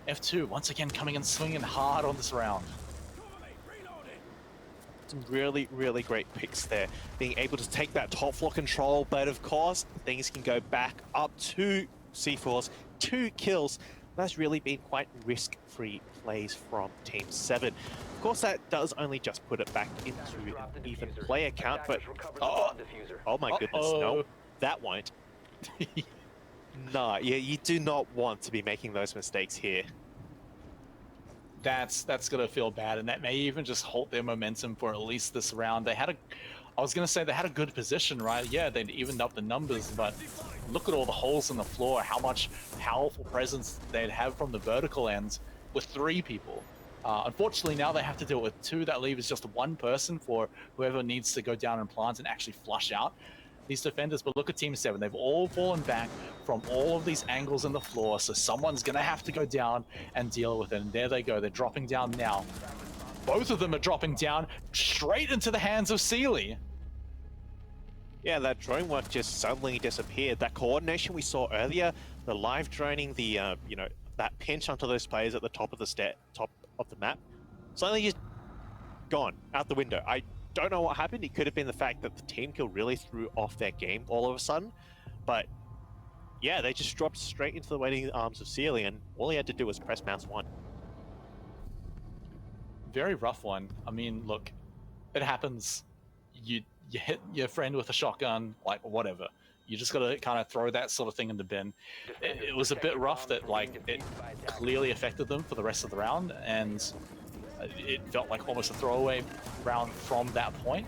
Speaker 4: F2 once again coming and swinging hard on this round.
Speaker 5: Some really great picks there, being able to take that top floor control, but of course things can go back up to C4s, 2 kills. That's really been quite risk-free plays from Team 7. Of course, that does only just put it back into an even player count, but oh my goodness, no, that won't. Nah, yeah, you do not want to be making those mistakes here.
Speaker 4: That's gonna feel bad, and that may even just halt their momentum for at least this round. They had I was gonna say they had a good position, right? Yeah, they'd evened up the numbers, but look at all the holes in the floor, how much powerful presence they'd have from the vertical ends with 3 people. Unfortunately, now they have to deal with 2. That leaves just 1 person for whoever needs to go down and plant and actually flush out these defenders. But look at Team 7, they've all fallen back from all of these angles in the floor, so someone's gonna have to go down and deal with it. And there they go, they're dropping down now. Both of them are dropping down straight into the hands of Sealy.
Speaker 5: Yeah, that drone work just suddenly disappeared. That coordination we saw earlier, the live droning, the you know, that pinch onto those players at the top of the map, suddenly just gone out the window. I don't know what happened. It could have been the fact that the team kill really threw off their game all of a sudden, but yeah, they just dropped straight into the waiting arms of Sealy, and all he had to do was press mouse 1.
Speaker 4: Very rough one. I mean, look, it happens. You hit your friend with a shotgun, like, whatever. You just gotta kind of throw that sort of thing in the bin. It was a bit rough that, like, it clearly affected them for the rest of the round, and it felt like almost a throwaway round from that point.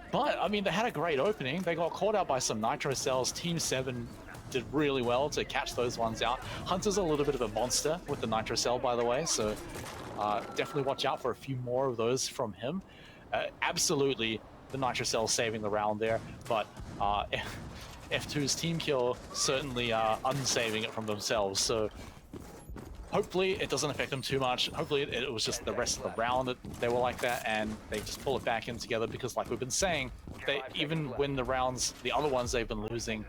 Speaker 4: But, I mean, they had a great opening. They got caught out by some Nitro Cells. Team 7 did really well to catch those ones out. Hunter's a little bit of a monster with the Nitro Cell, by the way, so definitely watch out for a few more of those from him. Absolutely, the Nitro Cell saving the round there, but F2's team kill certainly unsaving it from themselves, so hopefully it doesn't affect them too much. Hopefully it was just the rest of the round that they were like that, and they just pull it back in together, because like we've been saying, they even when the rounds, the other ones they've been losing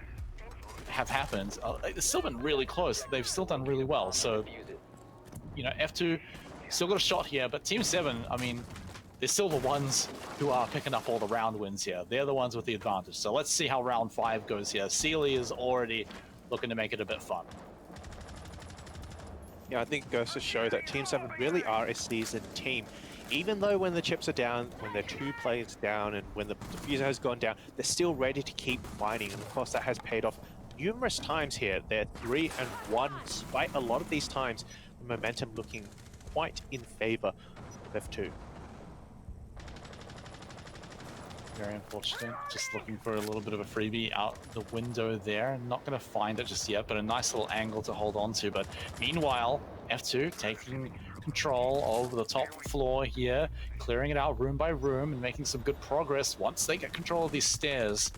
Speaker 4: have happened, it's still been really close. They've still done really well, so, you know, F2 still got a shot here, but Team 7, I mean, they're still the ones who are picking up all the round wins here. They're the ones with the advantage. So let's see how round 5 goes here. Sealy is already looking to make it a bit fun.
Speaker 5: Yeah, I think it goes to show that Team 7 really are a seasoned team. Even though when the chips are down, when they're 2 players down, and when the diffuser has gone down, they're still ready to keep fighting. And of course, that has paid off numerous times here. They're 3-1, despite a lot of these times, the momentum looking quite in favor of F2.
Speaker 4: Very unfortunate. Just looking for a little bit of a freebie out the window there. Not going to find it just yet, but a nice little angle to hold on to. But meanwhile, F2 taking control over the top floor here, clearing it out room by room and making some good progress. Once they get control of these stairs,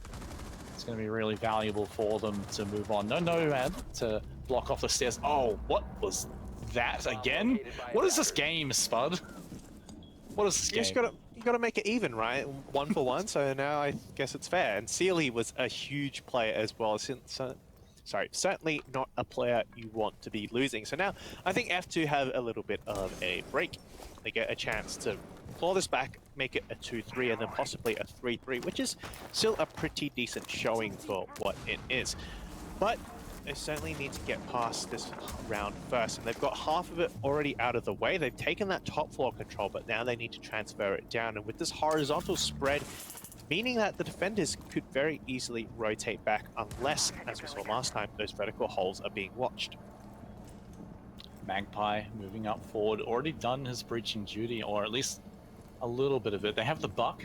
Speaker 4: it's going to be really valuable for them to move on. No nomad to block off the stairs. Oh, what was that again? What is this game, Spud? What is this game?
Speaker 5: You gotta make it even, right? 1 for 1, so now I guess it's fair. And Sealy was a huge player as well. Certainly not a player you want to be losing. So now I think F2 have a little bit of a break. They get a chance to claw this back, make it a 2-3, and then possibly a 3-3, which is still a pretty decent showing for what it is. But they certainly need to get past this round first, and they've got half of it already out of the way. They've taken that top floor control, but now they need to transfer it down. And with this horizontal spread, meaning that the defenders could very easily rotate back unless, as we saw last time, those vertical holes are being watched.
Speaker 4: Magpie moving up forward, already done his breaching duty, or at least a little bit of it. They have the buck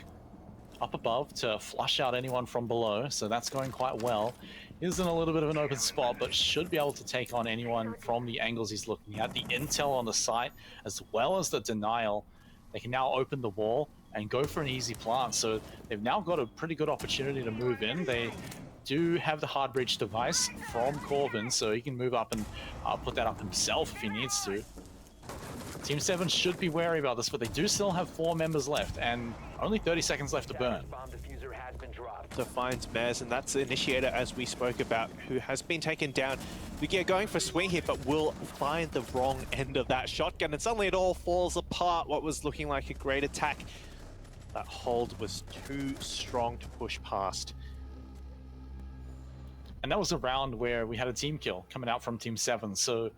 Speaker 4: up above to flush out anyone from below, so that's going quite well. He's in a little bit of an open spot, but should be able to take on anyone from the angles he's looking at. The intel on the site, as well as the denial, they can now open the wall and go for an easy plant. So they've now got a pretty good opportunity to move in. They do have the hard breach device from Corbin, so he can move up and put that up himself if he needs to. Team 7 should be wary about this, but they do still have 4 members left and only 30 seconds left to burn.
Speaker 8: Bomb diffuser has been dropped.
Speaker 5: To find Mez, and that's the initiator, as we spoke about, who has been taken down. We get going for a swing here, but will find the wrong end of that shotgun, and suddenly it all falls apart. What was looking like a great attack, that hold was too strong to push past.
Speaker 4: And that was a round where we had a team kill coming out from Team 7, so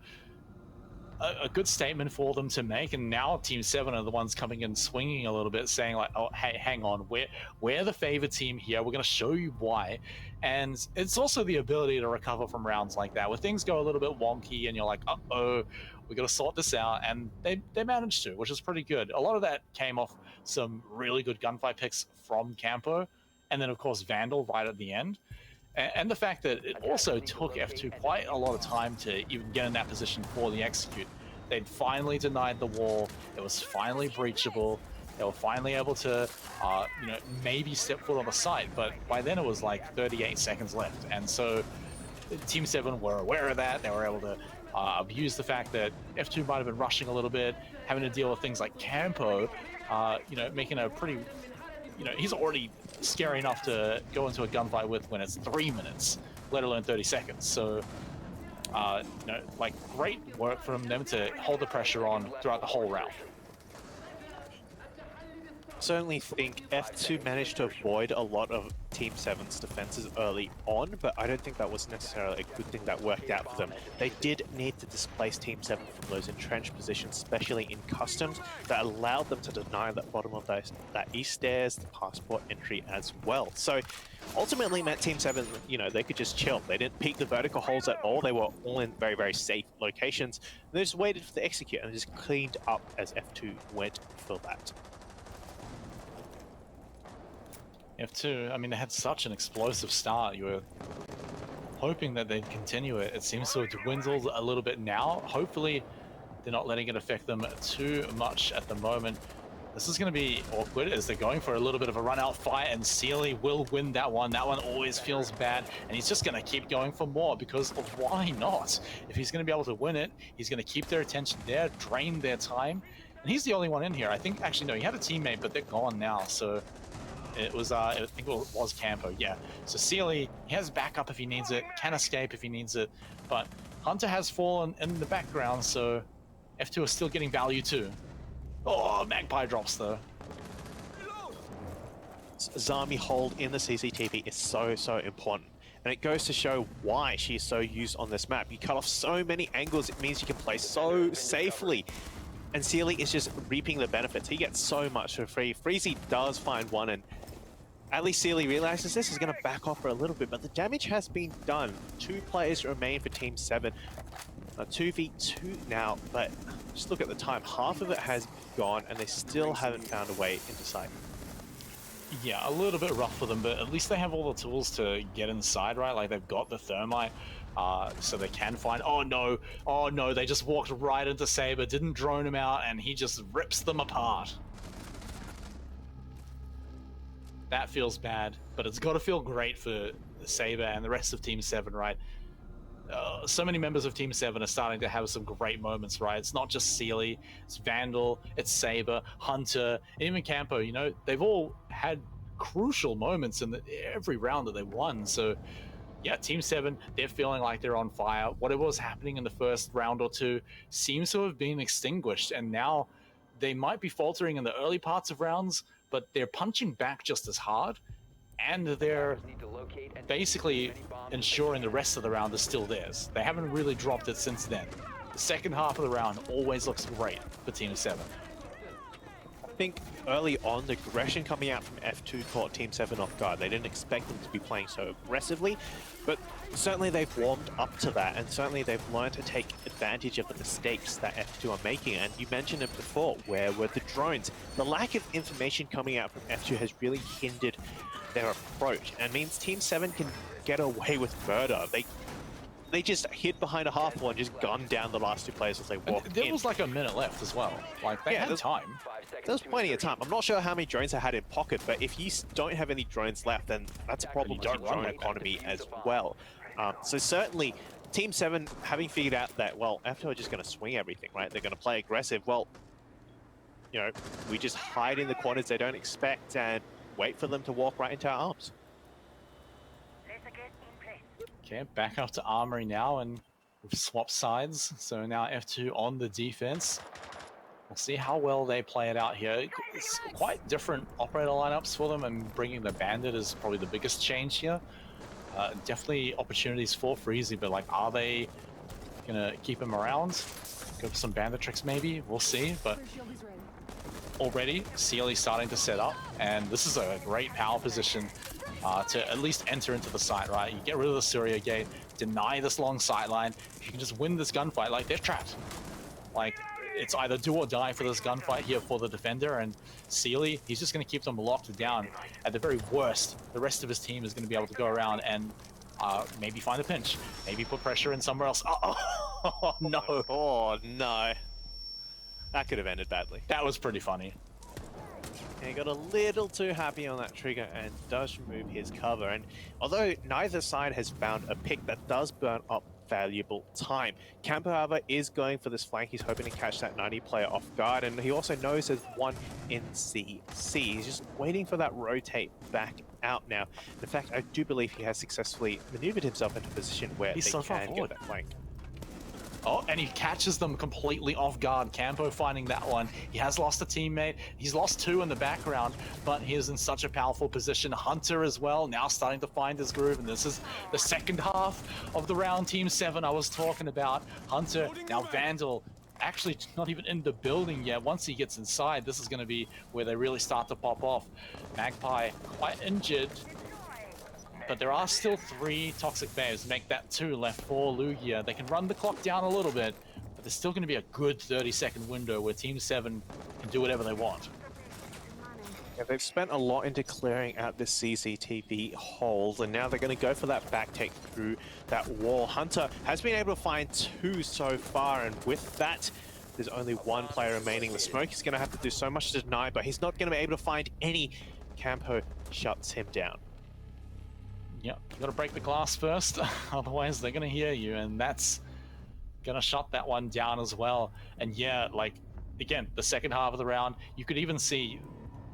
Speaker 4: a good statement for them to make. And now Team 7 are the ones coming in swinging a little bit, saying like, oh, hey, hang on, we're the favored team here, we're going to show you why. And it's also the ability to recover from rounds like that, where things go a little bit wonky and you're like, uh-oh, we got to sort this out. And they managed to, which is pretty good. A lot of that came off some really good gunfight picks from Campo, and then of course Vandal right at the end. And the fact that it also took F2 quite a lot of time to even get in that position for the execute. They'd finally denied the wall. It was finally breachable. They were finally able to, maybe step foot on the site. But by then it was like 38 seconds left. And so Team 7 were aware of that. They were able to abuse the fact that F2 might have been rushing a little bit, having to deal with things like Campo, making a pretty... he's already scary enough to go into a gunfight with when it's 3 minutes, let alone 30 seconds. So, great work from them to hold the pressure on throughout the whole round.
Speaker 5: Certainly think F2 managed to avoid a lot of Team 7's defenses early on, but I don't think that was necessarily a good thing that worked out for them. They did need to displace Team 7 from those entrenched positions, especially in customs, that allowed them to deny that bottom of that east stairs, the passport entry as well. So ultimately meant Team 7, they could just chill. They didn't peek the vertical holes at all. They were all in very, very safe locations. They just waited for the execute and just cleaned up as F2 went for that.
Speaker 4: F2, I mean, they had such an explosive start. You were hoping that they'd continue it. It seems to have dwindled a little bit now. Hopefully, they're not letting it affect them too much at the moment. This is going to be awkward as they're going for a little bit of a run-out fight, and Sealy will win that one. That one always feels bad, and he's just going to keep going for more because of why not? If he's going to be able to win it, he's going to keep their attention there, drain their time, and he's the only one in here. I think, actually, no, he had a teammate, but they're gone now, so... It was, I think it was Campo, yeah. So Sealy, he has backup if he needs it, can escape if he needs it, but Hunter has fallen in the background, so F2 is still getting value too. Oh, Magpie drops though.
Speaker 5: Zami hold in the CCTV is so important. And it goes to show why she's so used on this map. You cut off so many angles, it means you can play so safely. And Sealy is just reaping the benefits. He gets so much for free. Freezy does find one, and at least Sealy realizes this is going to back off for a little bit, but the damage has been done. 2 players remain for Team 7. 2v2 now, but just look at the time. Half of it has gone, and they still haven't found a way into sight.
Speaker 4: Yeah, a little bit rough for them, but at least they have all the tools to get inside, right? Like, they've got the thermite, so they can find... Oh no, they just walked right into Saber, didn't drone him out, and he just rips them apart. That feels bad, but it's got to feel great for Saber and the rest of Team 7, right? So many members of Team 7 are starting to have some great moments, right? It's not just Sealy, it's Vandal, it's Saber, Hunter, even Campo, you know? They've all had crucial moments in every round that they won. So, yeah, Team 7, they're feeling like they're on fire. Whatever was happening in the first round or two seems to have been extinguished, and now they might be faltering in the early parts of rounds, but they're punching back just as hard, and they're basically ensuring the rest of the round is still theirs. They haven't really dropped it since then. The second half of the round always looks great for Team 7.
Speaker 5: I think early on, the aggression coming out from F2 caught Team 7 off guard. They didn't expect them to be playing so aggressively, but certainly they've warmed up to that, and certainly they've learned to take advantage of the mistakes that F2 are making. And you mentioned it before, where were the drones? The lack of information coming out from F2 has really hindered their approach, and means Team 7 can get away with murder. They just hid behind a half wall and just gunned down the last 2 players as they walked in.
Speaker 4: There was like a minute left as well. Like, they had time.
Speaker 5: There's plenty of time. I'm not sure how many drones they had in pocket, but if you don't have any drones left, then that's a problem with the drone economy as well. So certainly, Team 7, having figured out that, well, F2 are just going to swing everything, right? They're going to play aggressive. Well, you know, we just hide in the corners they don't expect and wait for them to walk right into our arms.
Speaker 4: Okay, back up to Armory now, and we've swapped sides. So now F2 on the defense. We'll see how well they play it out here. It's quite different operator lineups for them, and bringing the Bandit is probably the biggest change here. Definitely opportunities for Freezy, but like, are they gonna keep him around? Go for some Bandit tricks maybe? We'll see, but already Sealy's starting to set up, and this is a great power position to at least enter into the site, right? You get rid of the Surya gate, deny this long sightline. If you can just win this gunfight, like, they're trapped. Like, it's either do or die for this gunfight here for the defender, and Sealy, he's just going to keep them locked down. At the very worst, the rest of his team is going to be able to go around and maybe find a pinch, maybe put pressure in somewhere else. Oh, no.
Speaker 5: Oh, no. That could have ended badly.
Speaker 4: That was pretty funny.
Speaker 5: And he got a little too happy on that trigger and does remove his cover. And although neither side has found a pick, that does burn up valuable time. Campo, however, is going for this flank. He's hoping to catch that 90 player off guard, and he also knows there's one in CC. He's just waiting for that rotate back out now. In fact, I do believe he has successfully maneuvered himself into a position where they can get that flank.
Speaker 4: Oh, and he catches them completely off guard. Campo finding that one. He has lost a teammate. He's lost 2 in the background, but he is in such a powerful position. Hunter as well, now starting to find his groove, and this is the second half of the round. Team 7 I was talking about. Hunter, now Vandal, actually not even in the building yet. Once he gets inside, this is going to be where they really start to pop off. Magpie quite injured, but there are still 3 toxic bears. Make that 2 left for Lugia. They can run the clock down a little bit, but there's still going to be a good 30-second window where Team 7 can do whatever they want.
Speaker 5: Yeah, they've spent a lot into clearing out this CCTV hold, and now they're going to go for that back take through that wall. Hunter has been able to find 2 so far, and with that, there's only 1 player remaining. The smoke is going to have to do so much to deny, but he's not going to be able to find any. Campo shuts him down.
Speaker 4: Yep, you gotta break the glass first, otherwise they're gonna hear you, and that's gonna shut that one down as well. And yeah, like, again, the second half of the round, you could even see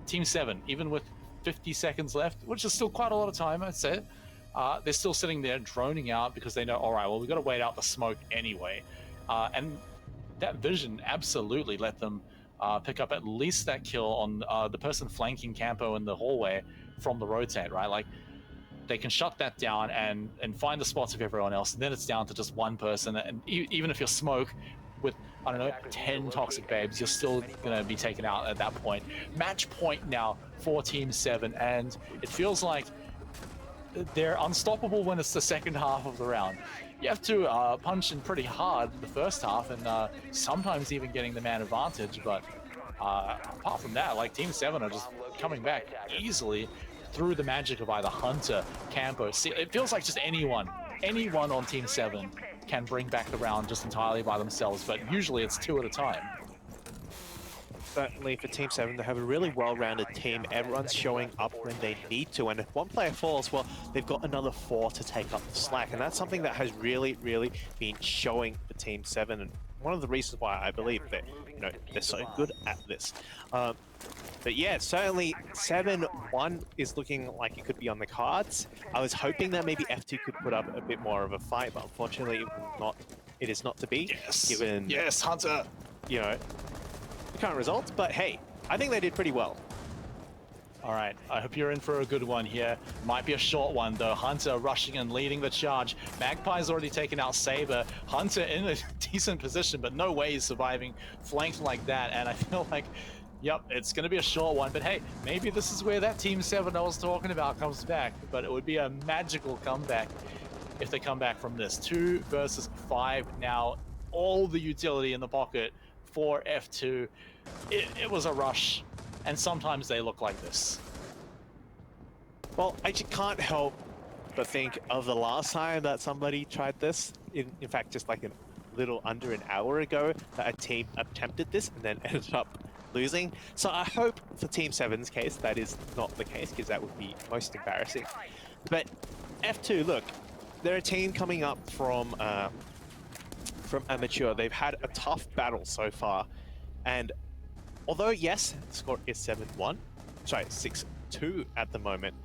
Speaker 4: Team 7, even with 50 seconds left, which is still quite a lot of time, I'd say, they're still sitting there droning out because they know, all right, well, we've got to wait out the smoke anyway. And that vision absolutely let them pick up at least that kill on the person flanking Campo in the hallway from the rotate, right? Like, they can shut that down and find the spots of everyone else. And then it's down to just one person. And even if you're Smoke with, I don't know, 10 toxic babes, you're still going to be taken out at that point. Match point now for Team 7. And it feels like they're unstoppable when it's the second half of the round. You have to punch in pretty hard the first half and sometimes even getting the man advantage. But apart from that, like Team 7 are just coming back easily through the magic of either Hunter, Campo. See, it feels like just anyone on Team 7 can bring back the round just entirely by themselves, but usually it's 2 at a time.
Speaker 5: Certainly for Team 7, they have a really well-rounded team. Everyone's showing up when they need to, and if one player falls, well, they've got another 4 to take up the slack, and that's something that has really been showing for Team 7, and one of the reasons why I believe that, you know, they're so good at this. But yeah, certainly 7-1 is looking like it could be on the cards. I was hoping that maybe F2 could put up a bit more of a fight, but unfortunately it is not to be.
Speaker 4: Yes,
Speaker 5: given,
Speaker 4: yes, Hunter.
Speaker 5: You know, the current results, but hey, I think they did pretty well.
Speaker 4: All right, I hope you're in for a good one here. Might be a short one though. Hunter rushing and leading the charge. Magpie's already taken out Saber. Hunter in a decent position, but no way he's surviving flanked like that. And I feel like, yep, it's going to be a short one. But hey, maybe this is where that Team 7 I was talking about comes back. But it would be a magical comeback if they come back from this. 2 versus 5 now. All the utility in the pocket for F2. It was a rush. And sometimes they look like this.
Speaker 5: Well, I just can't help but think of the last time that somebody tried this. In fact, just like a little under an hour ago, that a team attempted this and then ended up losing. So I hope for Team 7's case, that is not the case, because that would be most embarrassing. But F2, look, they're a team coming up from Amateur. They've had a tough battle so far. And although, yes, the score is 7-1, sorry, 6-2 at the moment,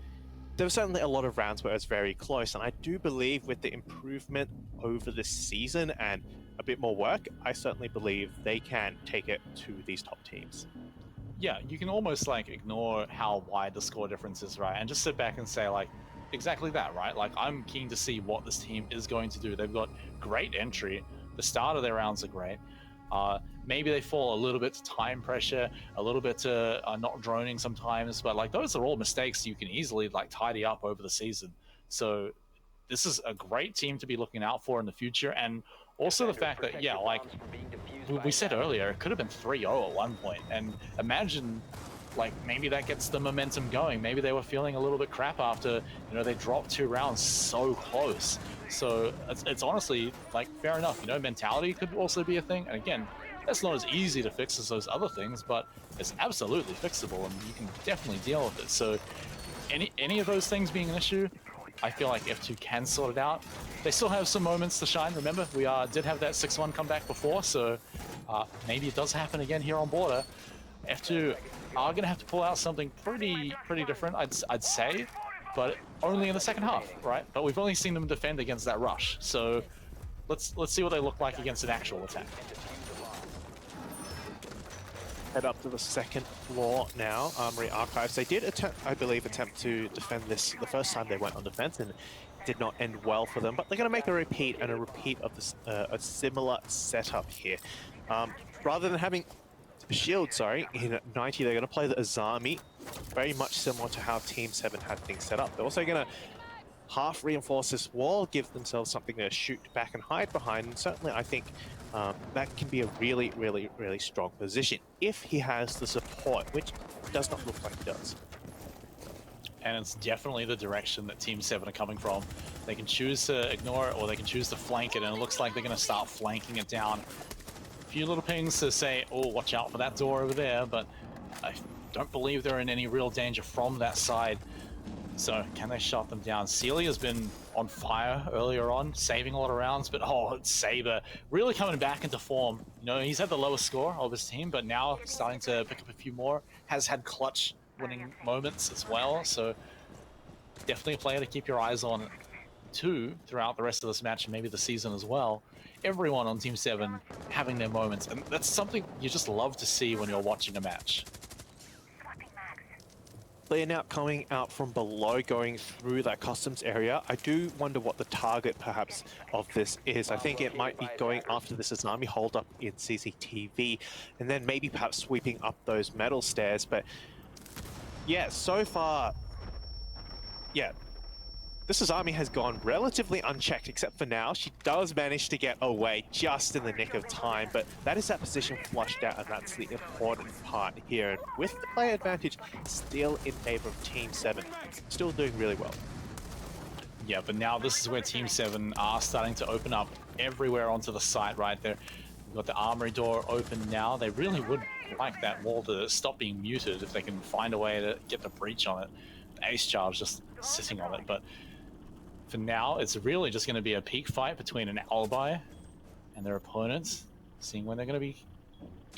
Speaker 5: there were certainly a lot of rounds where it was very close, and I do believe with the improvement over this season and a bit more work, I certainly believe they can take it to these top teams.
Speaker 4: Yeah, you can almost like ignore how wide the score difference is, right? And just sit back and say like, exactly that, right? Like, I'm keen to see what this team is going to do. They've got great entry. The start of their rounds are great. Maybe they fall a little bit to time pressure, a little bit to not droning sometimes, but like those are all mistakes you can easily like tidy up over the season. So this is a great team to be looking out for in the future. And also the fact that, yeah, like we said earlier, it could have been 3-0 at one point. And imagine like maybe that gets the momentum going. Maybe they were feeling a little bit crap after, you know, they dropped 2 rounds so close. So it's honestly like fair enough, you know, mentality could also be a thing. And again, that's not as easy to fix as those other things, but it's absolutely fixable and you can definitely deal with it. So any of those things being an issue, I feel like F2 can sort it out. They still have some moments to shine. Remember, we did have that 6-1 comeback before, so maybe it does happen again here on Border. F2 are going to have to pull out something pretty different, I'd say, but only in the second half, right? But we've only seen them defend against that rush, so let's see what they look like against an actual attack.
Speaker 5: Head up to the second floor now, Armory Archives. They did attempt to defend this the first time they went on defense, and it did not end well for them, but they're going to make a repeat of this, a similar setup here. Rather than having Shield, in 90, they're going to play the Azami, very much similar to how Team 7 had things set up. They're also going to half reinforce this wall, give themselves something to shoot back and hide behind, and certainly I think that can be a really strong position if he has the support, which does not look like he does.
Speaker 4: And it's definitely the direction that Team 7 are coming from. They can choose to ignore it or they can choose to flank it, and it looks like they're going to start flanking it down. A few little pings to say, oh, watch out for that door over there, but I don't believe they're in any real danger from that side. So can they shut them down? Celia's been on fire earlier on, saving a lot of rounds, but it's Saber really coming back into form. You know, he's had the lowest score of his team, but now starting to pick up a few more. Has had clutch winning moments as well, so definitely a player to keep your eyes on too throughout the rest of this match and maybe the season as well. Everyone on Team 7 having their moments, and that's something you just love to see when you're watching a match.
Speaker 5: they're now coming out from below, going through that customs area. I do wonder what the target perhaps of this is. I think it might be going after this as an army hold up in CCTV, and then maybe perhaps sweeping up those metal stairs. But yeah, so far, yeah, this army has gone relatively unchecked, except for now. She does manage to get away just in the nick of time, but that is that position flushed out, and that's the important part here. And with the player advantage still in favor of Team 7, still doing really well.
Speaker 4: Yeah, but now this is where Team 7 are starting to open up everywhere onto the site right there. We've got the armory door open now. They really would like that wall to stop being muted if they can find a way to get the breach on it. The ace charge just sitting on it, but for now, it's really just going to be a peak fight between an Alibi and their opponents, seeing when they're going to be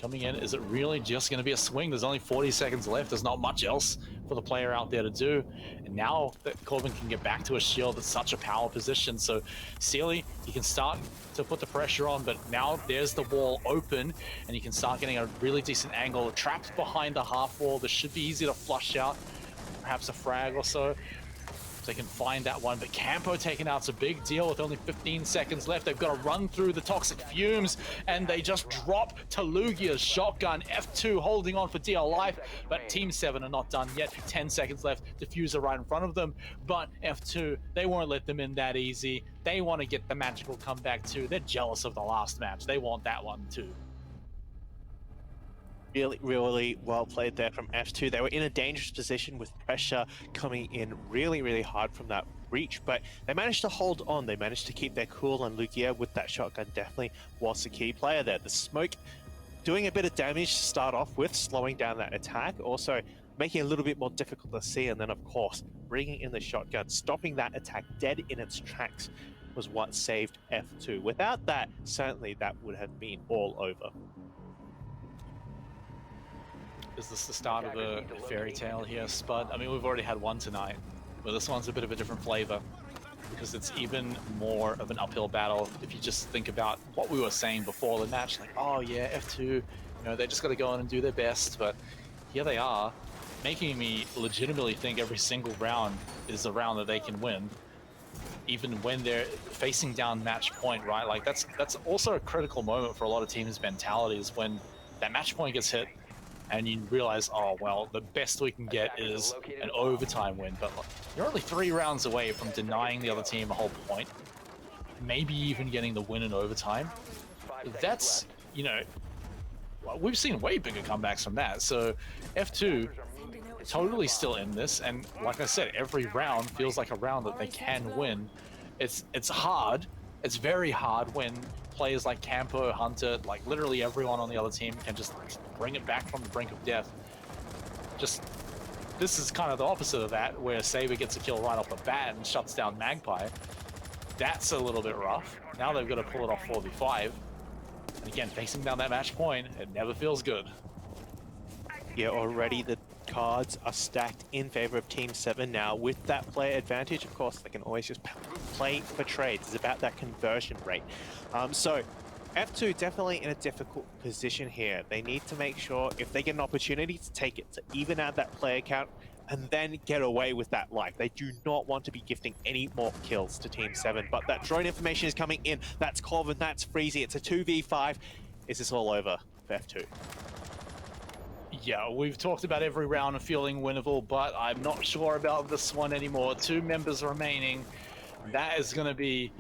Speaker 4: coming in. Is it really just going to be a swing? There's only 40 seconds left. There's not much else for the player out there to do. And now that Corbin can get back to a shield, it's such a power position. So Sealy, he can start to put the pressure on, but now there's the wall open, and you can start getting a really decent angle. Trapped behind the half wall. This should be easy to flush out. Perhaps a frag or so. They can find that one, but Campo taken out's a big deal with only 15 seconds left. They've got to run through the toxic fumes, and they just drop to Lugia's shotgun. F2 holding on for dear life, but Team 7 are not done yet. 10 seconds left. Diffuser right in front of them, but F2, they won't let them in that easy. They want to get the magical comeback too. They're jealous of the last match. They want that one too.
Speaker 5: Really well played there from F2. They were in a dangerous position with pressure coming in really hard from that breach, but they managed to hold on. They managed to keep their cool, and Lugia with that shotgun definitely was the key player there. The smoke doing a bit of damage to start off with, slowing down that attack, also making it a little bit more difficult to see, and then of course bringing in the shotgun, stopping that attack dead in its tracks was what saved F2. Without that, certainly that would have been all over.
Speaker 4: Is this the start of a fairy tale here, Spud? I mean, we've already had one tonight, but this one's a bit of a different flavor because it's even more of an uphill battle. If you just think about what we were saying before the match, like, oh yeah, F2, you know, they just got to go in and do their best, but here they are, making me legitimately think every single round is a round that they can win, even when they're facing down match point, right? Like, that's also a critical moment for a lot of teams' mentalities when that match point gets hit, and you realize, oh, well, the best we can get is an overtime win. But look, you're only 3 rounds away from denying the other team a whole point, maybe even getting the win in overtime. That's, you know, we've seen way bigger comebacks from that. So F2 totally still in this, and like I said, every round feels like a round that they can win. It's hard. It's very hard when players like Campo, Hunter, like literally everyone on the other team can just bring it back from the brink of death. Just, this is kind of the opposite of that, where Saber gets a kill right off the bat and shuts down Magpie. That's a little bit rough. Now they've got to pull it off 4v5. And again, facing down that match point, it never feels good.
Speaker 5: Yeah, already the cards are stacked in favor of Team 7 now. With that player advantage, of course, they can always just play for trades. It's about that conversion rate. So F2 definitely in a difficult position here. They need to make sure if they get an opportunity to take it, to even out that player count and then get away with that life. They do not want to be gifting any more kills to Team 7, but that drone information is coming in. That's Corvin, that's Freezy. It's a 2v5. Is this all over for F2?
Speaker 4: Yeah, we've talked about every round feeling winnable, but I'm not sure about this one anymore. 2 members remaining. That is going to be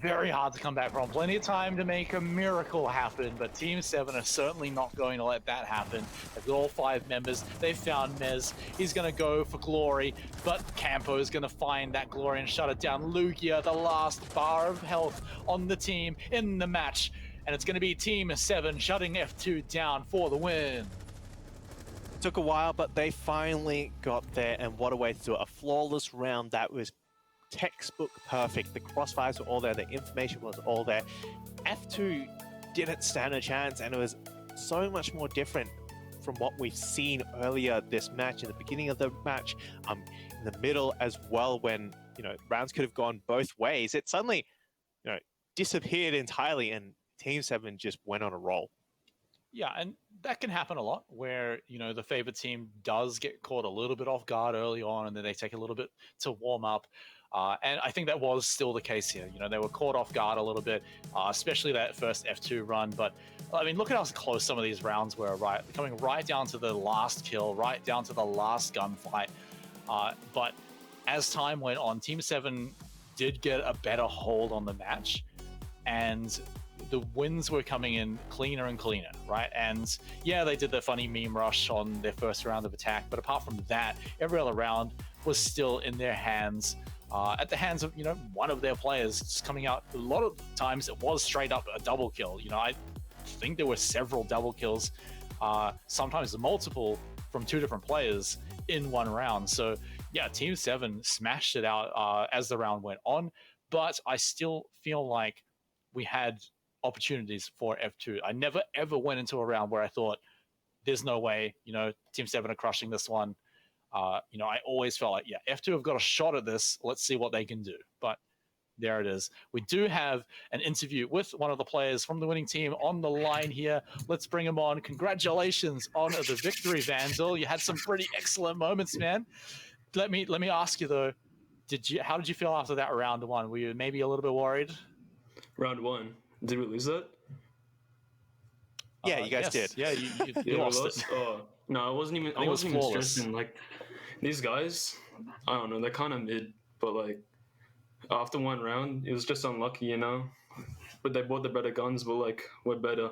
Speaker 4: very hard to come back from. Plenty of time to make a miracle happen, but Team 7 are certainly not going to let that happen. They've got all 5 members. They've found Mez. He's going to go for glory, but Campo is going to find that glory and shut it down. Lugia, the last bar of health on the team in the match, and it's going to be Team 7 shutting F2 down for the win.
Speaker 5: Took a while, but they finally got there, and what a way to do it. A flawless round that was textbook perfect. The crossfires were all there, the information was all there. F2 didn't stand a chance, and it was so much more different from what we've seen earlier this match, in the beginning of the match, in the middle as well, when, you know, rounds could have gone both ways. It suddenly, you know, disappeared entirely, and Team 7 just went on a roll.
Speaker 4: Yeah, and that can happen a lot where, the favored team does get caught a little bit off guard early on and then they take a little bit to warm up. And I think that was still the case here. They were caught off guard a little bit, especially that first F2 run. But I mean, look at how close some of these rounds were, right? Coming right down to the last kill, right down to the last gunfight. But as time went on, Team 7 did get a better hold on the match. And the wins were coming in cleaner and cleaner, right? And yeah, they did the funny meme rush on their first round of attack, but apart from that, every other round was still in their hands, at the hands of one of their players. Just coming out a lot of times, it was straight up a double kill. I think there were several double kills, sometimes multiple from two different players in one round. So yeah, Team 7 smashed it out as the round went on, but I still feel like we had opportunities for F2. I never ever went into a round where I thought there's no way, Team 7 are crushing this one. I always felt like, yeah, F2 have got a shot at this. Let's see what they can do. But there it is. We do have an interview with one of the players from the winning team on the line here. Let's bring him on. Congratulations on the victory, Vandal. You had some pretty excellent moments, man. Let me ask you though, how did you feel after that round one? Were you maybe a little bit worried?
Speaker 10: Round one. Did we lose that?
Speaker 5: Yeah, you guys
Speaker 4: yes.
Speaker 5: did.
Speaker 4: Yeah, you lost it.
Speaker 10: Oh, no, I wasn't even stressing. Like, these guys, I don't know, they're kind of mid, but like, after one round, it was just unlucky, But they bought the better guns, but like, we're better,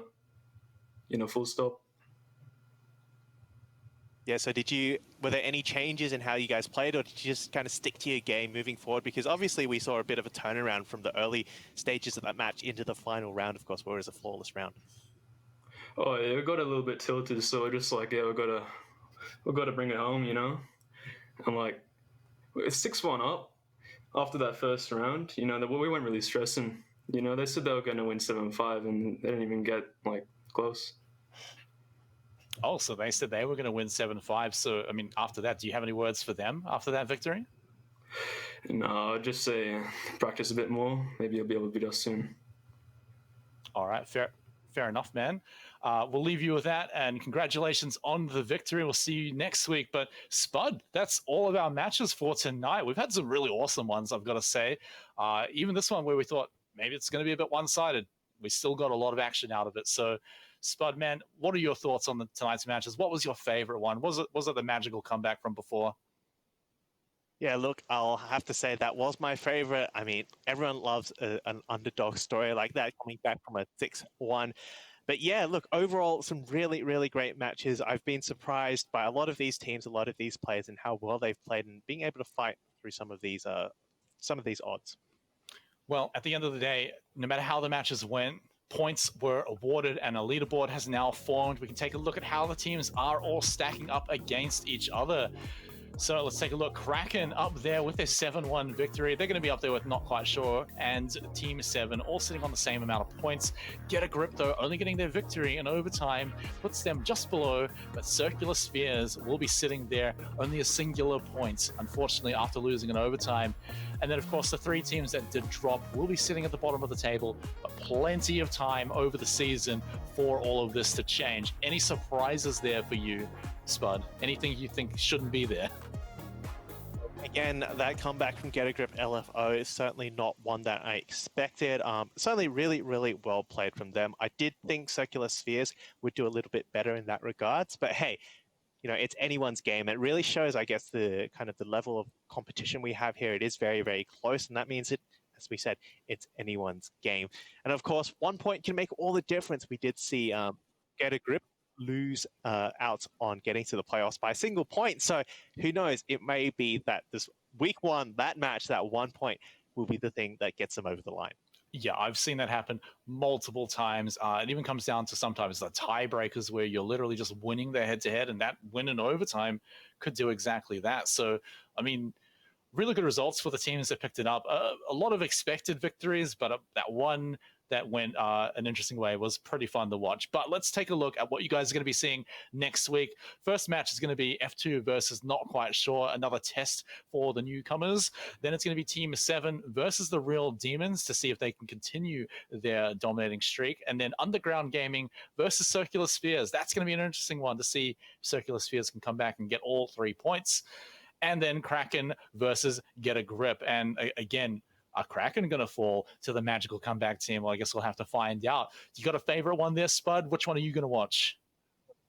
Speaker 10: full stop.
Speaker 5: Yeah, so were there any changes in how you guys played, or did you just kind of stick to your game moving forward? Because obviously we saw a bit of a turnaround from the early stages of that match into the final round, of course, where it was a flawless round.
Speaker 10: Oh yeah, we got a little bit tilted, so we're just like, yeah, we gotta bring it home, And like, it's 6-1 up after that first round, we weren't really stressing. They said they were gonna win 7-5, and they didn't even get like close.
Speaker 4: Oh, so they said they were going to win 7-5. So, I mean, after that, do you have any words for them after that victory?
Speaker 10: No, I'd just say practice a bit more. Maybe you'll be able to beat us soon.
Speaker 4: All right, fair enough, man. We'll leave you with that, and congratulations on the victory. We'll see you next week. But Spud, that's all of our matches for tonight. We've had some really awesome ones, I've got to say. Even this one where we thought maybe it's going to be a bit one-sided, we still got a lot of action out of it. So, Spud, man, what are your thoughts on tonight's matches? What was your favorite one? Was it the magical comeback from before?
Speaker 5: Yeah, look, I'll have to say that was my favorite. I mean, everyone loves an underdog story like that, coming back from a 6-1. But yeah, look, overall, some really, really great matches. I've been surprised by a lot of these teams, a lot of these players, and how well they've played, and being able to fight through some of these odds.
Speaker 4: Well, at the end of the day, no matter how the matches went, points were awarded and a leaderboard has now formed. We can take a look at how the teams are all stacking up against each other. So let's take a look. Kraken up there with their 7-1 victory. They're going to be up there with Not Quite Sure and Team 7, all sitting on the same amount of points. Get a Grip, though, only getting their victory in overtime, puts them just below, but Circular Spheres will be sitting there, only a singular point, unfortunately, after losing in overtime. And then, of course, the three teams that did drop will be sitting at the bottom of the table, but plenty of time over the season for all of this to change. Any surprises there for you, Spud? Anything you think shouldn't be there?
Speaker 5: Again, that comeback from Get a Grip LFO is certainly not one that I expected. Certainly really, really well played from them. I did think Circular Spheres would do a little bit better in that regards, but hey, it's anyone's game. It really shows, I guess, the kind of the level of competition we have here. It is very, very close, and that means as we said, it's anyone's game. And of course, 1 point can make all the difference. We did see Get a Grip lose out on getting to the playoffs by a single point. So who knows? It may be that this week one, that match, that 1 point will be the thing that gets them over the line.
Speaker 4: Yeah, I've seen that happen multiple times. It even comes down to sometimes the tiebreakers where you're literally just winning the head-to-head, and that win in overtime could do exactly that. So, I mean, really good results for the teams that picked it up. A lot of expected victories, but that one that went an interesting way. It was pretty fun to watch. But let's take a look at what you guys are going to be seeing next week. First match is going to be F2 versus Not Quite Sure, another test for the newcomers. Then it's going to be Team 7 versus the Real Demons to see if they can continue their dominating streak. And then Underground Gaming versus Circular Spheres. That's going to be an interesting one to see if Circular Spheres can come back and get all 3 points. And then Kraken versus Get a Grip. And again, are Kraken going to fall to the magical comeback team? Well, I guess we'll have to find out. You got a favorite one there, Spud? Which one are you going to watch?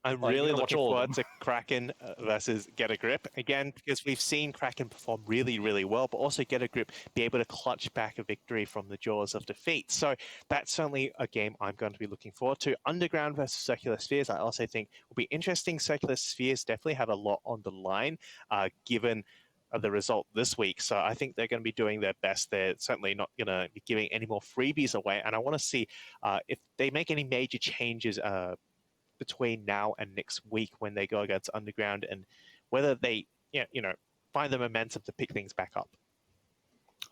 Speaker 5: I'm really looking forward to Kraken versus Get a Grip. Again, because we've seen Kraken perform really, really well, but also Get a Grip be able to clutch back a victory from the jaws of defeat. So that's certainly a game I'm going to be looking forward to. Underground versus Circular Spheres, I also think will be interesting. Circular Spheres definitely have a lot on the line, given the result this week. So I think they're going to be doing their best. They're certainly not going to be giving any more freebies away. And I want to see if they make any major changes between now and next week when they go against Underground, and whether they find the momentum to pick things back up.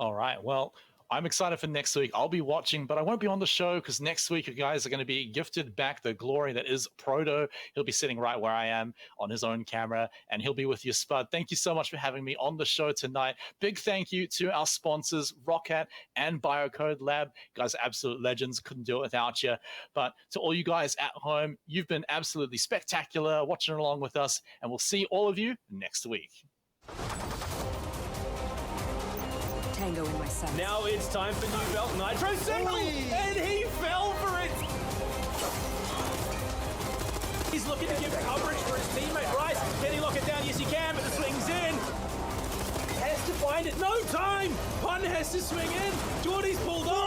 Speaker 4: All right. Well, I'm excited for next week. I'll be watching, but I won't be on the show because next week you guys are going to be gifted back the glory that is Proto. He'll be sitting right where I am on his own camera, and he'll be with you, Spud. Thank you so much for having me on the show tonight. Big thank you to our sponsors, Rockhat and Biocode Lab. You guys are absolute legends. Couldn't do it without you. But to all you guys at home, you've been absolutely spectacular watching along with us, and we'll see all of you next week.
Speaker 3: Tango in my sights.
Speaker 1: Now it's time for New Belt Nitro single, and he fell for it. He's looking to give coverage for his teammate Rice. Can he lock it down? Yes, he can, but the swing's in. Has to find it. No time. Pun has to swing in. Geordie's pulled off.